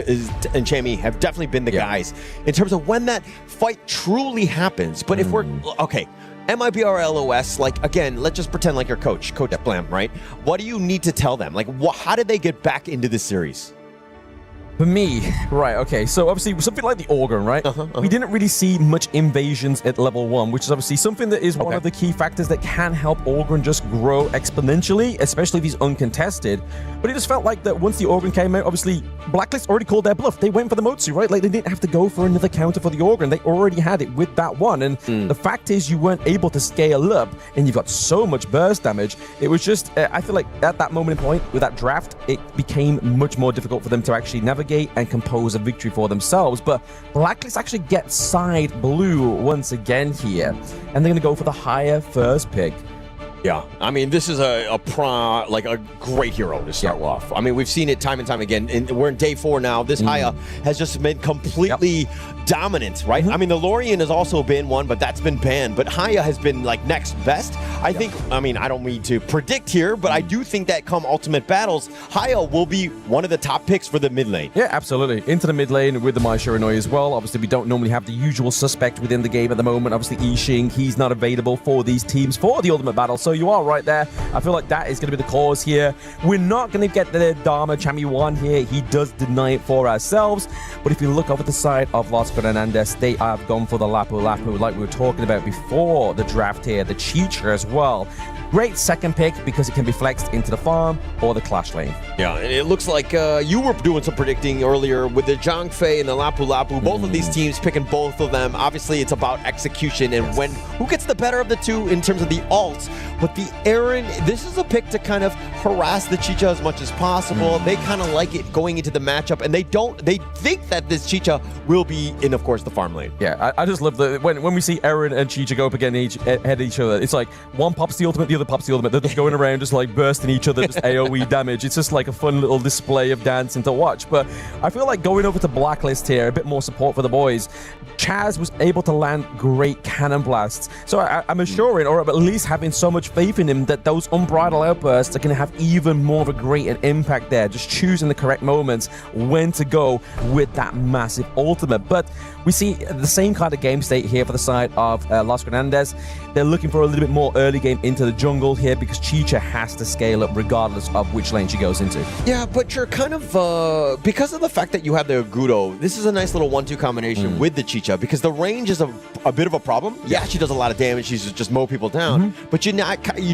Chami have definitely been the guys in terms of when that fight truly happens. But if we're, okay, MIBR LOS, like, again, let's just pretend like your Coach Blam, right? What do you need to tell them? Like, how did they get back into this series? For me, right, okay, so obviously something like the Organ, right? We didn't really see much invasions at level 1, which is obviously something that is one of the key factors that can help Organ just grow exponentially, especially if he's uncontested. But it just felt like that once the Organ came out, obviously Blacklist already called their bluff. They went for the Motsu, right? Like they didn't have to go for another counter for the Organ. They already had it with that one. And the fact is you weren't able to scale up and you've got so much burst damage. It was just, I feel like at that moment in point with that draft, it became much more difficult for them to actually navigate and compose a victory for themselves. But Blacklist actually gets side blue once again here, and they're going to go for the higher first pick. Yeah, I mean, this is a great hero to start off. I mean, we've seen it time and time again. We're in day 4 now. This Haya has just been completely dominant, right? I mean, the Lorien has also been one, but that's been banned. But Haya has been like next best. I think, I mean, I don't mean to predict here, but I do think that come Ultimate Battles, Haya will be one of the top picks for the mid lane. Yeah, absolutely. Into the mid lane with the Mai Shiranui as well. Obviously, we don't normally have the usual suspect within the game at the moment. Obviously, Yixing, he's not available for these teams for the Ultimate Battle. So you are right there. I feel like that is going to be the cause here. We're not going to get the Dharma Chami1 here. He does deny it for ourselves. But if you look over the side of Los Hernandez, they have gone for the Lapu Lapu like we were talking about before the draft here. The Chicha as well. Great second pick because it can be flexed into the farm or the clash lane. Yeah, and it looks like you were doing some predicting earlier with the Zhang Fei and the Lapu Lapu. Both of these teams picking both of them. Obviously, it's about execution and who gets the better of the two in terms of the ults. But the Aaron, this is a pick to kind of harass the Chicha as much as possible. They kind of like it going into the matchup, and they think that this Chicha will be in, of course, the farm lane. Yeah, I just love when we see Aaron and Chicha go up against each other. It's like one pops the ultimate, the other pops the ultimate. They're just going around just like bursting each other, just AoE damage. It's just like a fun little display of dancing to watch. But I feel like going over to Blacklist here, a bit more support for the boys. Chaz was able to land great cannon blasts. So I'm assuring, or at least having so much faith in him, that those unbridled outbursts are going to have even more of a greater impact there. Just choosing the correct moments when to go with that massive ultimate. But we see the same kind of game state here for the side of Los Hernandez. They're looking for a little bit more early game into the jungle here because Chicha has to scale up regardless of which lane she goes into. Yeah, but you're kind of, because of the fact that you have the Agudo, this is a nice little 1-2 combination with the Chicha because the range is a bit of a problem. Yeah, she does a lot of damage. She's just mow people down. But you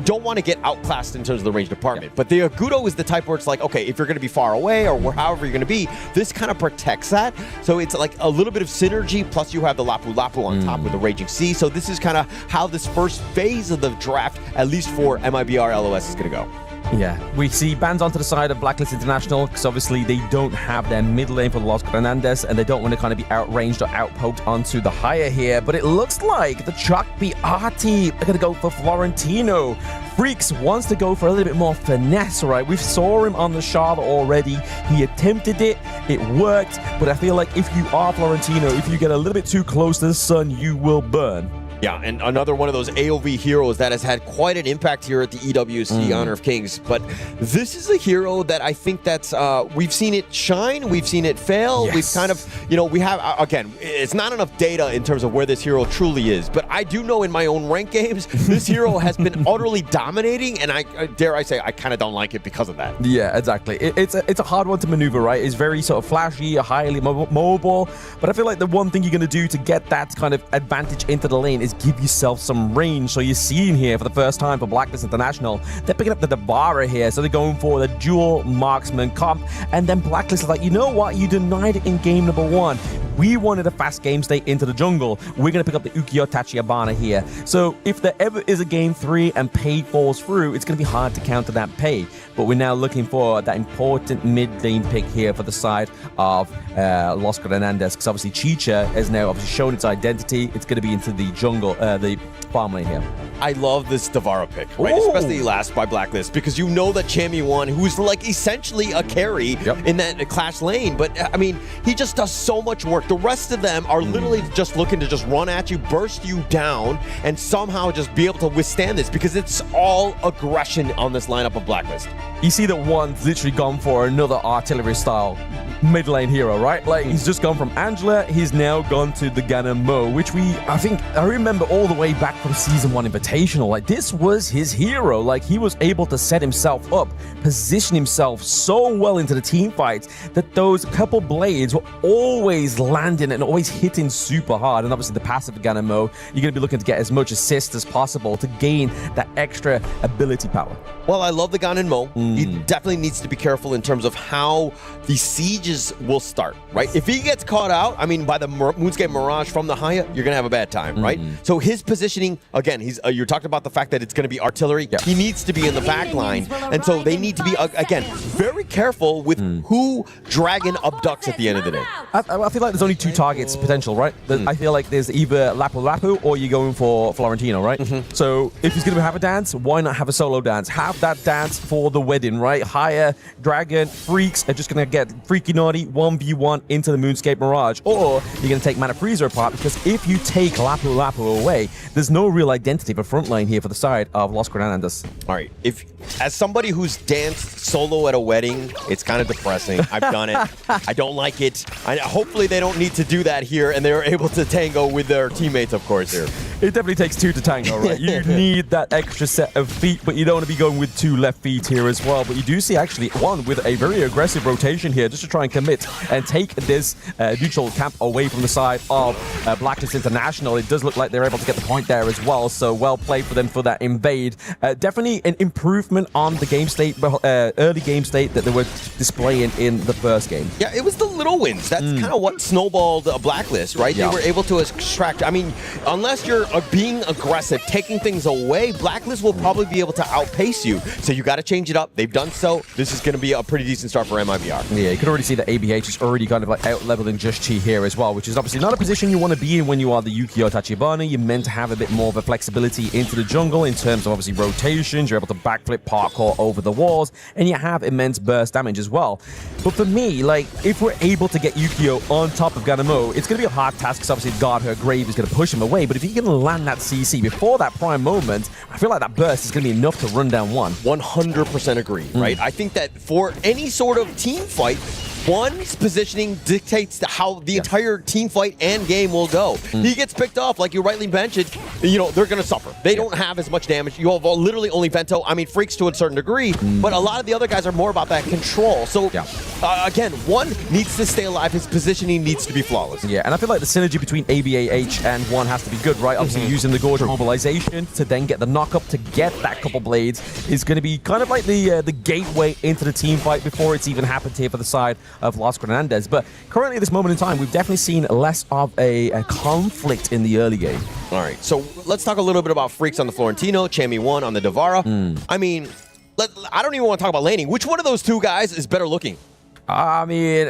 don't want to get outclassed in terms of the range department. But the Agudo is the type where it's like, okay, if you're going to be far away or however you're going to be, this kind of protects that. So it's like a little bit of synergy, plus you have the Lapu Lapu on top with the Raging Sea. So this is kind of how this first phase of the draft, at least for MIBR LOS, is going to go. Yeah, we see bans onto the side of Blacklist International because obviously they don't have their mid lane for the Los Hernandez and they don't want to kind of be outranged or outpoked onto the higher here. But it looks like the Chuck BR team are going to go for Florentino. Freaks wants to go for a little bit more finesse, right? We saw him on the Charlotte already. He attempted it. It worked. But I feel like if you are Florentino, if you get a little bit too close to the sun, you will burn. Yeah, and another one of those AOV heroes that has had quite an impact here at the EWC Honor of Kings. But this is a hero that I think that's, we've seen it shine, we've seen it fail. Yes. We've kind of, we have, again, it's not enough data in terms of where this hero truly is. But I do know in my own ranked games, this hero has been utterly dominating. And I dare I say, I kind of don't like it because of that. Yeah, exactly. It's a hard one to maneuver, right? It's very sort of flashy, highly mobile. But I feel like the one thing you're going to do to get that kind of advantage into the lane is give yourself some range. So you're seeing here for the first time for Blacklist International, they're picking up the Devara here. So they're going for the dual marksman comp. And then Blacklist is like, you know what? You denied it in game number 1. We wanted a fast game state into the jungle. We're going to pick up the Ukiyo Tachibana here. So if there ever is a game 3 and pay falls through, it's going to be hard to counter that pay. But we're now looking for that important mid-lane pick here for the side of Los Granandes, because obviously Chicha has now obviously shown its identity. It's going to be into the jungle, the farm lane here. I love this Devara pick, right? Ooh. Especially last by Blacklist, because you know that Chammy1, who's like essentially a carry in that Clash lane, but I mean, he just does so much work. The rest of them are literally just looking to just run at you, burst you down, and somehow just be able to withstand this, because it's all aggression on this lineup of Blacklist. You see that one's literally gone for another artillery style mid lane hero, right? Like he's just gone from Angela, he's now gone to the Ganon Mo, which I remember all the way back from Season 1 Invitational. Like this was his hero. Like he was able to set himself up, position himself so well into the team fights that those couple blades were always landing and always hitting super hard. And obviously the passive Ganon Mo, you're going to be looking to get as much assist as possible to gain that extra ability power. Well, I love the Ganon Mo. He definitely needs to be careful in terms of how the sieges will start, right? If he gets caught out, I mean, by the Moonscape Mirage from the Haya, you're going to have a bad time, right? So his positioning, again, you're talking about the fact that it's going to be artillery. He needs to be in the back line. And so they need to be, again, very careful with who Dragon abducts at the end of the day. I feel like there's only 2 targets potential, right? I feel like there's either Lapu Lapu or you're going for Florentino, right? So if he's going to have a dance, why not have a solo dance? Have that dance for the wedding, right? Haya, Dragon, Freaks are just going to get freaky naughty 1v1 into the Moonscape Mirage, or you're going to take Mana Freezer apart, because if you take Lapu Lapu away, there's no real identity for front line here for the side of Los Granandes. All right, as somebody who's danced solo at a wedding, it's kind of depressing. I've done it. I don't like it. Hopefully they don't need to do that here, and they're able to tango with their teammates, of course, here. It definitely takes 2 to tango, right? You need that extra set of feet, but you don't want to be going with 2 left feet here as well. But you do see actually one with a very aggressive rotation here just to try and commit and take this neutral camp away from the side of Blacklist International. It does look like they're able to get the point there as well, so well played for them for that invade. Definitely an improvement on the game state, early game state that they were displaying in the first game. Yeah, it was the little wins. That's kind of what snowballed a Blacklist, right? Yeah. They were able to extract, I mean, unless you're being aggressive, taking things away, Blacklist will probably be able to outpace you. So you got to change it up. They've done so. This is going to be a pretty decent start for MIBR. Yeah, you can already see that ABH is already kind of like out-leveling Just Chi here as well, which is obviously not a position you want to be in when you are the Ukiyo Tachibana. You're meant to have a bit more of a flexibility into the jungle in terms of obviously rotations. You're able to backflip, parkour over the walls, and you have immense burst damage as well. But for me, like, if we're able to get Ukiyo on top of Ganamo, it's going to be a hard task because obviously guard her grave is going to push him away. But if you can land that CC before that prime moment, I feel like that burst is going to be enough to run down one. 100% agree, right? I think that for any sort of team fight, one's positioning dictates how the entire team fight and game will go. He gets picked off, like you rightly mentioned, you know, they're going to suffer. They don't have as much damage. You have literally only Vento. I mean, Freaks to a certain degree, but a lot of the other guys are more about that control. So, again, one needs to stay alive. His positioning needs to be flawless. Yeah, and I feel like the synergy between AG.AL and one has to be good, right? Obviously, using the Gorge mobilization to then get the knock-up to get that couple blades is going to be kind of like the gateway into the team fight before it's even happened here for the side of Los Granandes. But currently at this moment in time, we've definitely seen less of a conflict in the early game. All right, so let's talk a little bit about Freaks on the Florentino, Chammy1 on the Devara. I mean, I don't even want to talk about laning. Which one of those two guys is better looking? I mean,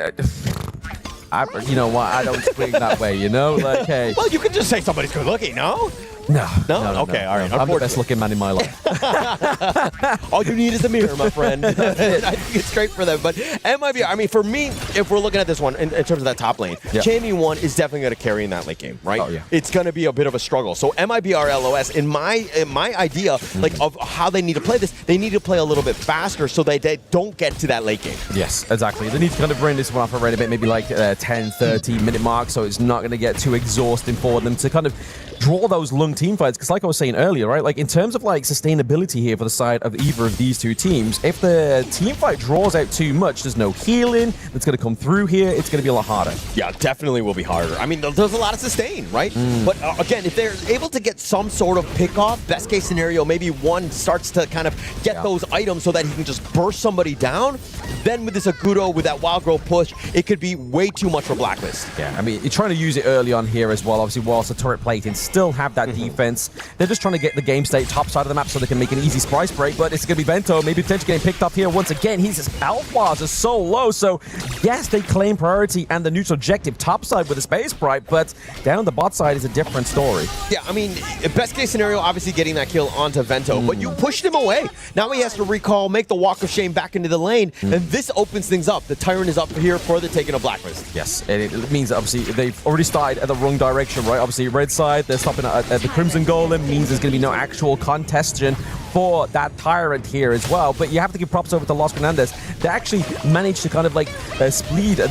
you know what? I don't swing that way, you know? Like, hey. Well, you could just say somebody's good looking, no? No. Okay, all right. I'm the best looking man in my life. All you need is a mirror, my friend. I think it's great for them. But MIBR, I mean, for me, if we're looking at this one in terms of that top lane, Champion 1 is definitely going to carry in that late game, right? Oh, yeah. It's going to be a bit of a struggle. So MIBR LOS, in my idea, like of how they need to play this, they need to play a little bit faster so they don't get to that late game. Yes, exactly. They need to kind of bring this one up around a bit, maybe like 10, 30 minute mark, so it's not going to get too exhausting for them to kind of draw those long team fights. Because like I was saying earlier, right, like in terms of like sustainability here for the side of either of these two teams, if the team fight draws out too much, there's no healing that's going to come through here, it's going to be a lot harder. Yeah, definitely will be harder. I mean, there's a lot of sustain, right? But again, if they're able to get some sort of pick off, best case scenario, maybe one starts to kind of get those items so that he can just burst somebody down, then with this Agudo, with that wild growth push, it could be way too much for Blacklist. Yeah, I mean, you're trying to use it early on here as well, obviously, whilst the turret plating still have that defense. They're just trying to get the game state top side of the map so they can make an easy price break, but it's going to be Bento, maybe potentially getting picked up here once again. His health bars are so low, so yes, they claim priority and the neutral objective top side with the space bright, but down the bot side is a different story. Yeah, I mean, best case scenario, obviously getting that kill onto Vento, but you pushed him away. Now he has to recall, make the walk of shame back into the lane, and this opens things up. The Tyrant is up here for the taking of Blacklist. Yes, and it means that obviously they've already started at the wrong direction, right? Obviously, red side, they're stopping at the Crimson Golem, means there's going to be no actual contestation for that Tyrant here as well. But you have to give props over to Los Grandes. They actually managed to kind of like splinter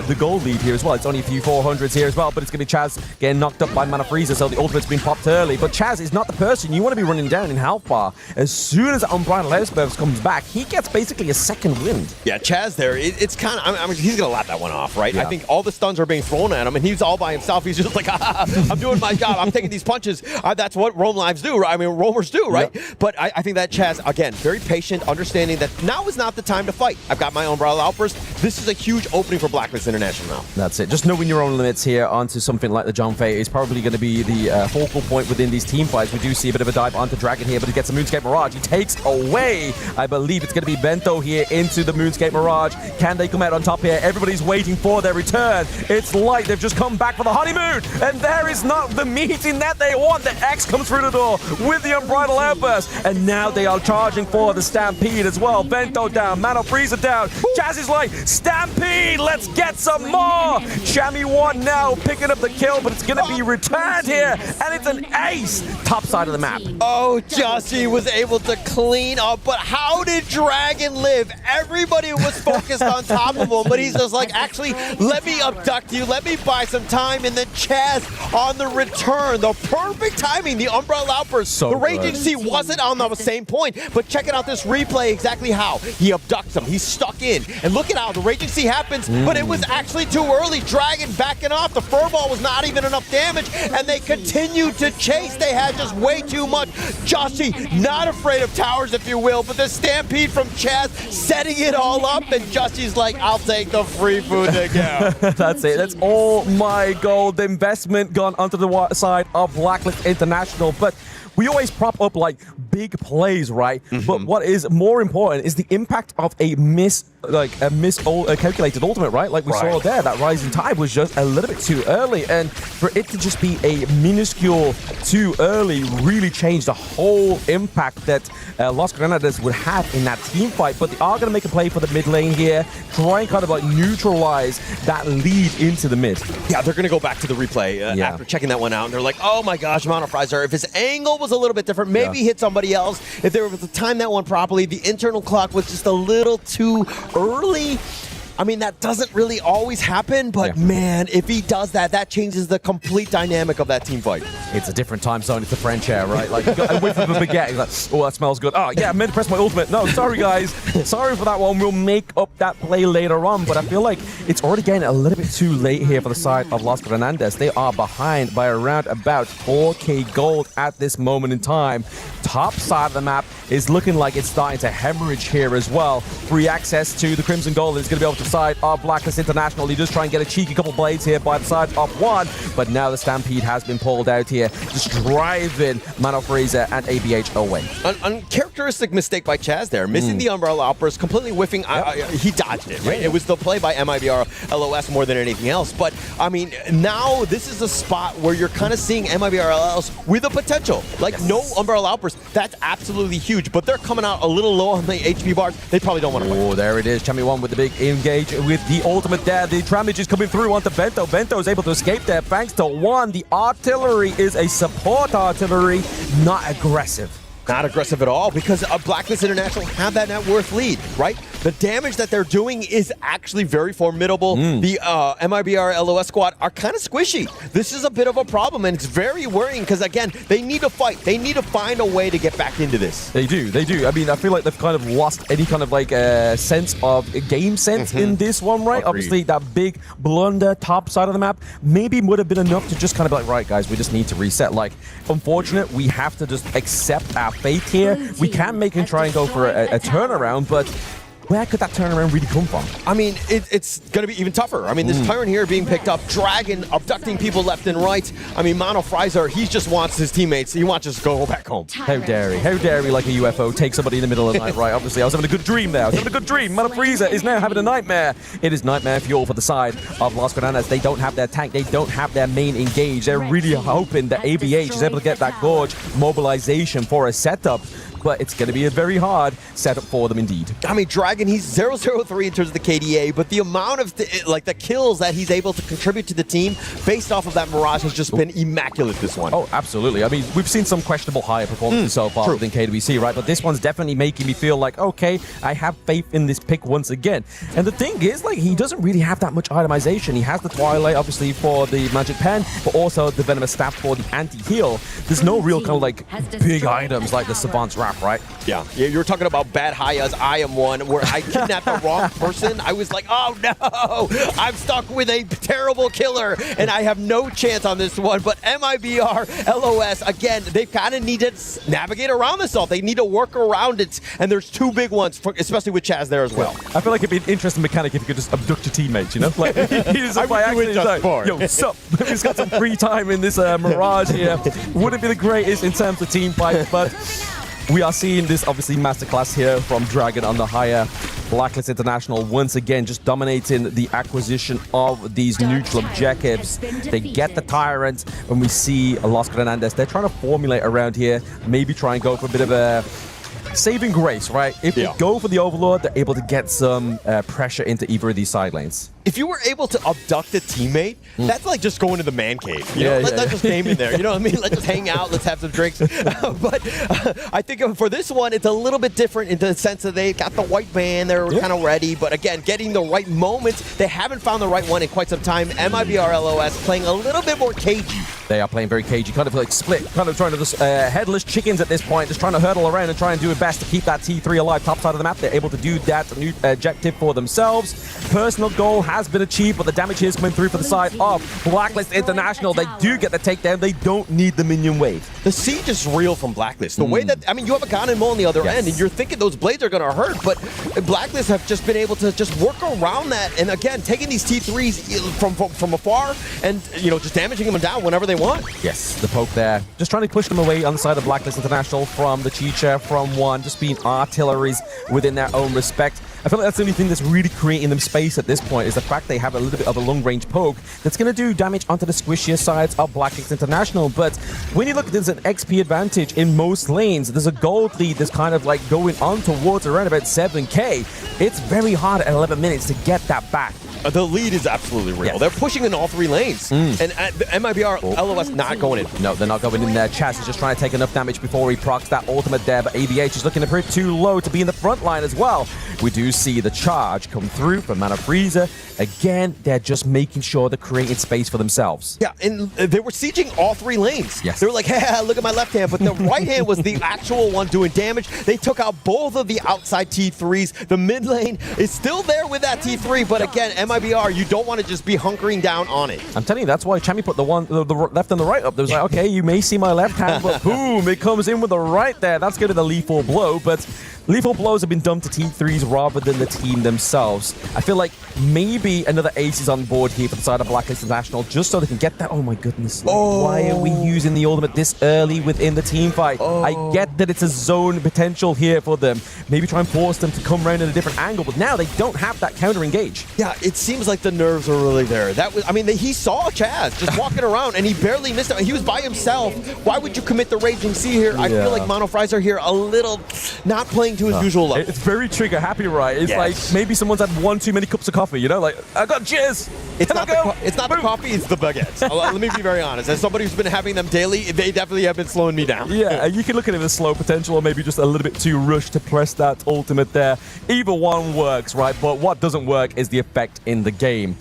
the gold lead here as well. It's only a few 400s here as well, but it's going to be Chaz getting knocked up by Mana Freezer, so the ultimate's been popped early. But Chaz is not the person you want to be running down in health bar. As soon as Unbridled Outburst comes back, he gets basically a second wind. Yeah, Chaz there, it's kind of, I mean, he's going to lap that one off, right? Yeah. I think all the stuns are being thrown at him, and he's all by himself. He's just like, I'm doing my job. I'm taking these punches. That's what Roam Lives do, right? I mean, roamers do, right? Yeah. But I think that Chaz, again, very patient, understanding that now is not the time to fight. I've got my own Unbridled Outburst. This is a huge opening for Blacklist International now. That's it. Just knowing your own limits here onto something like the John Fay is probably going to be the focal point within these team fights. We do see a bit of a dive onto Dragon here, but he gets a Moonscape Mirage. He takes away, I believe it's going to be Bento here into the Moonscape Mirage. Can they come out on top here? Everybody's waiting for their return. It's like they've just come back for the honeymoon, and there is not the meeting that they want. The X comes through the door with the Unbridled Outburst, and now they are charging for the Stampede as well. Bento down, Mana Freezer down. Chaz is like, Stampede, let's get some more. Chami 1 now picking up the kill, but it's going to be returned here, and it's an ace top side of the map. Oh, Joshy was able to clean up, but how did Dragon live? Everybody was focused on top of him, but he's just like, actually, let me abduct you, let me buy some time, and then Chaz on the return. The perfect timing, the Unbridled Outburst. The Raging Sea wasn't on the same point, but checking out this replay exactly how. He abducts him, he's stuck in, and look at how the Raging Sea happens, but it was actually too early. Dragon backing off, the Furball was not even enough damage, and they continued to chase. They had just way too much. Joshy, not afraid of towers, if you will, but the Stampede from Chaz setting it all up, and Joshy's like, I'll take the free food to go. That's it. That's all my gold investment gone onto the side of Blacklist International. But we always prop up like big plays, right? But what is more important is the impact of a calculated ultimate, right? Like we saw there, that Rising Tide was just a little bit too early, and for it to just be a minuscule too early really changed the whole impact that Los Granades would have in that team fight. But they are going to make a play for the mid lane here, try and kind of like neutralize that lead into the mid. Yeah, they're going to go back to the replay after checking that one out, and they're like, oh my gosh, Mana Freezer, if his angle was a little bit different, maybe hit somebody else. If they were able to time that one properly, the internal clock was just a little too early. I mean, that doesn't really always happen, but man, if he does that, that changes the complete dynamic of that team fight. It's a different time zone. It's the French air, right? Like, you got a whiff of a baguette. You're like, oh, that smells good. Oh, yeah, I meant to press my ultimate. No, sorry, guys. Sorry for that one. We'll make up that play later on, but I feel like it's already getting a little bit too late here for the side of Los Grandes. They are behind by around about 4k gold at this moment in time. Top side of the map is looking like it's starting to hemorrhage here as well. Free access to the Crimson Gold is going to be able to the side of Blacklist International. He does try and get a cheeky couple blades here by the side of one, but now the Stampede has been pulled out here, just driving Mano Freezer and ABH away. Uncharacteristic mistake by Chaz there, missing the Umbrella Outburst, completely whiffing. He dodged it, right? It was the play by MIBR LOS more than anything else. But I mean, now this is a spot where you're kind of seeing MIBR LOS with a potential. Like no Umbrella Outburst, that's absolutely huge. But they're coming out a little low on the HP bars. They probably don't want to win. Oh, there it is. Champion 1 with the big engage with the ultimate there. The damage is coming through onto Bento. Bento is able to escape there thanks to one. The artillery is a support artillery, not aggressive. Not aggressive at all because Blacklist International have that net worth lead, right? The damage that they're doing is actually very formidable. The MIBR LOS squad are kind of squishy. This is a bit of a problem, and it's very worrying because, again, they need to fight. They need to find a way to get back into this. They do. I mean, I feel like they've kind of lost any kind of like sense of game sense in this one, right? Agreed. Obviously, that big blunder top side of the map maybe would have been enough to just kind of be like, right, guys, we just need to reset. Like, unfortunate, we have to just accept our fate here. We can make him try and go for a turnaround, but where could that turnaround really come from? I mean, it's going to be even tougher. I mean, this Tyrant here being picked up, Dragon abducting people left and right. I mean, Mano Freezer, he just wants his teammates. He wants to just go back home. How dare he? How dare he, like a UFO, take somebody in the middle of the night, right? Obviously, I was having a good dream there. I was having a good dream. Mano Freezer is now having a nightmare. It is nightmare fuel for the side of Las Granadas. They don't have their tank. They don't have their main engage. They're really hoping that ABH is able to get that Gorge mobilization for a setup. But it's going to be a very hard setup for them indeed. I mean, Dragon, he's 0-0-3 in terms of the KDA, but the amount of the kills that he's able to contribute to the team based off of that Mirage has just been immaculate this one. Oh, absolutely. I mean, we've seen some questionable higher performances so far within KWC, right? But this one's definitely making me feel like, okay, I have faith in this pick once again. And the thing is, like, he doesn't really have that much itemization. He has the Twilight, obviously, for the Magic Pen, but also the Venomous Staff for the anti-heal. There's no real kind of like big items like the Savant's Wrap, right? Yeah, you were talking about bad Hayas. I am one where I kidnapped the wrong person. I was like, oh no, I'm stuck with a terrible killer and I have no chance on this one. But MIBR, LOS, again, they kind of need to navigate around this all. They need to work around it. And there's two big ones, especially with Chaz there as well. I feel like it'd be an interesting mechanic if you could just abduct your teammates, you know? Like, he's just by accident, like, yo, sup? He's got some free time in this Mirage here. Wouldn't be the greatest in terms of team fight, but we are seeing this, obviously, masterclass here from Dragon on the higher. Blacklist International once again just dominating the acquisition of these neutral objectives. They get the Tyrant, and we see Las Granadas. They're trying to formulate around here, maybe try and go for a bit of a saving grace, right? If they go for the Overlord, they're able to get some pressure into either of these side lanes. If you were able to abduct a teammate, that's like just going to the man cave. You know? Let's just game in there. You know what I mean? Let's just hang out. Let's have some drinks. But I think for this one, it's a little bit different in the sense that they got the white band. They're kind of ready. But again, getting the right moments. They haven't found the right one in quite some time. MIBR LOS playing a little bit more cagey. They are playing very cagey, kind of like split, kind of trying to just headless chickens at this point, just trying to hurdle around and try and do their best to keep that T3 alive top side of the map. They're able to do that new objective for themselves. Personal goal has been achieved, but the damage here is coming through for the side of Blacklist International. They do get the takedown. They don't need the minion wave. The siege is real from Blacklist. The way that, I mean, you have a Ganon Mo on the other end, and you're thinking those blades are going to hurt, but Blacklist have just been able to just work around that. And again, taking these T3s from afar and, you know, just damaging them down whenever they want. Yes, the poke there. Just trying to push them away on the side of Blacklist International from the Chicha, from one, just being artilleries within their own respect. I feel like that's the only thing that's really creating them space at this point is the fact they have a little bit of a long-range poke that's going to do damage onto the squishier sides of Blacklist International. But when you look, there's an XP advantage in most lanes. There's a gold lead that's kind of like going on towards around about 7K. It's very hard at 11 minutes to get that back. The lead is absolutely real. Yes. They're pushing in all three lanes. And MIBR, LOS not going in. No, they're not going in there. Chaz is just trying to take enough damage before he procs that ultimate there, but ABH is looking a bit too low to be in the front line as well. We do see the charge come through from Mano Freezer. Again, they're just making sure they're creating space for themselves. Yeah, and they were sieging all three lanes. Yes. They were like, hey, look at my left hand, but the right hand was the actual one doing damage. They took out both of the outside T3s. The mid lane is still there with that T3, but again, MIBR MIBR, you don't want to just be hunkering down on it. I'm telling you, that's why Chami put the left and the right up. There was like, okay, you may see my left hand, but boom, it comes in with the right there. That's going to be the lethal blow, but lethal blows have been done to Team 3s rather than the team themselves. I feel like maybe another ace is on board here for the side of Blacklist International, just so they can get that. Oh my goodness. Why are we using the ultimate this early within the team fight? I get that it's a zone potential here for them. Maybe try and force them to come around in a different angle, but now they don't have that counter engage. Yeah, it seems like the nerves are really there. That was, I mean, he saw Chaz just walking around and he barely missed it. He was by himself. Why would you commit the Raging Sea here? I feel like Mono Fries are here a little not playing to his usual level. It's very trigger happy, right? It's like maybe someone's had one too many cups of coffee, you know? Like, I got jizz. It's not the coffee, it's the baguettes. Let me be very honest. As somebody who's been having them daily, they definitely have been slowing me down. Yeah, you can look at it as slow potential or maybe just a little bit too rushed to press that ultimate there. Either one works, right? But what doesn't work is the effect in the game.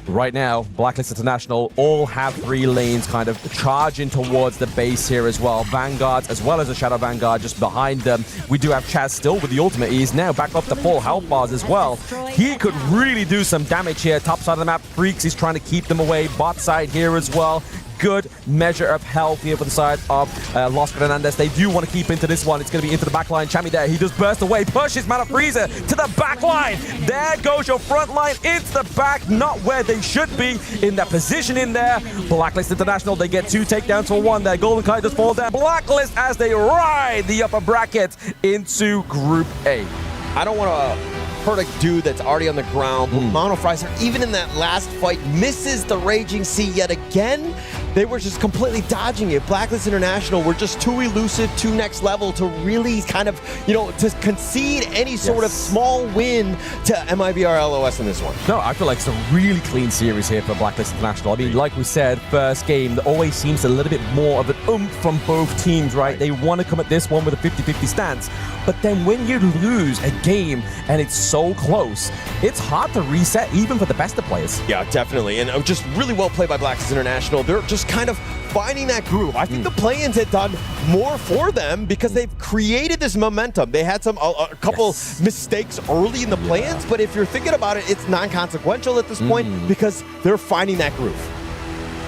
Right now, Blacklist International all have 3 lanes kind of charging towards the base here as well. Vanguards as well as a Shadow Vanguard just behind them. We do have Chaz still with the ultimate. He is now back up to full health bars as well. He could really do some damage here. Top side of the map, Freaks is trying to keep them away. Bot side here as well. Good measure of health here for the side of Los Hernandez. They do want to keep into this one. It's going to be into the back line. Chami there. He does burst away. Pushes Mana Freezer to the back line. There goes your front line into the back. Not where they should be in that position in there. Blacklist International, they get 2 takedowns for 1 there. Golden Kite does fall down. Blacklist as they ride the upper bracket into Group A. I don't want to hurt a dude that's already on the ground, but Mono Fries, even in that last fight, misses the Raging Sea yet again. They were just completely dodging it. Blacklist International were just too elusive, too next level to really kind of, to concede any sort of small win to MIBR LOS in this one. No, I feel like it's a really clean series here for Blacklist International. I mean, like we said, first game, there always seems a little bit more of an oomph from both teams, right? They want to come at this one with a 50-50 stance. But then when you lose a game and it's so close, it's hard to reset even for the best of players. Yeah, definitely. And just really well played by Blacklist International. They're just kind of finding that groove. I think the play-ins had done more for them because they've created this momentum. They had a couple mistakes early in the play-ins, but if you're thinking about it, it's non-consequential at this point because they're finding that groove.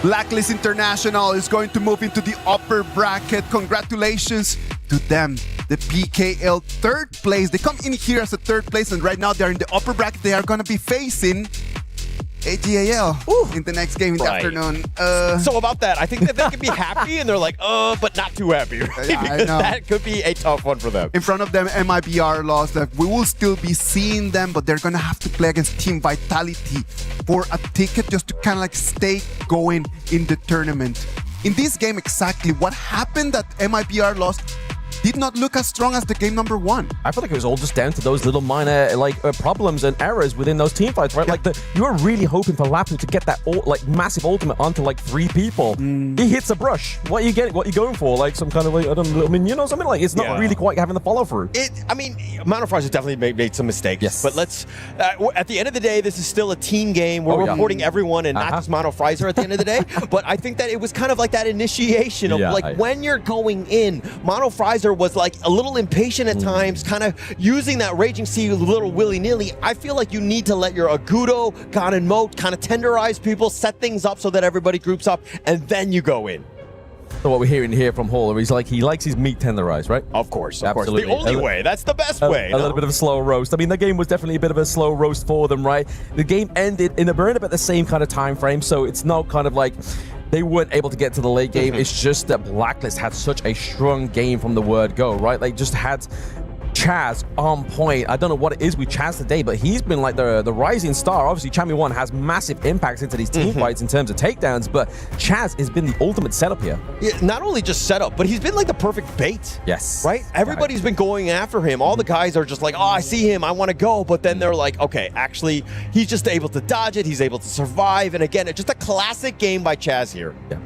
Blacklist International is going to move into the upper bracket. Congratulations to them. The PKL 3rd place. They come in here as a 3rd place, and right now they're in the upper bracket. They are going to be facing AG.AL in the next game in the afternoon. So about that, I think that they could be happy, and they're like, but not too happy, right? Yeah, I know. That could be a tough one for them. In front of them, MIBR lost. We will still be seeing them, but they're going to have to play against Team Vitality for a ticket just to kind of like stay going in the tournament. In this game, exactly what happened that MIBR lost did not look as strong as the game number 1. I feel like it was all just down to those little minor problems and errors within those team fights, right? Like you were really hoping for Lapu to get that massive ultimate onto like 3 people. He hits a brush. What are you getting? What are you going for? Like some kind of like, I don't know, little minion or something? Like it's not really quite having the follow through. I mean, Mono Fries has definitely made some mistakes. Yes. But let's at the end of the day, this is still a team game. We're reporting everyone and not just Mono Fries at the end of the day. But I think that it was kind of like that initiation of when you're going in, Mono Fries was like a little impatient at times, kind of using that Raging Sea a little willy-nilly. I feel like you need to let your Agudo, Gon, and Moat kind of tenderize people, set things up so that everybody groups up, and then you go in. So what we're hearing here from Hauler is like he likes his meat tenderized, right? Of course. The only way. That's the best way. A little bit of a slow roast. I mean, the game was definitely a bit of a slow roast for them, right? The game ended in around about the same kind of time frame, so it's not kind of like they weren't able to get to the late game. It's just that Blacklist had such a strong game from the word go, right? They just had Chaz on point. I don't know what it is with Chaz today, but he's been like the rising star. Obviously, Chami 1 has massive impacts into these team fights in terms of takedowns, but Chaz has been the ultimate setup here. Yeah, not only just setup, but he's been like the perfect bait. Yes. Right? Everybody's been going after him. All the guys are just like, oh, I see him, I want to go. But then they're like, okay, actually, he's just able to dodge it. He's able to survive. And again, it's just a classic game by Chaz here. Yeah.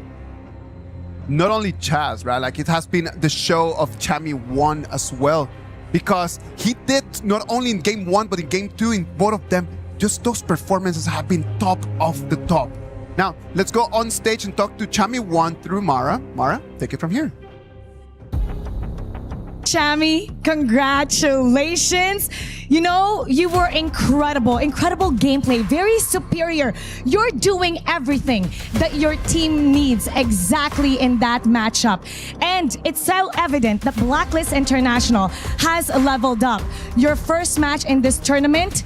Not only Chaz, right? Like it has been the show of Chami 1 as well. Because he did not only in game 1, but in game 2, in both of them, just those performances have been top of the top. Now, let's go on stage and talk to Chami 1 through Mara. Mara, take it from here. Chammy, congratulations. You know, you were incredible gameplay, very superior. You're doing everything that your team needs exactly in that matchup. And it's so evident that Blacklist International has leveled up. Your first match in this tournament,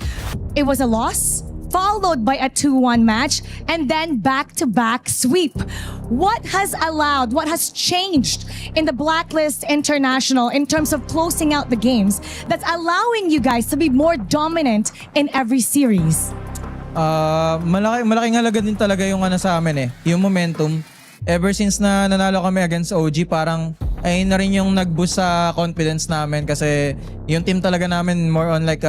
it was a loss, followed by a 2-1 match, and then back-to-back sweep. What has changed in the Blacklist International in terms of closing out the games that's allowing you guys to be more dominant in every series? Malaking halaga din talaga yung sa amin yung momentum. Ever since na nanalo kami against OG, parang ayun na rin yung nag-boost sa confidence namin kasi yung team talaga namin more on like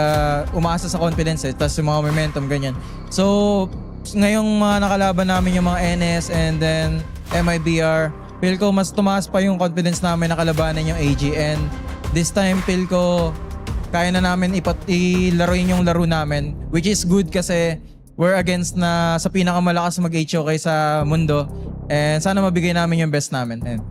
umaasa sa confidence tapos yung mga momentum ganyan. So ngayong mga nakalaban namin yung mga NS and then MIBR, feel ko mas tumaas pa yung confidence namin na kalabanan yung AG, and this time feel ko kaya na namin ilaruin yung laro namin, which is good kasi we're against na sa pinakamalakas mag-HOK sa mundo, and sana mabigay namin yung best namin. And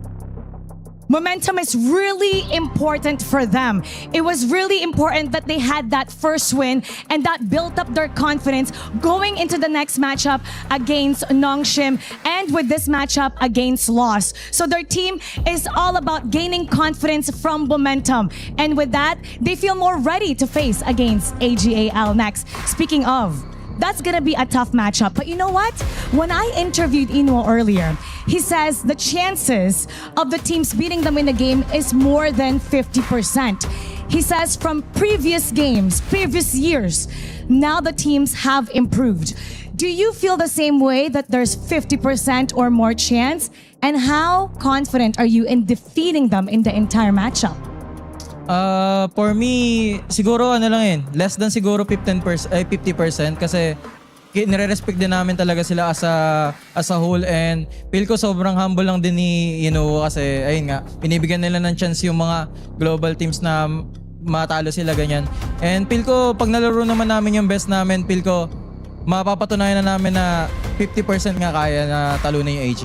momentum is really important for them. It was really important that they had that first win and that built up their confidence going into the next matchup against Nongshim and with this matchup against Lost. So their team is all about gaining confidence from momentum. And with that, they feel more ready to face against AG.AL next. Speaking of, that's gonna be a tough matchup. But you know what? When I interviewed Inuo earlier, he says the chances of the teams beating them in the game is more than 50%. He says from previous games, previous years, now the teams have improved. Do you feel the same way, that there's 50% or more chance? And how confident are you in defeating them in the entire matchup? For me, siguro less than siguro 50% kasi nire-respect din namin talaga sila as a whole, and feel ko sobrang humble lang din ni kasi ayun nga, binibigyan nila ng chance yung mga global teams na matalo sila ganyan. And feel ko pag nalaro naman namin yung best namin, feel ko mapapatunayan na namin na 50% nga kaya na talunan yung AG.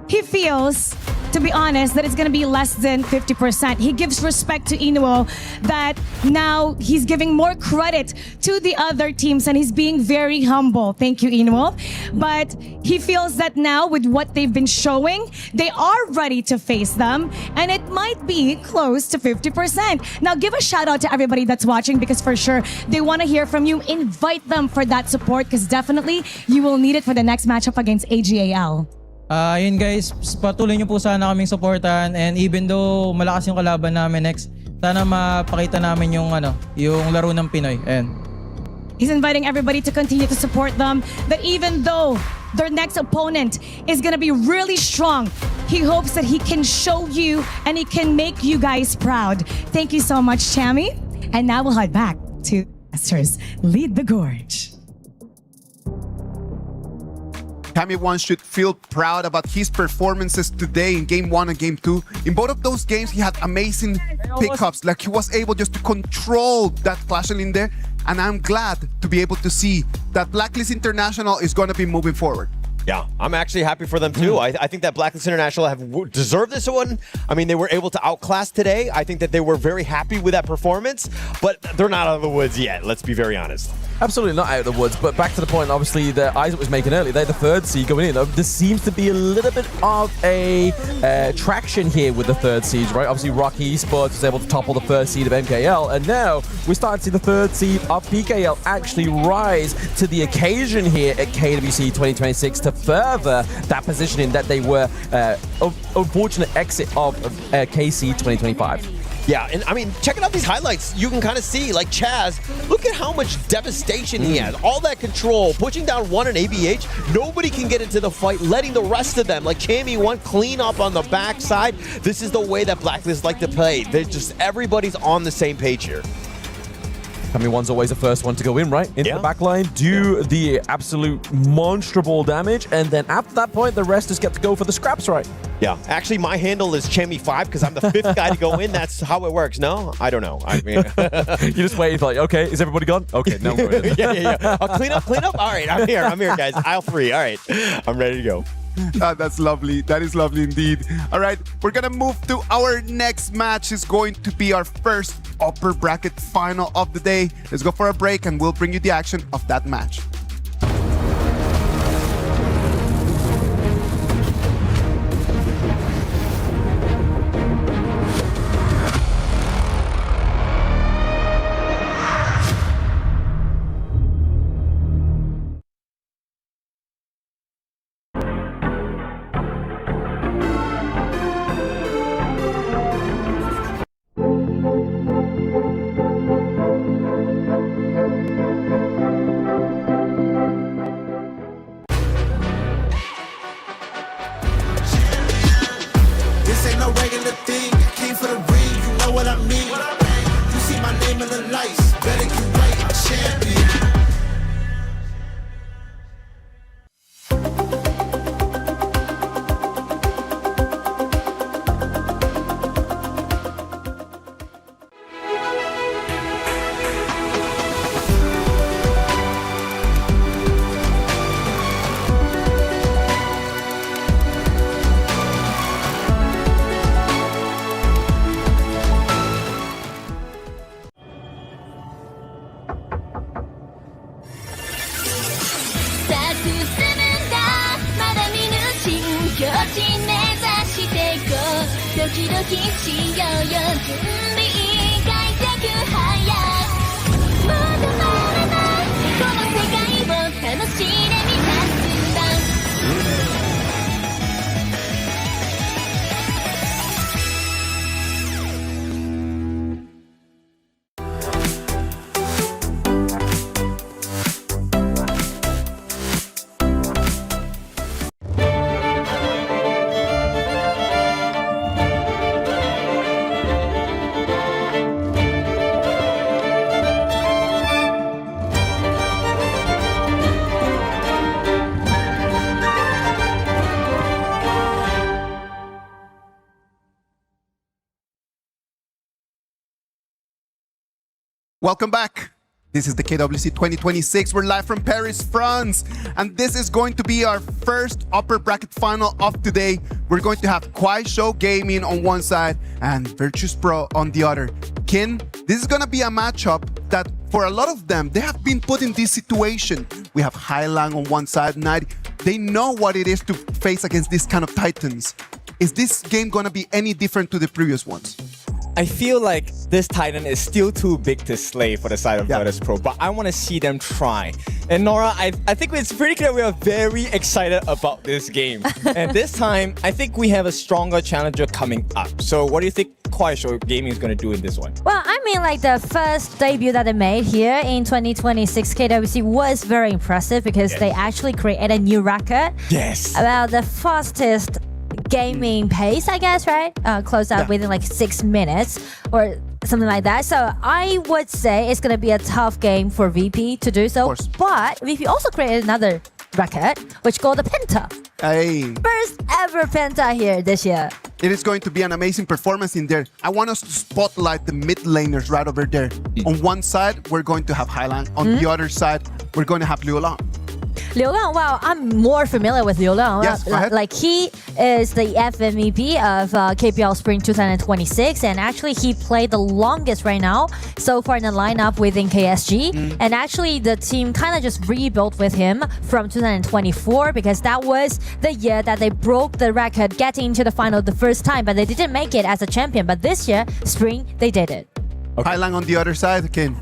He feels, to be honest, that it's going to be less than 50%. He gives respect to Inuo that now he's giving more credit to the other teams and he's being very humble. Thank you, Inuo. But he feels that now with what they've been showing, they are ready to face them, and it might be close to 50%. Now give a shout out to everybody that's watching, because for sure they want to hear from you. Invite them for that support, because definitely you will need it for the next matchup against AG.AL. Yun guys, patuloy nyo po sana kaming supportan, and even though malakas yung kalaban namin next, sana mapakita namin yung laro ng Pinoy. And he's inviting everybody to continue to support them, that even though their next opponent is going to be really strong, he hopes that he can show you and he can make you guys proud. Thank you so much, Chammy. And now we'll head back to Masters Lead the Gorge. Chammy One should feel proud about his performances today in Game 1 and Game 2. In both of those games, he had amazing pickups. Like, he was able just to control that Flash in there. And I'm glad to be able to see that Blacklist International is going to be moving forward. Yeah, I'm actually happy for them too. I think that Blacklist International have deserved this one. I mean, they were able to outclass today. I think that they were very happy with that performance, but they're not out of the woods yet. Let's be very honest. Absolutely not out of the woods, but back to the point, obviously, that Isaac was making earlier. They're the third seed going in. There seems to be a little bit of a traction here with the third seeds, right? Obviously, Rocky Esports was able to topple the first seed of MKL, and now we're starting to see the third seed of PKL actually rise to the occasion here at KWC 2026 to further that positioning that they were unfortunate exit of KC 2025. Yeah, and I mean, checking out these highlights, you can kind of see, like Chaz, look at how much devastation he has. All that control, pushing down one in ABH, nobody can get into the fight, letting the rest of them, like Chammy One, clean up on the backside. This is the way that Blacklist like to play. They're just, everybody's on the same page here. Chammy One's always the first one to go in, right? Into the back line, do the absolute monster ball damage, and then after that point, the rest just get to go for the scraps, right? Yeah, actually, my handle is Chammy5 because I'm the fifth guy to go in. That's how it works. No, I don't know. I mean, you just wait. Like, okay, is everybody gone? Okay, no. yeah. Clean up. All right, I'm here, guys. Aisle 3. All right, I'm ready to go. That's lovely. That is lovely indeed. All right, we're gonna move to our next match. Is going to be our first upper bracket final of the day. Let's go for a break and we'll bring you the action of that match. This ain't no regular thing. I came for the ring, you know what I mean. You see my name in the lights, better get right, I'm champion. Welcome back. This is the KWC 2026. We're live from Paris, France. And this is going to be our first upper bracket final of today. We're going to have Kuaishou Gaming on one side and Virtus Pro on the other. Kin, this is going to be a matchup that for a lot of them, they have been put in this situation. We have Highlang on one side, Knight. They know what it is to face against this kind of titans. Is this game going to be any different to the previous ones? I feel like this Titan is still too big to slay for the side of Virtus Pro, but I want to see them try. And Nora, I think it's pretty clear we are very excited about this game. And this time, I think we have a stronger challenger coming up. So what do you think Kuaishou Gaming is going to do in this one? Well, I mean, like the first debut that they made here in 2026 KWC was very impressive because they actually created a new record. Yes. About the fastest gaming pace, I guess, right? Closed out within like 6 minutes or something like that. So I would say it's going to be a tough game for VP to do so. But VP also created another record, which called the Penta. Hey. First ever Penta here this year. It is going to be an amazing performance in there. I want us to spotlight the mid laners right over there. On one side, we're going to have Highland. On the other side, we're going to have Liu Lang. Liu Lang, wow, I'm more familiar with Liu Lang. Yes, go ahead. Like he is the FMVP of KPL Spring 2026, and actually he played the longest right now so far in the lineup within KSG. And actually the team kind of just rebuilt with him from 2024 because that was the year that they broke the record getting into the final the first time, but they didn't make it as a champion. But this year, Spring, they did it. Highlang on the other side, Ken.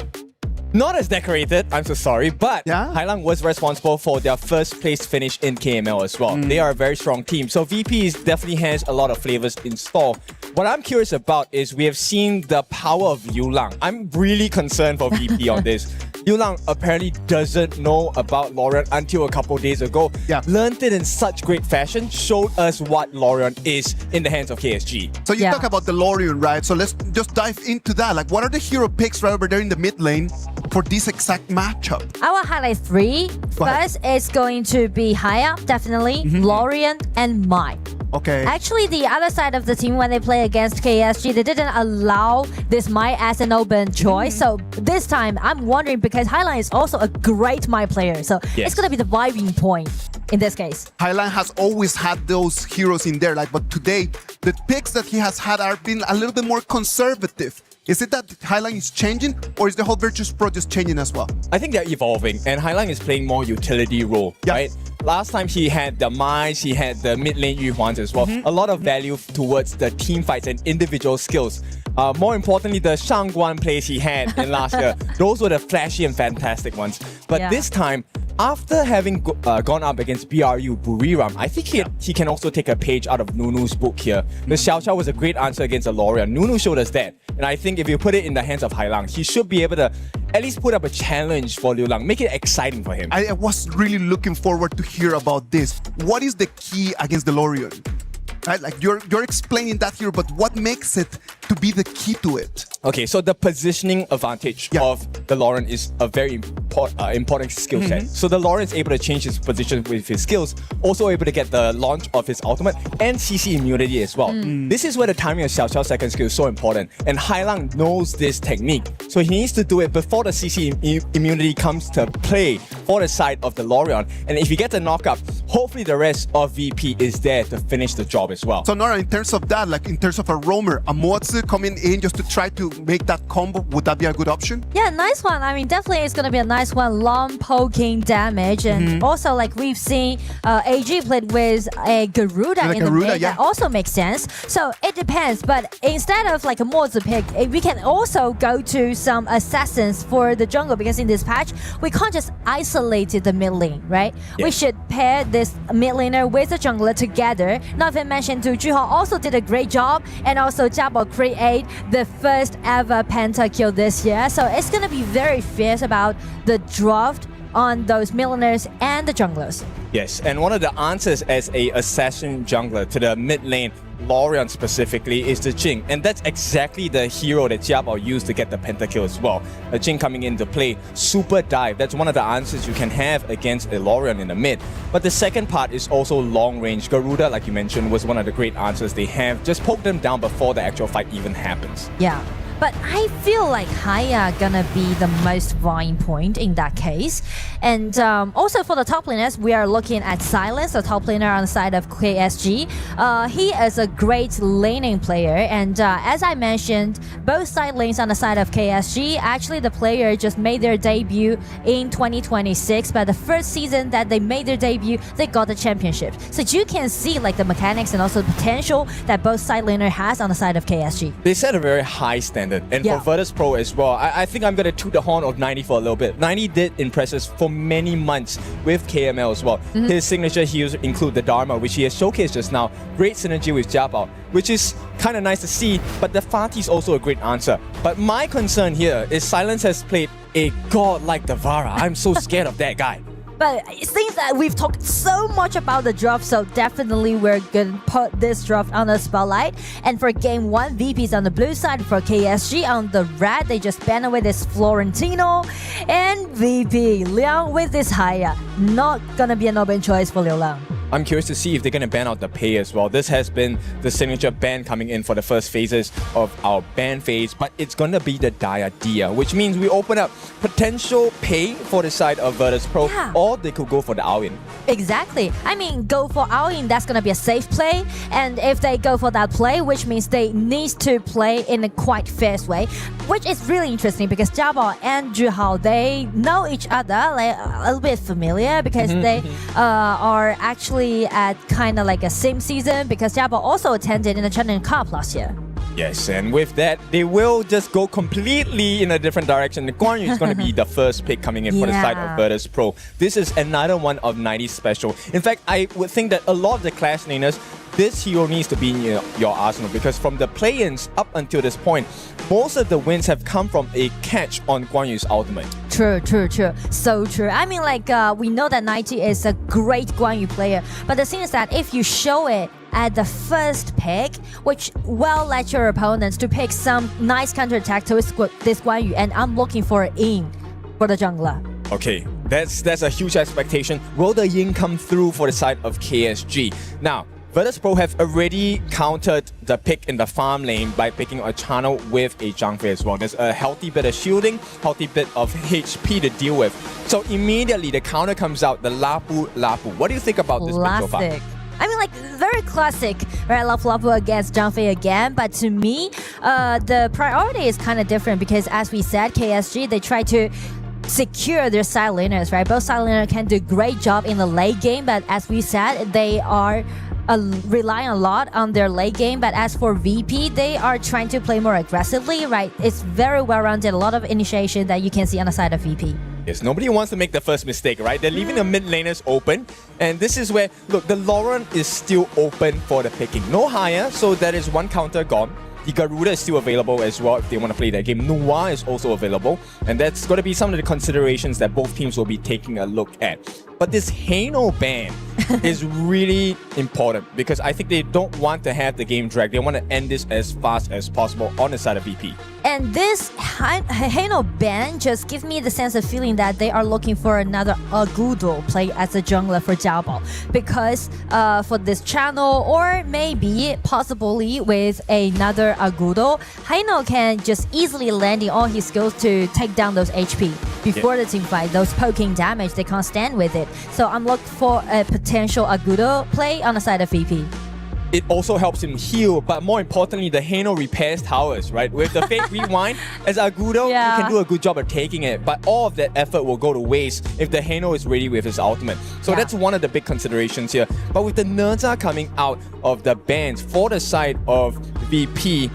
Not as decorated, I'm so sorry, but Highlang was responsible for their first place finish in KML as well. They are a very strong team, so VP definitely has a lot of flavors in store. What I'm curious about is we have seen the power of Liu Lang. I'm really concerned for VP on this. Liu Lang apparently doesn't know about Lorian until a couple days ago. Learned it in such great fashion, showed us what Lorian is in the hands of KSG. So you talk about the Lorian, right? So let's just dive into that. Like, what are the hero picks right over there in the mid lane for this exact matchup? I will highlight three. First, it's going to be Haya, definitely, Lorian, and Mai. Okay. Actually, the other side of the team, when they play against KSG, they didn't allow this Mai as an open choice. So this time, I'm wondering because Highline is also a great Mai player. So it's going to be the vibing point. in this case. Highline has always had those heroes in there, but today the picks that he has had are been a little bit more conservative. Is it that Highline is changing, or is the whole Virtus Pro just changing as well? I think they're evolving, and Highline is playing more utility role, right? Last time he had the Mai, he had the mid lane Yuhuans as well. A lot of value towards the team fights and individual skills. More importantly, the Shangguan plays he had in last year, those were the flashy and fantastic ones. But this time, after having gone up against BRU Buriram, I think he can also take a page out of Nunu's book here. The Xiao Xiao was a great answer against Aloria. Nunu showed us that. And I think if you put it in the hands of Hailang, he should be able to at least put up a challenge for Liu Lang, make it exciting for him. I was really looking forward to hear about this. What is the key against the Lorion? Right? Like you're explaining that here, but what makes it to be the key to it? Okay, so the positioning advantage of the Lauren is a very important skill set. So the Lauren is able to change his position with his skills, also able to get the launch of his ultimate and CC immunity as well. This is where the timing of Xiao Xiao's second skill is so important, and Hailang knows this technique. So he needs to do it before the CC immunity comes to play for the side of the Lorion. And if he gets a knockup, hopefully the rest of VP is there to finish the job as well. So Nora, in terms of that, like in terms of a roamer, a Moatsu coming in just to try to make that combo, would that be a good option? Yeah, nice one. I mean, definitely it's going to be a nice one. Long poking damage. And also, like we've seen AG played with a Garuda in the mid. That also makes sense. So it depends. But instead of like a Moatsu pick, we can also go to some assassins for the jungle, because in this patch, we can't just isolate the mid lane, right? We should pair this mid laner with the jungler together. Not even mention to Juha also did a great job, and also Jabo create the first ever pentakill this year. So it's going to be very fierce about the draft on those milliners and the junglers. Yes, and one of the answers as a assassin jungler to the mid lane Lorion specifically is the Jing, and that's exactly the hero that Jiabao used to get the pentakill as well. The Jing coming into play, super dive, that's one of the answers you can have against a Lorion in the mid. But the second part is also long range. Garuda, like you mentioned, was one of the great answers they have. Just poke them down before the actual fight even happens. Yeah. But I feel like Haya gonna be the most vying point in that case. And also for the top laners, we are looking at Silence, the top laner on the side of KSG. He is a great laning player, and as I mentioned, both side lanes on the side of KSG, actually the player just made their debut in 2026, but the first season that they made their debut, they got the championship. So you can see like the mechanics and also the potential that both side laner has on the side of KSG. They set a very high standard. And for Virtus Pro as well, I think I'm going to toot the horn of 90 for a little bit. 90 did impress us for many months with KML as well. His signature heals include the Dharma, which he has showcased just now. Great synergy with Jiabao, which is kind of nice to see, but the Fatih is also a great answer. But my concern here is Silence has played a god like the Vara. I'm so scared of that guy. But it seems that we've talked so much about the draft, so definitely we're gonna put this draft on the spotlight. And for game 1, VP's on the blue side. For KSG on the red, they just banned away this Florentino. And VP, Liang with this Haya. Not gonna be an open choice for Liu Lang. I'm curious to see if they're going to ban out the pay as well. This has been the signature ban coming in for the first phases of our ban phase, but it's going to be the Diadea, which means we open up potential pay for the side of Virtus Pro, or they could go for the Aoyin. Exactly. I mean, go for Aoyin, that's going to be a safe play. And if they go for that play, which means they need to play in a quite fierce way, which is really interesting because Jiabao and Zhuhao, they know each other, like a little bit familiar, because they are actually at kind of like a same season, because Jiabao also attended in the Challenger Cup last year. Yes, and with that, they will just go completely in a different direction. Guan Yu is going to be the first pick coming in for the side of Virtus Pro. This is another one of 90 special. In fact, I would think that a lot of the clash laners, this hero needs to be in your arsenal, because from the play-ins up until this point, most of the wins have come from a catch on Guan Yu's ultimate. True. So true. I mean, like, we know that 90 is a great Guan Yu player, but the thing is that if you show it at the first pick, which will let your opponents to pick some nice counterattack to this Guan Yu, and I'm looking for an in for the jungler. Okay, that's a huge expectation. Will the Yin come through for the side of KSG? Now, Virtus Pro have already countered the pick in the farm lane by picking a channel with a Zhangfei as well. There's a healthy bit of shielding, healthy bit of HP to deal with. So immediately the counter comes out, the Lapu Lapu. What do you think about this pick so far? Classic. I mean, like, very classic, right? Lapu against Zhangfei again. But to me, the priority is kind of different because, as we said, KSG, they try to secure their side laners, right? Both side laners can do a great job in the late game, but as we said, they are relying a lot on their late game. But as for VP, they are trying to play more aggressively, right? It's very well-rounded, a lot of initiation that you can see on the side of VP. Yes, nobody wants to make the first mistake, right? They're leaving the mid laners open. And this is where, look, the Lauren is still open for the picking. No higher, so that is one counter gone. The Garuda is still available as well if they want to play that game. Noir is also available. And that's going to be some of the considerations that both teams will be taking a look at. But this Hano ban is really important because I think they don't want to have the game drag. They want to end this as fast as possible on the side of VP. And this Hano ban just gives me the sense of feeling that they are looking for another Agudo play as a jungler for AG.AL. Because for this channel, or maybe possibly with another Agudo, Hano can just easily land in all his skills to take down those HP before the team fight. Those poking damage, they can't stand with it. So I'm looking for a potential Agudo play on the side of VP. It also helps him heal, but more importantly, the Hano repairs towers, right? With the fake rewind, as Agudo, he can do a good job of taking it, but all of that effort will go to waste if the Hano is ready with his ultimate. So that's one of the big considerations here. But with the Nerza coming out of the bans for the side of VP,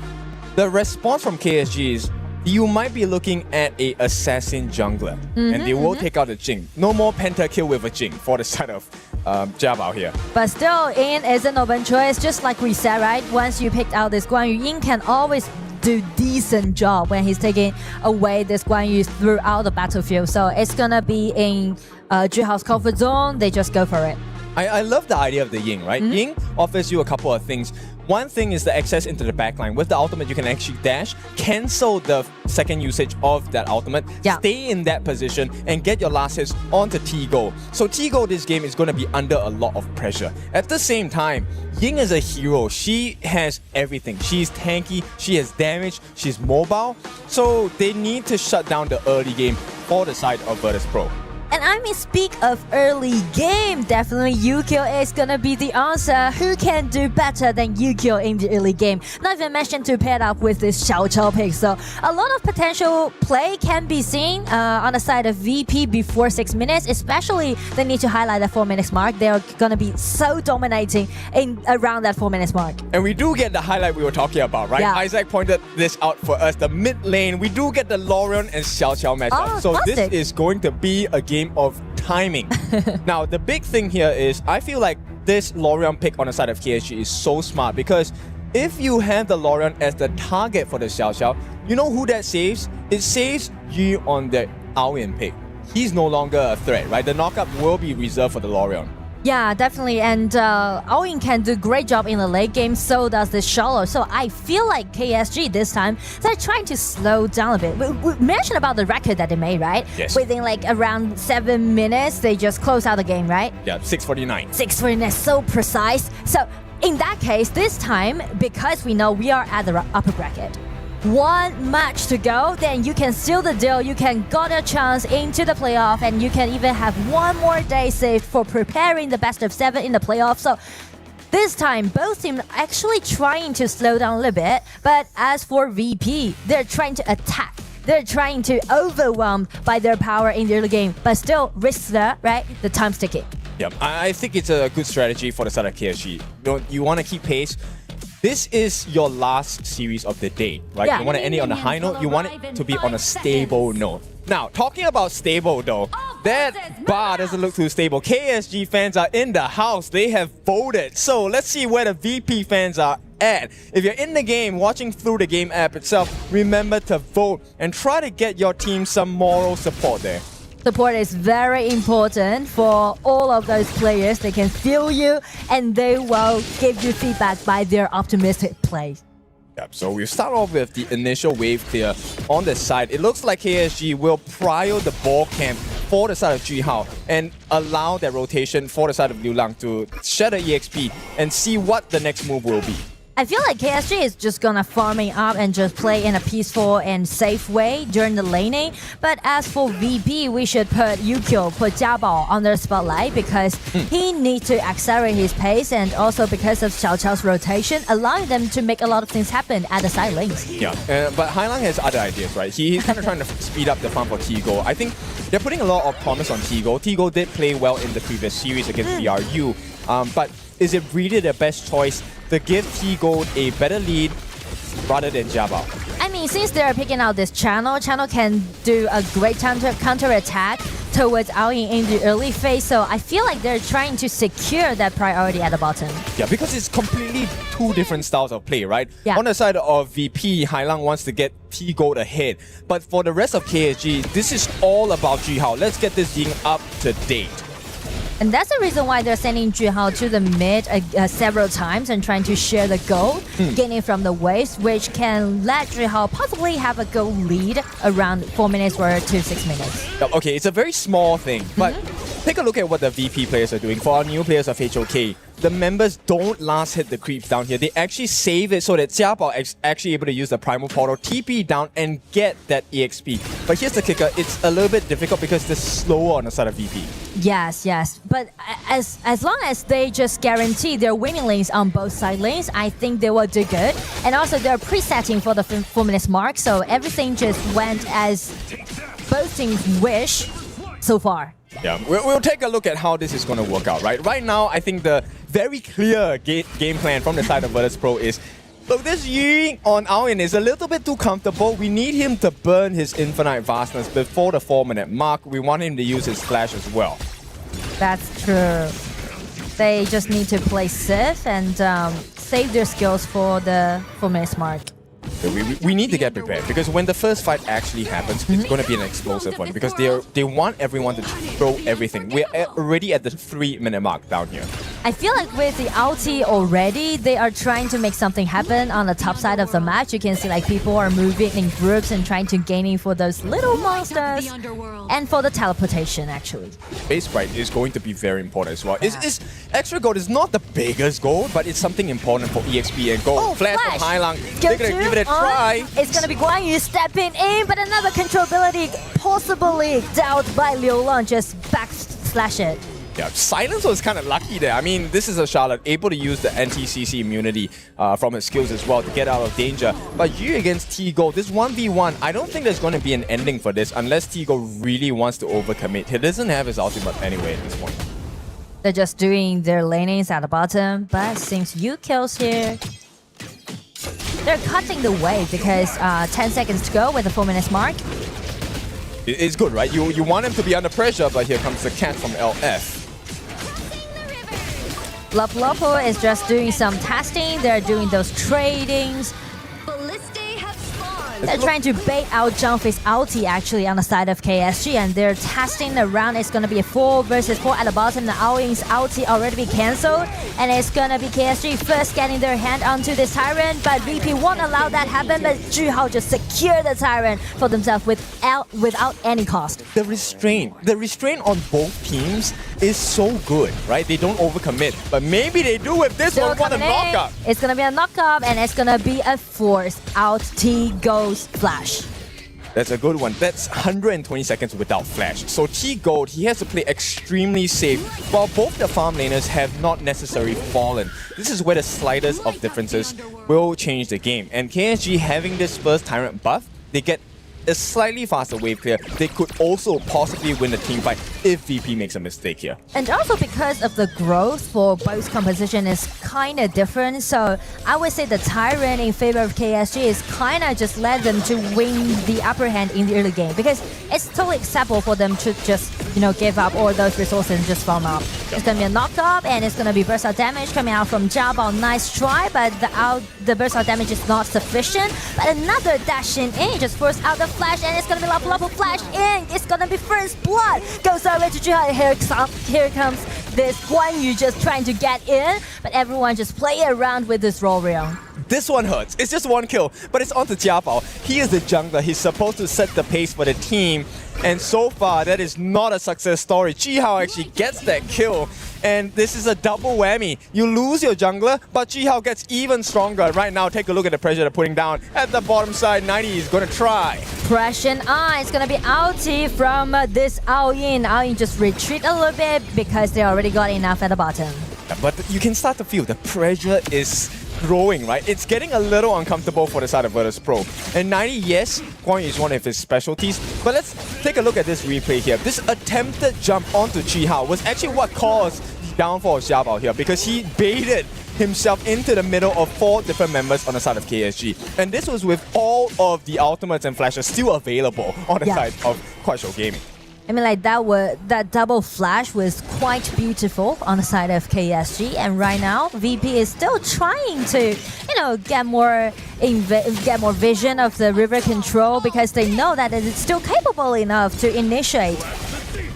the response from KSG is you might be looking at a assassin jungler, and they will take out a Jing. No more pentakill with a Jing for the side of AG.AL here. But still, Yin is an open choice, just like we said, right? Once you picked out this Guan Yu, Yin can always do decent job when he's taking away this Guan Yu throughout the battlefield. So it's gonna be in Zhihao's comfort zone. They just go for it. I love the idea of the Ying, right? Ying offers you a couple of things. One thing is the access into the backline. With the ultimate, you can actually dash, cancel the second usage of that ultimate, stay in that position, and get your last hits onto T-Go. So T-Go this game is going to be under a lot of pressure. At the same time, Ying is a hero. She has everything. She's tanky, she has damage, she's mobile. So they need to shut down the early game for the side of Virtus Pro. And I mean, speak of early game, definitely Yukio is gonna be the answer. Who can do better than Yukio in the early game? Not even mentioned to pair up with this Xiao Chao pick. So a lot of potential play can be seen on the side of VP before 6 minutes. Especially, they need to highlight the 4 minutes mark. They're gonna be so dominating in around that 4 minutes mark. And we do get the highlight we were talking about, right? Yeah. Isaac pointed this out for us. The mid lane, we do get the Lorion and Xiao Xiao matchup. So classic. this is going to be a game of timing. Now, the big thing here is I feel like this Lorion pick on the side of KSG is so smart because if you have the Lorion as the target for the Xiao Xiao, you know who that saves? It saves you on the Aoyan pick. He's no longer a threat, right? The knockup will be reserved for the Lorion. Yeah, definitely. And Owen can do a great job in the late game, so does the Shallow. So I feel like KSG this time, they're trying to slow down a bit. We mentioned about the record that they made, right? Yes. Within like around 7 minutes, they just close out the game, right? Yeah, 6:49. 6:49, so precise. So in that case, this time, because we know we are at the upper bracket, one match to go, then you can seal the deal, you can got a chance into the playoff, and you can even have one more day saved for preparing the best of 7 in the playoff. So this time, both teams actually trying to slow down a little bit, but as for VP, they're trying to attack. They're trying to overwhelm by their power in the early game, but still risks there, right? The time's ticking. Yeah, I think it's a good strategy for the side of KSG. You want to keep pace. This is your last series of the day, right? Yeah. You want to end it on a high note. You want it to be on a stable note. Now, talking about stable though, that bar doesn't look too stable. KSG fans are in the house. They have voted. So let's see where the VP fans are at. If you're in the game, watching through the game app itself, remember to vote and try to get your team some moral support there. Support is very important for all of those players. They can feel you and they will give you feedback by their optimistic play. Yep, so we'll start off with the initial wave clear on the side. It looks like KSG will prio the ball camp for the side of Ji-Hao and allow that rotation for the side of Liu Lang to share the EXP and see what the next move will be. I feel like KSG is just gonna farming up and just play in a peaceful and safe way during the laning. But as for VP, we should put Yukio, put Jiabao under the spotlight because he needs to accelerate his pace and also because of Xiao Chao's rotation, allowing them to make a lot of things happen at the side lanes. Yeah, but Hailang has other ideas, right? He's kind of trying to speed up the farm for Tigo. I think they're putting a lot of promise on Tigo. Tigo did play well in the previous series against VRU, but is it really the best choice to give T-Gold a better lead rather than Jiabao? I mean, since they're picking out this channel can do a great counter attack towards Aoying in the early phase, so I feel like they're trying to secure that priority at the bottom. Yeah, because it's completely two different styles of play, right? Yeah. On the side of VP, Hailang wants to get T-Gold ahead, but for the rest of KSG, this is all about Ji-Hao. Let's get this Ying up to date. And that's the reason why they're sending Ji-Hao to the mid several times and trying to share the gold, gaining from the waves, which can let Ji-Hao possibly have a gold lead around 4 minutes or to 6 minutes. Okay, it's a very small thing, but take a look at what the VP players are doing. For our new players of HOK, the members don't last hit the creeps down here. They actually save it so that Jiabao is actually able to use the Primal Portal, TP down, and get that EXP. But here's the kicker, it's a little bit difficult because they're slower on the side of VP. Yes. But as long as they just guarantee their winning lanes on both side lanes, I think they will do good. And also they're presetting for the 4 minutes mark, so everything just went as both teams wish so far. Yeah, we'll take a look at how this is going to work out, right? Right now, I think the very clear game plan from the side of Virtus.pro is, look, this Ying on our end is a little bit too comfortable. We need him to burn his infinite vastness before the 4 minute mark. We want him to use his flash as well. That's true. They just need to play safe and save their skills for the 4 minutes mark. We need to get prepared because when the first fight actually happens, it's going to be an explosive one because they want everyone to throw everything. We're already at the 3 minute mark down here. I feel like with the ulti already, they are trying to make something happen on the top side of the match. You can see like people are moving in groups and trying to gaining for those little monsters and for the teleportation actually. Base sprite is going to be very important as well. It's extra gold is not the biggest gold, but it's something important for EXP and gold. Flash from Hailang. They're going to give it a try. It's going to be Guan Yu stepping in, but another controllability possibly dealt by Liu Lang, just backslash it. Yeah, Silence was kind of lucky there. I mean, this is a Charlotte able to use the anti-CC immunity from his skills as well to get out of danger. But you against T-Gold, this 1v1, I don't think there's going to be an ending for this unless T-Gold really wants to overcommit. He doesn't have his ultimate anyway at this point. They're just doing their lanings at the bottom, but since you kills here, they're cutting the wave because 10 seconds to go with the 4 minutes mark. It's good, right? You want him to be under pressure, but here comes the catch from LF. Lopo is just doing some testing. They're doing those tradings. They're trying to bait out Zhangfei's ulti actually on the side of KSG, and they're testing the round. It's going to be a 4 versus 4 at the bottom. The Aoying's ulti already be cancelled, and it's going to be KSG first getting their hand onto this Tyrant, but VP won't allow that happen, but Ji-Hao just secure the Tyrant for themselves without any cost. The restraint on both teams is so good, right? They don't overcommit, but maybe they do with this one. What a knockup! It's going to be a knockup, and it's going to be a force out T-Gold flash. That's a good one. That's 120 seconds without flash. So T-Gold, he has to play extremely safe, while both the farm laners have not necessarily fallen. This is where the slightest of differences will change the game. And KSG having this first Tyrant buff, they get a slightly faster wave clear. They could also possibly win the team fight if VP makes a mistake here. And also because of the growth for both composition is kind of different, so I would say the Tyrant in favor of KSG is kind of just led them to win the upper hand in the early game, because it's totally acceptable for them to just, you know, give up all those resources and just farm up. It's going to be a knockup, and it's going to be burst out damage coming out from Jiabao. Nice try, but the burst out damage is not sufficient. But another dashing in just forced out the flash, and it's going to be Lapu flash in. It's going to be first blood. Goes all the way to Ji-Hao. Here comes this Guan Yu just trying to get in, but everyone just play around with this roll reel. This one hurts. It's just one kill, but it's onto Jiabao. He is the jungler. He's supposed to set the pace for the team. And so far, that is not a success story. Ji-Hao actually gets that kill. And this is a double whammy. You lose your jungler, but Ji-Hao gets even stronger. Right now, take a look at the pressure they're putting down. At the bottom side, 90 is going to try. Pressure on. It's going to be ulti from this Ao-Yin. Ao-Yin just retreat a little bit because they already got enough at the bottom. Yeah, but you can start to feel the pressure is growing, right? It's getting a little uncomfortable for the side of Virtus Pro. And 90, yes, Guan Yu is one of his specialties. But let's take a look at this replay here. This attempted jump onto Ji-Hao was actually what caused the downfall of Xiaobao here, because he baited himself into the middle of 4 different members on the side of KSG. And this was with all of the ultimates and flashes still available on the side of Kuaishou Gaming. I mean, like that double flash was quite beautiful on the side of KSG, and right now VP is still trying to, get more vision of the river control because they know that it's still capable enough to initiate.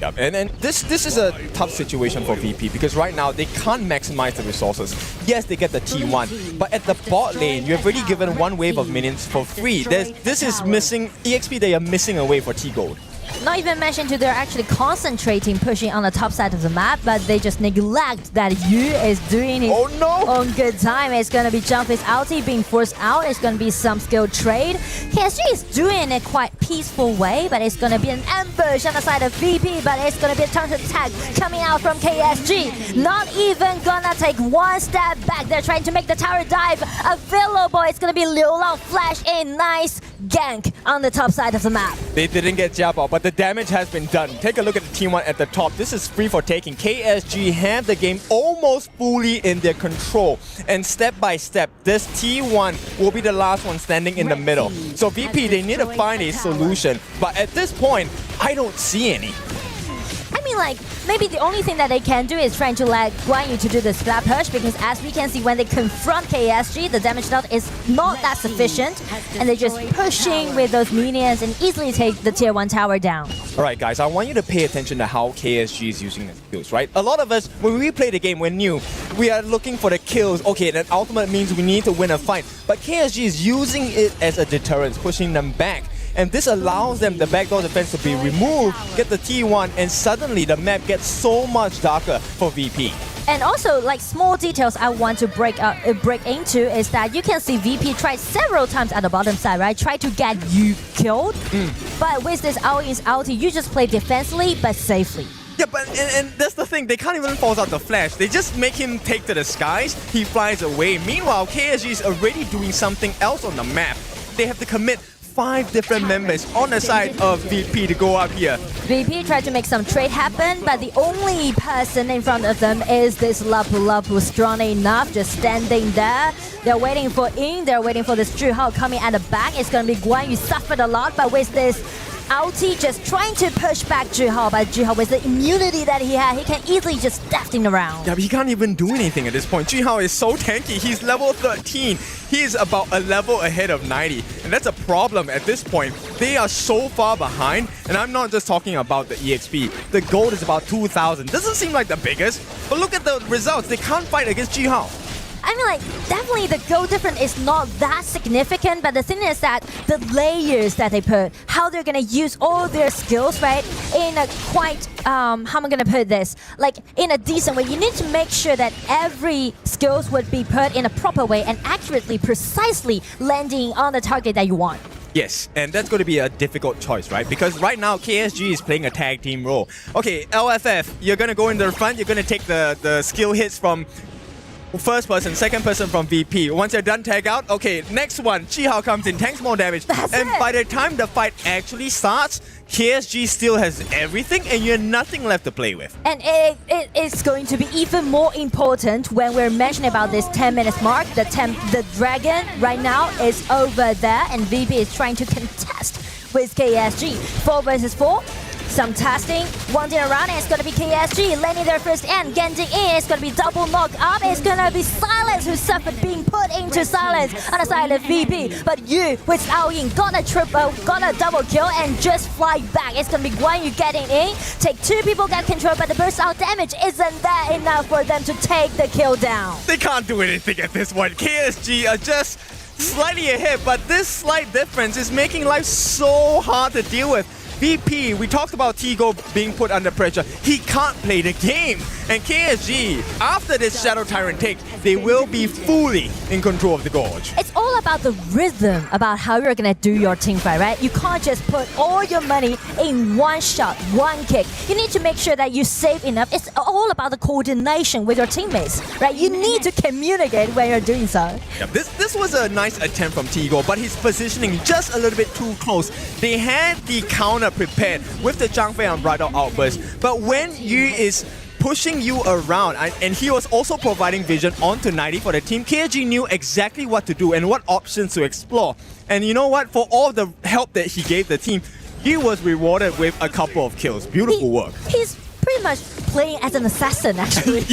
Yep. And this is a tough situation for VP because right now they can't maximize the resources. Yes, they get the T1, but at the bot lane, you've already given 1 wave of minions for free. This is missing EXP. They are missing away for T-Gold. Not even mentioned to they're actually concentrating, pushing on the top side of the map, but they just neglect that Yu is doing his own good time. It's going to be jump his ulti being forced out. It's going to be some skill trade. KSG is doing it quite peaceful way, but it's going to be an ambush on the side of VP, but it's going to be a counter attack coming out from KSG. Not even gonna take 1 step back. They're trying to make the tower dive available. It's going to be Liu Lang flash in. Nice gank on the top side of the map. They didn't get Xiaobao, but the damage has been done. Take a look at the T1 at the top. This is free for taking. KSG have the game almost fully in their control. And step by step, this T1 will be the last one standing in the middle. So VP, they need to find a solution. But at this point, I don't see any. I mean, like, maybe the only thing that they can do is trying to let Guan Yu to do the splat push, because as we can see, when they confront KSG, the damage dealt is not that sufficient, and they're just pushing with those minions and easily take the tier 1 tower down. Alright guys, I want you to pay attention to how KSG is using the skills, right? A lot of us, when we play the game, we're new. We are looking for the kills. Okay, that ultimate means we need to win a fight. But KSG is using it as a deterrent, pushing them back. And this allows them the backdoor defense to be removed, get the T1, and suddenly the map gets so much darker for VP. And also, like, small details I want to break into is that you can see VP try several times at the bottom side, right? Try to get you killed. But with this Ao-Yin's ulti, you just play defensively but safely. Yeah, but and that's the thing. They can't even force out the flash. They just make him take to the skies. He flies away. Meanwhile, KSG is already doing something else on the map. They have to commit 5 different members on the side of VP to go up here. VP tried to make some trade happen, but the only person in front of them is this Lapu Lapu, strong enough, just standing there. They're waiting for In, they're waiting for this Zhi-Hao coming at the back. It's gonna be Guan Yu suffered a lot, but with this ulti just trying to push back Zhi-Hao, but Zhi-Hao with the immunity that he had, he can easily just daft him around. Yeah, but he can't even do anything at this point. Zhi-Hao is so tanky. He's level 13. He is about a level ahead of 90. And that's a problem at this point. They are so far behind. And I'm not just talking about the EXP. The gold is about 2,000. Doesn't seem like the biggest. But look at the results. They can't fight against Zhi-Hao. I mean, like, definitely the goal difference is not that significant, but the thing is that the layers that they put, how they're gonna use all their skills, right, in a quite, how am I gonna put this? Like, in a decent way. You need to make sure that every skills would be put in a proper way and accurately, precisely landing on the target that you want. Yes, and that's going to be a difficult choice, right? Because right now, KSG is playing a tag team role. Okay, LFF, you're going to go in the front, you're going to take the skill hits from first person, second person from VP. Once you're done tag out, okay, next one, Zhi-Hao comes in, tanks more damage. And by the time the fight actually starts, KSG still has everything and you're nothing left to play with. And it is going to be even more important when we're mentioning about this 10 minutes mark. The dragon right now is over there and VP is trying to contest with KSG. 4 versus 4. Some testing, wandering around, and it's gonna be KSG landing their first end, getting in, it's gonna be double knock up, it's gonna be Silence who suffered being put into silence on the side of VP, but Yu with Ao-Yin got a double kill and just fly back. It's gonna be Guan Yu getting in, take 2 people get control, but the burst out damage isn't that enough for them to take the kill down. They can't do anything at this point. KSG are just slightly ahead, but this slight difference is making life so hard to deal with. VP, we talked about Tigo being put under pressure. He can't play the game. And KSG, after this Shadow Tyrant take, they will be fully in control of the Gorge. It's all about the rhythm, about how you're gonna do your team fight, right? You can't just put all your money in one shot, one kick. You need to make sure that you save enough. It's all about the coordination with your teammates, right? You need to communicate when you're doing so. Yeah, this was a nice attempt from Tigo, but his positioning just a little bit too close. They had the counter prepared with the Zhang Fei Unbridled Outburst, but when Yu is pushing you around, and he was also providing vision onto 90 for the team, KSG knew exactly what to do and what options to explore. And you know what? For all the help that he gave the team, he was rewarded with a couple of kills. Beautiful work. He's pretty much playing as an assassin, actually.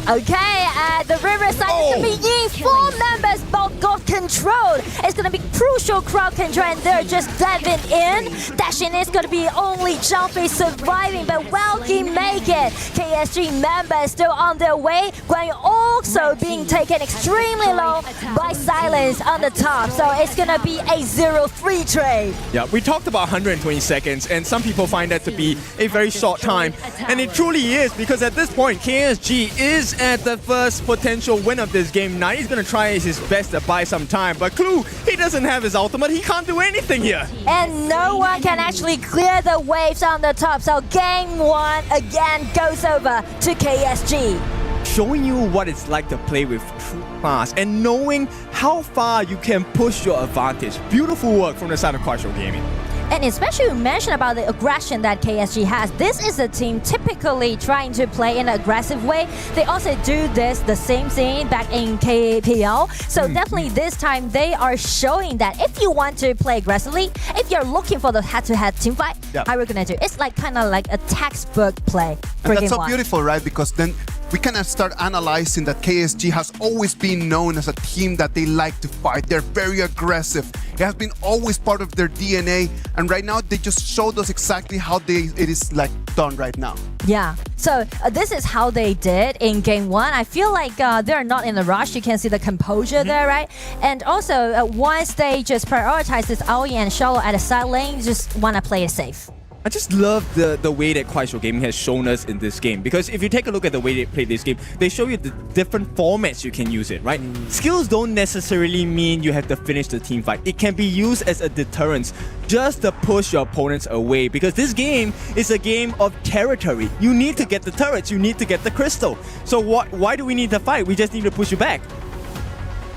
Okay, the Riverside is going to be Ying. 4 members both got controlled. It's going to be crucial crowd control, and they're just diving in. Dashing is going to be only Zhang Fei surviving, but will he make it? KSG members still on their way. Guan Yu also being taken extremely low by Silence on the top. So it's going to be a 0-3 trade. Yeah, we talked about 120 seconds, and some people find that to be a very short time. And it truly is, because at this point, KSG is at the first potential win of this game. Now he's going to try his best to buy some time, but Clue, he doesn't have his ultimate. He can't do anything here. And no one can actually clear the waves on the top. So game 1 again goes over to KSG. Showing you what it's like to play with true class and knowing how far you can push your advantage. Beautiful work from the side of Quaisho Gaming. And especially you mentioned about the aggression that KSG has. This is a team typically trying to play in an aggressive way. They also do the same thing back in KPL. So definitely this time they are showing that if you want to play aggressively, if you're looking for the head-to-head team fight, how we're gonna do it. It's like kind of like a textbook play for And that's game so 1. beautiful, right? Because then we can start analyzing that KSG has always been known as a team that they like to fight. They're very aggressive. It has been always part of their DNA, and right now they just showed us exactly how it is like done right now. Yeah, so this is how they did in game 1. I feel like they're not in a rush. You can see the composure there, right? And also, once they just prioritize this Aoi and Shallow at the side lane, you just want to play it safe. I just love the way that Quaisho Gaming has shown us in this game, because if you take a look at the way they play this game, they show you the different formats you can use it, right? Skills don't necessarily mean you have to finish the team fight. It can be used as a deterrence just to push your opponents away, because this game is a game of territory. You need to get the turrets, you need to get the crystal. So why do we need to fight? We just need to push you back.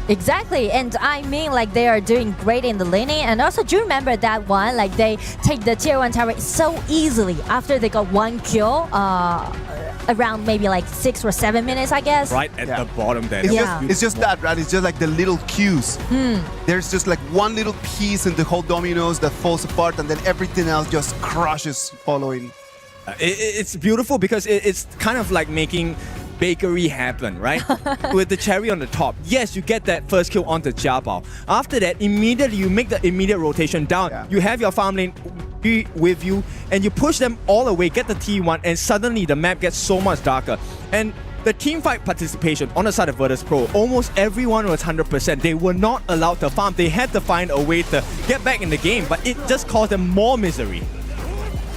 Exactly, and I mean, like, they are doing great in the laning, and also do you remember that one? Like, they take the tier 1 tower so easily after they got 1 kill around maybe like 6 or 7 minutes, I guess. Right at the bottom there. It's just that, right? It's just like the little cues. There's just like one little piece in the whole dominoes that falls apart, and then everything else just crushes following. It's beautiful because it's kind of like making bakery happen, right? With the cherry on the top. Yes, you get that first kill onto AG.AL. After that, immediately you make the immediate rotation down. You have your farm lane with you, and you push them all away, get the T1, and suddenly the map gets so much darker. And the teamfight participation on the side of Virtus Pro, almost everyone was 100%. They were not allowed to farm. They had to find a way to get back in the game, but it just caused them more misery.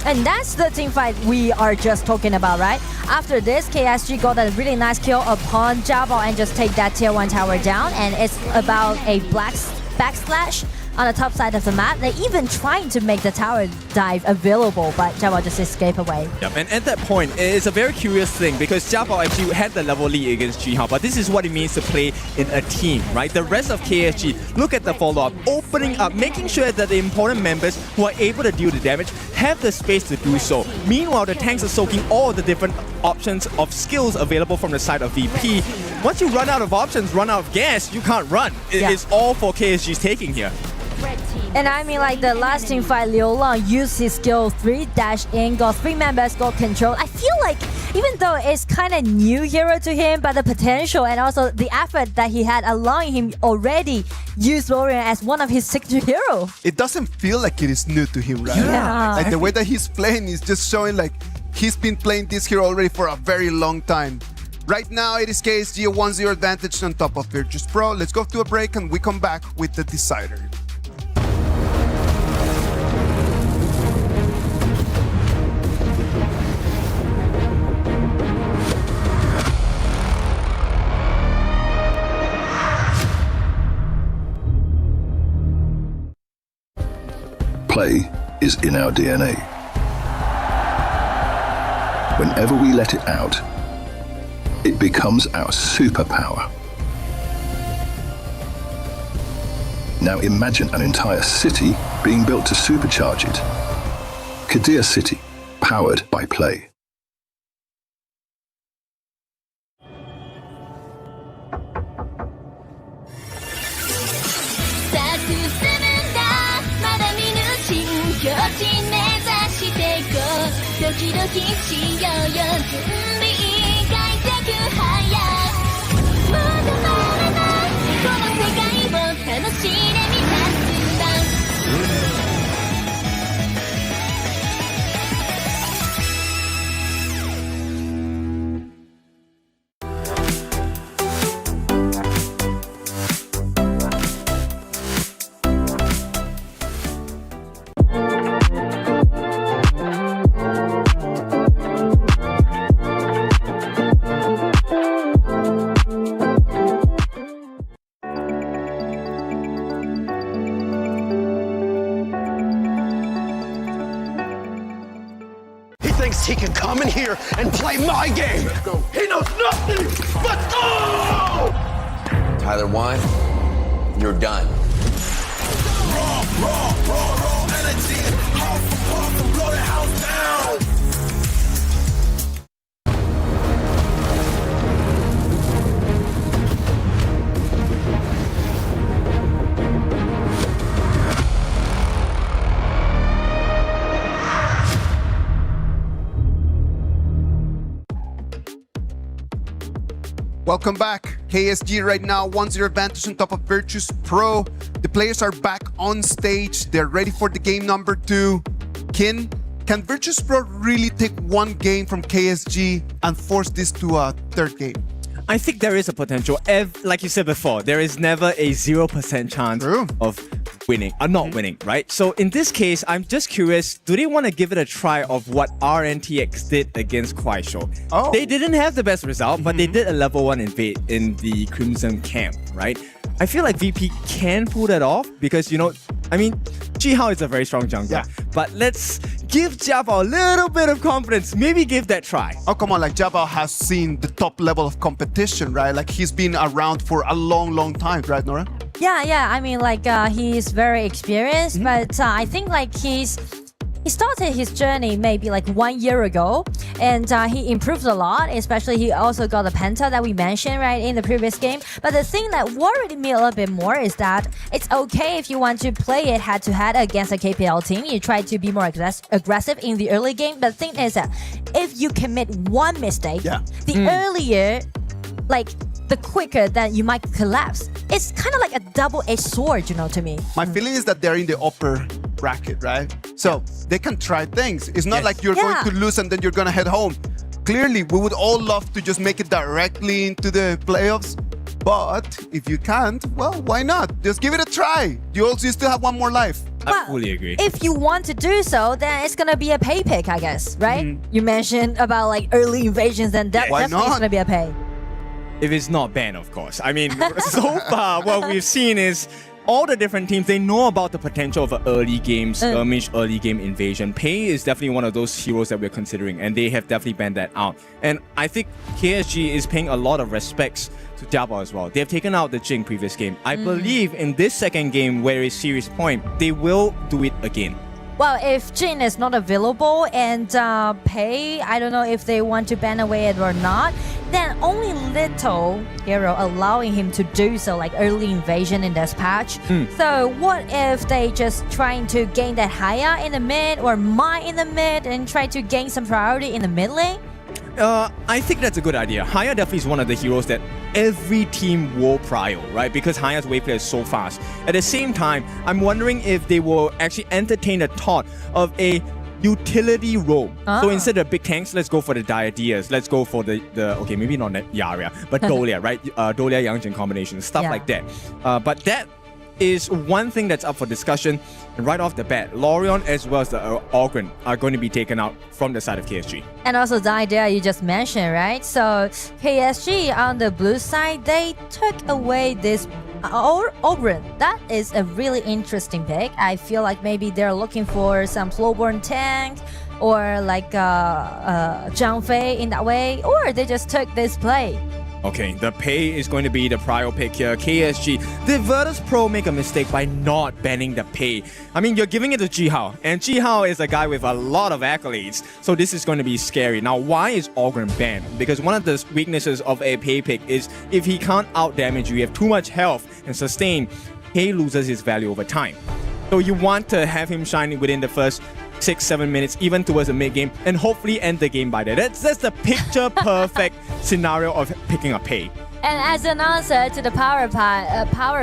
And that's the team fight we are just talking about, right? After this, KSG got a really nice kill upon AG.AL and just take that tier 1 tower down. And it's about a backslash on the top side of the map. They're even trying to make the tower dive available, but AG.AL just escape away. Yep, and at that point, it's a very curious thing because AG.AL actually had the level lead against G-Hao, but this is what it means to play in a team, right? The rest of KSG, look at the follow-up, opening up, making sure that the important members who are able to deal the damage have the space to do so. Meanwhile, the tanks are soaking all the different options of skills available from the side of VP. Once you run out of options, run out of gas, you can't run. It's all for KSG's taking here. And I mean, like, the last team fight, Liu Lang used his skill 3, dash in, got 3 members, got control. I feel like, even though it's kind of new hero to him, but the potential and also the effort that he had allowing him already use Valor as one of his signature heroes. It doesn't feel like it is new to him, right? Yeah. Like the way that he's playing is just showing like he's been playing this hero already for a very long time. Right now, it is KSG a 1-0 advantage on top of Virtus Pro. Let's go to a break and we come back with the decider. Play is in our DNA. Whenever we let it out, it becomes our superpower. Now imagine an entire city being built to supercharge it. Kadir City, powered by play. He can come in here and play my game. He knows nothing but go! Tyler Wine, you're done. Raw energy. Half and blow the house down. Welcome back. KSG right now 1-0 advantage on top of Virtus Pro. The players are back on stage. They're ready for the game number 2. Kin, can Virtus Pro really take one game from KSG and force this to a third game? I think there is a potential. Like you said before, there is never a 0% chance of winning, or not winning, right? So in this case, I'm just curious, do they want to give it a try of what RNTX did against Kuaishou? Oh. They didn't have the best result, but they did a level 1 invade in the Crimson camp, right? I feel like VP can pull that off because, you know, I mean, Ji-Hao is a very strong jungler, but let's give Jabao a little bit of confidence. Maybe give that try. Oh, come on, like Jabao has seen the top level of competition, right? Like he's been around for a long time, right, Nora? Yeah. I mean, like he's very experienced, but I think like he started his journey maybe like 1 year ago, and he improved a lot. Especially he also got the penta that we mentioned right in the previous game. But the thing that worried me a little bit more is that it's okay if you want to play it head-to-head against a KPL team. You try to be more aggressive in the early game. But the thing is that if you commit one mistake, the earlier, like the quicker that you might collapse. It's kind of like a double-edged sword, you know, to me. My feeling is that they're in the upper bracket, right? So they can try things. It's not like you're going to lose and then you're going to head home. Clearly, we would all love to just make it directly into the playoffs. But if you can't, well, why not? Just give it a try. You still have one more life. I fully agree. If you want to do so, then it's gonna be a pay pick, I guess, right? You mentioned about like early invasions, then definitely it's gonna be a pay. If it's not banned, of course. I mean, so far, what we've seen is all the different teams, they know about the potential of an early game skirmish, early game invasion. Pei is definitely one of those heroes that we're considering, and they have definitely banned that out. And I think KSG is paying a lot of respects to Jabao as well. They've taken out the Jing previous game. I believe in this second game, where it's Series Point, they will do it again. Well, if Jin is not available and Pei, I don't know if they want to ban away it or not, then only little hero allowing him to do so, like early invasion in this patch. So what if they just trying to gain that Haya in the mid or Mai in the mid and try to gain some priority in the mid lane? I think that's a good idea. Haya definitely is one of the heroes that every team will prio, right? Because Haya's wave play is so fast. At the same time, I'm wondering if they will actually entertain the thought of a utility role. So instead of big tanks, let's go for the Diadeas. Let's go for the okay, maybe not Yaria, but Dolia, right? Dolia Yangjin combination, stuff like that. But that is one thing that's up for discussion. And right off the bat, Lorion as well as the Ogren are going to be taken out from the side of KSG. And also the idea you just mentioned, right? So KSG on the blue side, they took away this Ogren. That is a really interesting pick. I feel like maybe they're looking for some flowborn tank or like Zhang Fei in that way, or they just took this play. Okay, the pay is going to be the prior pick here. KSG. Did Virtus Pro make a mistake by not banning the pay? I mean, you're giving it to Ji-Hao, and Ji-Hao is a guy with a lot of accolades, so this is going to be scary. Now, why is Ogren banned? Because one of the weaknesses of a pay pick is if he can't out-damage you, have too much health and sustain, pay loses his value over time. So you want to have him shining within the first 6-7 minutes, even towards the mid game, and hopefully end the game by that. That's the picture perfect scenario of picking a pay. And as an answer to the power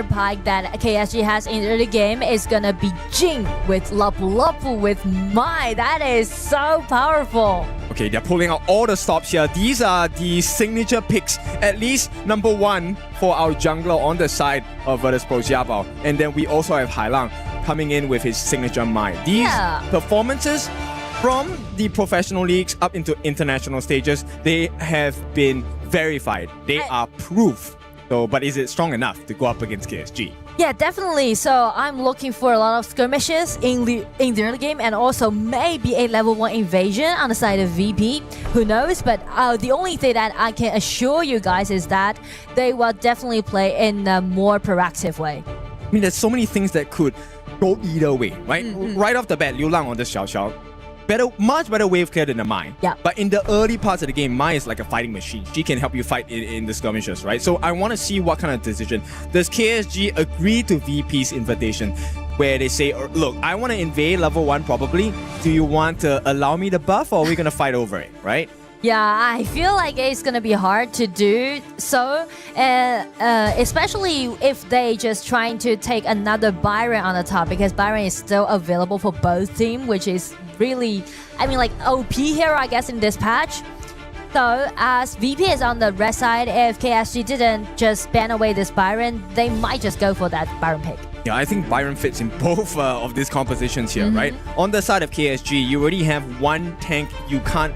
pike that KSG has in the early game is gonna be Jing with Lapu Lapu with Mai. That is so powerful. Okay, they're pulling out all the stops here. These are the signature picks. At least number one for our jungler on the side of Virtus Pro Xiaobao. And then we also have Hailang coming in with his signature Mai. These performances from the professional leagues up into international stages, they have been verified. They are proof. So, but is it strong enough to go up against KSG? Yeah, definitely. So I'm looking for a lot of skirmishes in the early game, and also maybe a level 1 invasion on the side of VP. Who knows? But the only thing that I can assure you guys is that they will definitely play in a more proactive way. I mean, there's so many things that could go either way, right? Right off the bat, Liu Lang on the Xiao Xiao. Much better wave clear than the Mai. Yeah. But in the early parts of the game, Mai is like a fighting machine. She can help you fight in the skirmishes, right? So I want to see what kind of decision. Does KSG agree to VP's invitation where they say, look, I want to invade level 1 probably. Do you want to allow me the buff, or are we going to fight over it, right? Yeah, I feel like it's gonna be hard to do so, especially if they just trying to take another Byron on the top, because Byron is still available for both teams, which is really, I mean, like OP hero, I guess, in this patch. So as VP is on the red side, if KSG didn't just ban away this Byron, they might just go for that Byron pick. Yeah, I think Byron fits in both of these compositions here, right? On the side of KSG, you already have one tank you can't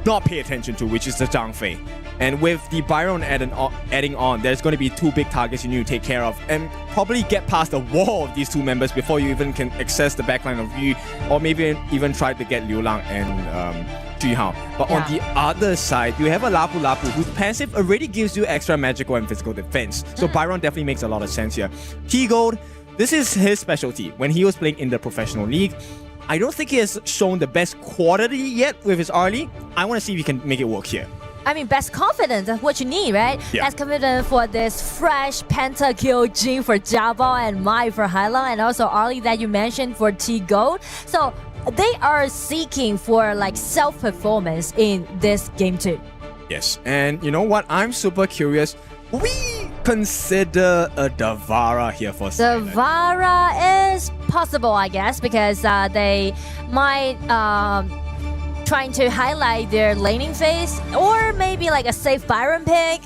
not pay attention to, which is the Zhang Fei. And with the Byron adding on, there's going to be 2 big targets you need to take care of, and probably get past the wall of these 2 members before you even can access the backline of Yu, or maybe even try to get Liu Lang and Ji-Hao. But on the other side, you have a Lapu Lapu whose passive already gives you extra magical and physical defense. So Byron definitely makes a lot of sense here. T-Gold, this is his specialty. When he was playing in the professional league, I don't think he has shown the best quality yet with his early. I want to see if he can make it work here. I mean, best confidence, that's what you need, right? Yeah. Best confidence for this fresh pentakill Jin for Xiaobao and Mai for Hailang, and also Arlie that you mentioned for T-Gold. So they are seeking for like self-performance in this game too. Yes, and you know what? I'm super curious. We consider a Davara here for Silent. Davara is possible, I guess, because they might trying to highlight their laning phase, or maybe like a safe Byron pick.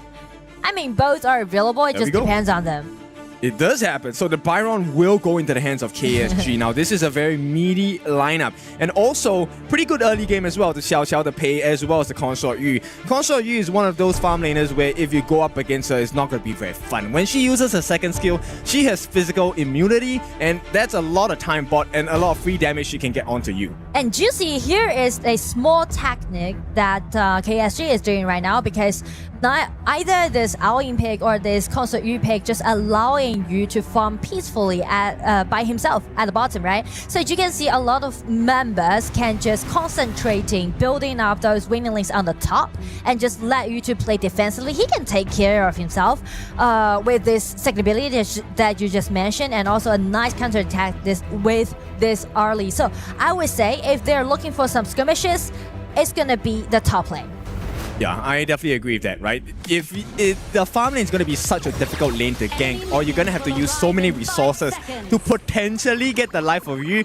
I mean, both are available. It just depends on them. It does happen. So the Byron will go into the hands of KSG. Now, this is a very meaty lineup. And also, pretty good early game as well to Xiao Xiao the Pei, as well as the Consort Yu. Consort Yu is one of those farm laners where if you go up against her, it's not going to be very fun. When she uses her second skill, she has physical immunity, and that's a lot of time bought and a lot of free damage she can get onto you. And Juicy, here is a small technique that KSG is doing right now, because not either this Aoyin pick or this Consort Yu pick just allowing you to farm peacefully by himself at the bottom, right? So you can see a lot of members can just concentrating building up those winning links on the top and just let you to play defensively. He can take care of himself with this second ability that you just mentioned, and also a nice counter attack with this early. So I would say if they're looking for some skirmishes, it's gonna be the top lane. Yeah, I definitely agree with that, right? If the farm lane is going to be such a difficult lane to gank, or you're going to have to use so many resources to potentially get the life of you,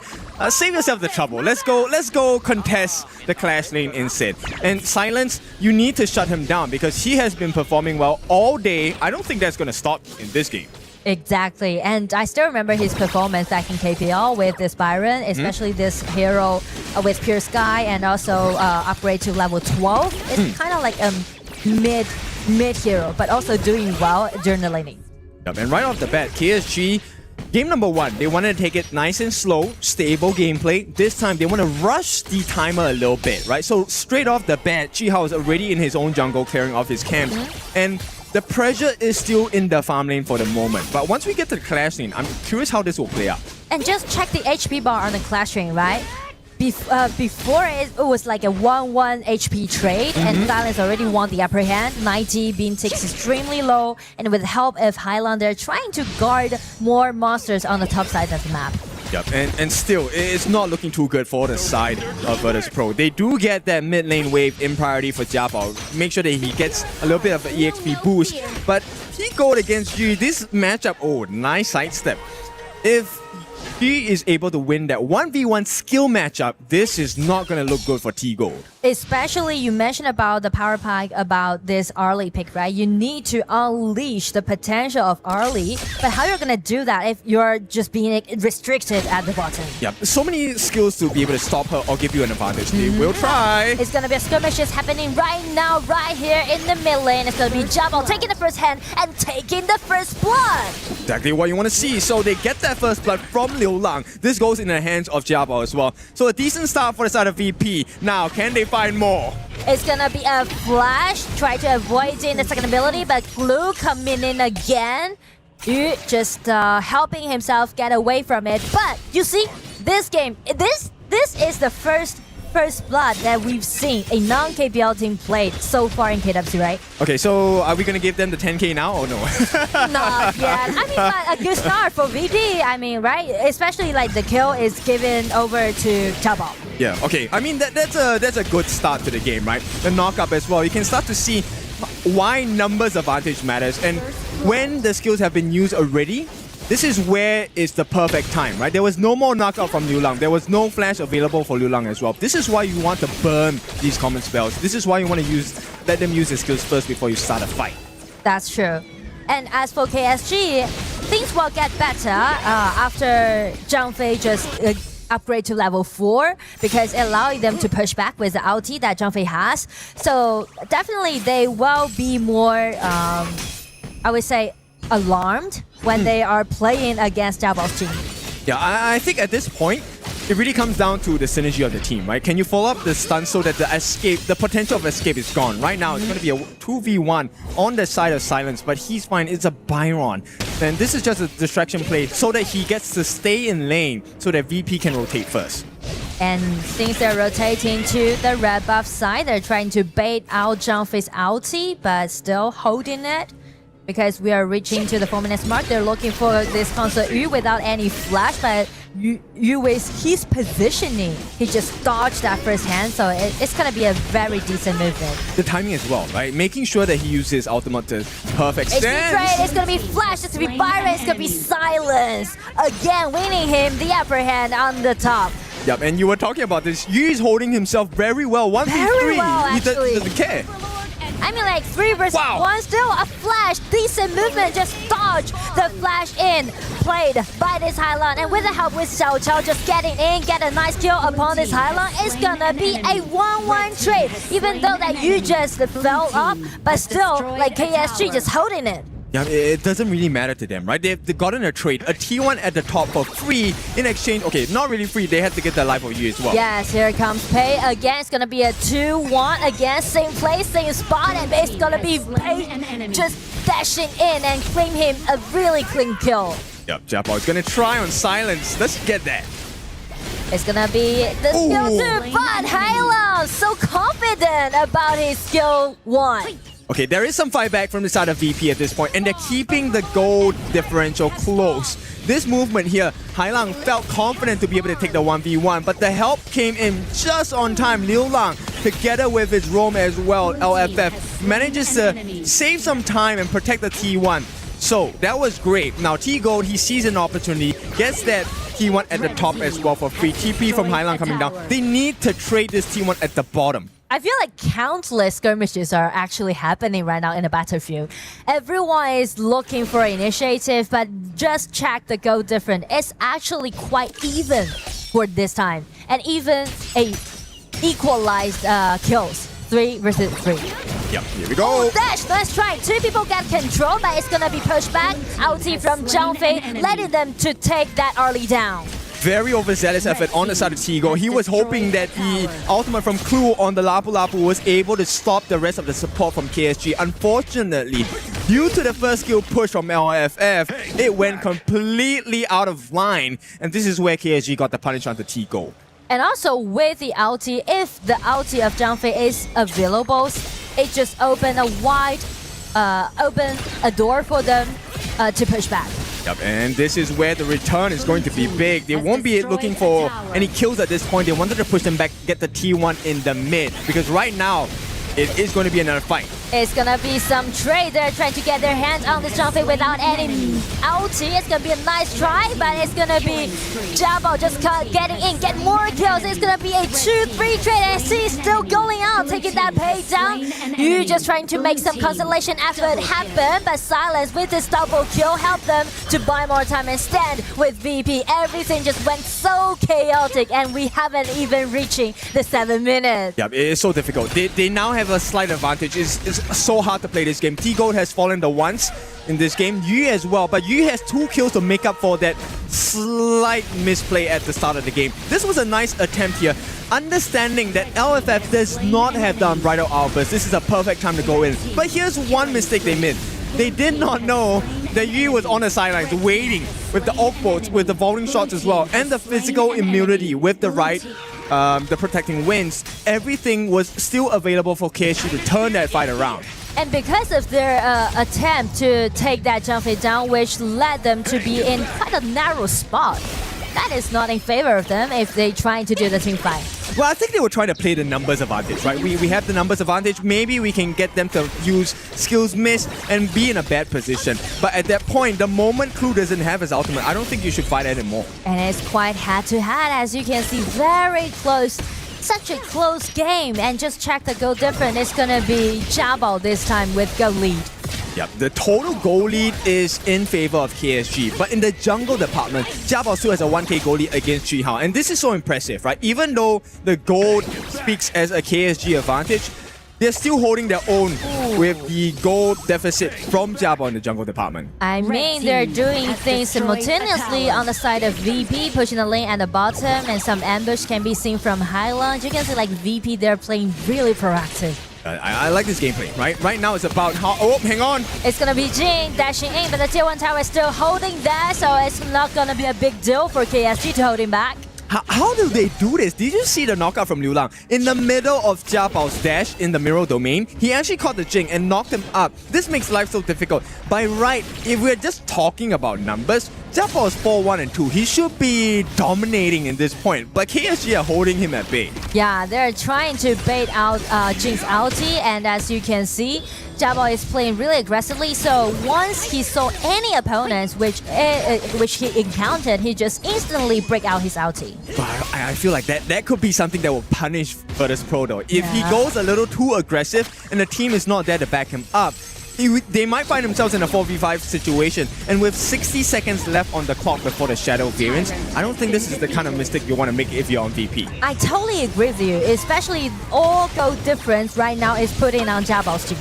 save yourself the trouble. Let's go contest the Clash lane instead. And Silence, you need to shut him down because he has been performing well all day. I don't think that's going to stop in this game. Exactly, and I still remember his performance back in KPL with this Byron, especially this hero with Pure Sky, and also upgrade to level 12. It's kind of like a mid hero, but also doing well during the laning. Yep, and right off the bat, KSG, game number 1, they wanted to take it nice and slow, stable gameplay. This time, they want to rush the timer a little bit, right? So straight off the bat, Jihao is already in his own jungle, clearing off his camps, and the pressure is still in the farm lane for the moment. But once we get to the clash lane, I'm curious how this will play out. And just check the HP bar on the clash lane, right? Before it was like a 1-1 HP trade, and Silence already won the upper hand. 90 being takes extremely low, and with the help of Highland, they're trying to guard more monsters on the top side of the map. Yep, and still, it's not looking too good for the side of Virtus Pro. They do get that mid lane wave in priority for Jiabao. Make sure that he gets a little bit of an EXP boost. But he goes against G. This matchup, oh, nice sidestep. If he is able to win that 1v1 skill matchup, this is not going to look good for T-Gold. Especially, you mentioned about the power pack, about this early pick, right? You need to unleash the potential of early, but how you're going to do that if you're just being restricted at the bottom? Yeah, so many skills to be able to stop her or give you an advantage. They will try. It's going to be a skirmish just happening right now, right here in the mid lane. It's going to be Jiabao taking the first hand and taking the first blood. Exactly what you want to see. So they get that first blood from Liu Lang. This goes in the hands of Jiabao as well. So a decent start for the side of VP. Now, can they find more? It's gonna be a flash, try to avoid the second ability, but Glue coming in again. Yu just helping himself get away from it. But you see, this game, this is the first blood that we've seen a non-KPL team played so far in KWC, right? Okay, so are we gonna give them the 10k now or no? Not yet. I mean, but a good start for VP. I mean, right? Especially like the kill is given over to Jiabao. Yeah. Okay. I mean that's a good start to the game, right? The knockup as well. You can start to see why numbers advantage matters, and when the skills have been used already. This is where it's the perfect time, right? There was no more knockout from Liu Lang. There was no flash available for Liu Lang as well. This is why you want to burn these common spells. This is why you want to let them use the skills first before you start a fight. That's true. And as for KSG, things will get better after Zhang Fei just upgrade to level 4, because it allowing them to push back with the ulti that Zhang Fei has. So definitely they will be more, I would say, alarmed when they are playing against Jiabao's team. Yeah, I think at this point, it really comes down to the synergy of the team, right? Can you follow up the stun so that the potential of escape is gone? Right now, it's going to be a 2v1 on the side of Silence, but he's fine. It's a Byron. And this is just a distraction play so that he gets to stay in lane so that VP can rotate first. And since they're rotating to the red buff side, they're trying to bait out Zhang Fei's ulti, but still holding it. Because we are reaching to the 4 minutes mark, they're looking for this Concert Yu without any flash, but Yu with his positioning, he just dodged that first hand, so it's gonna be a very decent movement. The timing as well, right? Making sure that he uses his ultimate to perfect stance. It's gonna be flash, it's gonna be Byron, it's gonna be Silence. Again, winning him the upper hand on the top. Yep, and you were talking about this. Yu is holding himself very well. 1v3. Very well, actually. He doesn't care. I mean, like 3 versus 1, still a flash, decent movement, just dodge the flash in, played by this Highland, and with the help with Xiao Chao just getting in, get a nice kill upon this Highland, it's gonna be a 1-1 trade, even though that you just fell up, but still, like KSG just holding it. Yeah, it doesn't really matter to them, right? They've gotten a trade, a T1 at the top for free in exchange. Okay, not really free. They had to get the life of you as well. Yes, here comes Pei again. It's gonna be a 2-1 again, same place, same spot, and it's gonna be Pei just dashing in and claim him a really clean kill. Yep, Jiabao is gonna try on Silence. Let's get that. It's gonna be the skill 2, but Halo so confident about his skill 1. Okay, there is some fight back from the side of VP at this point, and they're keeping the gold differential close. This movement here, Hailang felt confident to be able to take the 1v1, but the help came in just on time. Liu Lang, together with his roam as well, LFF, manages to save some time and protect the T1. So, that was great. Now, T-Gold, he sees an opportunity, gets that T1 at the top as well for free. TP from Hailang coming down. They need to trade this T1 at the bottom. I feel like countless skirmishes are actually happening right now in the battlefield. Everyone is looking for initiative, but just check the goal difference. It's actually quite even for this time, and even a equalized kills, 3 versus 3. Yep, here we go. Oh, dash, let's try. 2 people get control, but it's gonna be pushed back. Ulti from Zhang Fei, letting them to take that early down. Very overzealous effort on the side of Tigo. He was hoping that the ultimate from Clue on the Lapu Lapu was able to stop the rest of the support from KSG. Unfortunately, due to the first skill push from LFF, it went completely out of line. And this is where KSG got the punish onto Tigo. And also with the ulti, if the ulti of Zhang Fei is available, it just opened a wide, open a door for them to push back. Yep, and this is where the return is going to be big. They won't be looking for any kills at this point. They wanted to push them back, get the T1 in the mid, because right now, it is going to be another fight. It's gonna be some trader trying to get their hands on this Zhang Fei without any ulti. It's gonna be a nice try, but it's gonna be Jabo just getting in, get more kills. It's gonna be a 2-3 trade, and he's still going out, taking that pay down. You just trying to make some consolation effort happen, but Silence with this double kill helped them to buy more time instead. With VP, everything just went so chaotic, and we haven't even reaching the 7 minutes. Yeah, it is so difficult. They now have a slight advantage. It's so hard to play this game. T-Gold has fallen the once in this game. Yu as well, but Yu has 2 kills to make up for that slight misplay at the start of the game. This was a nice attempt here. Understanding that LFF does not have the Unbridled Outburst, this is a perfect time to go in. But here's one mistake they made. They did not know that Yu was on the sidelines waiting with the off bolts, with the volleying shots as well, and the physical immunity with the right, the protecting wings. Everything was still available for KSG to turn that fight around. And because of their attempt to take that Zhang Fei down, which led them to be in quite a narrow spot, that is not in favor of them if they try to do the team fight. Well, I think they were trying to play the numbers advantage, right? We have the numbers advantage. Maybe we can get them to use skills miss and be in a bad position. But at that point, the moment Clue doesn't have his ultimate, I don't think you should fight anymore. And it's quite head-to-head, as you can see, very close. Such a close game. And just check the goal difference. It's going to be Jabo this time with goal lead. Yep, the total goal lead is in favor of KSG, but in the jungle department, Jabo still has a 1k goal lead against Chihao, and this is so impressive, right? Even though the gold speaks as a KSG advantage, they're still holding their own with the gold deficit from Jabo in the jungle department. I mean, they're doing things simultaneously on the side of VP, pushing the lane at the bottom, and some ambush can be seen from Highland. You can see like VP, they're playing really proactive. I like this gameplay, right? Right now it's about how... Oh, hang on! It's gonna be Jin dashing in, but the tier 1 tower is still holding that, so it's not gonna be a big deal for KSG to hold him back. How do they do this? Did you see the knockout from Liu Lang? In the middle of Jia Bao's dash in the mirror domain, he actually caught the Jing and knocked him up. This makes life so difficult. By right, if we're just talking about numbers, Jia Bao is 4-1 and 2. He should be dominating in this point, but KSG are holding him at bay. Yeah, they're trying to bait out Jing's ulti, and as you can see, Jabo is playing really aggressively, so once he saw any opponents which he encountered, he just instantly break out his ulti. But I feel like that could be something that will punish Virtus Pro though. If he goes a little too aggressive and the team is not there to back him up, they might find themselves in a 4v5 situation, and with 60 seconds left on the clock before the Shadow variance, I don't think this is the kind of mistake you want to make if you're on VP. I totally agree with you, especially all goal difference right now is putting on Jabo's team.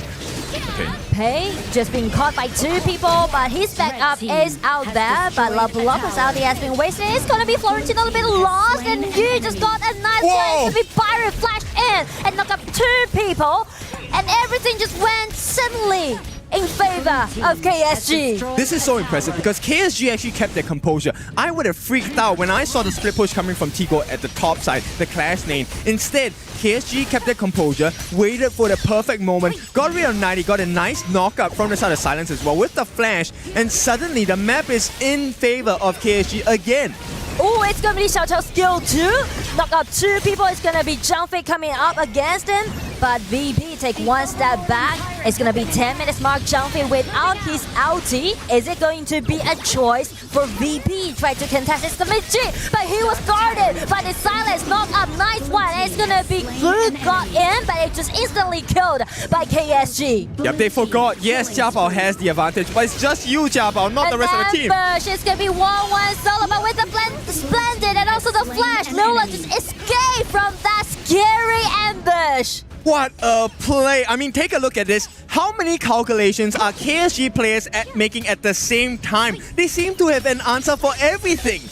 Okay. Pei just being caught by 2 people, but his backup is out there. But Lapu Lapu's ulti has been wasted. It's gonna be Florentine a little bit lost, and you just got a nice one. It's gonna be Byron flash in and knock up 2 people, and everything just went suddenly in favor of KSG. This is so impressive because KSG actually kept their composure. I would have freaked out when I saw the split push coming from Tigo at the top side, the clash lane. Instead, KSG kept their composure, waited for the perfect moment, got rid of 90, got a nice knockup from the side of Silence as well with the flash, and suddenly the map is in favor of KSG again. Oh, it's gonna be Xiao Qiao's skill too. Knock out 2 people. It's gonna be Zhang Fei coming up against him. but VP take one step back. It's gonna be 10 minutes mark jumping without his ulti. Is it going to be a choice for VP? Try to contest his mid-G, but he was guarded by the silence. Knock up, nice one. It's gonna be good, got in, but it just instantly killed by KSG. Yep, they forgot. Yes, Jiabao has the advantage, but it's just you, Jiabao, not the rest of the team. Ambush, it's gonna be 1-1 solo, but with the Splendid and also the flash, Lola just escaped from that scary ambush. What a play. I mean, take a look at this. How many calculations are KSG players making at the same time? They seem to have an answer for everything.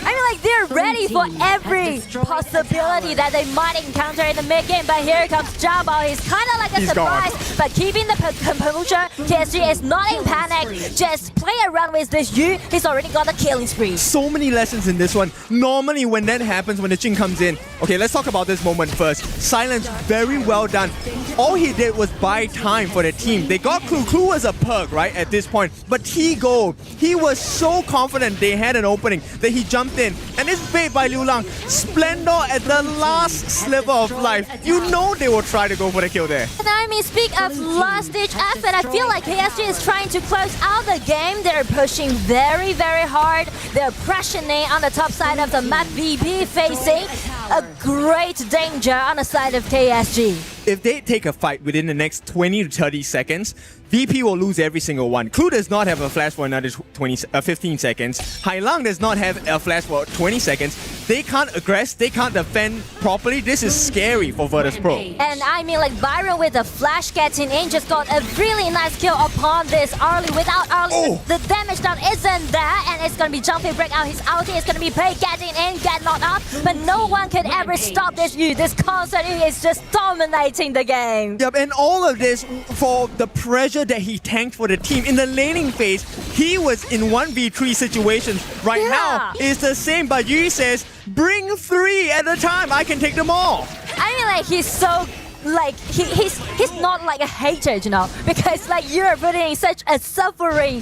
I mean, like, they're ready for every possibility that they might encounter in the mid-game, but here comes Jiabao. He's kind of like a surprise, but keeping the composure. KSG is not in panic. Just play around with this Yu. He's already got a killing spree. So many lessons in this one. Normally, when that happens, when the Jin comes in, okay, let's talk about this moment first. Silence, very well done. All he did was buy time for the team. They got Clue. Clue was a perk, right, at this point. But T-Gold, he was so confident they had an opening that he jumped in. And it's bait by Liu Lang. Splendor at the last sliver of life. You know they will try to go for the kill there. And I mean, speak of last-ditch effort, I feel like KSG is trying to close out the game. They're pushing very, very hard. They're pressuring on the top side of the map. VP facing a great danger on the side of KSG. If they take a fight within the next 20 to 30 seconds, VP will lose every single one. Clue does not have a flash for another 15 seconds. Hailang does not have a flash for 20 seconds. They can't aggress, they can't defend properly. This is scary for Virtus Pro. And I mean, like, Byron with the flash getting in just got a really nice kill upon this early. Without early, the damage down isn't there, and it's gonna be jumping, break out his ulti. It's gonna be Pei getting in, get knocked up, but no one can ever stop this Yu. This concert is just dominating the game. Yep, and all of this for the pressure that he tanked for the team. In the laning phase, he was in 1v3 situations. Right now, it's the same, but Yu says, bring 3 at a time, I can take them all. I mean, like, he's so, like, he's not like a hater, you know, because, like, you're putting such a suffering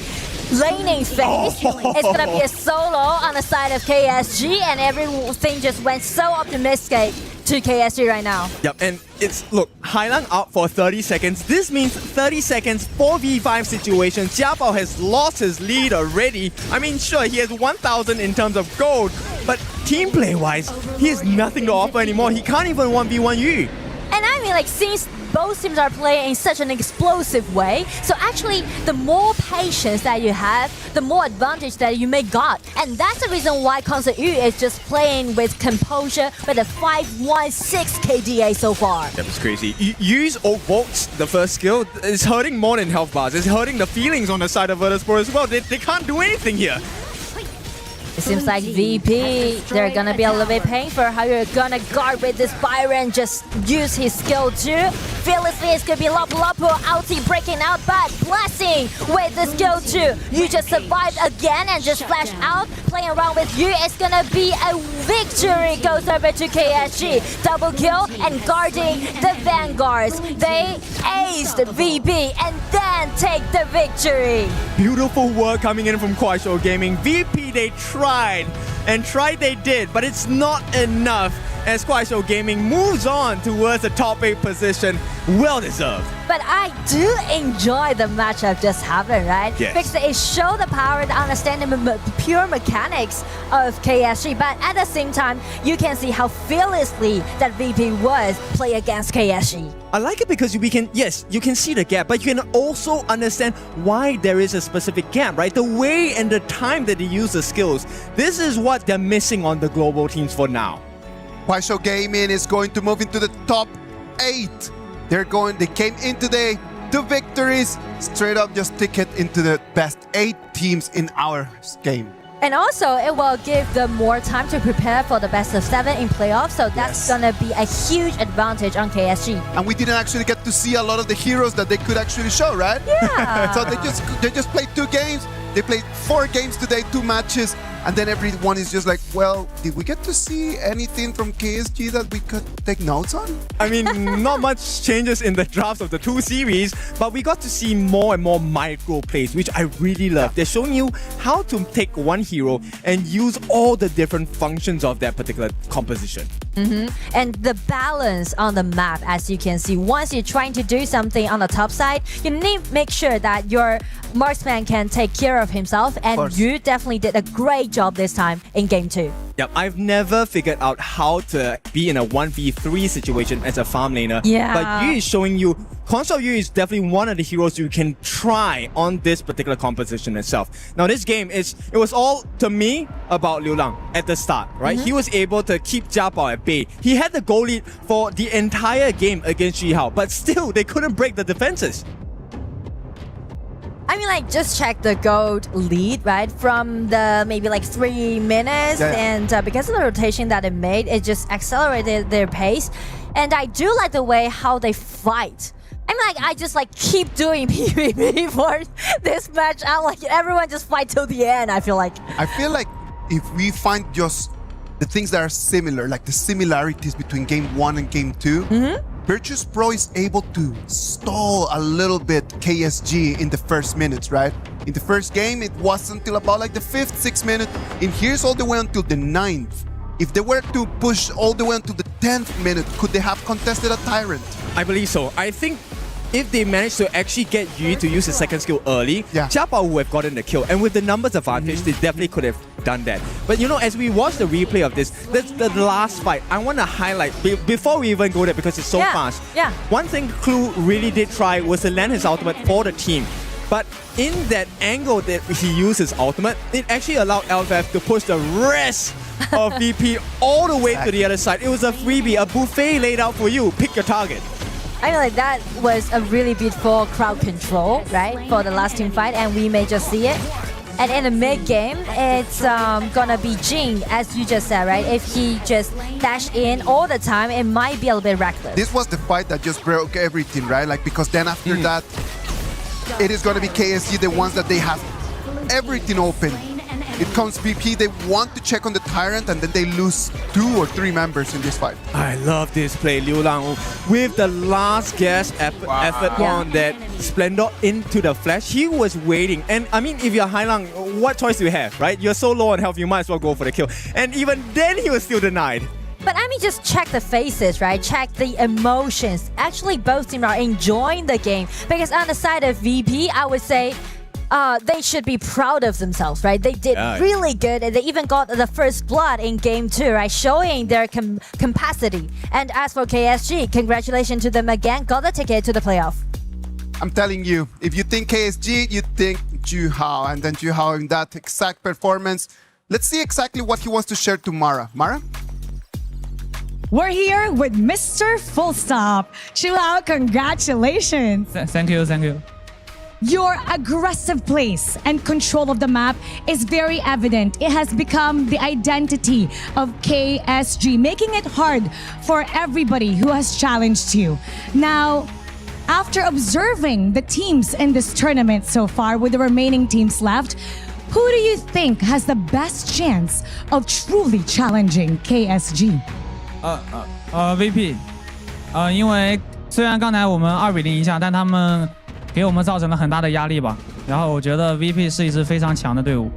laning phase. It's gonna be a solo on the side of KSG, and everything just went so optimistic to KSG right now. Yep, and it's, look, Hailang out for 30 seconds. This means 30 seconds, 4v5 situation. Jiabao has lost his lead already. I mean, sure, he has 1,000 in terms of gold, but team play-wise, he has nothing to offer anymore. He can't even 1v1 Yu. And I mean, like, since both teams are playing in such an explosive way, so actually, the more patience that you have, the more advantage that you may got. And that's the reason why Concert Yu is just playing with composure with a 5-1-6 KDA so far. That was crazy. Yu's Oak-Bolts, the first skill, is hurting more than health bars. It's hurting the feelings on the side of Virtus Pro as well. They can't do anything here. It seems like VP, they're gonna be a little bit painful how you're gonna guard with this Byron, just use his skill too. Fearlessly, it's gonna be Lapu ulti breaking out, but Blessing with the skill too. You just survived again and just flash out, playing around with you. It's gonna be a victory, goes over to KSG. Double kill and guarding the Vanguards. They aced VP and then take the victory. Beautiful work coming in from Kuaishou Gaming. VP, they tried they did, but it's not enough as Kuaishou Gaming moves on towards the top 8 position. Well deserved. But I do enjoy the matchup just happened, right? Yes. Because it showed the power, the understanding the pure mechanics of KSG, but at the same time, you can see how fearlessly that VP was play against KSG. I like it because you can see the gap, but you can also understand why there is a specific gap, right? The way and the time that they use the skills. This is what they're missing on the global teams for now. Kuaishou Gaming is going to move into the top 8. They came in today, 2 victories, straight up just ticket into the best 8 teams in our game. And also, it will give them more time to prepare for the best of 7 in playoffs, so that's gonna be a huge advantage on KSG. And we didn't actually get to see a lot of the heroes that they could actually show, right? Yeah. So they just played 2 games. They played 4 games today, 2 matches, and then everyone is just like, well, did we get to see anything from KSG that we could take notes on? I mean, not much changes in the drafts of the 2 series, but we got to see more and more micro plays, which I really love. They're showing you how to take one hero and use all the different functions of that particular composition. And the balance on the map, as you can see, once you're trying to do something on the top side, you need to make sure that your marksman can take care of himself, and you definitely did a great job this time in game 2. Yep, I've never figured out how to be in a 1v3 situation as a farm laner. Yeah. But Yu is showing you, Console Yu is definitely one of the heroes you can try on this particular composition itself. Now this game, it was all, to me, about Liu Lang at the start, right? He was able to keep Jia Bao at bay. He had the goal lead for the entire game against Ji Hao, but still, they couldn't break the defenses. I mean, like, just check the gold lead, right? From the maybe like 3 minutes. And because of the rotation that it made, it just accelerated their pace. And I do like the way how they fight. I mean, like, I just like keep doing PvP for this match. I like everyone just fight till the end, I feel like. I feel like if we find just the things that are similar, like the similarities between game 1 and game 2, Virtus Pro is able to stall a little bit KSG in the first minutes, right? In the first game, it wasn't until about like the 5th, 6th minute. And here's all the way until the 9th. If they were to push all the way until the 10th minute, could they have contested a Tyrant? I believe so. I think if they managed to actually get Yu to use his second skill early, Jia Bao would have gotten the kill. And with the numbers advantage, they definitely could have done that. But you know, as we watch the replay of this, the last fight, I want to highlight, before we even go there, because it's so fast. One thing Clue really did try was to land his ultimate for the team. But in that angle that he used his ultimate, it actually allowed LFF to push the rest of VP all the way to the other side. It was a freebie, a buffet laid out for you. Pick your target. I mean, like, that was a really beautiful crowd control, right, for the last team fight, and we may just see it. And in the mid-game, it's gonna be Jing, as you just said, right? If he just dash in all the time, it might be a little bit reckless. This was the fight that just broke everything, right? Like, because then after that, it is gonna be KSG, the ones that they have everything open. It comes VP, they want to check on the Tyrant, and then they lose 2 or 3 members in this fight. I love this play, Liu Lang, with the last gasp effort on that Splendor into the flash. He was waiting, and I mean, if you're Hai Lang, what choice do you have, right? You're so low on health, you might as well go for the kill. And even then, he was still denied. But I mean, just check the faces, right? Check the emotions. Actually, both teams are enjoying the game. Because on the side of VP, I would say, they should be proud of themselves, right? They did really good, and they even got the first blood in game 2, right? Showing their capacity. And as for KSG, congratulations to them again. Got the ticket to the playoff. I'm telling you, if you think KSG, you think Ji Hao, and then Ji Hao in that exact performance. Let's see exactly what he wants to share to Mara. Mara? We're here with Mr. Full Stop. Ji Hao, congratulations. Thank you, thank you. Your aggressive place and control of the map is very evident. It has become the identity of KSG, making it hard for everybody who has challenged you. Now, after observing the teams in this tournament so far, with the remaining teams left, who do you think has the best chance of truly challenging KSG? VP，因为虽然刚才我们2比0赢下，但他们给我们造成了很大的压力吧。然后我觉得 VP 是一支非常强的队伍。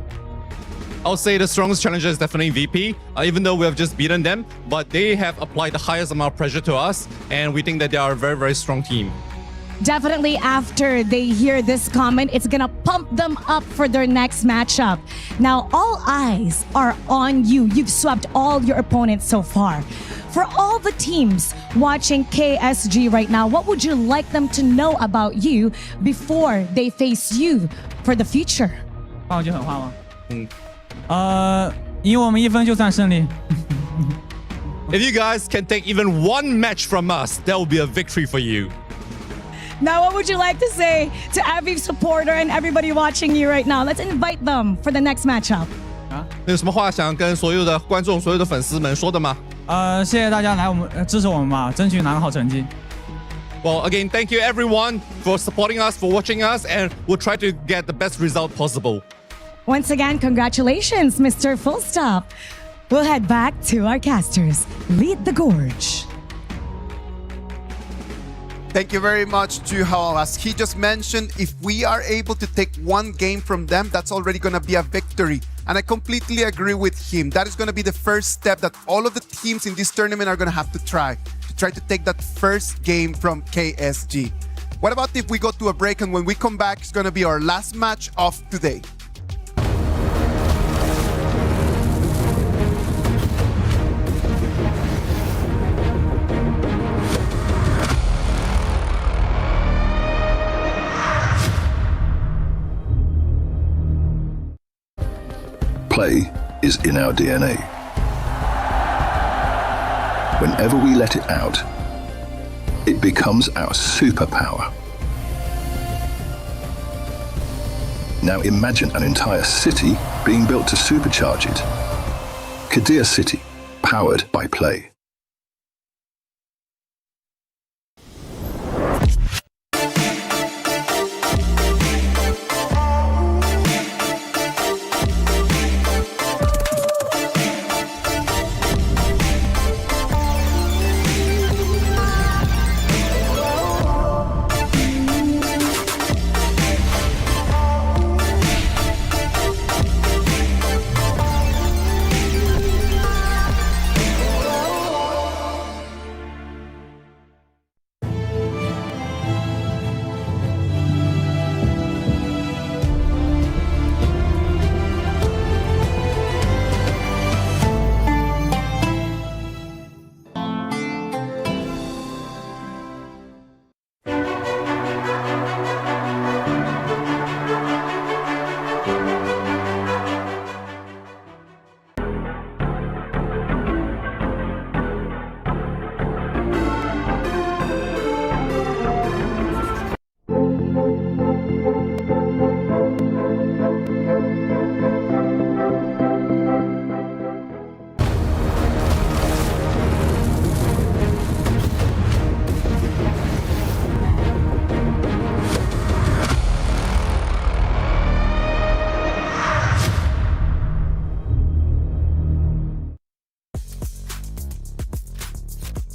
I'll say the strongest challenger is definitely VP, even though we have just beaten them, but they have applied the highest amount of pressure to us, and we think that they are a very, very strong team. Definitely after they hear this comment, it's gonna pump them up for their next matchup. Now, all eyes are on you. You've swept all your opponents so far. For all the teams watching KSG right now, what would you like them to know about you before they face you for the future? 换我句狠话吗？赢我们1分就算胜利。If you guys can take even one match from us, that will be a victory for you. Now, what would you like to say to Aviv's supporter and everybody watching you right now? Let's invite them for the next matchup. 有什么话想跟所有的观众、所有的粉丝们说的吗？谢谢大家来支持我们吧，争取拿个好成绩。Well, again, thank you everyone for supporting us, for watching us, and we'll try to get the best result possible. Once again, congratulations, Mr. Full Stop. We'll head back to our casters. Lead the Gorge. Thank you very much, Ji Hao. As he just mentioned, if we are able to take one game from them, that's already going to be a victory And I completely agree with him. That is going to be the first step that all of the teams in this tournament are going to have to try to take that first game from KSG. What about if we go to a break, and when we come back, it's going to be our last match of today. Play is in our DNA. Whenever we let it out, it becomes our superpower. Now imagine an entire city being built to supercharge it. Kadir City, powered by play.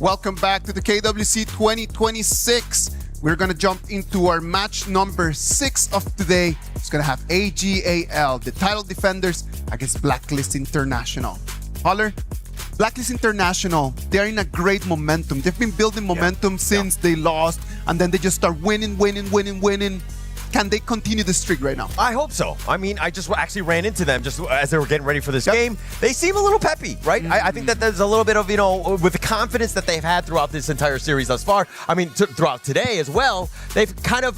Welcome back to the KWC 2026. We're going to jump into our match number 6 of today. It's going to have AG.AL, the title defenders, against Blacklist International. Holler, Blacklist International, they're in a great momentum. They've been building momentum since they lost, and then they just start winning. Can they continue the streak right now? I hope so. I mean, I just actually ran into them just as they were getting ready for this game. They seem a little peppy, right? I think that there's a little bit of, with the confidence that they've had throughout this entire series thus far. I mean, throughout today as well, they've kind of,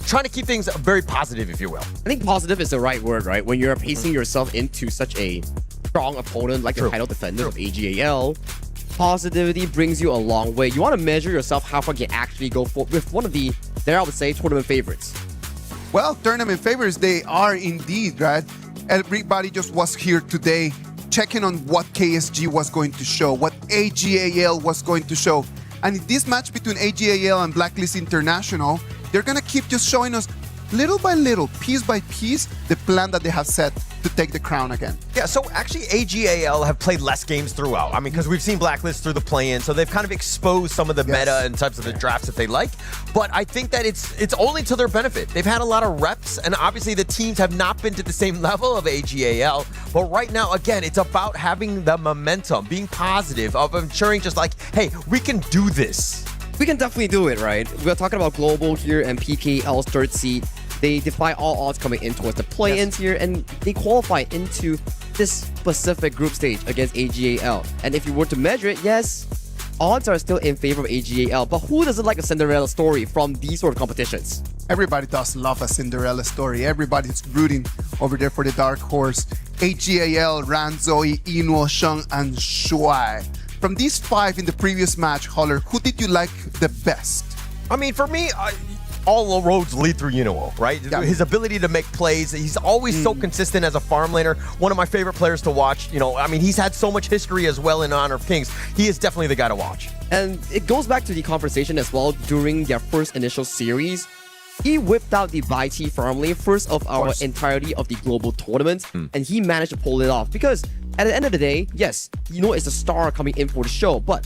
trying to keep things very positive, if you will. I think positive is the right word, right? When you're pacing yourself into such a strong opponent like the title defender of AG.AL, positivity brings you a long way. You want to measure yourself how far you can actually go for with one of the, I would say, tournament favorites. Well, tournament favorites, they are indeed, right? Everybody just was here today checking on what KSG was going to show, what AG.AL was going to show. And in this match between AG.AL and Blacklist International, they're going to keep just showing us little by little, piece by piece, the plan that they have set to take the crown again. Yeah, so actually AG.AL have played less games throughout. I mean, because we've seen Blacklist through the play-in, so they've kind of exposed some of the meta and types of the drafts that they like. But I think that it's only to their benefit. They've had a lot of reps, and obviously the teams have not been to the same level of AG.AL. But right now, again, it's about having the momentum, being positive, of ensuring just like, hey, we can do this. We can definitely do it, right? We're talking about Global here and PKL's third seed. They defy all odds coming in towards the play-ins here, and they qualify into this specific group stage against AG.AL. And if you were to measure it, yes, odds are still in favor of AG.AL, but who doesn't like a Cinderella story from these sort of competitions? Everybody does love a Cinderella story. Everybody's rooting over there for the dark horse. AG.AL, Ranzoi, Inuo, Sheng, and Shuai. From these 5 in the previous match, Holler, who did you like the best? I mean, for me, all the roads lead through Inuo, right? Yeah. His ability to make plays, he's always so consistent as a farm laner. One of my favorite players to watch. I mean, he's had so much history as well in Honor of Kings. He is definitely the guy to watch. And it goes back to the conversation as well during their first initial series. He whipped out the Baiti farm lane first of our entirety of the global tournament, and he managed to pull it off because at the end of the day, yes, it's a star coming in for the show, but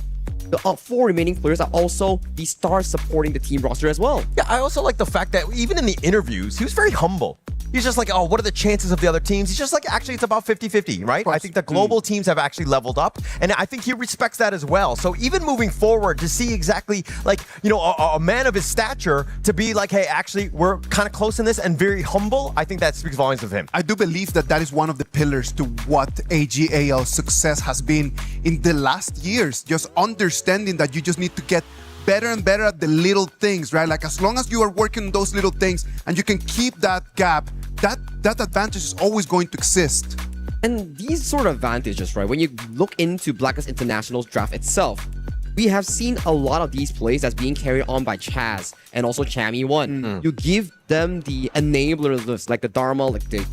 the 4 remaining players are also the stars supporting the team roster as well. Yeah, I also like the fact that even in the interviews, he was very humble. he's just like, oh, what are the chances of the other teams? He's just like, actually, it's about 50-50, right? I think the global teams have actually leveled up, and I think he respects that as well. So even moving forward, to see exactly like, you know, a man of his stature to be like, hey, actually, we're kind of close in this and very humble, I think that speaks volumes of him. I do believe that that is one of the pillars to what AG.AL's success has been in the last years. Just understanding that you just need to get better and better at the little things, right? Like as long as you are working on those little things and you can keep that gap, that advantage is always going to exist. And these sort of advantages, right? When you look into Blacklist International's draft itself, we have seen a lot of these plays that's being carried on by Chaz and also Chammy1. You give them the enabler list, like the Dharma, like the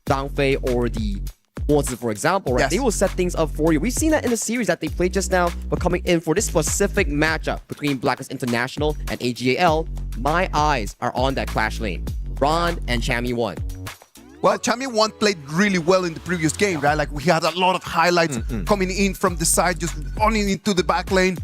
Dangfei or the Monsters, for example, right? Yes. They will set things up for you. We've seen that in the series that they played just now, but coming in for this specific matchup between Blacklist International and AG.AL, my eyes are on that clash lane. Ron and Chammy1. Well, Chammy1 played really well in the previous game, right? Like we had a lot of highlights coming in from the side, just running into the back lane.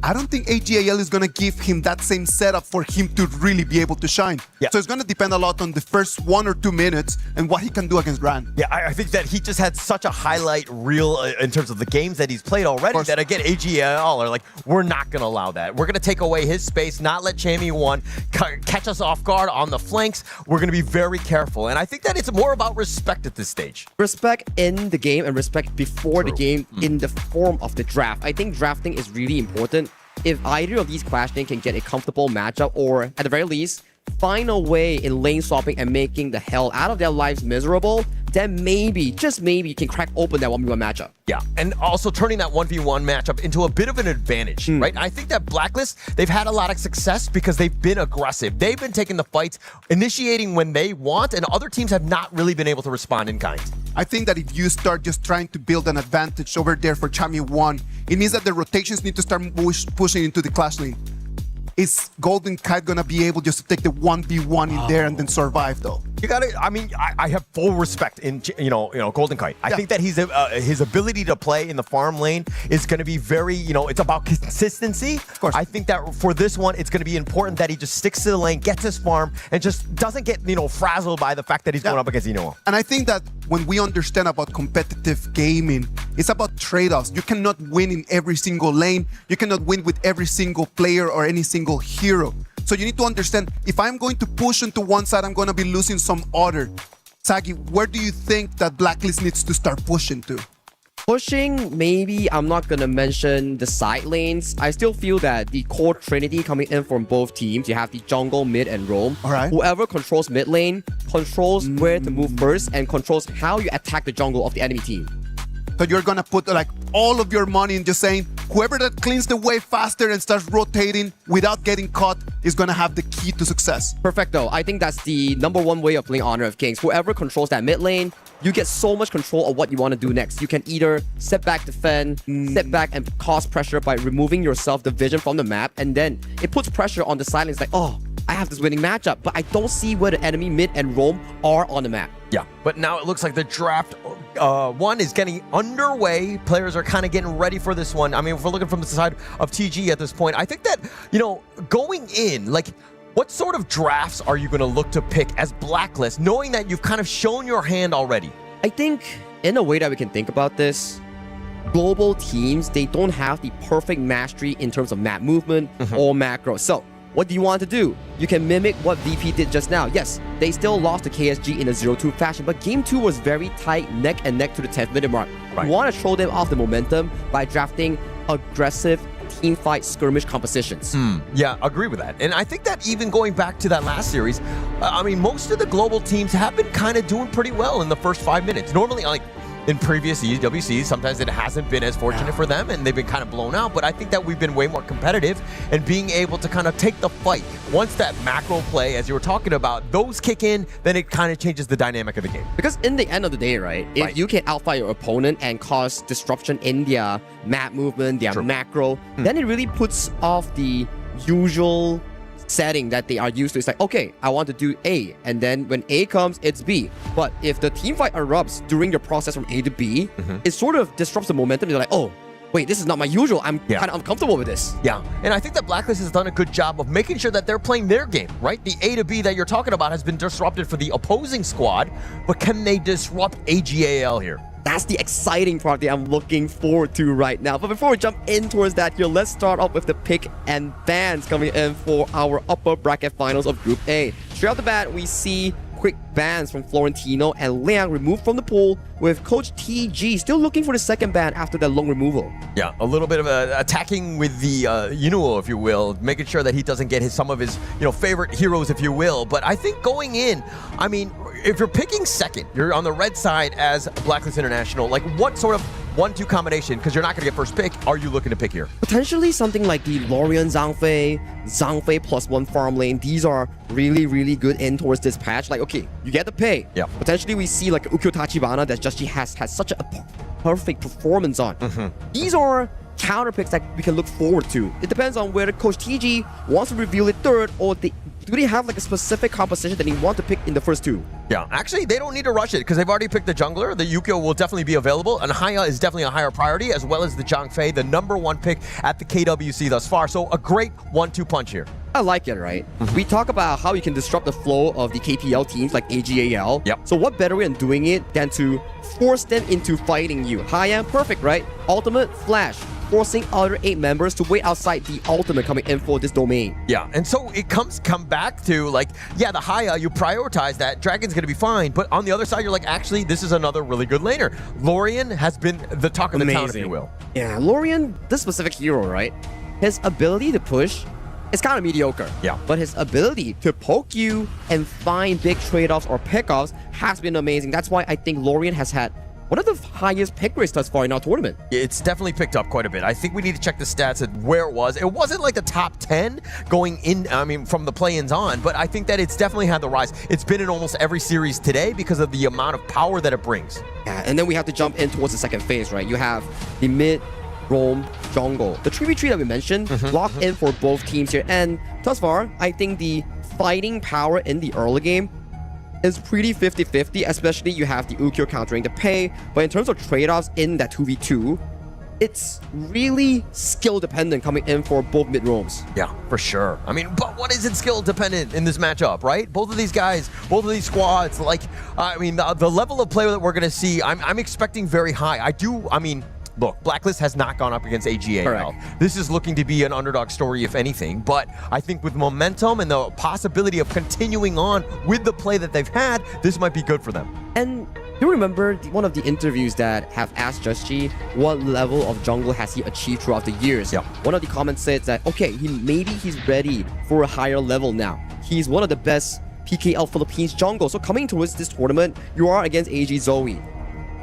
I don't think AG.AL is going to give him that same setup for him to really be able to shine. Yeah. So it's going to depend a lot on the first 1 or 2 minutes and what he can do against Ran. Yeah, I think that he just had such a highlight reel in terms of the games that he's played already that, again, AG.AL are like, we're not going to allow that. We're going to take away his space, not let Chammy1 catch us off guard on the flanks. We're going to be very careful. And I think that it's more about respect at this stage. Respect in the game and respect before the game in the form of the draft. I think drafting is really important. If either of these clash lanes can get a comfortable matchup, or at the very least, find a way in lane swapping and making the hell out of their lives miserable, then maybe, just maybe, you can crack open that 1v1 matchup. Yeah, and also turning that 1v1 matchup into a bit of an advantage, right? I think that Blacklist, they've had a lot of success because they've been aggressive. They've been taking the fights, initiating when they want, and other teams have not really been able to respond in kind. I think that if you start just trying to build an advantage over there for Chammy1, it means that the rotations need to start pushing into the clash lane. Is Golden Kite gonna be able just to take the 1v1 in there and then survive though? You gotta, I mean, I have full respect in, you know, Golden Kite. I think that he's his ability to play in the farm lane is gonna be very, you know, it's about consistency. Of course. I think that for this one, it's gonna be important that he just sticks to the lane, gets his farm, and just doesn't get, you know, frazzled by the fact that he's going up against Inoa. And I think that when we understand about competitive gaming, it's about trade-offs. You cannot win in every single lane. You cannot win with every single player or any single hero. So you need to understand, if I'm going to push into one side, I'm going to be losing some other. Sagi, where do you think that Blacklist needs to start pushing to? Pushing, maybe I'm not going to mention the side lanes. I still feel that the core trinity coming in from both teams, you have the jungle, mid, and roam. All right. Whoever controls mid lane controls where to move first and controls how you attack the jungle of the enemy team. So you're gonna put like all of your money in just saying, whoever that cleans the way faster and starts rotating without getting caught is gonna have the key to success. Perfecto. I think that's the #1 way of playing Honor of Kings. Whoever controls that mid lane, you get so much control of what you want to do next. You can either step back, defend, step back and cause pressure by removing yourself the vision from the map, and then it puts pressure on the side lanes like, oh, I have this winning matchup, but I don't see where the enemy mid and roam are on the map. Yeah, but now it looks like the draft one is getting underway. Players are kind of getting ready for this one. I mean, if we're looking from the side of TG at this point, I think that, you know, going in, like, what sort of drafts are you going to look to pick as Blacklist, knowing that you've kind of shown your hand already? I think, in a way that we can think about this, global teams, they don't have the perfect mastery in terms of map movement or macro. So, what do you want to do? You can mimic what VP did just now. Yes, they still lost to KSG in a 0-2 fashion, but Game 2 was very tight, neck and neck to the 10th minute mark. Right. You want to throw them off the momentum by drafting aggressive team fight skirmish compositions. Yeah, agree with that. And I think that even going back to that last series, I mean, most of the global teams have been kind of doing pretty well in the first 5 minutes. Normally, like, in previous EWCs, sometimes it hasn't been as fortunate for them and they've been kind of blown out, but I think that we've been way more competitive and being able to kind of take the fight. Once that macro play, as you were talking about, those kick in, then it kind of changes the dynamic of the game. Because in the end of the day, right, if you can outfight your opponent and cause disruption in their map movement, their macro, then it really puts off the usual setting that they are used to. It's like, okay, I want to do A, and then when A comes, it's B. But if the team fight erupts during your process from A to B, it sort of disrupts the momentum. You're like, oh, wait, this is not my usual. I'm kind of uncomfortable with this. Yeah, and I think that Blacklist has done a good job of making sure that they're playing their game, right? The A to B that you're talking about has been disrupted for the opposing squad, but can they disrupt AG.AL here? That's the exciting part that I'm looking forward to right now. But before we jump in towards that here, let's start off with the pick and bans coming in for our upper bracket finals of Group A. Straight off the bat, we see quick bans from Florentino and Liang removed from the pool, with Coach TG still looking for the second ban after that long removal. Yeah, a little bit of attacking with the Yunuo, if you will, making sure that he doesn't get some of his favorite heroes, if you will. But I think going in, I mean, if you're picking second, you're on the red side as Blacklist International, like what sort of 1-2 combination, because you're not going to get first pick, are you looking to pick here? Potentially something like the Lorian Zhangfei +1 farm lane. These are really, really good in towards this patch. Like, okay, you get the pay. Yeah. Potentially we see like Ukyo Tachibana that Just has such a perfect performance on. These are counter picks that we can look forward to. It depends on whether Coach TG wants to reveal it third, or do they have like a specific composition that they want to pick in the first two? Yeah, actually, they don't need to rush it because they've already picked the jungler. The Yukio will definitely be available, and Haya is definitely a higher priority, as well as the Zhangfei, the #1 pick at the KWC thus far. So a great 1-2 punch here. I like it, right? We talk about how you can disrupt the flow of the KPL teams like AG.AL. Yep. So what better way than doing it than to force them into fighting you? Haya, perfect, right? Ultimate, flash, forcing other 8 members to wait outside the ultimate coming in for this domain. Yeah, and so it come back to like, yeah, the Haya, you prioritize that, Dragon's gonna be fine, but on the other side, you're like, actually, this is another really good laner. Lorian has been the talk of the town, if you will. Yeah, Lorian, this specific hero, right? His ability to push is kind of mediocre. Yeah. But his ability to poke you and find big trade-offs or pickoffs has been amazing. That's why I think Lorian has had one of the highest pick rates thus far in our tournament. It's definitely picked up quite a bit. I think we need to check the stats at where it was. It wasn't like the top 10 going in, I mean, from the play-ins on, but I think that it's definitely had the rise. It's been in almost every series today because of the amount of power that it brings. Yeah, and then we have to jump in towards the second phase, right? You have the mid, roam, jungle. The 3v3 that we mentioned, locked in for both teams here. And thus far, I think the fighting power in the early game is pretty 50-50, especially you have the Ukyo countering the pay, but in terms of trade-offs in that 2v2, it's really skill dependent coming in for both mid roams. Yeah, for sure. I mean, but what isn't skill dependent in this matchup, right? Both of these guys, both of these squads, like, I mean, the level of play that we're gonna see, I'm expecting very high. Look, Blacklist has not gone up against AG.AL. Correct. This is looking to be an underdog story, if anything. But I think with momentum and the possibility of continuing on with the play that they've had, this might be good for them. And do you remember one of the interviews that have asked Just what level of jungle has he achieved throughout the years? Yeah. One of the comments said that, okay, maybe he's ready for a higher level now. He's one of the best PKL Philippines jungle. So coming towards this tournament, you are against AG Zoe.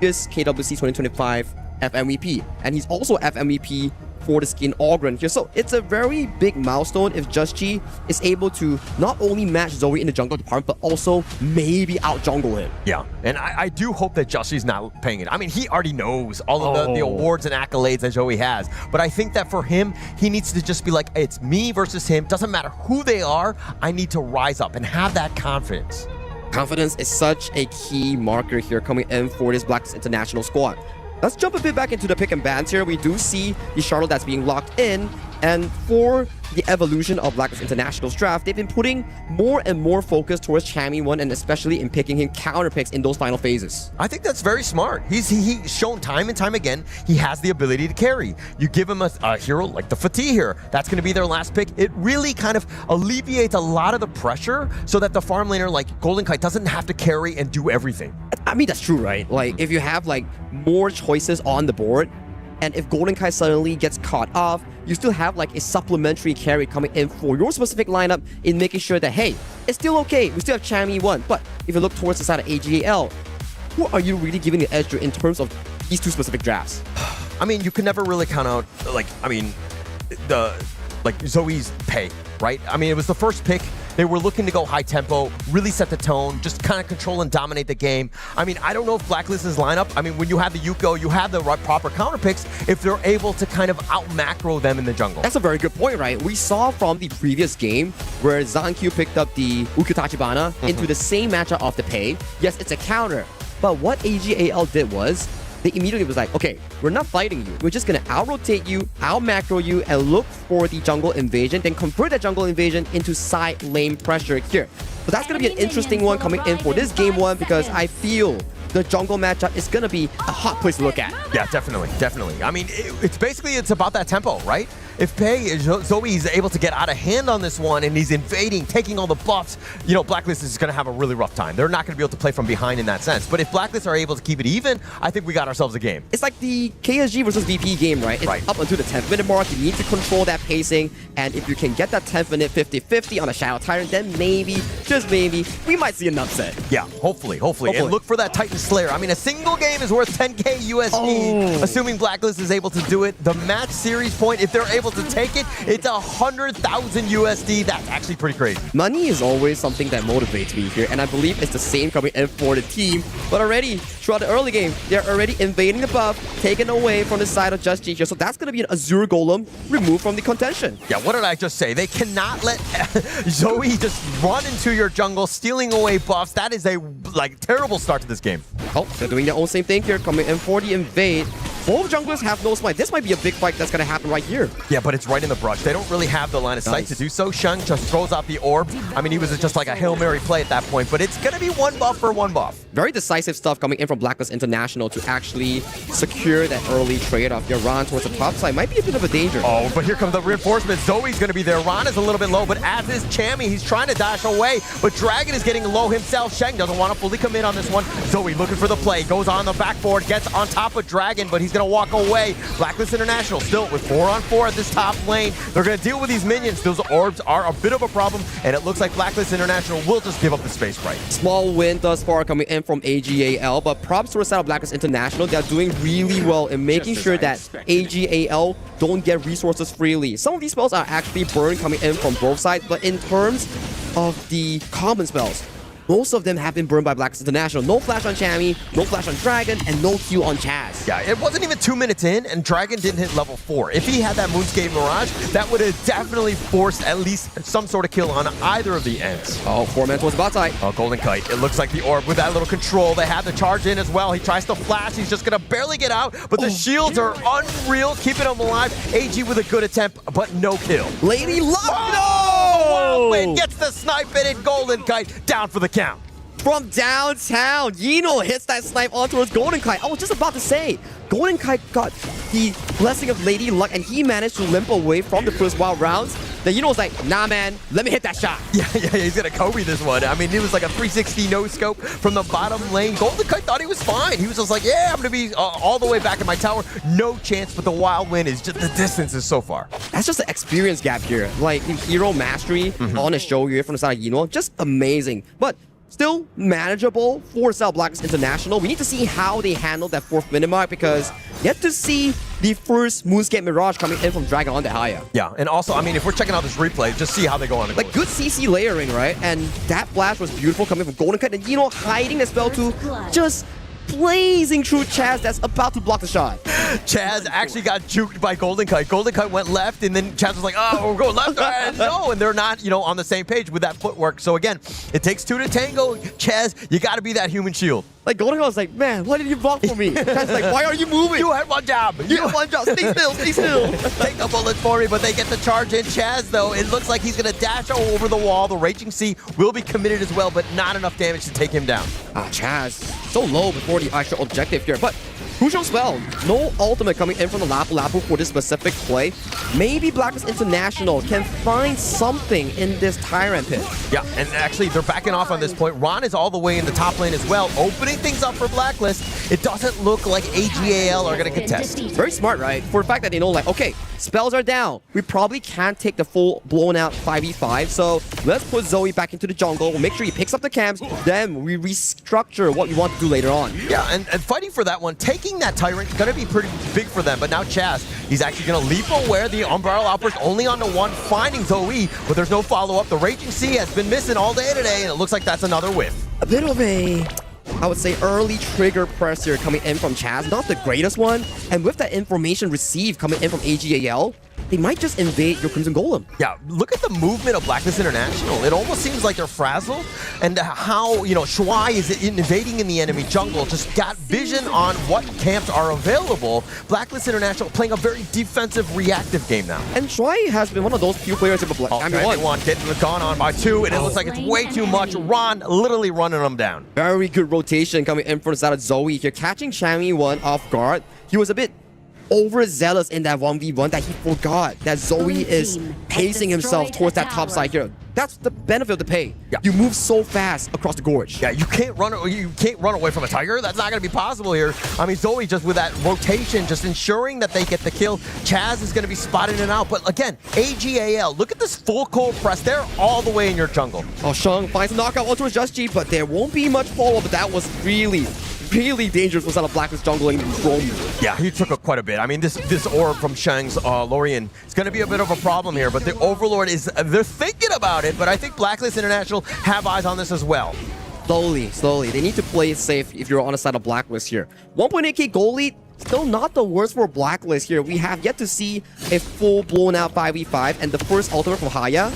This KWC 2025 FMVP, and he's also FMVP for the skin Ogren here. So it's a very big milestone if Just is able to not only match Zoe in the jungle department, but also maybe out jungle him. Yeah, and I do hope that Justy's not paying it. I mean, he already knows all of the awards and accolades that Zoe has, but I think that for him, he needs to just be like, it's me versus him. Doesn't matter who they are, I need to rise up and have that confidence. Confidence is such a key marker here coming in for this Blacklist International squad. Let's jump a bit back into the pick and bans here. We do see the Charlotte that's being locked in, and for the evolution of Blacklist International's draft, they've been putting more and more focus towards Chami1, and especially in picking him counter picks in those final phases. I think that's very smart. He's shown time and time again he has the ability to carry. You give him a hero like the Fatih here, that's going to be their last pick. It really kind of alleviates a lot of the pressure so that the farm laner like Golden Kite doesn't have to carry and do everything. I mean, that's true, right? Like, if you have like more choices on the board, and if Golden Kite suddenly gets caught off, you still have like a supplementary carry coming in for your specific lineup in making sure that, hey, it's still okay. We still have Chami1. But if you look towards the side of AG.AL, who are you really giving the edge to in terms of these two specific drafts? I mean, you can never really count out, Zoe's pay, right? I mean, it was the first pick. They were looking to go high tempo, really set the tone, just kind of control and dominate the game. I mean, I don't know if Blacklist's lineup, I mean, when you have the Yuko, you have the proper counter picks, if they're able to kind of out-macro them in the jungle. That's a very good point, right? We saw from the previous game where Zankyu picked up the Ukyo Tachibana into the same matchup of the pay. Yes, it's a counter, but what AG.AL did was they immediately was like, okay, we're not fighting you. We're just gonna out-rotate you, out-macro you, and look for the jungle invasion, then convert that jungle invasion into side lane pressure here. So that's gonna be an interesting one coming in for this game one, because I feel the jungle matchup is gonna be a hot place to look at. Yeah, definitely, definitely. I mean, it's about that tempo, right? If Zoe is able to get out of hand on this one and he's invading, taking all the buffs, you know, Blacklist is going to have a really rough time. They're not going to be able to play from behind in that sense. But if Blacklist are able to keep it even, I think we got ourselves a game. It's like the KSG versus VP game, right? It's up until the 10th minute mark. You need to control that pacing. And if you can get that 10th minute 50-50 on a Shadow Tyrant, then maybe, just maybe, we might see an upset. Yeah, hopefully. And look for that Titan Slayer. I mean, a single game is worth 10K USD, assuming Blacklist is able to do it. The match series point, if they're able to take it, it's 100,000 USD. That's actually pretty crazy. Money is always something that motivates me here, and I believe it's the same coming in for the team. But already, throughout the early game, they're already invading the buff, taken away from the side of Just G here. So that's going to be an Azure Golem removed from the contention. Yeah, what did I just say? They cannot let Zoe just run into your jungle, stealing away buffs. That is a terrible start to this game. Oh, they're doing their own same thing here, coming in for the invade. Both junglers have no smite. This might be a big fight that's going to happen right here. Yeah, but it's right in the brush. They don't really have the line of sight to do so. Shang just throws out the orb. I mean, he was just like a Hail Mary play at that point, but it's going to be one buff for one buff. Very decisive stuff coming in from Blacklist International to actually secure that early trade-off. Your Ron towards the top side might be a bit of a danger. Oh, but here comes the reinforcement. Zoe's going to be there. Ron is a little bit low, but as is Chammy, he's trying to dash away, but Dragon is getting low himself. Shang doesn't want to fully commit on this one. Zoe looking for the play, goes on the backboard, gets on top of Dragon, but he's going to walk away. Blacklist International still with 4-on-4 at this top lane. They're going to deal with these minions. Those orbs are a bit of a problem, and it looks like Blacklist International will just give up the space right. Small win thus far coming in from AG.AL, but props to the side of Blacklist International. They're doing really well in making sure that AG.AL don't get resources freely. Some of these spells are actually burned coming in from both sides, but in terms of the common spells, most of them have been burned by Blacklist International. No flash on Chammy, no flash on Dragon, and no Q on Chaz. Yeah, it wasn't even 2 minutes in, and Dragon didn't hit level 4. If he had that Moonscape Mirage, that would have definitely forced at least some sort of kill on either of the ends. Oh, 4-man towards the bot side. Oh, Golden Kite. It looks like the orb with that little control. They have the charge in as well. He tries to flash. He's just going to barely get out, but the shields are unreal, keeping him alive. AG with a good attempt, but no kill. Lady Luck! Oh! Wildwind gets the snipe, and Golden Kite down for the count. From downtown, Yino hits that snipe onto his Golden Kite. I was just about to say, Golden Kite got the blessing of Lady Luck, and he managed to limp away from the first wild rounds. Then Yino was like, nah, man, let me hit that shot. Yeah, he's gonna Kobe this one. I mean, it was like a 360 no-scope from the bottom lane. Golden Kite thought he was fine. He was just like, yeah, I'm gonna be all the way back in my tower. No chance, but the wild win is just, the distance is so far. That's just the experience gap here. Like, hero mastery on a show here from the side of Yino, just amazing. But still manageable for South Blacklist International. We need to see how they handle that 4th minute mark, because yet to see the first Moonscape Mirage coming in from Dragon on the higher. Yeah, and also, I mean, if we're checking out this replay, just see how they go on. Like, good CC layering, right? And that flash was beautiful coming from Golden Kite, and you know, hiding the spell to just blazing through Chaz that's about to block the shot. Chaz actually got juked by Golden Kite. Golden Kite went left, and then Chaz was like, oh, we're going left. No, and they're not, on the same page with that footwork. So again, it takes 2 to tango. Chaz, you got to be that human shield. Like, Golden Kite was like, man, why did you block for me? Chaz like, why are you moving? You had one job. You had one job. Stay still, stay still. Take the bullets for me, but they get the charge in. Chaz, though, it looks like he's going to dash over the wall. The Raging Sea will be committed as well, but not enough damage to take him down. Chaz, so low before the actual objective here, but crucial spell. No ultimate coming in from the Lapu Lapu for this specific play. Maybe Blacklist International can find something in this Tyrant pit. Yeah, and actually, they're backing off on this point. Ron is all the way in the top lane as well, opening things up for Blacklist. It doesn't look like AG.AL are going to contest. Very smart, right? For the fact that they know, like, okay, spells are down. We probably can't take the full blown out 5v5, so let's put Zoe back into the jungle. We'll make sure he picks up the camps, then we restructure what we want to do later on. Yeah, and fighting for that one, taking that Tyrant is going to be pretty big for them, but now Chaz, he's actually going to leap aware. The Unbridled Outburst only onto one, finding Zoe, but there's no follow-up. The Raging Sea has been missing all day today, and it looks like that's another whiff. A bit of a, I would say, early trigger pressure coming in from Chaz. Not the greatest one, and with that information received coming in from AG.AL, they might just invade your Crimson Golem. Yeah, look at the movement of Blacklist International. It almost seems like they're frazzled, and how, Shuai is invading in the enemy jungle, just got vision on what camps are available. Blacklist International playing a very defensive, reactive game now. And Shuai has been one of those few players in the one getting the gone on by 2, and it looks like it's way too much. Ron literally running them down. Very good rotation coming in from the side of Zoe here, catching Chami1 off guard. He was a bit overzealous in that 1v1 that he forgot that Zoe is pacing himself towards that top side here. That's the benefit of the pay. Yeah. You move so fast across the gorge. Yeah, you can't run away from a Tiger. That's not going to be possible here. I mean, Zoe just with that rotation, just ensuring that they get the kill. Chaz is going to be spotted in and out. But again, AG.AL, look at this full cold press. They're all the way in your jungle. Oh, Sheng finds a knockout onto his Just G, but there won't be much follow-up. But that was really dangerous was out of Blacklist jungling Chrome. Yeah, he took quite a bit. I mean, this orb from Sheng's Lorien is going to be a bit of a problem here, but the Overlord they're thinking about it, but I think Blacklist International have eyes on this as well. Slowly. They need to play it safe if you're on the side of Blacklist here. 1.8k gold lead, still not the worst for Blacklist here. We have yet to see a full blown out 5v5, and the first ultimate from Haya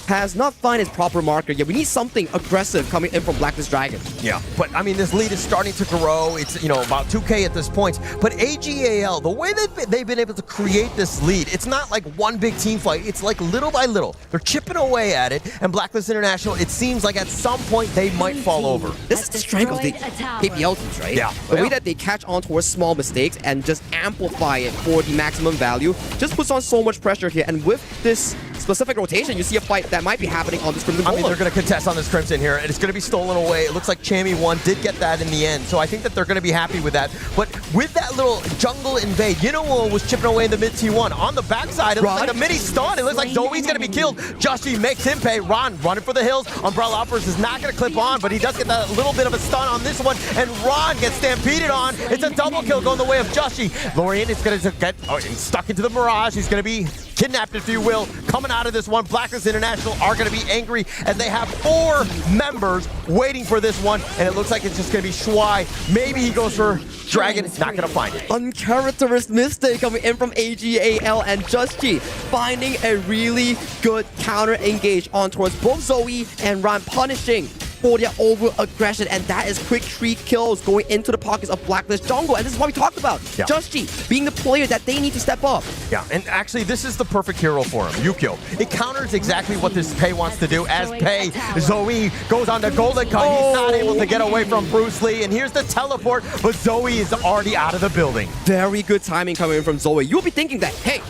has not found its proper marker yet. We need something aggressive coming in from Blacklist Dragon. Yeah, but I mean, this lead is starting to grow. It's, about 2k at this point. But AG.AL, the way that they've been able to create this lead, it's not like one big team fight. It's like little by little. They're chipping away at it. And Blacklist International, it seems like at some point they might fall over. This is the strength of the KPL teams, right? Yeah. The way that they catch on towards small mistakes and just amplify it for the maximum value just puts on so much pressure here. And with this specific rotation, you see a fight that might be happening on this Crimson Golem. I mean, they're going to contest on this Crimson here, and it's going to be stolen away. It looks like Chami1 did get that in the end, so I think that they're going to be happy with that. But with that little jungle invade, was chipping away in the mid T1. On the backside, it looks like a mini stun. It looks like Zoe's going to be killed. Justy makes him pay. Ron running for the hills. Umbrella Uppers is not going to clip on, but he does get that little bit of a stun on this one, and Ron gets stampeded on. It's a double kill going the way of Justy. Lorien is going to get stuck into the Mirage. He's going to be kidnapped, if you will, coming out of this one. Blacklist International are going to be angry as they have 4 members waiting for this one, and it looks like it's just going to be Shuai. Maybe he goes for Dragon. It's not going to find it. Uncharacteristic mistake coming in from AG.AL and Justy, finding a really good counter engage on towards both Zoe and Ron, punishing for their over-aggression, and that is quick 3 kills going into the pockets of Blacklist jungle, and this is what we talked about. Yeah. Justy being the player that they need to step up. Yeah, and actually this is the perfect hero for him, Yukio. It counters exactly what this Pei wants to do. As Pei, Zoe goes on the golden cut. He's not able to get away from Bruce Lee, and here's the teleport, but Zoe is already out of the building. Very good timing coming in from Zoe. You'll be thinking that, hey,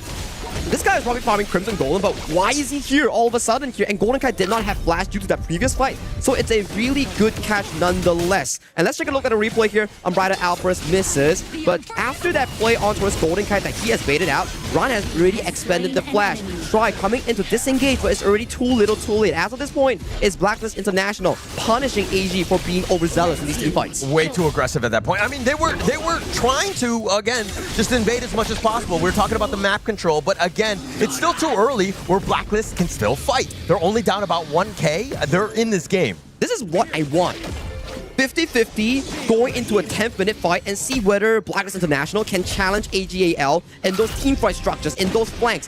this guy is probably farming Crimson Golem, but why is he here all of a sudden here? And Golden Kite did not have flash due to that previous fight. So it's a really good catch nonetheless. And let's take a look at a replay here. Umbrella Alpers misses, but after that play on towards Golden Kite that he has baited out, Ron has already expended the flash. Try coming into disengage, but it's already too little too late. As of this point, it's Blacklist International punishing AG for being overzealous in these team fights. Way too aggressive at that point. I mean, they were trying to, again, just invade as much as possible. We're talking about the map control, but again, it's still too early where Blacklist can still fight. They're only down about 1k. They're in this game. This is what I want. 50-50 going into a 10th-minute fight and see whether Blacklist International can challenge AG.AL in those team fight structures, in those flanks.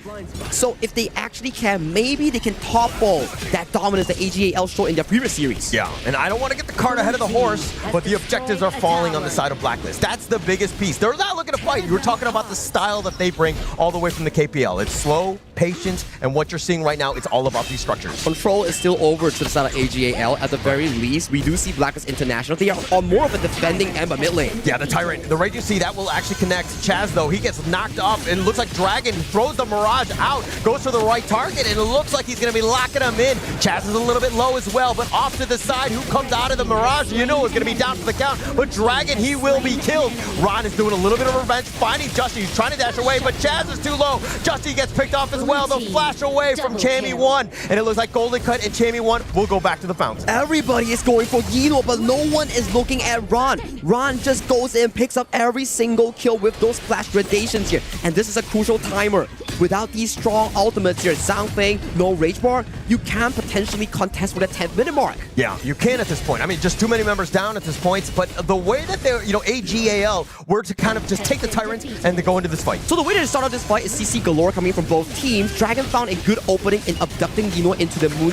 So if they actually can, maybe they can topple that dominance that AG.AL showed in their previous series. Yeah, and I don't want to get the cart ahead of the horse, but the objectives are falling on the side of Blacklist. That's the biggest piece. They're not looking to fight. You were talking about the style that they bring all the way from the KPL. It's slow, patient, and what you're seeing right now, it's all about these structures. Control is still over to the side of AG.AL. At the very least, we do see Blacklist International. They are on more of a defending end by mid lane. Yeah, the Tyrant. The rate you see, that will actually connect. Chaz, though, he gets knocked up, and it looks like Dragon throws the Mirage out, goes for the right target, and it looks like he's going to be locking him in. Chaz is a little bit low as well, but off to the side, who comes out of the Mirage, is going to be down for the count. But Dragon, he will be killed. Ron is doing a little bit of revenge, finding Justy. He's trying to dash away, but Chaz is too low. Justy gets picked off as well. The flash away from Chami1, and it looks like Golden Cut and Chami1 will go back to the fountain. Everybody is going for Yino, but no one is looking at Ron. Ron just goes in, picks up every single kill with those flash gradations here. And this is a crucial timer. Without these strong ultimates here, Zhang Feng, no rage bar, you can potentially potentially contest for the 10-minute mark. Yeah, you can at this point. I mean, just too many members down at this point. But the way that they're, AG.AL were to kind of just take the Tyrant and to go into this fight. So the way to start out this fight is CC galore coming from both teams. Dragon found a good opening in abducting Yino into the Moon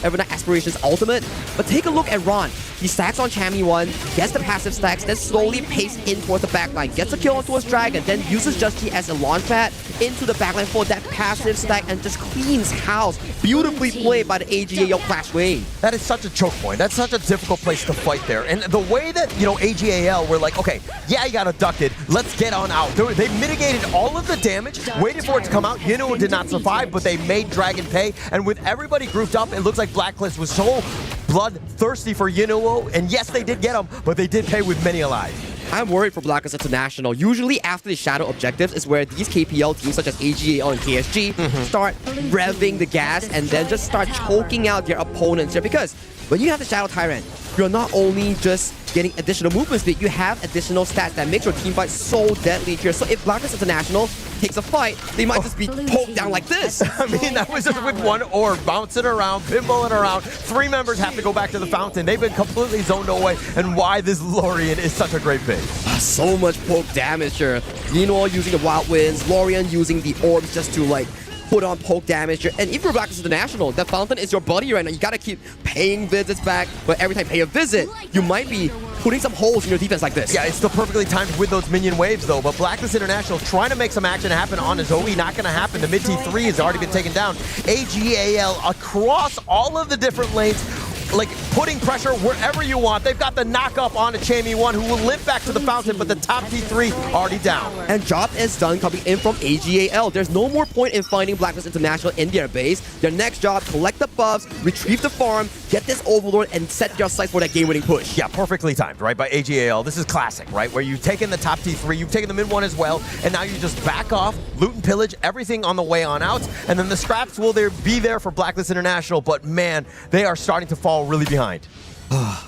Evernight Aspirations ultimate. But take a look at Ron. He stacks on Chammy 1, gets the passive stacks, then slowly paces in towards the backline, gets a kill onto his Dragon, then uses Just Chi as a launch pad into the backline for that passive stack and just cleans house. Beautifully played by the AG.AL Clash Wave. That is such a choke point. That's such a difficult place to fight there. And the way that, AG.AL were like, okay, yeah, you got abducted. Let's get on out. They mitigated all of the damage, waited for it to come out. Yino did not survive, but they made Dragon pay. And with everybody grouped up, it looks like Blacklist was so bloodthirsty for Yino. And yes, they did get him, but they did pay with many alive. I'm worried for Blacklist International. Usually after the shadow objectives is where these KPL teams such as AG.AL and KSG start revving the gas and then just start choking out their opponents here. Because when you have the Shadow Tyrant, you're not only just getting additional movement speed, you have additional stats that makes your team fight so deadly here. So if Blacklist International takes a fight, they might just be poked down like this. I mean, that was just with one orb bouncing around, pinballing around. 3 members have to go back to the fountain. They've been completely zoned away, and why this Lorien is such a great pick. So much poke damage here. Yino using the Wild Winds, Lorien using the orbs just to put on poke damage here. And if you're Blacklist International, that fountain is your buddy right now. You gotta keep paying visits back, but every time you pay a visit, you might be putting some holes in your defense like this. Yeah, it's still perfectly timed with those minion waves though, but Blacklist International trying to make some action happen on his Zoe, not gonna happen. The mid T3 has already been taken down. AG.AL across all of the different lanes, putting pressure wherever you want. They've got the knock-up on a Chammy 1 who will limp back to the fountain, but the top T3 already down. And job is done coming in from AG.AL. There's no more point in finding Blacklist International in their base. Their next job, collect the buffs, retrieve the farm, get this Overlord, and set your sights for that game-winning push. Yeah, perfectly timed, right, by AG.AL. This is classic, right, where you've taken the top T3, you've taken the mid 1 as well, and now you just back off, loot and pillage, everything on the way on out, and then the scraps will be there for Blacklist International, but man, they are starting to fall really behind.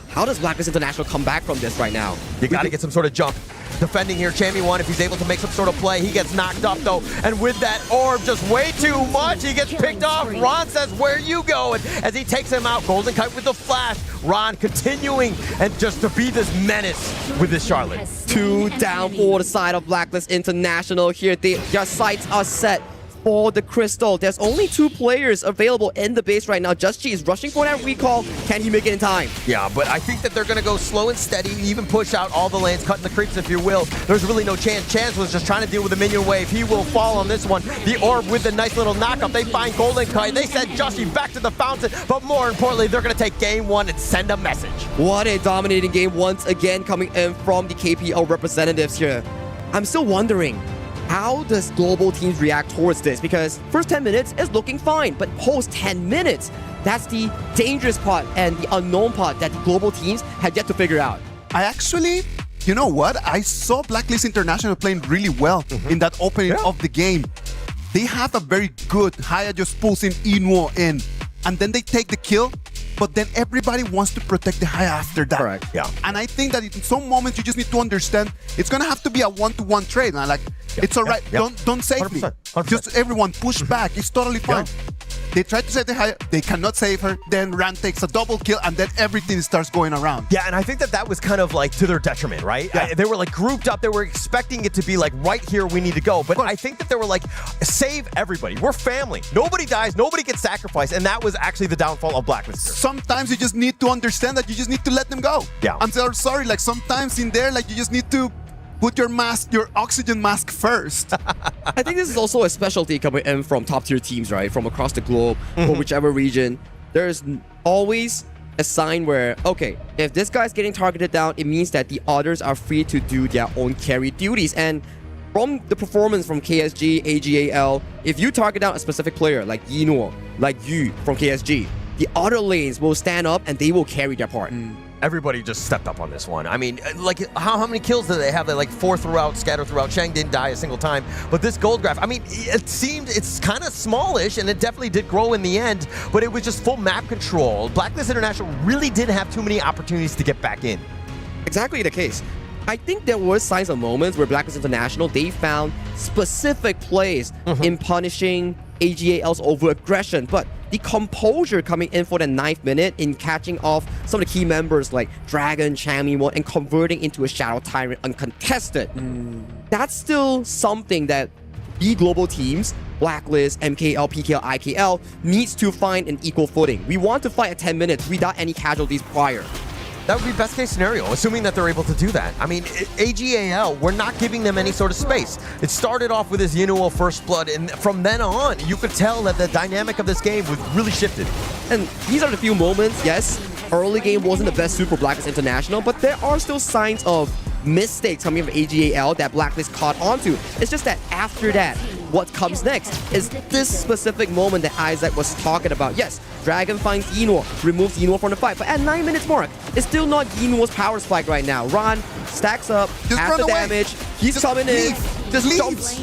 How does Blacklist International come back from this right now? You got to get some sort of jump. Defending here, Chammy 1, if he's able to make some sort of play, he gets knocked up though, and with that orb just way too much, he gets picked off. Ron says, where you going? As he takes him out, Golden Kite with the flash. Ron continuing and just to be this menace with this Charlotte. 2 down for the side of Blacklist International here. Their sights are set for the crystal. There's only 2 players available in the base right now. Just Chi is rushing for that recall. Can he make it in time? Yeah, but I think that they're going to go slow and steady, even push out all the lanes, cutting the creeps if you will. There's really no chance. Chance was just trying to deal with the minion wave. He will fall on this one. The orb with the nice little knockup. They find Golden Kite. They send Justy back to the fountain, but more importantly, they're going to take game 1 and send a message. What a dominating game once again coming in from the KPL representatives here. I'm still wondering, how does global teams react towards this? Because first 10 minutes is looking fine, but post 10 minutes, that's the dangerous part and the unknown part that the global teams have yet to figure out. I actually, you know what? I saw Blacklist International playing really well in that opening of the game. They have a very good Haya just pulsing Inuo in, and then they take the kill, but then everybody wants to protect the Haya after that. Correct. Yeah. And I think that in some moments you just need to understand it's gonna have to be a one-to-one trade. And it's all right. Don't save me. 100%. Just everyone push back. It's totally fine. They try to save the Haya, they cannot save her, then Ran takes a double kill, and then everything starts going around. Yeah, and I think that was kind of to their detriment, right? Yeah. They were grouped up, they were expecting it to be right here we need to go, but I think that they were save everybody. We're family. Nobody dies, nobody gets sacrificed, and that was actually the downfall of Blacklist. Sometimes you just need to understand that you just need to let them go. Yeah. I'm so sorry, sometimes in there, you just need to put your mask, your oxygen mask first. I think this is also a specialty coming in from top tier teams, right? From across the globe, or whichever region. There's always a sign where, okay, if this guy's getting targeted down, it means that the others are free to do their own carry duties. And from the performance from KSG, AG.AL, if you target down a specific player like Yino, like you from KSG, the other lanes will stand up and they will carry their part. Everybody just stepped up on this one. I mean, how many kills did they have? They 4 throughout, scattered throughout. Shang didn't die a single time. But this gold graph, I mean, it's kind of smallish, and it definitely did grow in the end, but it was just full map control. Blacklist International really didn't have too many opportunities to get back in. Exactly the case. I think there were signs of moments where Blacklist International, they found specific plays in punishing AG.AL's over-aggression, but the composure coming in for the 9th minute in catching off some of the key members like Dragon, Chammy, and converting into a Shadow Tyrant uncontested. That's still something that the global teams, Blacklist, MKL, PKL, IKL, needs to find an equal footing. We want to fight at 10 minutes without any casualties prior. That would be best case scenario, assuming that they're able to do that. I mean, AG.AL, we're not giving them any sort of space. It started off with his Yinuo first blood, and from then on, you could tell that the dynamic of this game was really shifted. And these are the few moments, yes, early game wasn't the best Super Blacklist International, but there are still signs of mistakes coming from AG.AL that Blacklist caught onto. It's just that after that, what comes next is this specific moment that Isaac was talking about. Yes, Dragon finds Yinuo, removes Yinuo from the fight, but at 9 minutes mark, it's still not Yinuo's power spike right now. Ron stacks up, half the damage, he's coming in, just jumps.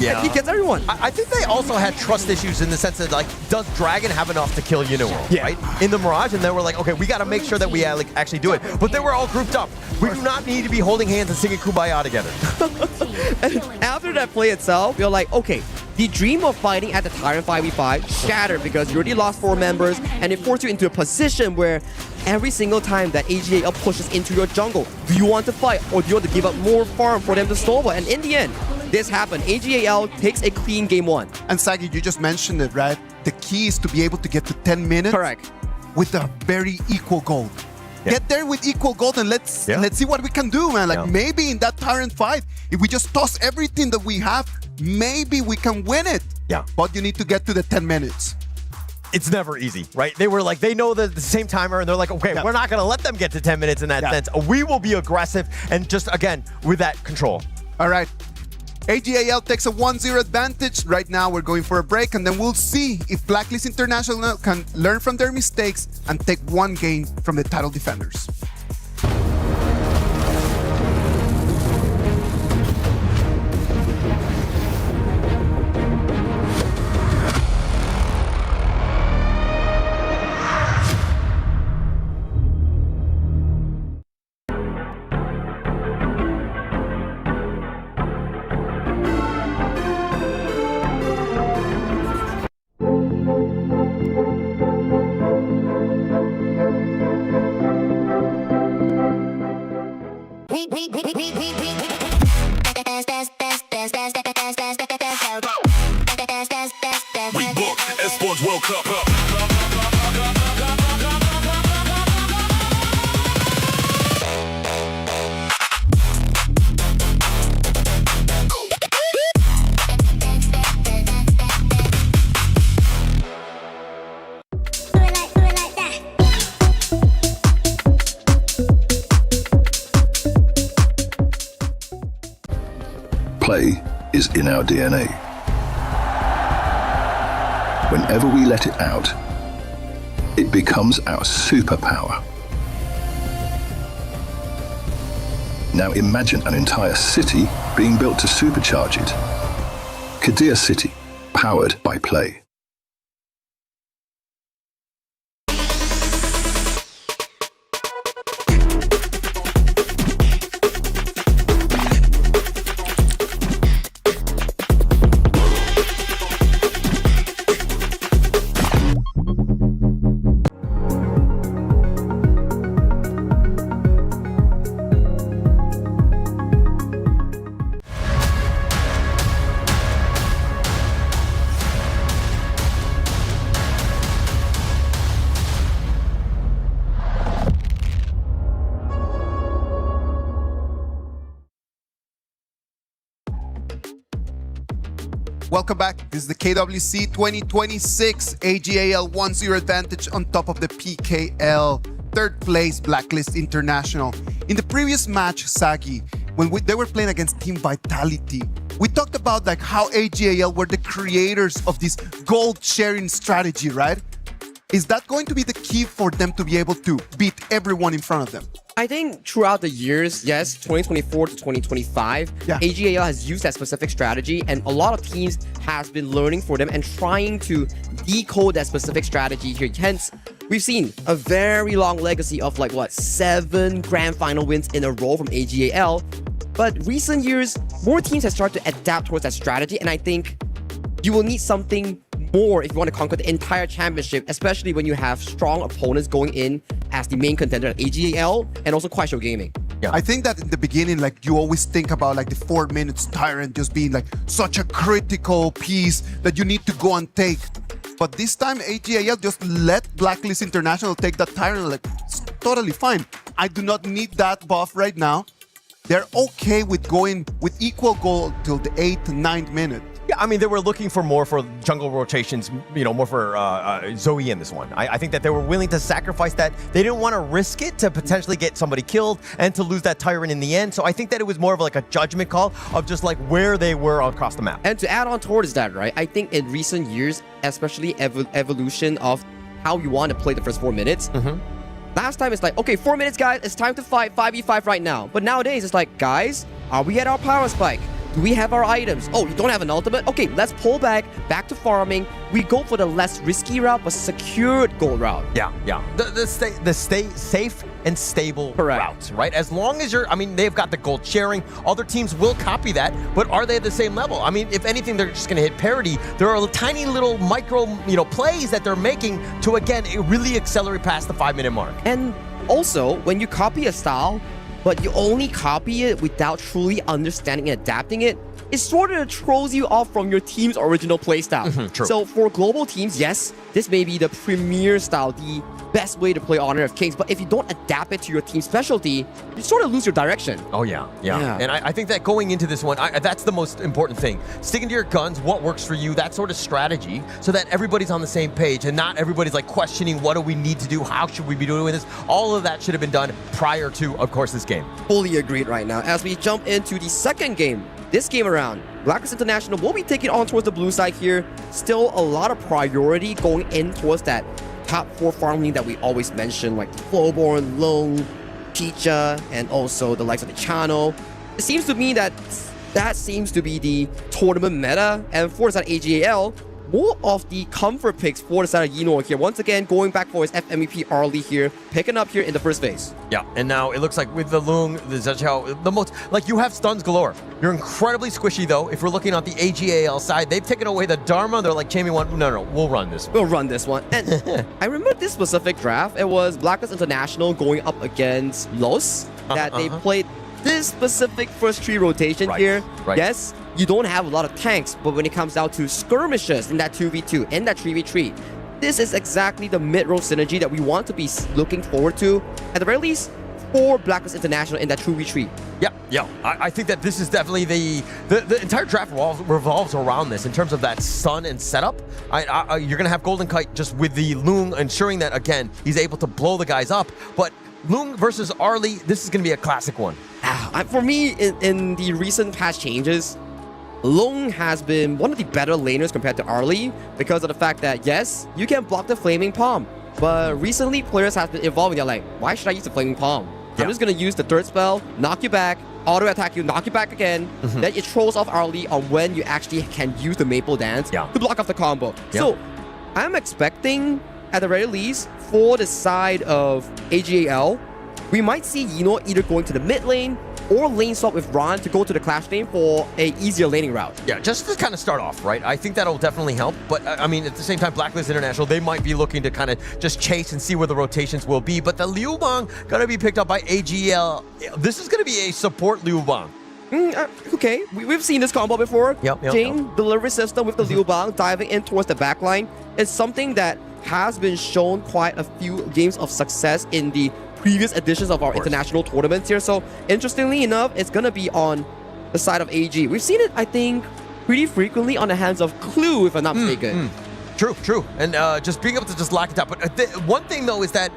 Yeah. And he gets everyone. I think they also had trust issues in the sense that, like, does Dragon have enough to kill Yinuo, right? In the Mirage, and they were like, okay, we got to make sure that we actually do it. But they were all grouped up. We do not need to be holding hands and singing Kumbaya together. And after that play itself, you're like, okay, the dream of fighting at the Tyrant 5v5 shattered because you already lost 4 members, and it forced you into a position where every single time that AG.AL pushes into your jungle, do you want to fight or do you want to give up more farm for them to snowball? And in the end, this happened. AG.AL takes a clean game 1. And Sagi, you just mentioned it, right? The key is to be able to get to 10 minutes. Correct. With a very equal goal. Get there with equal gold and let's see what we can do, man. Like maybe in that Tyrant fight, if we just toss everything that we have, maybe we can win it. Yeah. But you need to get to the 10 minutes. It's never easy, right? They were like, they know the same timer, and they're like, okay, we're not going to let them get to 10 minutes in that sense. We will be aggressive and just, again, with that control. All right. AG.AL takes a 1-0 advantage. Right now, we're going for a break, and then we'll see if Blacklist International can learn from their mistakes and take one game from the title defenders. We booked Esports World Cup. Play is in our DNA. Whenever we let it out, it becomes our superpower. Now imagine an entire city being built to supercharge it. Kadir City, powered by play. Welcome back. This is the KWC 2026 AG.AL 1-0 advantage on top of the PKL. Third place Blacklist International. In the previous match, Sagi, when they were playing against Team Vitality, we talked about like how AG.AL were the creators of this gold sharing strategy, right? Is that going to be the key for them to be able to beat everyone in front of them? I think throughout the years, yes, 2024 to 2025, AG.AL has used that specific strategy, and a lot of teams has been learning for them and trying to decode that specific strategy here. Hence, we've seen a very long legacy of like, 7 grand final wins in a row from AG.AL. But recent years, more teams have started to adapt towards that strategy, and I think you will need something more if you want to conquer the entire championship, especially when you have strong opponents going in as the main contender at AG.AL and also Kuaishou Gaming. Yeah. I think that in the beginning, like you always think about like the 4 minutes Tyrant just being like such a critical piece that you need to go and take. But this time AG.AL just let Blacklist International take that Tyrant, like it's totally fine. I do not need that buff right now. They're okay with going with equal goal till the 8th, 9th minute. Yeah, I mean, they were looking for more for jungle rotations, you know, more for Zoe in this one. I think that they were willing to sacrifice that. They didn't want to risk it to potentially get somebody killed and to lose that Tyrant in the end. So I think that it was more of like a judgment call of just like where they were across the map. And to add on towards that, right, I think in recent years, especially evolution of how you want to play the first 4 minutes, last time it's like, okay, 4 minutes, guys, it's time to fight 5v5 right now. But nowadays, it's like, guys, are we at our power spike? Do we have our items? Oh, you don't have an ultimate? Okay, let's pull back to farming. We go for the less risky route, but secured gold route. Yeah. The stay safe and stable route, right? As long as you're, I mean, they've got the gold sharing. Other teams will copy that, but are they at the same level? I mean, if anything, they're just going to hit parity. There are tiny little micro, plays that they're making to, again, really accelerate past the 5-minute mark. And also, when you copy a style, but you only copy it without truly understanding and adapting it, it sort of throws you off from your team's original playstyle. True. So for global teams, yes, this may be the premier style, the best way to play Honor of Kings, but if you don't adapt it to your team's specialty, you sort of lose your direction. Oh, yeah. And I think that going into this one, that's the most important thing. Sticking to your guns, what works for you, that sort of strategy, so that everybody's on the same page and not everybody's like questioning what do we need to do, how should we be doing this. All of that should have been done prior to, of course, this game. Fully agreed right now. As we jump into the second game, this game around, Blacklist International will be taking on towards the blue side here. Still a lot of priority going in towards that top 4 farm lane that we always mention, like Flowborn, Lung, Picha, and also the likes of the Channel. It seems to me that seems to be the tournament meta, and for the side of AG.AL, more of the comfort picks for the side of Yino here. Once again, going back for his FMVP early here, picking up here in the first phase. Yeah, and now it looks like with the Lung, the most, like you have stuns galore. You're incredibly squishy though. If we're looking at the AG.AL side, they've taken away the Dharma. They're like, Champion one, no, we'll run this one. We'll run this one. And I remember this specific draft. It was Blacklist International going up against Los, that they played this specific first 3 rotation here. Yes, you don't have a lot of tanks, but when it comes down to skirmishes in that 2v2, in that 3v3, this is exactly the mid-row synergy that we want to be looking forward to, at the very least, for Blacklist International in that 2v3. Yeah. I think that this is definitely the entire draft revolves around this in terms of that stun and setup. You're going to have Golden Kite just with the Lung, ensuring that, again, he's able to blow the guys up. But Lung versus Arlie, this is going to be a classic one. For me, in the recent patch changes, Lung has been one of the better laners compared to Arlie because of the fact that, yes, you can block the Flaming Palm, but recently players have been evolving. They're like, why should I use the Flaming Palm? I'm just going to use the third spell, knock you back, auto attack you, knock you back again. Then it throws off Arlie on when you actually can use the Maple Dance to block off the combo. So I'm expecting, at the very least, for the side of AG.AL, we might see Yino either going to the mid lane or lane swap with Ron to go to the Clash lane for a easier laning route. Yeah, just to kind of start off, right? I think that'll definitely help. But I mean, at the same time, Blacklist International, they might be looking to kind of just chase and see where the rotations will be. But the Liu Bang gonna be picked up by AG.AL. This is gonna be a support Liu Bang. Okay, we've seen this combo before. Jing, delivery system with the Liu Bang diving in towards the backline is something that has been shown quite a few games of success in the previous editions of our international tournaments here. So interestingly enough, it's gonna be on the side of AG. We've seen it, I think, pretty frequently on the hands of Clue, if I'm not mistaken. True. And just being able to just lock it up. But one thing though is that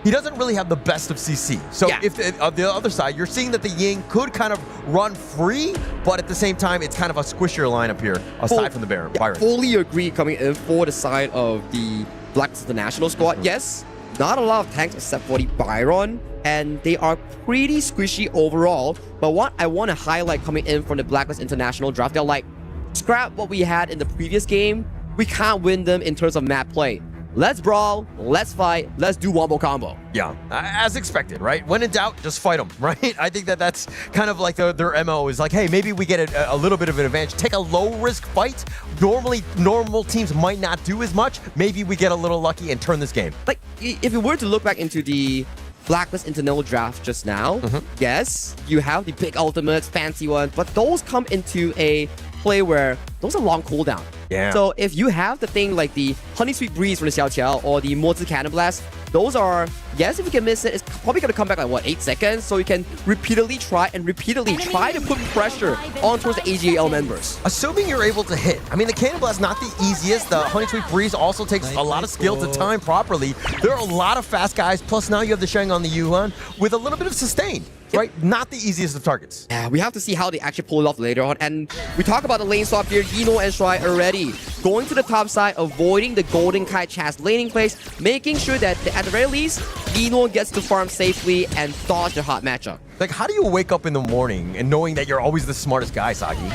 he doesn't really have the best of CC. So if on the other side, you're seeing that the Ying could kind of run free, but at the same time, it's kind of a squishier lineup here, aside from the Baron. Fully agree coming in for the side of the Blacklist International squad. Yes, not a lot of tanks except for the Byron, and they are pretty squishy overall. But what I want to highlight coming in from the Blacklist International draft, they're like, scrap what we had in the previous game. We can't win them in terms of map play. let's brawl, let's fight, let's do wombo combo. Yeah, as expected, right? When in doubt, just fight them, right? I think that's kind of like their MO is like, hey, maybe we get a little bit of an advantage. Take a low-risk fight. Normally, normal teams might not do as much. Maybe we get a little lucky and turn this game. Like, if you were to look back into the Blacklist International draft just now, yes, you have the big ultimates, fancy ones, but those come into a play where those are long cooldown. Yeah. So if you have the thing like the Honey Sweet Breeze from the Xiao or the Mozi Cannon Blast, those are, yes, if you can miss it, it's probably going to come back like, what, 8 seconds? So you can repeatedly try to put pressure on towards the AG.AL members. Assuming you're able to hit. I mean, the Cannon Blast not the easiest. The Honey Sweet Breeze also takes a lot of skill to time properly. There are a lot of fast guys, plus now you have the Sheng on the Yuan with a little bit of sustain. Right? Not the easiest of targets. Yeah, we have to see how they actually pull it off later on. And we talk about the lane swap here. Yino and Shuai already going to the top side, avoiding the Golden Kite Chaz laning place, making sure that at the very least, Yino gets to farm safely and dodge the hot matchup. Like, how do you wake up in the morning and knowing that you're always the smartest guy, Sagi?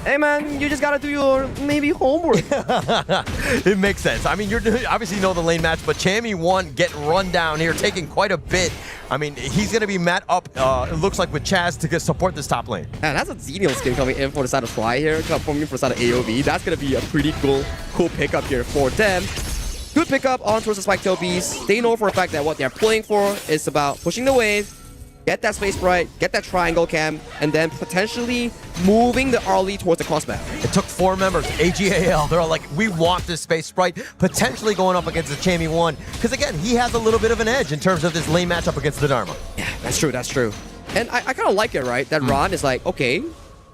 Hey man, you just gotta do your maybe homework. It makes sense. I mean, you're obviously know the lane match, but Chammy1 getting run down here, taking quite a bit. I mean, he's gonna be met up, it looks like, with Chaz to support this top lane. And that's a Xenial skin coming in for the side of Shuai here, coming in for the side of AOV. That's gonna be a pretty cool pickup here for them. Good pickup on towards the Spike-tailed Beast. They know for a fact that what they're playing for is about pushing the wave, get that space right, get that triangle cam, and then potentially moving the early towards the cross map. It took 4 members, AG.AL. They're all like, we want this space sprite, potentially going up against the Chammy1. Because again, he has a little bit of an edge in terms of this lane matchup against the Dharma. Yeah, that's true. And I kind of like it, right? That Ron is like, okay,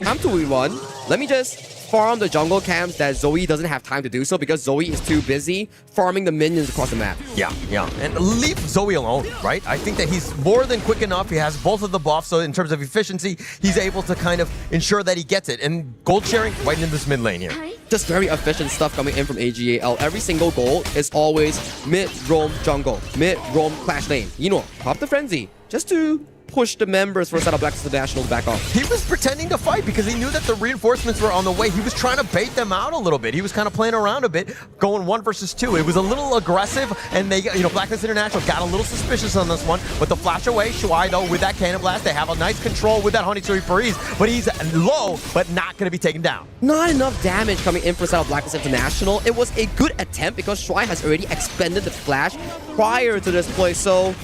I'm 2v1. Let me just farm the jungle camps that Zoe doesn't have time to do so because Zoe is too busy farming the minions across the map. Yeah. And leave Zoe alone, right? I think that he's more than quick enough. He has both of the buffs, so in terms of efficiency, he's able to kind of ensure that he gets it. And gold sharing right in this mid lane here. Just very efficient stuff coming in from AG.AL. Every single goal is always mid-roam jungle, mid-roam clash lane. You know, pop the frenzy just to push the members for a set of Blacklist International back off. He was pretending to fight because he knew that the reinforcements were on the way. He was trying to bait them out a little bit. He was kind of playing around a bit, going 1 versus 2. It was a little aggressive, and they, Blacklist International got a little suspicious on this one. But the flash away, Shuai though with that Cannon Blast, they have a nice control with that Honey Sweet Breeze, but he's low, but not going to be taken down. Not enough damage coming in for set of Blacklist International. It was a good attempt because Shuai has already expended the flash prior to this play, so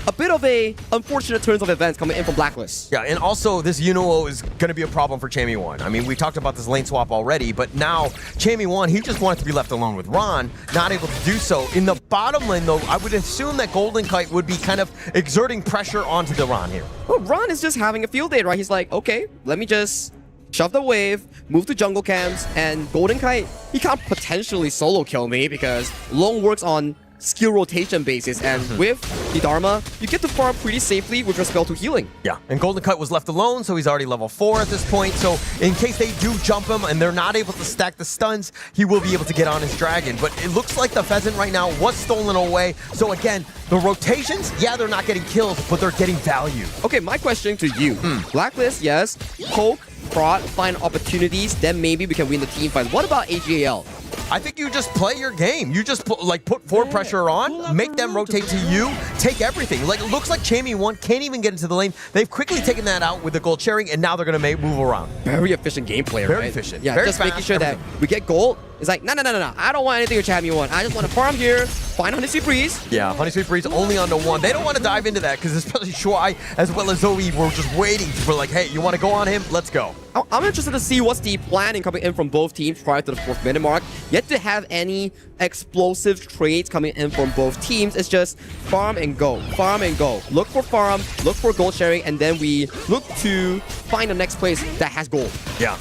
a bit of a unfortunate turns of events coming in from Blacklist. Yeah, and also this Yuno is going to be a problem for Chammy1. I mean, we talked about this lane swap already, but now Chammy1, he just wanted to be left alone with Ron, not able to do so. In the bottom lane, though, I would assume that Golden Kite would be kind of exerting pressure onto the Ron here. Well, Ron is just having a field day, right? He's like, okay, let me just shove the wave, move to jungle camps, and Golden Kite, he can't potentially solo kill me because Long works on skill rotation basis, and with the Dharma, you get to farm pretty safely with your spell to healing. Yeah, and Golden Kite was left alone, so he's already level 4 at this point, so in case they do jump him and they're not able to stack the stuns, he will be able to get on his dragon. But it looks like the Pheasant right now was stolen away, so again, the rotations, yeah, they're not getting kills, but they're getting value. Okay, my question to you. Blacklist, yes. Poke, prod, find opportunities, then maybe we can win the team fight. What about AG.AL? I think you just play your game. You just put forward pressure on, make them rotate to you, take everything. Like, it looks like Chammy1 can't even get into the lane. They've quickly taken that out with the gold sharing, and now they're going to move around. Very efficient gameplay, right? Very efficient. Yeah, very just fast, making sure everything. that we get gold. It's like, no. I don't want anything with Chammy1. I just want to farm here, find Honey Sweet Breeze. Yeah, Honey Sweet Breeze only onto 1. They don't want to dive into that because especially Shuai as well as Zoe were just waiting for like, hey, you want to go on him? Let's go. I'm interested to see what's the planning coming in from both teams prior to the 4th minute mark. Yet to have any explosive trades coming in from both teams. It's just farm and go, farm and go. Look for farm, look for gold sharing, and then we look to find the next place that has gold. Yeah,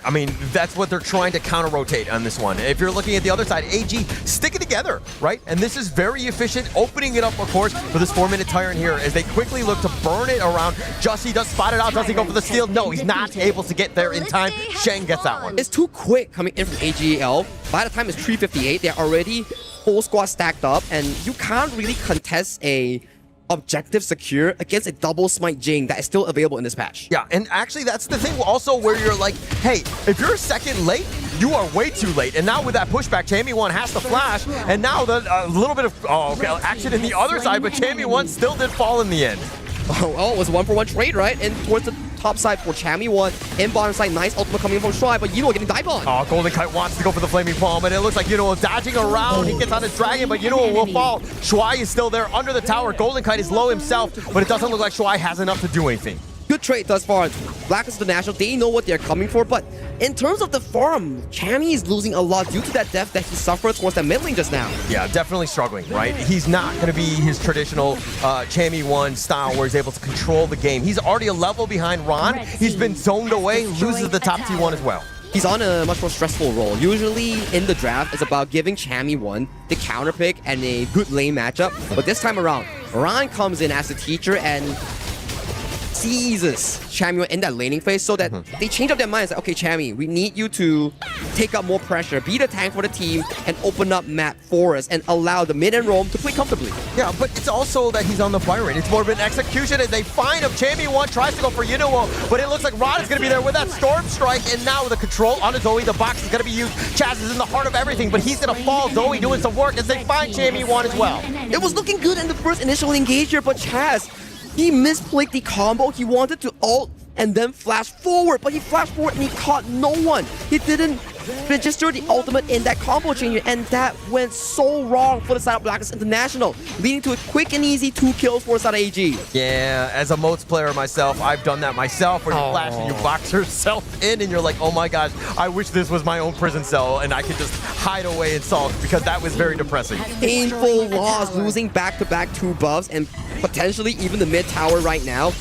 I mean, that's what they're trying to counter-rotate on this one. If you're looking at the other side, AG sticking together, right? And this is very efficient, opening it up, of course, for this 4-minute Tyrant here as they quickly look to burn it around. Jussie does spot it out. Does he go for the steal? No, he's not able to get there in time. Sheng gets that one. It's too quick coming in from AG.AL. By the time it's 3:58, they're already full squad stacked up, and you can't really contest a objective secure against a double smite Jing that is still available in this patch. Yeah, and actually that's the thing also where you're like, hey, if you're a second late, you are way too late. And now with that pushback, Chammy1 has to flash, and now a little bit of action in the other side, but Chammy1 still did fall in the end. Oh, well, it was 1-for-1 trade, right? And towards the top side for Chammy1. In bottom side, nice ultimate coming in from Shy, but Yuno getting dive on. Oh, Golden Kite wants to go for the Flaming Palm, and it looks like Yuno dodging around. He gets on his dragon, but Yuno will fall. Shuai is still there under the tower. Golden Kite is low himself, but it doesn't look like Shuai has enough to do anything. Good trade thus far. Blacklist International, they know what they're coming for, but in terms of the farm, Chammy is losing a lot due to that death that he suffered towards that mid lane just now. Yeah, definitely struggling, right? He's not going to be his traditional Chammy1 style where he's able to control the game. He's already a level behind Ron. He's been zoned away, loses the top T1 as well. He's on a much more stressful role. Usually in the draft, it's about giving Chammy1 the counter pick and a good lane matchup, but this time around, Ron comes in as the teacher and seizes Chammy in that laning phase so that they change up their minds. Like, okay, Chammy, we need you to take up more pressure, be the tank for the team, and open up map for us and allow the mid and roam to play comfortably. Yeah, but it's also that he's on the Byron. It's more of an execution as they find him. Chammy1 tries to go for Yuno, but it looks like Rod is going to be there with that Storm Strike, and now with the control on Zoe, the box is going to be used. Chaz is in the heart of everything, but he's going to fall. Zoe doing some work as they find Chammy1 as well. It was looking good in the first initial engage here, but Chaz, he misplayed the combo. He wanted to ult and then flash forward, but he flashed forward and he caught no one. He didn't register the ultimate in that combo changer, and that went so wrong for the side of Blacklist International, leading to a quick and easy 2 kills for the side of AG. Yeah, as a Moats player myself, I've done that myself, where you flash and you box yourself in and you're like, oh my gosh, I wish this was my own prison cell and I could just hide away in sulk, because that was very depressing. Painful loss, losing back-to-back 2 buffs and potentially even the mid tower right now.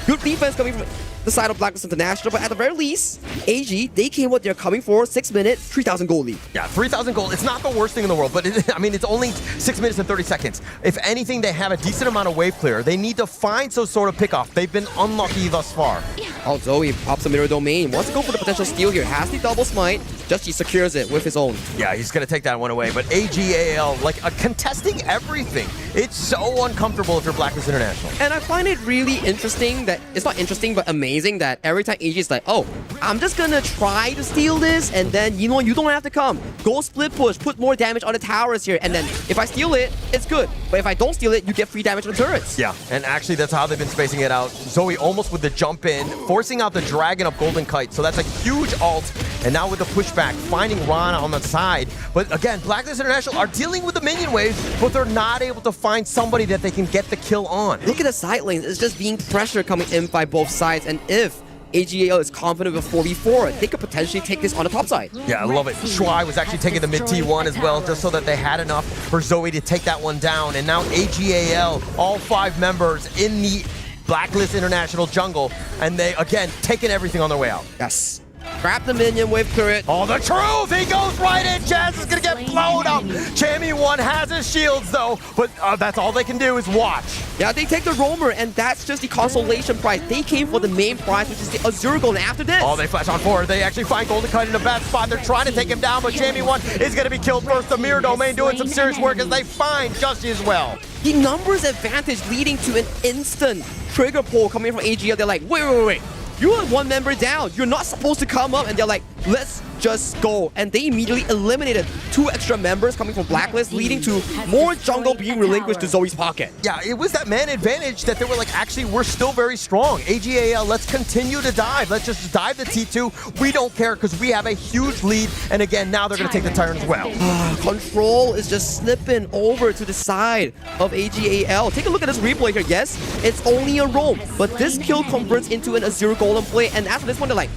Good defense coming from the side of Blacklist International, but at the very least, AG, they came what they're coming for. 6 minutes, 3,000 gold lead. Yeah, 3,000 gold. It's not the worst thing in the world, but I mean, it's only 6 minutes and 30 seconds. If anything, they have a decent amount of wave clear. They need to find some sort of pickoff. They've been unlucky thus far. Oh, Zoe pops a mirror domain. Wants to go for the potential steal here. Has the double smite. Just he secures it with his own. Yeah, he's going to take that one away. But AG.AL, like, contesting everything. It's so uncomfortable if you're Blacklist International. And I find it really interesting that, it's not interesting, but amazing that every time AG is like, oh, I'm just going to try to steal this, and then, you know, you don't have to come. Go split push, put more damage on the towers here, and then if I steal it, it's good. But if I don't steal it, you get free damage on the turrets. Yeah, and actually that's how they've been spacing it out. Zoe almost with the jump in, forcing out the dragon of Golden Kite, so that's a huge ult. And now with the pushback, finding Ron on the side. But again, Blacklist International are dealing with the minion waves, but they're not able to find somebody that they can get the kill on. Look at the side lanes. It's just being pressure coming in by both sides. And if AG.AL is confident with 4v4, they could potentially take this on the top side. Yeah, I love it. Shuai was actually taking the mid T1 as well, just so that they had enough for Zoe to take that one down. And now AG.AL, all 5 members in the Blacklist International jungle, and they, again, taking everything on their way out. Yes. Grab the minion wave turret. Oh, the truth! He goes right in. Jazz is going to get blown up. Chammy1 has his shields, though, but that's all they can do is watch. Yeah, they take the roamer, and that's just the consolation prize. They came for the main prize, which is the Azure Gold. And after this, oh, they flash on forward. They actually find Golden Kite in a bad spot. They're trying to take him down, but Chammy1 is going to be killed first. The Mirror Domain doing some serious work as they find Justy as well. The numbers advantage leading to an instant trigger pull coming from AG.AL. They're like, wait. You are 1 member down. You're not supposed to come up. And they're like, let's just go. And they immediately eliminated 2 extra members coming from Blacklist, leading to more jungle being relinquished to Zoe's pocket. Yeah, it was that man advantage that they were like, actually, we're still very strong. AG.AL, let's continue to dive. Let's just dive the T2. We don't care because we have a huge lead. And again, now they're going to take the Tyrant as well. Control is just slipping over to the side of AG.AL. Take a look at this replay here. Yes, it's only a roam, but this kill converts into an Azure Golem play. And after this one, they're like,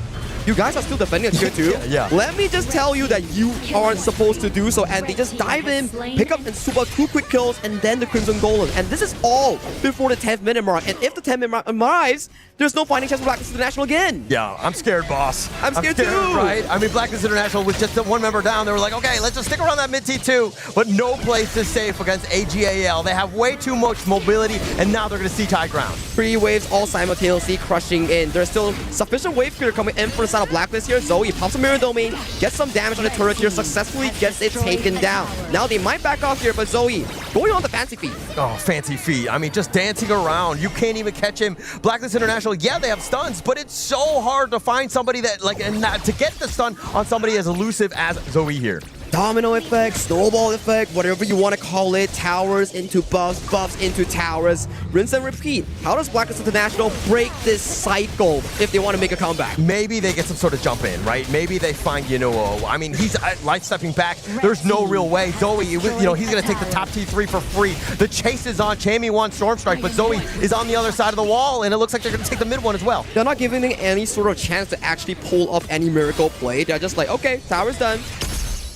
you guys are still defending a tier 2. Yeah. Let me just tell you that you aren't supposed to do so. And they just dive in, pick up and swoop out 2 quick kills, and then the Crimson Golem. And this is all before the 10th minute mark. And if the 10th minute mark arrives, there's no fighting chance for Blacklist International again. Yeah, I'm scared, boss. I'm scared too. Right? I mean, Blacklist International with just 1 member down, they were like, okay, let's just stick around that mid T2. But no place is safe against AG.AL. They have way too much mobility, and now they're going to see high ground. 3 waves all simultaneously crushing in. There's still sufficient wave clear coming in for the side out of Blacklist here. Zoe pops a mirror domain, gets some damage on the turret here, successfully gets it taken down. Now they might back off here, but Zoe going on the fancy feet. Oh, fancy feet. I mean, just dancing around. You can't even catch him. Blacklist International, yeah, they have stuns, but it's so hard to find somebody that, like, and not to get the stun on somebody as elusive as Zoe here. Domino effect, snowball effect, whatever you want to call it. Towers into buffs, buffs into towers. Rinse and repeat. How does Blacklist International break this cycle if they want to make a comeback? Maybe they get some sort of jump in, right? Maybe they find, I mean, he's light stepping back. There's no real way. Zoe, he's going to take the top T3 for free. The chase is on. Chammy won Storm Strike, but Zoe is on the other side of the wall, and it looks like they're going to take the mid one as well. They're not giving them any sort of chance to actually pull off any miracle play. They're just like, okay, tower's done.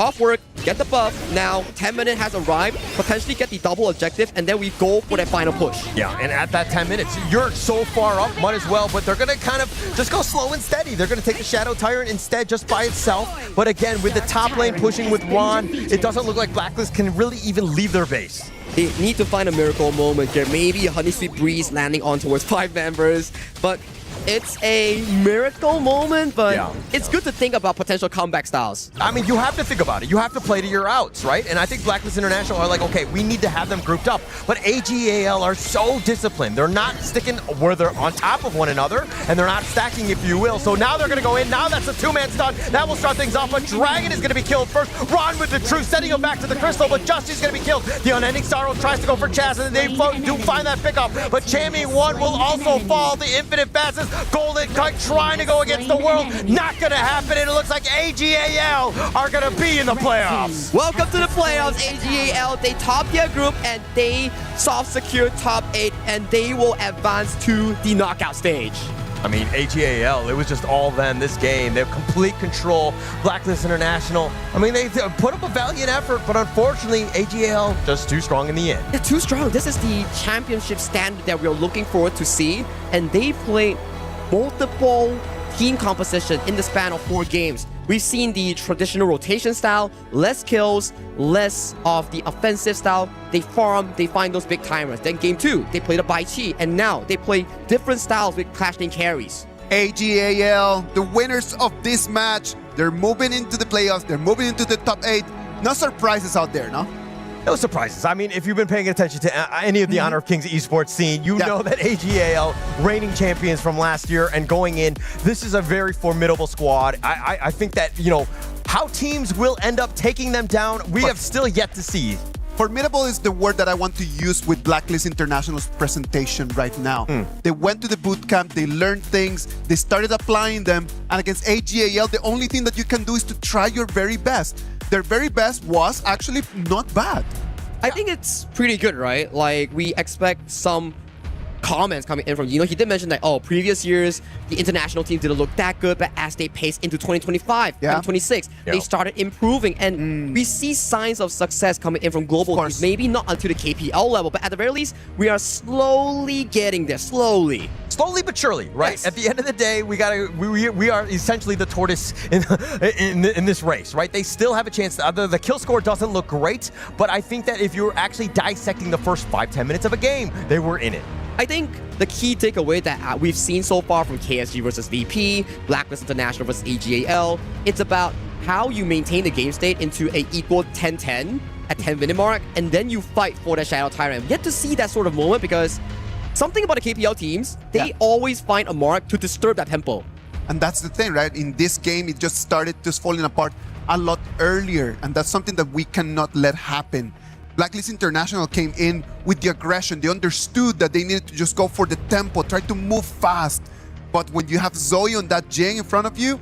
Off work, get the buff. Now 10 minutes has arrived, potentially get the double objective, and then we go for that final push. Yeah, and at that 10 minutes, you're so far up, might as well, but they're going to kind of just go slow and steady. They're going to take the Shadow Tyrant instead just by itself. But again, with the top lane pushing with Ron, it doesn't look like Blacklist can really even leave their base. They need to find a miracle moment here. Maybe a Honey Sweet Breeze landing on towards 5 members, but it's a miracle moment, but it's good to think about potential comeback styles. I mean, you have to think about it. You have to play to your outs, right? And I think Blacklist International are like, okay, we need to have them grouped up. But AG.AL are so disciplined. They're not sticking where they're on top of one another, and they're not stacking, if you will. So now they're going to go in. Now that's a two-man stun. That will start things off, but Dragon is going to be killed first. Ron with the truth, sending him back to the Crystal, but Justy's going to be killed. The Unending Sorrow tries to go for Chaz, and they do find that pickup. But Chammy 1 will also fall. The Infinite Passes. Golden Kite trying to go against the world. Not going to happen. And it looks like AG.AL are going to be in the playoffs. Welcome to the playoffs, AG.AL. They top their group and they soft secure top 8 and they will advance to the knockout stage. I mean, AG.AL, it was just all them this game. They have complete control. Blacklist International, I mean, they put up a valiant effort, but unfortunately, AG.AL just too strong in the end. They're too strong. This is the championship standard that we're looking forward to see, and they played multiple team composition in the span of 4 games. We've seen the traditional rotation style, less kills, less of the offensive style. They farm, they find those big timers. Then game 2, they play the Bai Chi, and now they play different styles with Clash Lane carries. AG.AL, the winners of this match, they're moving into the playoffs, they're moving into the top 8. No surprises out there, no? No surprises. I mean, if you've been paying attention to any of the Honor of Kings esports scene, you know that AG.AL, reigning champions from last year and going in, this is a very formidable squad. I think that, how teams will end up taking them down, we have still yet to see. Formidable is the word that I want to use with Blacklist International's presentation right now. They went to the boot camp, they learned things, they started applying them, and against AG.AL, the only thing that you can do is to try your very best. Their very best was actually not bad. I think it's pretty good, right? Like, we expect some comments coming in from, he did mention that, previous years, the international team didn't look that good, but as they pace into 2025, 2026, they started improving, and we see signs of success coming in from global teams. Maybe not until the KPL level, but at the very least, we are slowly getting there, slowly but surely, right? Yes. At the end of the day, we are essentially the tortoise in this race, right? They still have a chance. The kill score doesn't look great, but I think that if you're actually dissecting the first 5-10 minutes of a game, they were in it. I think the key takeaway that we've seen so far from KSG versus VP, Blacklist International versus AG.AL, it's about how you maintain the game state into an equal 10-10 at 10-minute mark, and then you fight for that Shadow Tyrant. Yet to see that sort of moment, because something about the KPL teams, they always find a mark to disturb that tempo. And that's the thing, right? In this game, it just started just falling apart a lot earlier, and that's something that we cannot let happen. Blacklist International came in with the aggression. They understood that they needed to just go for the tempo, try to move fast. But when you have Zoe on that Jing in front of you,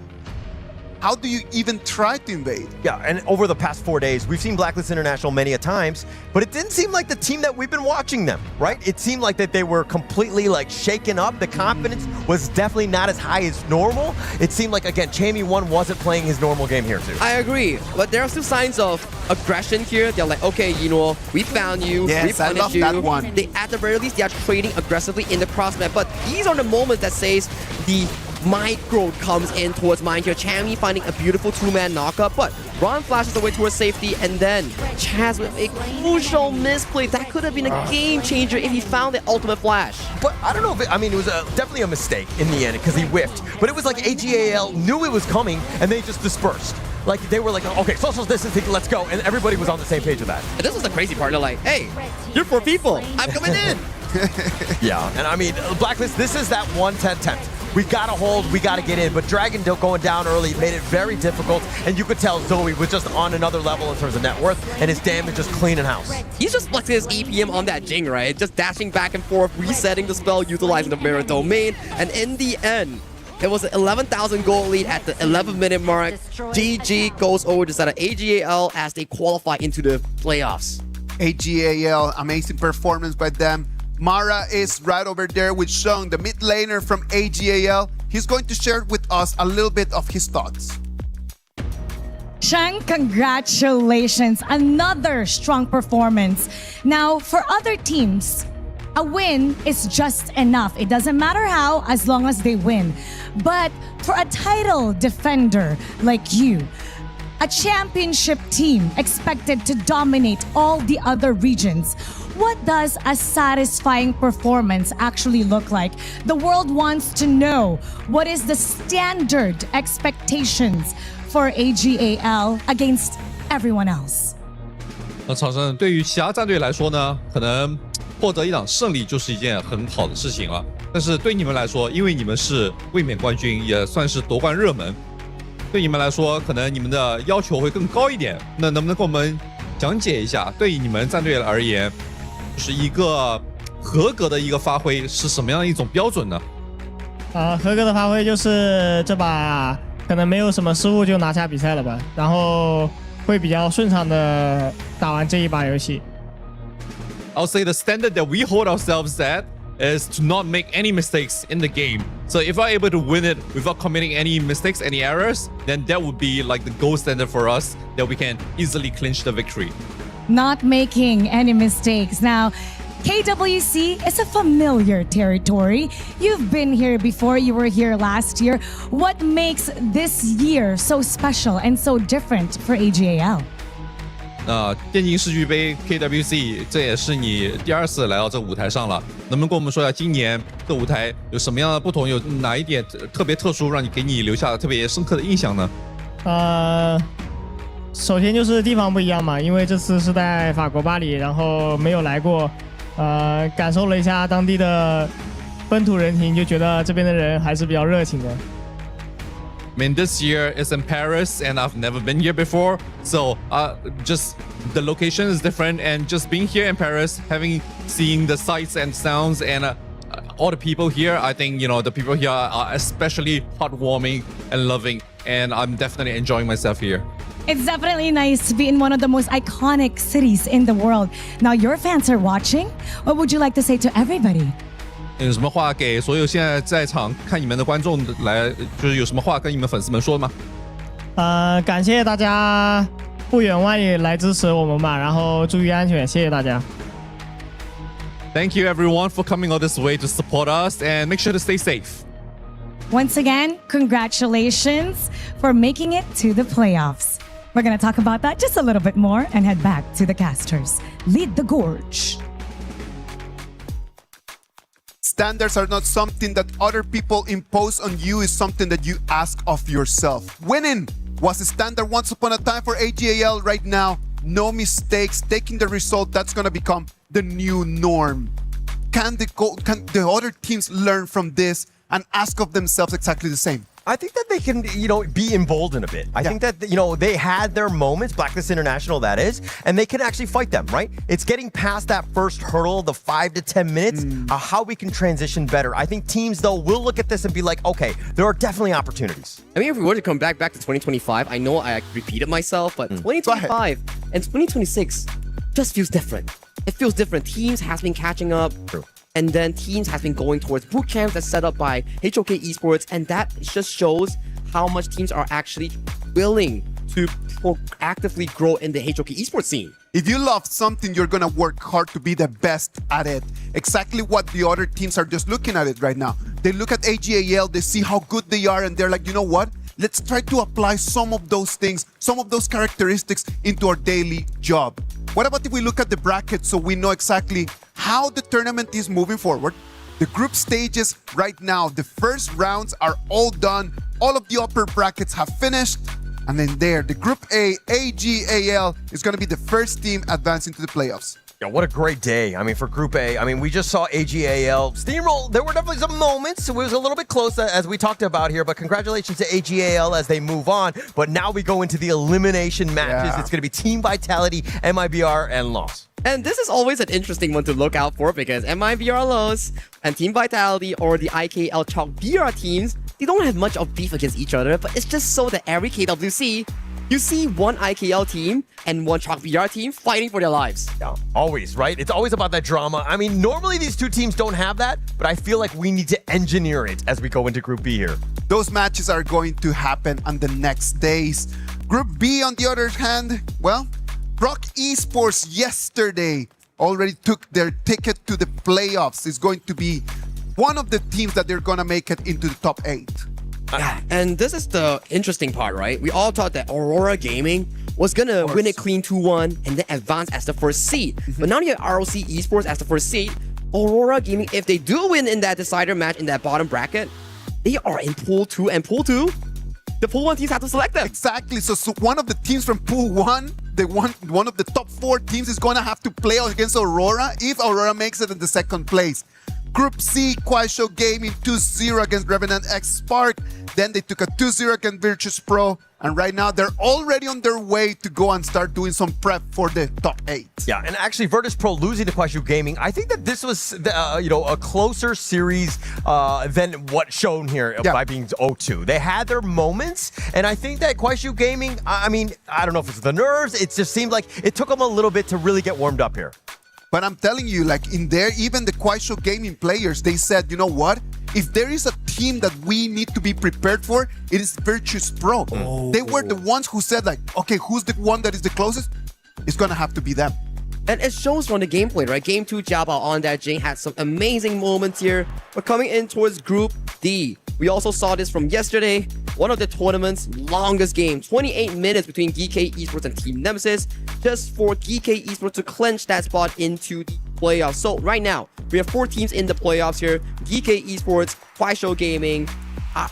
how do you even try to invade? Yeah, and over the past 4 days, we've seen Blacklist International many a times, but it didn't seem like the team that we've been watching them, right? It seemed like that they were completely shaken up. The confidence was definitely not as high as normal. It seemed like, again, Chammy 1 wasn't playing his normal game here too. I agree, but there are still signs of aggression here. They're like, okay, we found you, we punished I love you. That one. At the very least, they are trading aggressively in the crossmap, but these are the moments that says the Micro comes in towards mine here. Chammy finding a beautiful two-man knockup, but Ron flashes away towards safety, and then Chaz with a crucial misplay. That could have been a game changer if he found the ultimate flash. But I don't know if it was definitely a mistake in the end because he whiffed. But it was like AG.AL knew it was coming and they just dispersed. Like they were like, okay, social distancing, let's go. And everybody was on the same page with that. And this is the crazy part. They're like, hey, you're 4 people. I'm coming in. Yeah, and I mean, Blacklist, this is that 110 attempt. We gotta hold, we gotta get in, but Dragon going down early made it very difficult, and you could tell Zoe was just on another level in terms of net worth, and his damage just cleaning house. He's just flexing his EPM on that Jing, right? Just dashing back and forth, resetting the spell, utilizing the mirror domain, and in the end, it was an 11,000 gold lead at the 11-minute mark. GG goes over to set of AG.AL as they qualify into the playoffs. AG.AL, amazing performance by them. Mara is right over there with Sean, the mid laner from AG.AL. He's going to share with us a little bit of his thoughts. Shang, congratulations. Another strong performance. Now, for other teams, a win is just enough. It doesn't matter how, as long as they win. But for a title defender like you, a championship team expected to dominate all the other regions, what does a satisfying performance actually look like? The world wants to know what is the standard expectations for AG.AL against everyone else. 场上对于其他战队来说呢，可能获得一场胜利就是一件很好的事情了。但是对你们来说，因为你们是卫冕冠军，也算是夺冠热门，对你们来说，可能你们的要求会更高一点。那能不能给我们讲解一下，对于你们战队而言？就是一个合格的一个发挥是什么样的一种标准呢？合格的发挥就是这把可能没有什么失误就拿下比赛了吧，然后会比较顺畅的打完这一把游戏。I'll say the standard that we hold ourselves at is to not make any mistakes in the game. So if we're able to win it without committing any mistakes, any errors, then that would be like the gold standard for us that we can easily clinch the victory. Not making any mistakes. Now, KWC is a familiar territory. You've been here before, you were here last year. What makes this year so special and so different for AG.AL? 电竞世俱杯 KWC 这也是你第2次来到这个舞台上了，能不能跟我们说一下今年这舞台有什么样的不同，有哪一点特别特殊，让你给你留下特别深刻的印象呢？首先就是地方不一样嘛，因为这次是在法国巴黎，然后没有来过，感受了一下当地的本土人情，就觉得这边的人还是比较热情的。I mean, this year is in Paris, and I've never been here before, so just the location is different, and just being here in Paris, seeing the sights and sounds, and all the people here, I think the people here are especially heartwarming and loving, and I'm definitely enjoying myself here. It's definitely nice to be in one of the most iconic cities in the world. Now your fans are watching. What would you like to say to everybody? 有什么话给所有现在在场看你们的观众来，就是有什么话跟你们粉丝们说吗？感谢大家不远万里来支持我们吧，然后注意安全，谢谢大家。Thank you everyone for coming all this way to support us, and make sure to stay safe. Once again, congratulations for making it to the playoffs. We're going to talk about that just a little bit more and head back to the casters. Lead the gorge. Standards are not something that other people impose on you, it's something that you ask of yourself. Winning was a standard once upon a time for AG.AL. Right now, no mistakes, taking the result, that's going to become the new norm. Can the other teams learn from this and ask of themselves exactly the same? I think that they can, be emboldened a bit. I think that, they had their moments, Blacklist International that is, and they can actually fight them, right? It's getting past that first hurdle, the 5 to 10 minutes, how we can transition better. I think teams, though, will look at this and be like, okay, there are definitely opportunities. I mean, if we were to come back to 2025, I know I repeated myself, but 2025 and 2026 just feels different. It feels different. Teams has been catching up. True. And then teams has been going towards boot camps that's set up by HOK Esports, and that just shows how much teams are actually willing to actively grow in the HOK Esports scene. If you love something, you're gonna work hard to be the best at it. Exactly what the other teams are just looking at it right now. They look at AG.AL, they see how good they are, and they're like, you know what? Let's try to apply some of those things, some of those characteristics into our daily job. What about if we look at the bracket so we know exactly how the tournament is moving forward? The group stages right now, the first rounds are all done. All of the upper brackets have finished. And then there, the Group A, AG.AL is going to be the first team advancing to the playoffs. Yeah, what a great day. I mean, for Group A, I mean, we just saw AG.AL steamroll. There were definitely some moments. It was a little bit close, as we talked about here, but congratulations to AG.AL as they move on. But now we go into the elimination matches. Yeah. It's going to be Team Vitality, MIBR, and Loss. And this is always an interesting one to look out for because MIBR Loss and Team Vitality or the IKL Chalk BR teams, they don't have much of beef against each other, but it's just so that every KWC, you see one IKL team and one Chalk BR team fighting for their lives. Yeah, always, right? It's always about that drama. I mean, normally these two teams don't have that, but I feel like we need to engineer it as we go into Group B here. Those matches are going to happen on the next days. Group B, on the other hand, well, Rock Esports yesterday already took their ticket to the playoffs. It's going to be one of the teams that they're going to make it into the top 8. Yeah, and this is the interesting part, right? We all thought that Aurora Gaming was gonna win it clean 2-1 and then advance as the first seed. But now you have ROC Esports as the first seed. Aurora Gaming, if they do win in that decider match in that bottom bracket, they are in Pool 2, and Pool 2, the Pool 1 teams have to select them. Exactly. So one of the teams from Pool 1, one of the top 4 teams is going to have to play against Aurora if Aurora makes it in the second place. Group C, Kuaishou Gaming 2-0 against Revenant X Spark. Then they took a 2-0 against Virtus Pro. And right now, they're already on their way to go and start doing some prep for the top 8. Yeah, and actually, Virtus Pro losing to Kuaishou Gaming, I think that this was, a closer series than what's shown here by being 0-2. They had their moments, and I think that Kuaishou Gaming, I mean, I don't know if it's the nerves, it just seemed like it took them a little bit to really get warmed up here. But I'm telling you, like in there, even the Kuaishou Gaming players, they said, you know what? If there is a team that we need to be prepared for, it is Virtus Pro. They were the ones who said like, okay, who's the one that is the closest? It's gonna have to be them. And it shows from the gameplay, right? Game 2, AG.AL on that Jing had some amazing moments here. We're coming in towards Group D. We also saw this from yesterday. One of the tournament's longest games, 28 minutes between GK Esports and Team Nemesis, just for GK Esports to clinch that spot into the playoffs. So right now, we have 4 teams in the playoffs here. GK Esports, Kuaishou Gaming,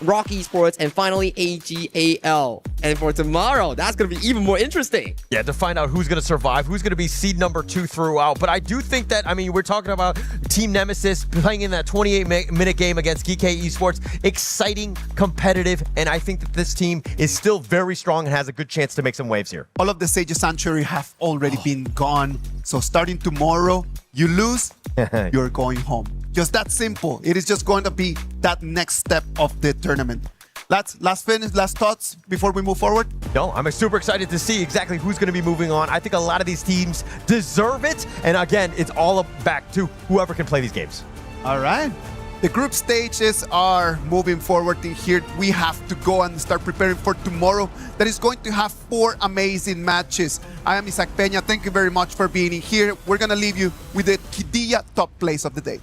Rock Esports, and finally AG.AL. And for tomorrow, that's going to be even more interesting. Yeah, to find out who's going to survive, who's going to be seed number 2 throughout. But I do think that, I mean, we're talking about Team Nemesis playing in that 28-minute game against GK Esports. Exciting, competitive, and I think that this team is still very strong and has a good chance to make some waves here. All of the Sages Sanctuary have already been gone. So starting tomorrow, you lose, you're going home. Just that simple. It is just going to be that next step of the tournament. Last thoughts before we move forward? No, I'm super excited to see exactly who's going to be moving on. I think a lot of these teams deserve it. And again, it's all back to whoever can play these games. All right. The group stages are moving forward in here. We have to go and start preparing for tomorrow. That is going to have 4 amazing matches. I am Isaac Peña. Thank you very much for being here. We're going to leave you with the Qiddiya top plays of the day.